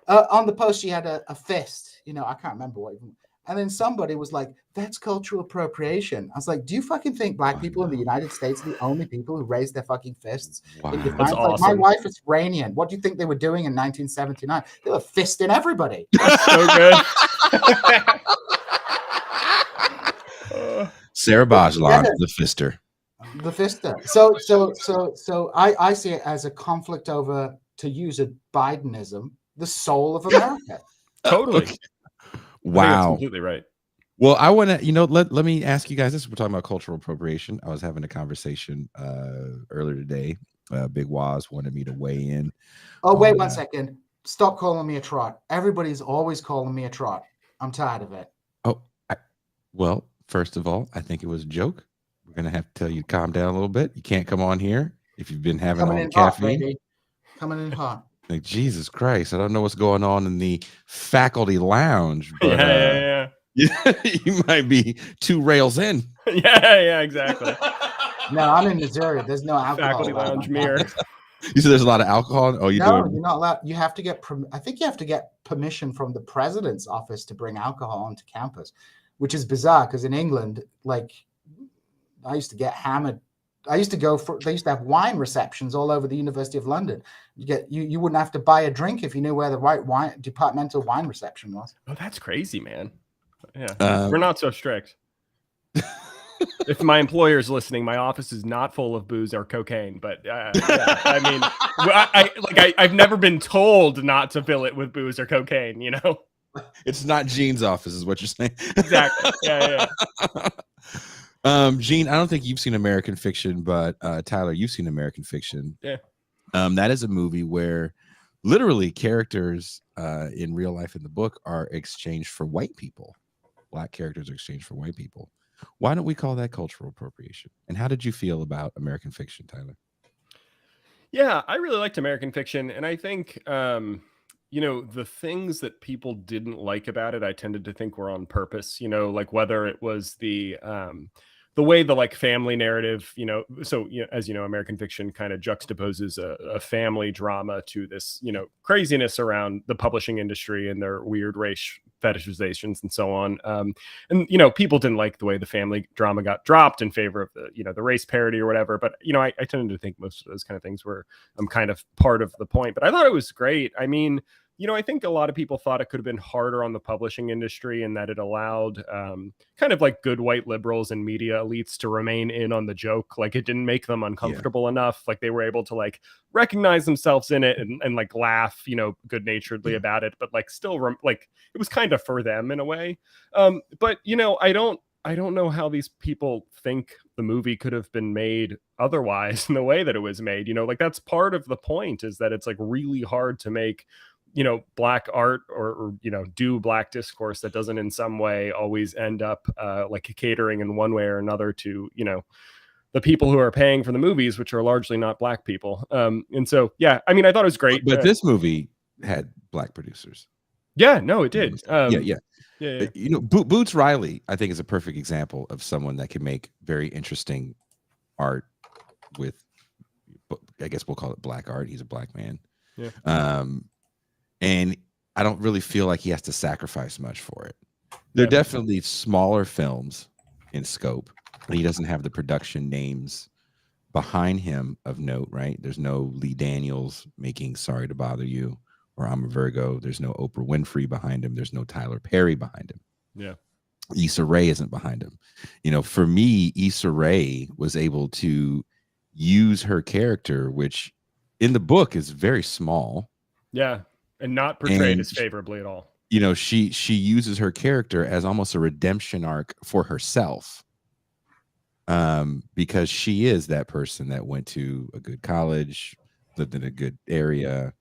on the post, she had a fist, I can't remember what even. And then somebody was like, that's cultural appropriation. I was like, do you fucking think Black people in the United States are the only people who raise their fucking fists? Wow. That's awesome. Like, my wife is Iranian. What do you think they were doing in 1979? They were fisting everybody. That's so good. Sarah Bajlan, the fister. The fister. So I see it as a conflict over, to use a Bidenism, the soul of America. Totally. Okay. Wow. Completely right. Well, I want to, let me ask you guys this. We're talking about cultural appropriation. I was having a conversation earlier today. Big Waz wanted me to weigh in. Oh, wait 1 second. Stop calling me a trot. Everybody's always calling me a trot. I'm tired of it. Oh, well, first of all, I think it was a joke. We're going to have to tell you to calm down a little bit. You can't come on here if you've been having all the caffeine. Baby. Coming in hot. Like, Jesus Christ, I don't know what's going on in the faculty lounge, but yeah. You might be 2 rails in. Yeah, exactly. No, I'm in Missouri. There's no alcohol. Faculty lounge mirror. You said there's a lot of alcohol. Oh, you're not allowed. You have to get. I think you have to get permission from the president's office to bring alcohol onto campus, which is bizarre because in England, like, I used to get hammered. They used to have wine receptions all over the University of London. You wouldn't have to buy a drink if you knew where the right departmental wine reception was. Oh, that's crazy, man. Yeah, we're not so strict. If my employer is listening, my office is not full of booze or cocaine. But yeah, I mean, I've never been told not to fill it with booze or cocaine. It's not Gene's office, is what you're saying. Exactly. Yeah. Gene, I don't think you've seen American Fiction, but Tyler, you've seen American Fiction. Yeah. That is a movie where literally characters in real life in the book are exchanged for white people. Black characters are exchanged for white people. Why don't we call that cultural appropriation? And how did you feel about American Fiction, Tyler? Yeah, I really liked American Fiction. And I think, the things that people didn't like about it, I tended to think were on purpose, like whether it was the the way the like family narrative, you know, so as you know, American Fiction kind of juxtaposes a family drama to this, you know, craziness around the publishing industry and their weird race fetishizations and so on. And you know, people didn't like the way the family drama got dropped in favor of the, you know, the race parody or whatever. But you know, I tended to think most of those kind of things were kind of part of the point. But I thought it was great. I mean, you know, I think a lot of people thought it could have been harder on the publishing industry and that it allowed kind of like good white liberals and media elites to remain in on the joke. Like it didn't make them uncomfortable enough. Like they were able to like recognize themselves in it and like laugh, you know, good naturedly about it, but like still like it was kind of for them in a way. But, you know, I don't know how these people think the movie could have been made otherwise in the way that it was made. You know, like that's part of the point, is that it's like really hard to make, you know, black art or you know, do black discourse that doesn't in some way always end up like catering in one way or another to, you know, the people who are paying for the movies, which are largely not black people. And so, yeah, I mean, I thought it was great. But this movie had black producers. Yeah, no, it did. Yeah. You know, Boots Riley, I think, is a perfect example of someone that can make very interesting art with, I guess we'll call it black art. He's a black man. Yeah. And I don't really feel like he has to sacrifice much for it. They're definitely smaller films in scope, but he doesn't have the production names behind him of note, right? There's no Lee Daniels making Sorry to Bother You or I'm a Virgo. There's no Oprah Winfrey behind him. There's no Tyler Perry behind him. Yeah. Issa Rae isn't behind him. You know, for me, Issa Rae was able to use her character, which in the book is very small. Yeah. And not portrayed as favorably at all. You know, she uses her character as almost a redemption arc for herself, because she is that person that went to a good college, lived in a good area,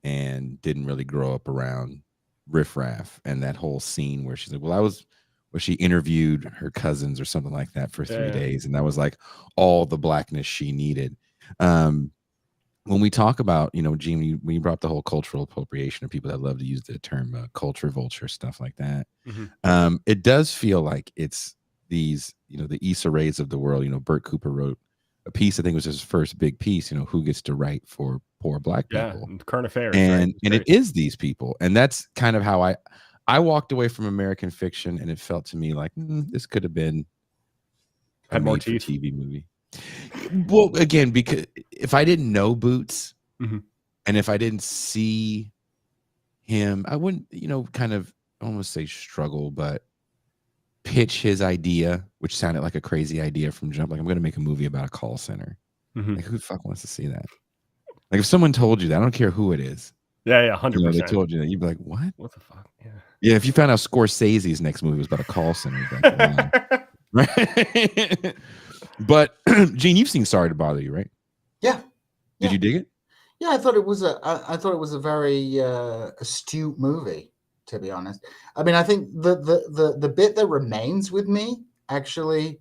and didn't really grow up around riffraff. And that whole scene where she's like, well, she interviewed her cousins or something like that for 3 days, and that was like all the blackness she needed. When we talk about, you know, Gene, when you brought up the whole cultural appropriation of people that love to use the term culture vulture, stuff like that, it does feel like it's these, you know, the Issa Raes of the world. You know, Bert Cooper wrote a piece, I think it was his first big piece, you know, who gets to write for poor black people. Current affairs. And it is these people. And that's kind of how I walked away from American Fiction, and it felt to me like this could have been had more teeth TV movie. Well, again, because if I didn't know Boots, and if I didn't see him, I wouldn't, you know, kind of almost say struggle, but pitch his idea, which sounded like a crazy idea from jump. Like, I'm going to make a movie about a call center. Like, who the fuck wants to see that? Like, if someone told you that, I don't care who it is. Yeah, 100%. You know, they told you that, you'd be like, what? What the fuck? Yeah. If you found out Scorsese's next movie was about a call center, you'd be like, wow. Right? But Gene, you've seen Sorry to Bother You, right? Yeah. Did you dig it? Yeah, I thought it was a very astute movie, to be honest. I mean, I think the bit that remains with me actually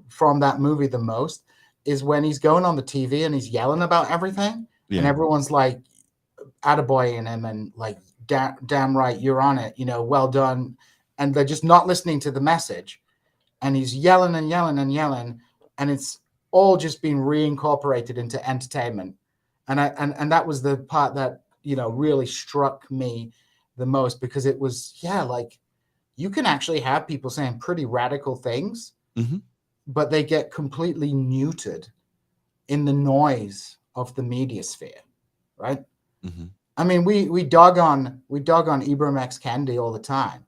from that movie the most is when he's going on the TV and he's yelling about everything, and everyone's like attaboying him and like damn right, you're on it, you know, well done, and they're just not listening to the message, and he's yelling and yelling and yelling. And it's all just being reincorporated into entertainment. And that was the part that, you know, really struck me the most, because it was, like, you can actually have people saying pretty radical things, but they get completely neutered in the noise of the media sphere, right? I mean, we dog on Ibram X. Kendi all the time,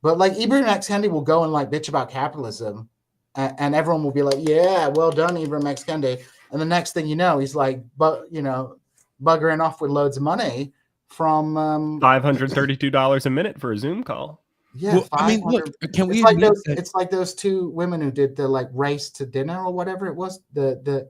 but like Ibram X. Kendi will go and like bitch about capitalism, and everyone will be like, yeah, well done, Ibram X. Kendi. And the next thing you know, he's like, buggering off with loads of money from $532 a minute for a Zoom call. Yeah, well, I mean, look, can we? It's like those two women who did the like race to dinner or whatever it was. That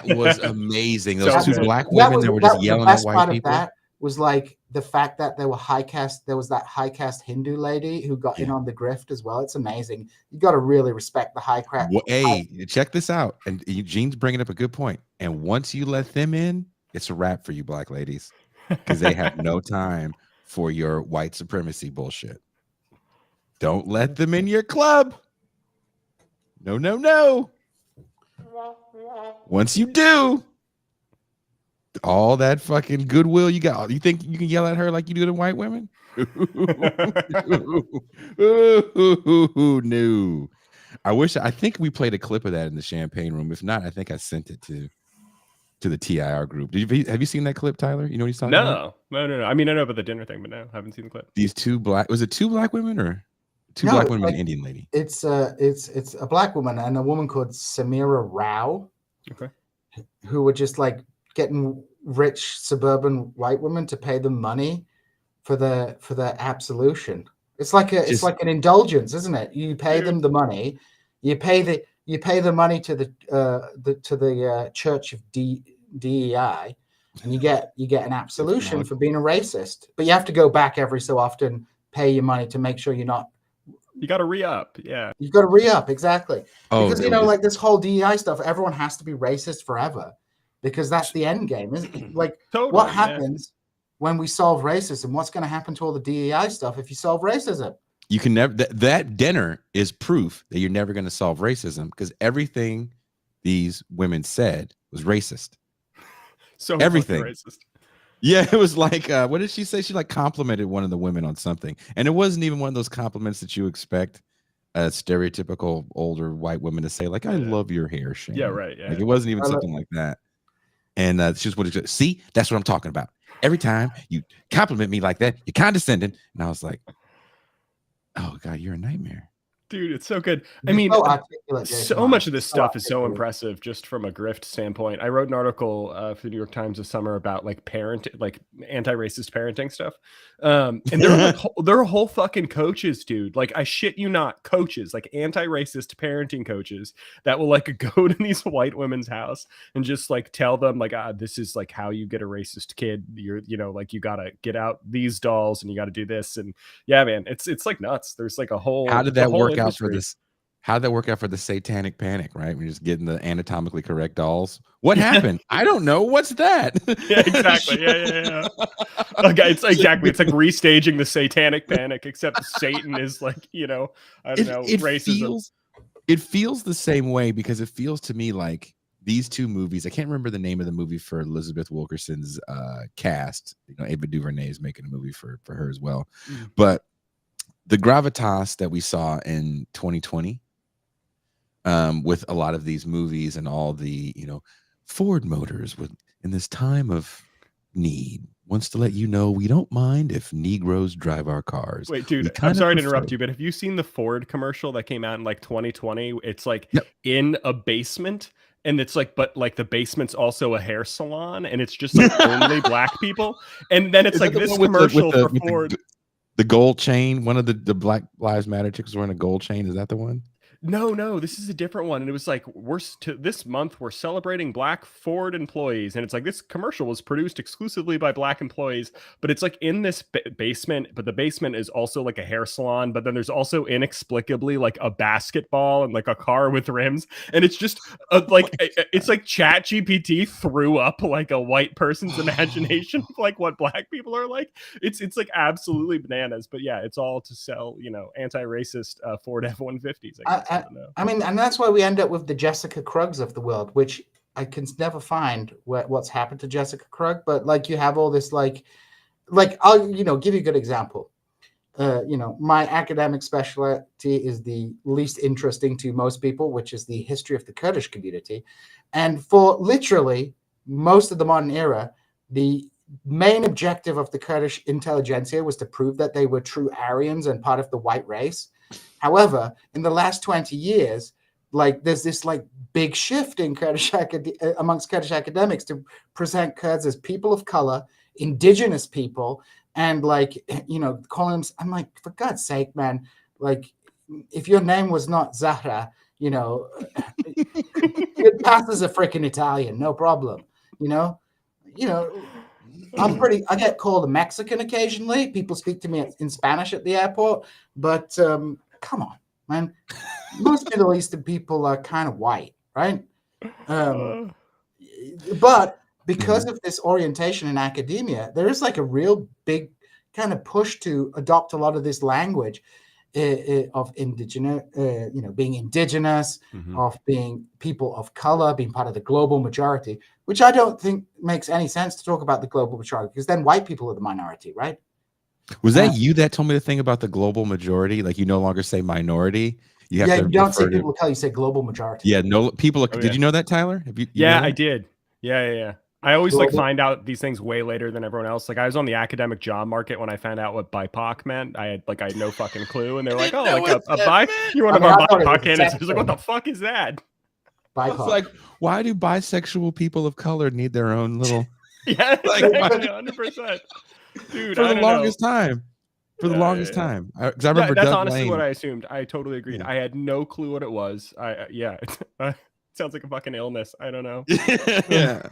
was amazing. Those two black women that were just yelling at white people. That was like the fact that there were high caste. There was that high caste Hindu lady who got in on the grift as well. It's amazing. You got to really respect the high caste. Well, hey, check this out. And Eugene's bringing up a good point. And once you let them in, it's a wrap for you black ladies, because they have no time for your white supremacy bullshit. Don't let them in your club. No. Once you do, all that fucking goodwill you got, you think you can yell at her like you do to white women? No. I think we played a clip of that in the champagne room. If not, I think I sent it to the TIR group. Have you seen that clip, Tyler? You know what he's talking about? No. I mean, I know about the dinner thing, but no, I haven't seen the clip. These was it two black women or two black women and an Indian lady? It's a black woman and a woman called Samira Rao. Okay. Who were just like getting rich suburban white women to pay them money for the absolution. It's like an indulgence, isn't it? You pay them the money, you pay the money to the Church of DEI, and you get an absolution for being a racist. But you have to go back every so often, pay your money to make sure you're not. You got to re-up, yeah. You've got to re-up, exactly. Because like this whole DEI stuff, everyone has to be racist forever, because that's the end game, isn't it? Like, totally, what happens when we solve racism? What's going to happen to all the DEI stuff if you solve racism? You can never. That dinner is proof that you're never going to solve racism, because everything these women said was racist. So everything racist. Yeah, it was like, what did she say? She like complimented one of the women on something, and it wasn't even one of those compliments that you expect a stereotypical older white woman to say, like, "I love your hair, Shane." Yeah, right. Yeah, like it wasn't even something like that. And she just would see, that's what I'm talking about. Every time you compliment me like that, you're condescending, and I was like, "Oh God, you're a nightmare." Dude, it's so good. I mean, so much of this stuff is so impressive just from a grift standpoint. I wrote an article for the New York Times this summer about like anti-racist parenting stuff. And there are whole fucking coaches, dude. Like, I shit you not, coaches, like anti-racist parenting coaches that will like go to these white women's house and just like tell them like, this is like how you get a racist kid. Like you got to get out these dolls and you got to do this. And yeah, man, it's like nuts. There's like a whole, how did that work out for this? How did that work out for the satanic panic, right? We're just getting the anatomically correct dolls. What happened? I don't know. What's that? Yeah, exactly. Yeah. Okay, it's exactly. It's like restaging the satanic panic, except Satan is like, I don't know, racism. It feels the same way, because it feels to me like these two movies. I can't remember the name of the movie for Elizabeth Wilkerson's cast. Ava DuVernay is making a movie for her as well, but the gravitas that we saw in 2020 with a lot of these movies and all the, Ford Motors in this time of need wants to let you know we don't mind if Negroes drive our cars. Wait, dude, I'm sorry to interrupt you, but have you seen the Ford commercial that came out in like 2020? It's like in a basement. And it's like, but like the basement's also a hair salon, and it's just like only black people. And then it's like this commercial for Ford. The gold chain, one of the Black Lives Matter chicks was wearing a gold chain. Is that the one? No, this is a different one. And it was like, this month we're celebrating Black Ford employees. And it's like, this commercial was produced exclusively by Black employees, but it's like in this basement, but the basement is also like a hair salon. But then there's also inexplicably like a basketball and like a car with rims. And it's just it's like ChatGPT threw up like a white person's imagination of like what Black people are like. It's like absolutely bananas. But yeah, it's all to sell, anti-racist Ford F-150s, I guess. I mean, and that's why we end up with the Jessica Kruggs of the world, which I can never find what's happened to Jessica Krug. But like, you have all this, like I'll give you a good example. My academic specialty is the least interesting to most people, which is the history of the Kurdish community. And for literally most of the modern era, the main objective of the Kurdish intelligentsia was to prove that they were true Aryans and part of the white race. However, in the last 20 years, like there's this like big shift in amongst Kurdish academics to present Kurds as people of color, indigenous people, and like, calling them. I'm like, for God's sake, man, like if your name was not Zahra, it passes a freaking Italian, no problem. I get called a Mexican occasionally. People speak to me in Spanish at the airport, but come on, man. Most Middle Eastern people are kind of white, right? But because of this orientation in academia, there is like a real big kind of push to adopt a lot of this language of indigenous, being indigenous, of being people of color, being part of the global majority, which I don't think makes any sense to talk about the global majority, because then white people are the minority, right? Was that you that told me the thing about the global majority? Like you no longer say minority. You have to you don't say refer to- people tell you say global majority. Yeah, no people. Oh, Did you know that, Tyler? Have you Yeah, know that? I did. Yeah. I always like Global- find out these things way later than everyone else. Like I was on the academic job market when I found out what BIPOC meant. I had no fucking clue, and they're like, "Oh, like a bi, you're one of our I thought it was BIPOC a candidates." I sex was like, "What the thing. fuck is that?" I was like, why do bisexual people of color need their own little? Yeah, Like, exactly, 100%, dude. For I the don't longest know. time. For the Yeah, longest yeah. time, because I remember that's Doug honestly Lane. what I assumed. I totally agreed. Yeah. I had no clue what it was. It sounds like a fucking illness. I don't know. Yeah.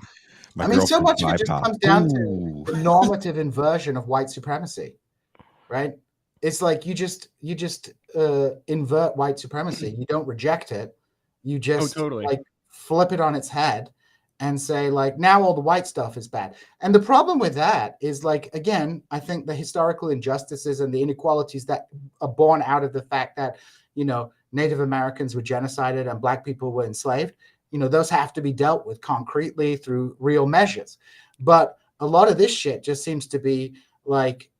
My I mean, so girlfriend's much of it just BIPOC. comes down Ooh. to the normative inversion of white supremacy, right? It's like you just invert white supremacy. You don't reject it. You just totally. like flip it on its head and say like, now all the white stuff is bad. And the problem with that is like, again, I think the historical injustices and the inequalities that are born out of the fact that, Native Americans were genocided and Black people were enslaved, those have to be dealt with concretely through real measures. But a lot of this shit just seems to be like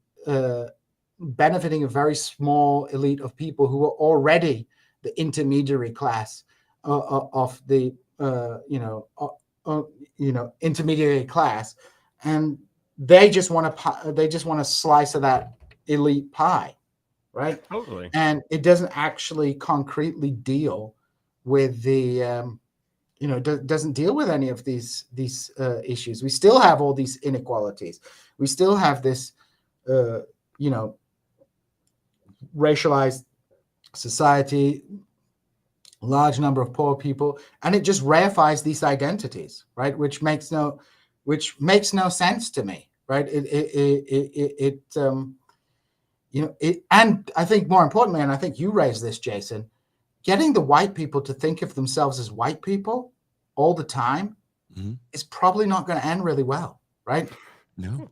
benefiting a very small elite of people who are already the intermediary class of the, intermediary class, and they just want a slice of that elite pie, right? Totally. And it doesn't actually concretely deal with the doesn't deal with any of these issues. We still have all these inequalities. We still have this racialized society, large number of poor people, and it just reifies these identities, right? Which makes no sense to me, right? And I think more importantly, and I think you raised this, Jason, getting the white people to think of themselves as white people all the time is probably not going to end really well, right? No.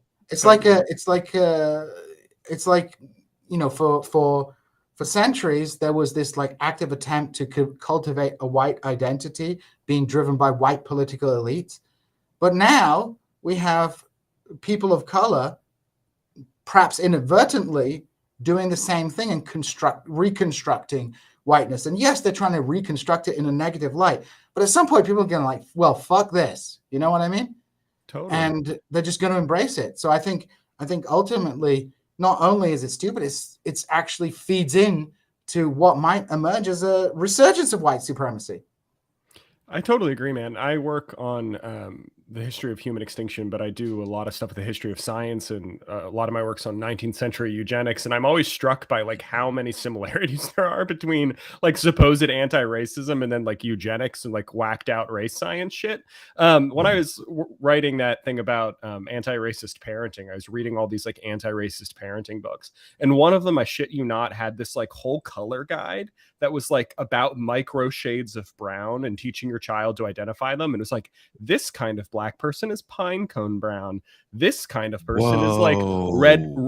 For centuries there was this like active attempt to cultivate a white identity being driven by white political elites, but now we have people of color perhaps inadvertently doing the same thing and reconstructing whiteness. And yes, they're trying to reconstruct it in a negative light, but at some point people are going to like, well, fuck this, you know what I mean? Totally. And they're just going to embrace it. So I think ultimately, not only is it stupid, it's actually feeds in to what might emerge as a resurgence of white supremacy. I totally agree, man. I work on the history of human extinction, but I do a lot of stuff with the history of science, and a lot of my work's on 19th century eugenics. And I'm always struck by like how many similarities there are between like supposed anti-racism and then like eugenics and like whacked out race science shit. When I was writing that thing about anti-racist parenting, I was reading all these like anti-racist parenting books, and one of them, I shit you not, had this like whole color guide that was like about micro shades of brown and teaching your child to identify them. And it was like, this kind of black person is pine cone brown. This kind of person is like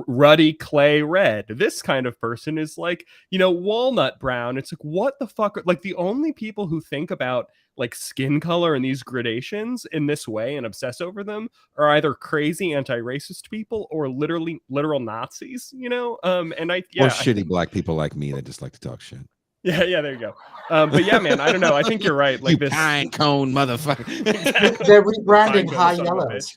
ruddy clay red. This kind of person is like, walnut brown. It's like, what the fuck? Like the only people who think about like skin color and these gradations in this way and obsess over them are either crazy anti-racist people or literal Nazis, and or shitty black people like me that just like to talk shit. Yeah, there you go. But yeah, man, I don't know. I think you're right. Like this pine cone motherfucker. They're rebranding high yellows.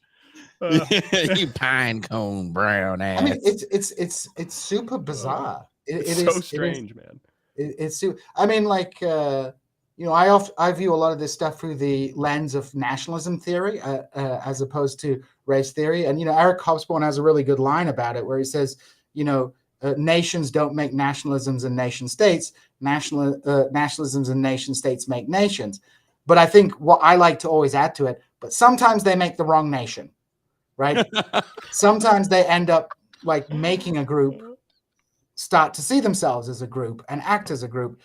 You pine cone brown ass. I mean, it's super bizarre. It's so strange, man. It's I mean, like I view a lot of this stuff through the lens of nationalism theory as opposed to race theory. And Eric Hobsbawm has a really good line about it where he says, nations don't make nationalisms and nation states. Nationalisms and nation states make nations. But I think what I like to always add to it, but sometimes they make the wrong nation, right? Sometimes they end up like making a group start to see themselves as a group and act as a group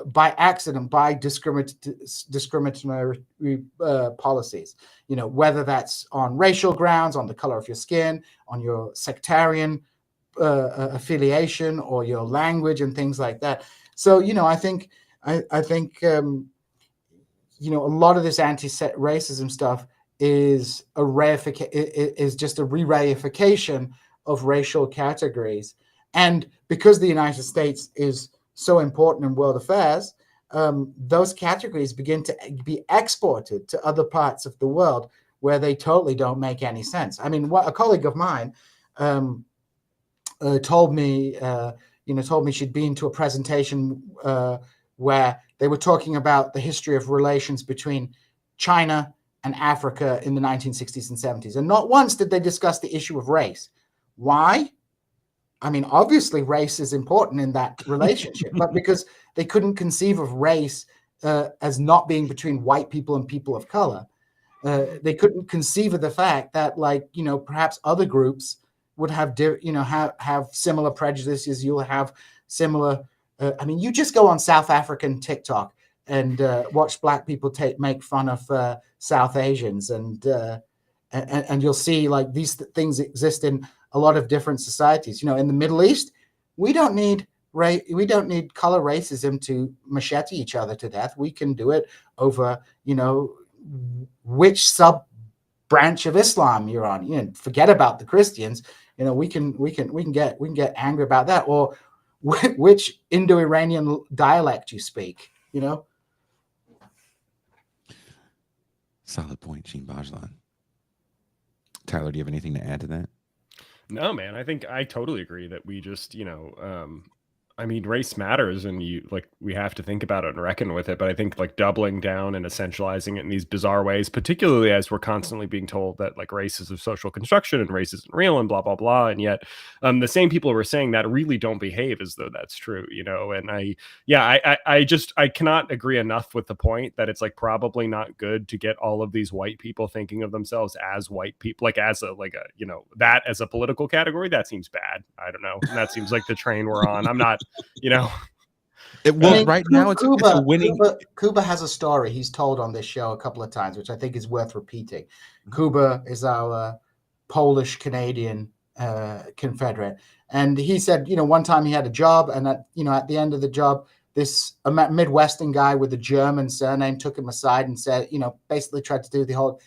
by accident, by discriminatory policies, whether that's on racial grounds, on the color of your skin, on your sectarian affiliation or your language and things like that. So, I think a lot of this anti-racism stuff is is just a re-reification of racial categories. And because the United States is so important in world affairs, those categories begin to be exported to other parts of the world where they totally don't make any sense. I mean, a colleague of mine told me she'd been to a presentation where they were talking about the history of relations between China and Africa in the 1960s and 70s. And not once did they discuss the issue of race. Why? I mean, obviously race is important in that relationship, but because they couldn't conceive of race as not being between white people and people of color. They couldn't conceive of the fact that, perhaps other groups would have, have similar prejudices. You'll have similar. You just go on South African TikTok and watch Black people make fun of South Asians, and you'll see these things exist in a lot of different societies. In the Middle East, we don't need color racism to machete each other to death. We can do it over, which sub branch of Islam you're on. Forget about the Christians. We can get angry about that, or which Indo-Iranian dialect you speak. Solid point, Gene Bajlan. Tyler, do you have anything to add to that? No, man, I think I totally agree that we just, race matters, and we have to think about it and reckon with it. But I think doubling down and essentializing it in these bizarre ways, particularly as we're constantly being told that race is of social construction and race isn't real and blah, blah, blah. And yet the same people who are saying that really don't behave as though that's true, And I cannot agree enough with the point that it's probably not good to get all of these white people thinking of themselves as white people, as that as a political category. That seems bad. I don't know. And that seems like the train we're on. I'm not. Right now it's a winning. Kuba has a story he's told on this show a couple of times, which I think is worth repeating. Kuba is our Polish Canadian Confederate, and he said, one time he had a job, and at the end of the job, a Midwestern guy with a German surname took him aside and said, basically tried to do the whole,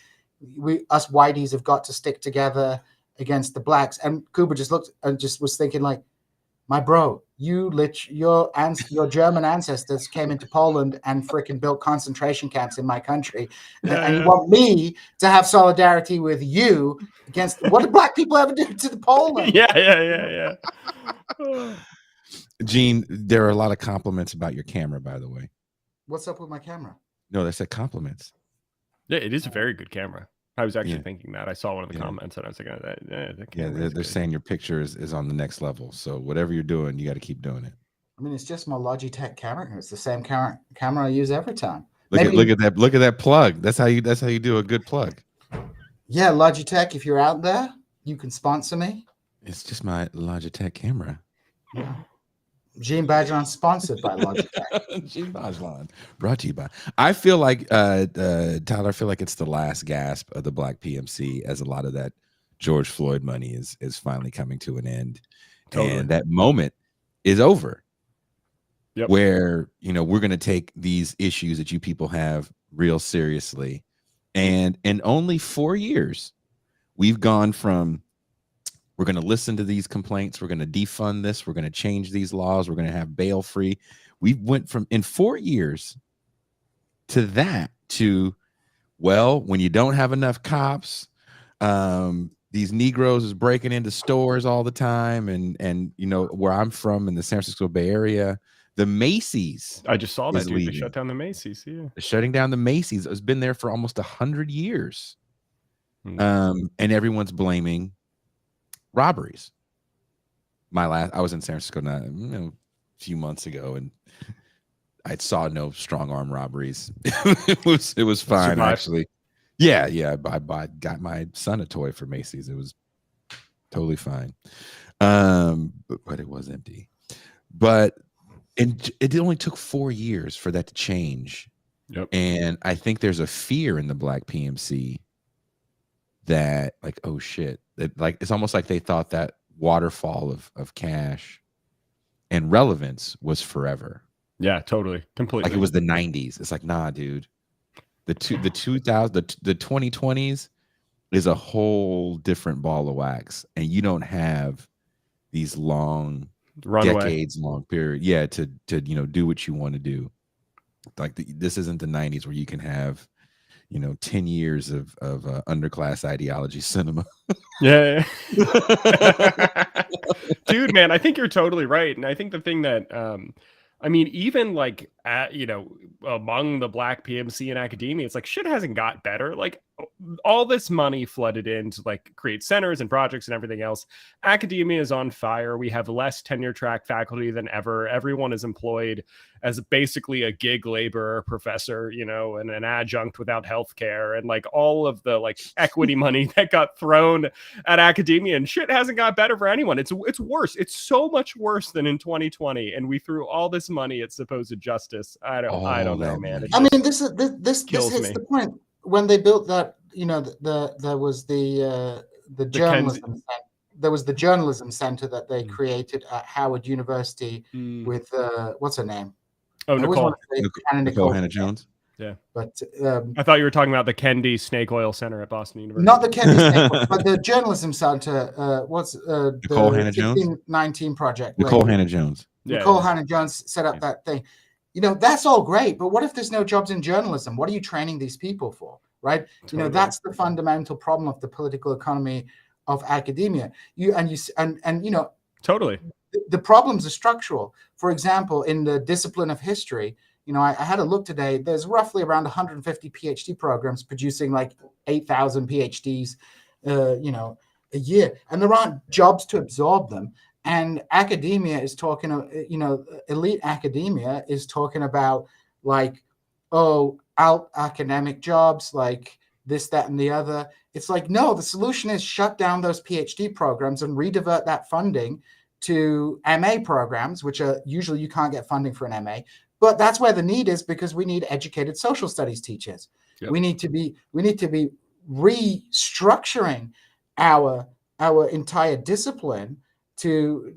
us whiteys have got to stick together against the blacks, and Kuba just looked and just was thinking my bro, your German ancestors came into Poland and freaking built concentration camps in my country. And you want me to have solidarity with you against what did black people ever do to the Poland? Yeah. Gene, there are a lot of compliments about your camera, by the way. What's up with my camera? No, they said compliments. Yeah, it is a very good camera. I was actually thinking that. I saw one of the comments and I was thinking, they're saying your picture is on the next level. So whatever you're doing, you got to keep doing it. I mean, it's just my Logitech camera. It's the same camera I use every time. Look at that plug. That's how you do a good plug. Yeah, Logitech, if you're out there, you can sponsor me. It's just my Logitech camera. Yeah. Gene Bajlan sponsored by Logitech. Gene Bajlan brought to you by. I feel like Tyler. I feel like it's the last gasp of the Black PMC, as a lot of that George Floyd money is finally coming to an end, and that moment is over. Yep. Where we're going to take these issues that you people have real seriously, and in only 4 years, we've gone from. We're going to listen to these complaints. We're going to defund this. We're going to change these laws. We're going to have bail free. We went from in 4 years to that to, well, when you don't have enough cops, these Negroes is breaking into stores all the time. And where I'm from in the San Francisco Bay Area, the Macy's. I just saw that, dude. They shut down the Macy's. Yeah. They're shutting down the Macy's. It's been there for almost 100 years. And everyone's blaming robberies. I was in San Francisco a few months ago, and I saw no strong arm robberies. it was fine, actually. Yeah. I got my son a toy for Macy's. It was totally fine. But it was empty. But it only took 4 years for that to change. Yep. And I think there's a fear in the Black PMC that oh shit, that it's almost like they thought that waterfall of cash and relevance was forever. Yeah, totally, completely. Like it was the 90s. It's like, nah, dude. The 2020s is a whole different ball of wax, and you don't have these long decades long period, to do what you want to do. Like this isn't the 90s where you can have 10 years of underclass ideology cinema. Yeah. Dude, man, I think you're totally right. And I think the thing that even like among the Black PMC and academia, it's like shit hasn't got better. Like all this money flooded in to like create centers and projects and everything else. Academia is on fire. We have less tenure track faculty than ever. Everyone is employed as basically a gig laborer professor, and an adjunct without health care, and like all of the like equity money that got thrown at academia, and shit hasn't got better for anyone. It's worse. It's so much worse than in 2020, and we threw all this money at supposed justice. I don't know, man. This hits the point. When they built that, there was the journalism. There was the journalism center that they created at Howard University with what's her name? Oh, Nicole Hannah-Jones. Yeah, but I thought you were talking about the Kendi Snake Oil Center at Boston University. Not the Kendi Snake Oil, but the journalism center. Nicole Hannah-Jones? 19 project. Nicole Hannah-Jones. Nicole Hannah-Jones set up that thing. That's all great, but what if there's no jobs in journalism? What are you training these people for, right? Totally. That's the fundamental problem of the political economy of academia. Totally. The problems are structural. For example, in the discipline of history, I had a look today. There's roughly around 150 PhD programs producing like 8,000 PhDs, a year, and there aren't jobs to absorb them. And academia is talking, elite academia is talking about like, academic jobs, like this, that, and the other. It's like, no, the solution is shut down those PhD programs and redivert that funding to MA programs, which are usually you can't get funding for an MA. But that's where the need is, because we need educated social studies teachers. Yep. We need to be restructuring our entire discipline to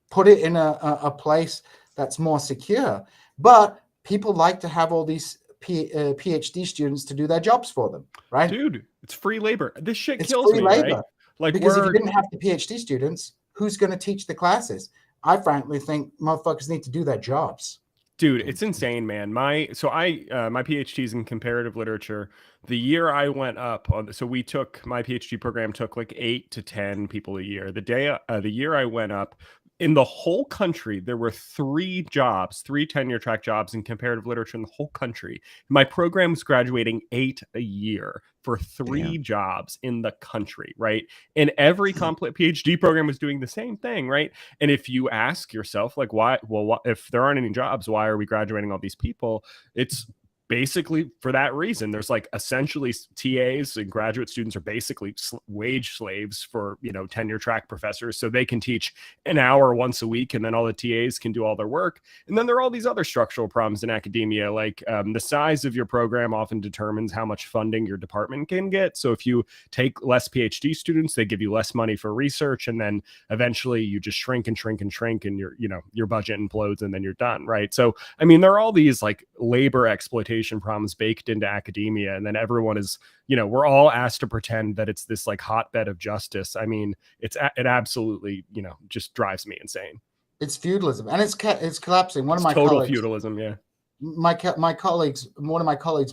put it in a place that's more secure. But people like to have all these PhD students to do their jobs for them, right? Dude, it's free labor. This shit kills me, labor. Right? Like, because if you didn't have the PhD students, who's going to teach the classes? I frankly think motherfuckers need to do their jobs. Dude, it's insane, man. My PhD is in comparative literature. The year I went up on, so my PhD program took like 8 to 10 people a year. The year I went up, in the whole country, there were 3 tenure track jobs in comparative literature in the whole country. My program was graduating 8 a year for 3 jobs in the country, right? And every complete PhD program was doing the same thing, right? And if you ask yourself, like, why? Well, if there aren't any jobs, why are we graduating all these people? It's basically for that reason. There's like essentially TAs and graduate students are basically wage slaves for tenure track professors, so they can teach an hour once a week and then all the TAs can do all their work. And then there are all these other structural problems in academia, like the size of your program often determines how much funding your department can get. So if you take less PhD students, they give you less money for research, and then eventually you just shrink and your budget implodes and then you're done, right? So I mean, there are all these like labor exploitation problems baked into academia, and then everyone is, we're all asked to pretend that it's this like hotbed of justice. I mean, it absolutely, just drives me insane. It's feudalism, and it's collapsing. One of my total colleagues, feudalism. Yeah. One of my colleagues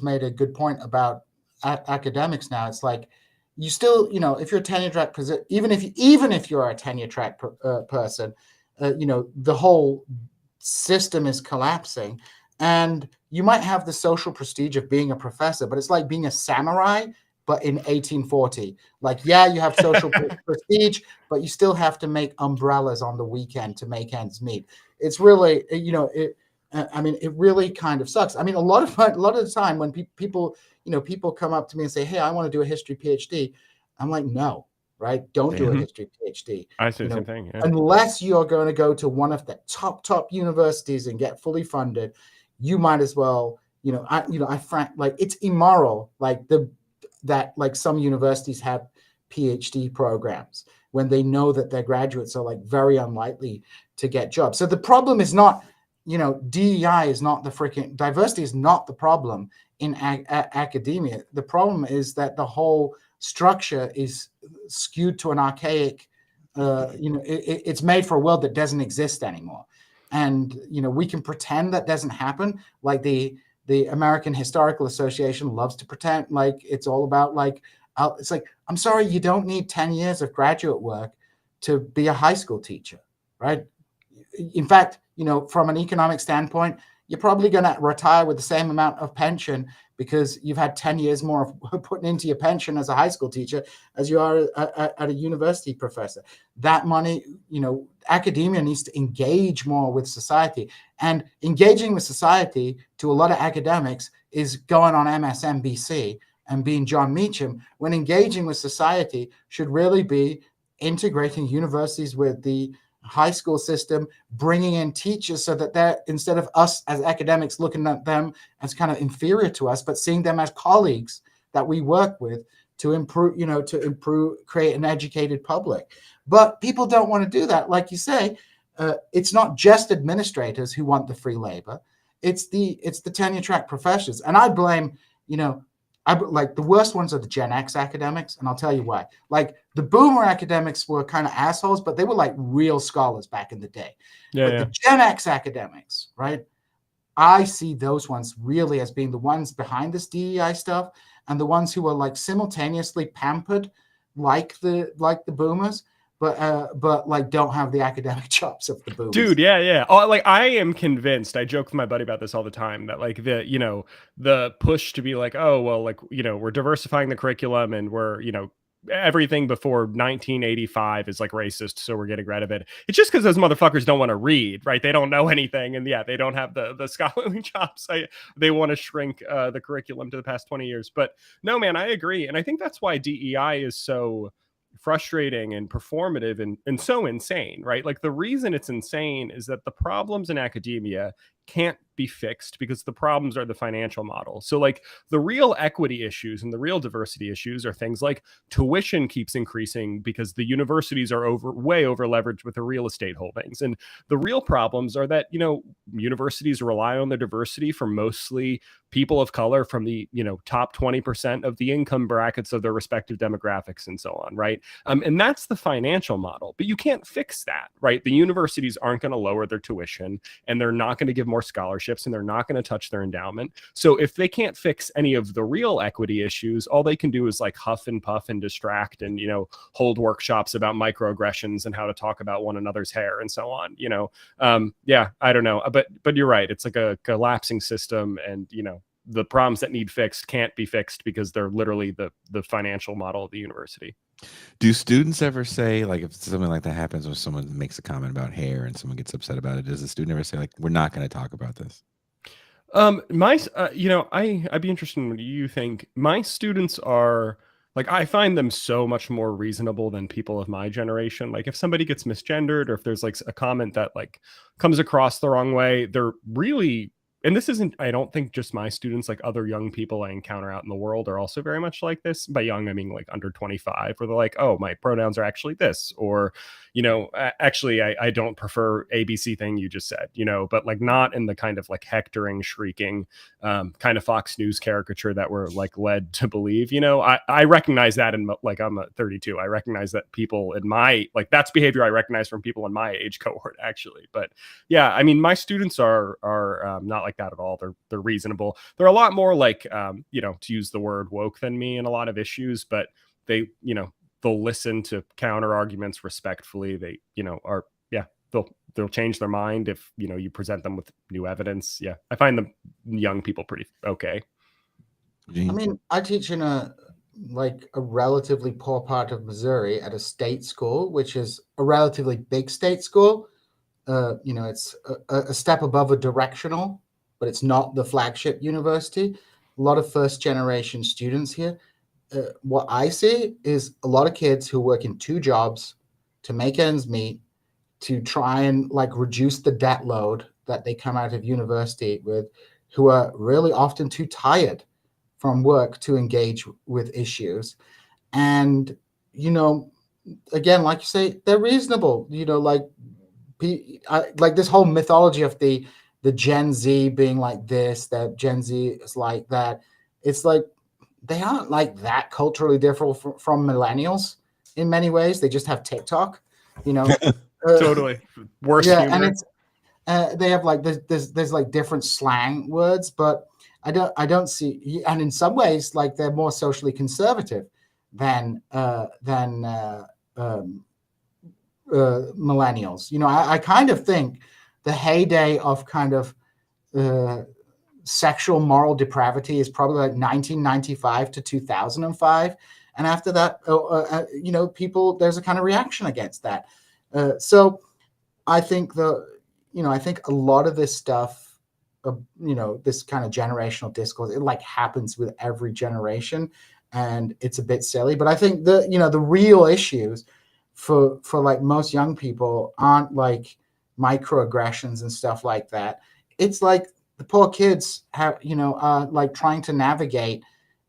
made a good point about academics. Now it's like, you still, if you're a tenure track, even if you're a tenure track person, the whole system is collapsing. And you might have the social prestige of being a professor, but it's like being a samurai, but in 1840. Like, you have social prestige, but you still have to make umbrellas on the weekend to make ends meet. It's really, it really kind of sucks. I mean, a lot of the time when people come up to me and say, "Hey, I want to do a history PhD," I'm like, no, right? Don't do a history PhD. I say the same thing. Yeah. Unless you're going to go to one of the top universities and get fully funded. You might as well, it's immoral, like some universities have PhD programs when they know that their graduates are like very unlikely to get jobs. So the problem is not, DEI is not the freaking, diversity is not the problem in academia. The problem is that the whole structure is skewed to an archaic, it's made for a world that doesn't exist anymore. And, we can pretend that doesn't happen. Like the American Historical Association loves to pretend like it's all about it's like, I'm sorry, you don't need 10 years of graduate work to be a high school teacher, right? In fact, from an economic standpoint, you're probably going to retire with the same amount of pension because you've had 10 years more of putting into your pension as a high school teacher as you are at a university professor. That money, academia needs to engage more with society. And engaging with society to a lot of academics is going on MSNBC and being John Meacham, when engaging with society should really be integrating universities with the high school system, bringing in teachers so that they're, instead of us as academics looking at them as kind of inferior to us, but seeing them as colleagues that we work with to improve, create an educated public. But people don't want to do that. Like you say, it's not just administrators who want the free labor. It's the tenure track professors. And I blame, the worst ones are the Gen X academics, and I'll tell you why. Like the boomer academics were kind of assholes, but they were like real scholars back in the day. The Gen X academics, right? I see those ones really as being the ones behind this DEI stuff, and the ones who are like simultaneously pampered, like the boomers, but like don't have the academic chops of the boomers. Dude, yeah. Oh, like I am convinced. I joke with my buddy about this all the time that like the push to be like, oh well, like we're diversifying the curriculum and we're everything before 1985 is like racist, so we're getting rid of it. It's just because those motherfuckers don't want to read, right? They don't know anything, and they don't have the scholarly chops. They want to shrink the curriculum to the past 20 years. But no, man, I agree, and I think that's why DEI is so frustrating and performative and so insane, right? Like the reason it's insane is that the problems in academia can't be fixed because the problems are the financial model. So like the real equity issues and the real diversity issues are things like tuition keeps increasing because the universities are way over leveraged with the real estate holdings. And the real problems are that, universities rely on their diversity for mostly people of color from the, top 20% of the income brackets of their respective demographics and so on, right? And that's the financial model, but you can't fix that, right? The universities aren't going to lower their tuition and they're not going to give more scholarships and they're not going to touch their endowment. So if they can't fix any of the real equity issues, all they can do is like huff and puff and distract and, hold workshops about microaggressions and how to talk about one another's hair and so on, I don't know. But you're right. It's like a collapsing system and, the problems that need fixed can't be fixed because they're literally the financial model of the university. Do students ever say, like, if something like that happens or someone makes a comment about hair and someone gets upset about it, does the student ever say, like, we're not going to talk about this? I'd be interested in what you think. My students are like, I find them so much more reasonable than people of my generation. Like if somebody gets misgendered or if there's like a comment that like comes across the wrong way, they're really, and this isn't, I don't think just my students, like other young people I encounter out in the world are also very much like this. By young, I mean like under 25, where they're like, oh, my pronouns are actually this, or, actually, I don't prefer ABC thing you just said, but like not in the kind of like hectoring, shrieking kind of Fox News caricature that we're like led to believe. I recognize that in like, I'm 32. I recognize that people in my, like that's behavior I recognize from people in my age cohort actually. But yeah, I mean, my students are not like that at all. They're reasonable. They're a lot more like, to use the word woke than me in a lot of issues, but they, they'll listen to counter arguments respectfully. They, they'll change their mind if, you present them with new evidence. Yeah. I find the young people pretty okay. I mean, I teach in a relatively poor part of Missouri at a state school, which is a relatively big state school. It's a step above a directional, but it's not the flagship university. A lot of first generation students here. What I see is a lot of kids who work in 2 jobs to make ends meet, to try and reduce the debt load that they come out of university with, who are really often too tired from work to engage with issues. And you know, again, like you say, they're reasonable. You know, like this whole mythology of the Gen Z being like this, that Gen Z is like that. It's like they aren't like that culturally different from millennials in many ways. They just have TikTok, you know. Totally worse humor. And it's they have like there's like different slang words, but I don't see. And in some ways, like they're more socially conservative than millennials. You know, I kind of think the heyday of kind of sexual moral depravity is probably like 1995 to 2005, and after that, you know, there's a kind of reaction against that. So I think I think a lot of this stuff, you know, this kind of generational discourse, it like happens with every generation, and it's a bit silly. But I think the real issues for like most young people aren't like microaggressions and stuff like that. It's like the poor kids are like trying to navigate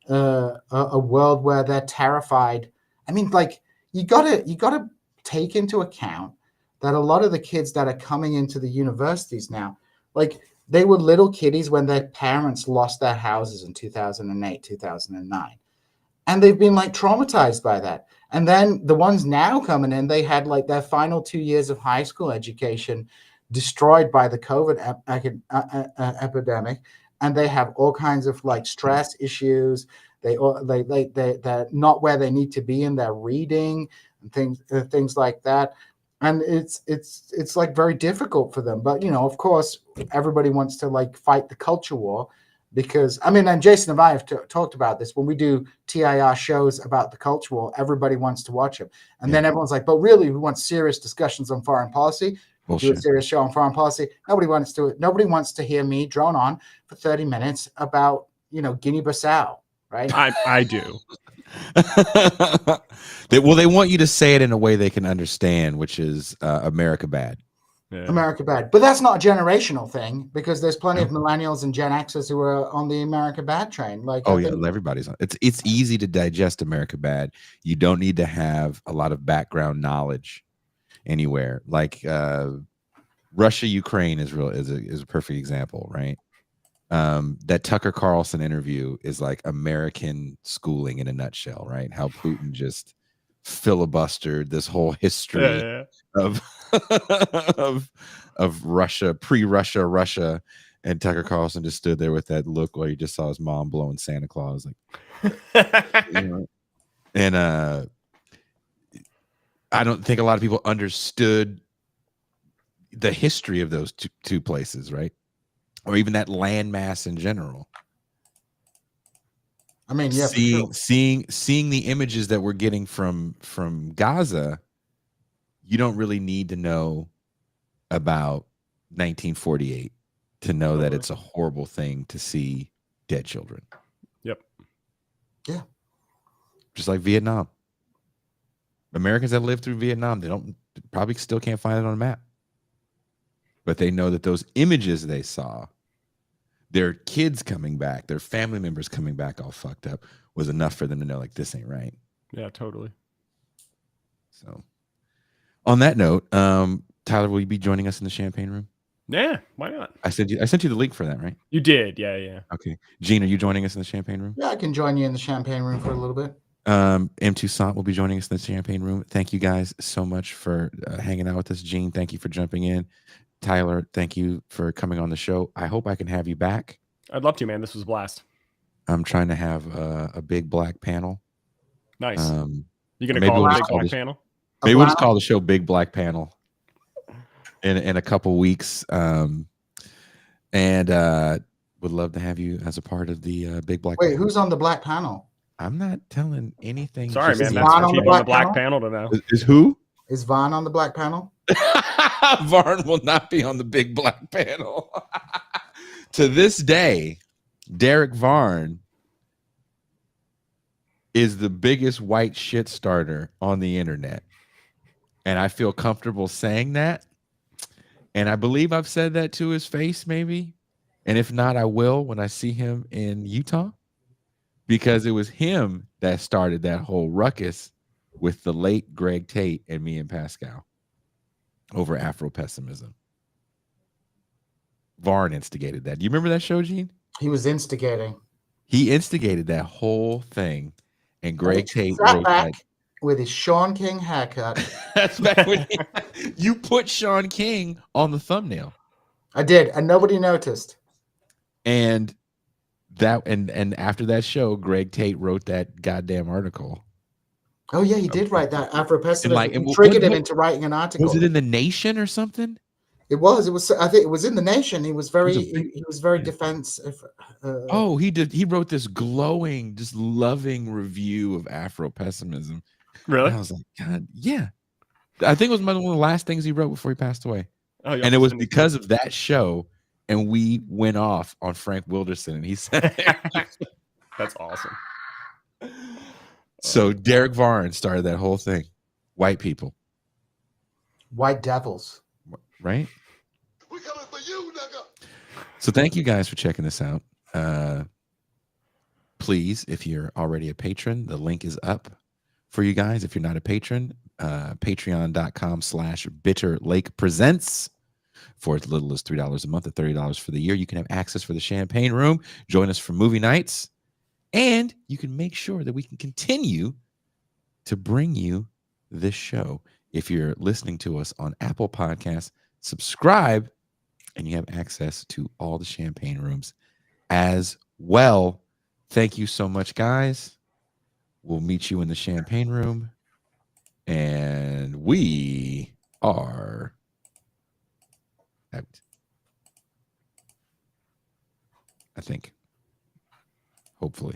a world where they're terrified. I mean, like you gotta take into account that a lot of the kids that are coming into the universities now, like they were little kiddies when their parents lost their houses in 2008, 2009. And they've been like traumatized by that. And then the ones now coming in, they had like their final 2 years of high school education destroyed by the COVID epidemic. And they have all kinds of like stress issues. They're not where they need to be in their reading and things like that. And it's like very difficult for them. But, you know, of course, everybody wants to like fight the culture war because, I mean, and Jason and I have talked about this. When we do TIR shows about the culture war, everybody wants to watch them. And then everyone's like, but really, we want serious discussions on foreign policy. We'll do a serious show on foreign policy. Nobody wants to hear me drone on for 30 minutes about, you know, Guinea-Bissau, right? I do. They want you to say it in a way they can understand, which is America bad. Yeah. America bad. But that's not a generational thing because there's plenty of millennials and Gen Xers who are on the America bad train. Like, everybody's on. It's easy to digest America bad. You don't need to have a lot of background knowledge anywhere. Like Russia, Ukraine is a perfect example, right? That Tucker Carlson interview is like American schooling in a nutshell, right? How Putin just filibustered this whole history of Russia, Russia, and Tucker Carlson just stood there with that look while you just saw his mom blowing Santa Claus, like, you know? And I don't think a lot of people understood the history of those two places, right? Or even that landmass in general. I mean, yeah, seeing the images that we're getting from Gaza, you don't really need to know about 1948 to know that it's a horrible thing to see dead children. Yep. Yeah. Just like Vietnam. Americans that lived through Vietnam, they probably still can't find it on a map. But they know that those images they saw, their kids coming back, their family members coming back all fucked up, was enough for them to know, like, this ain't right. Yeah, totally. So on that note, Tyler, will you be joining us in the champagne room? Yeah, why not? I sent you the link for that, right? You did, yeah. Okay. Gene, are you joining us in the champagne room? Yeah, I can join you in the champagne room for a little bit. M. Toussaint will be joining us in the champagne room. Thank you guys so much for hanging out with us. Gene, thank you for jumping in. Tyler, thank you for coming on the show. I hope I can have you back. I'd love to, man. This was a blast. I'm trying to have a big black panel. Nice. You gonna maybe call we'll it just Big Black Panel? Maybe we'll just call the show Big Black Panel in a couple weeks. And would love to have you as a part of the Big Black Wait, Panel. Who's on the black panel? I'm not telling anything. Sorry, man. Is That's Vaughn for on the people on the black black panel to know. Is who? Is Vaughn on the black panel? Varn will not be on the Big Black Panel. To this day, Derek Varn is the biggest white shit starter on the internet. And I feel comfortable saying that. And I believe I've said that to his face, maybe. And if not, I will when I see him in Utah. Because it was him that started that whole ruckus with the late Greg Tate and me and Pascal over Afro pessimism. Varn instigated that. Do you remember that show, Gene? He was instigating. He instigated that whole thing, and Greg Tate sat wrote back that. with his Sean King haircut. That's back when you put Sean King on the thumbnail. I did, and nobody noticed. And after that show, Greg Tate wrote that goddamn article. Oh yeah, he did write that Afro pessimism. Like, It triggered him into writing an article. Was it in the Nation or something? It was. It was. I think it was in the Nation. He was very. He was very defensive. He wrote this glowing, just loving review of Afro pessimism. Really? And I was like, God, yeah. I think it was one of the last things he wrote before he passed away. Oh, yeah. And it was because of that show, and we went off on Frank Wilderson, and he said, "That's awesome." So Derek Varn started that whole thing. White people, white devils. Right? We coming for you, nigga. So thank you guys for checking this out. Please, if you're already a patron, the link is up for you guys. If you're not a patron, patreon.com/bitterlakepresents. For as little as $3 a month or $30 for the year, you can have access for the Champagne Room, join us for movie nights, and you can make sure that we can continue to bring you this show. If you're listening to us on Apple Podcasts, subscribe, and you have access to all the Champagne Rooms as well. Thank you so much, guys. We'll meet you in the Champagne Room, and we are out. I think. Hopefully.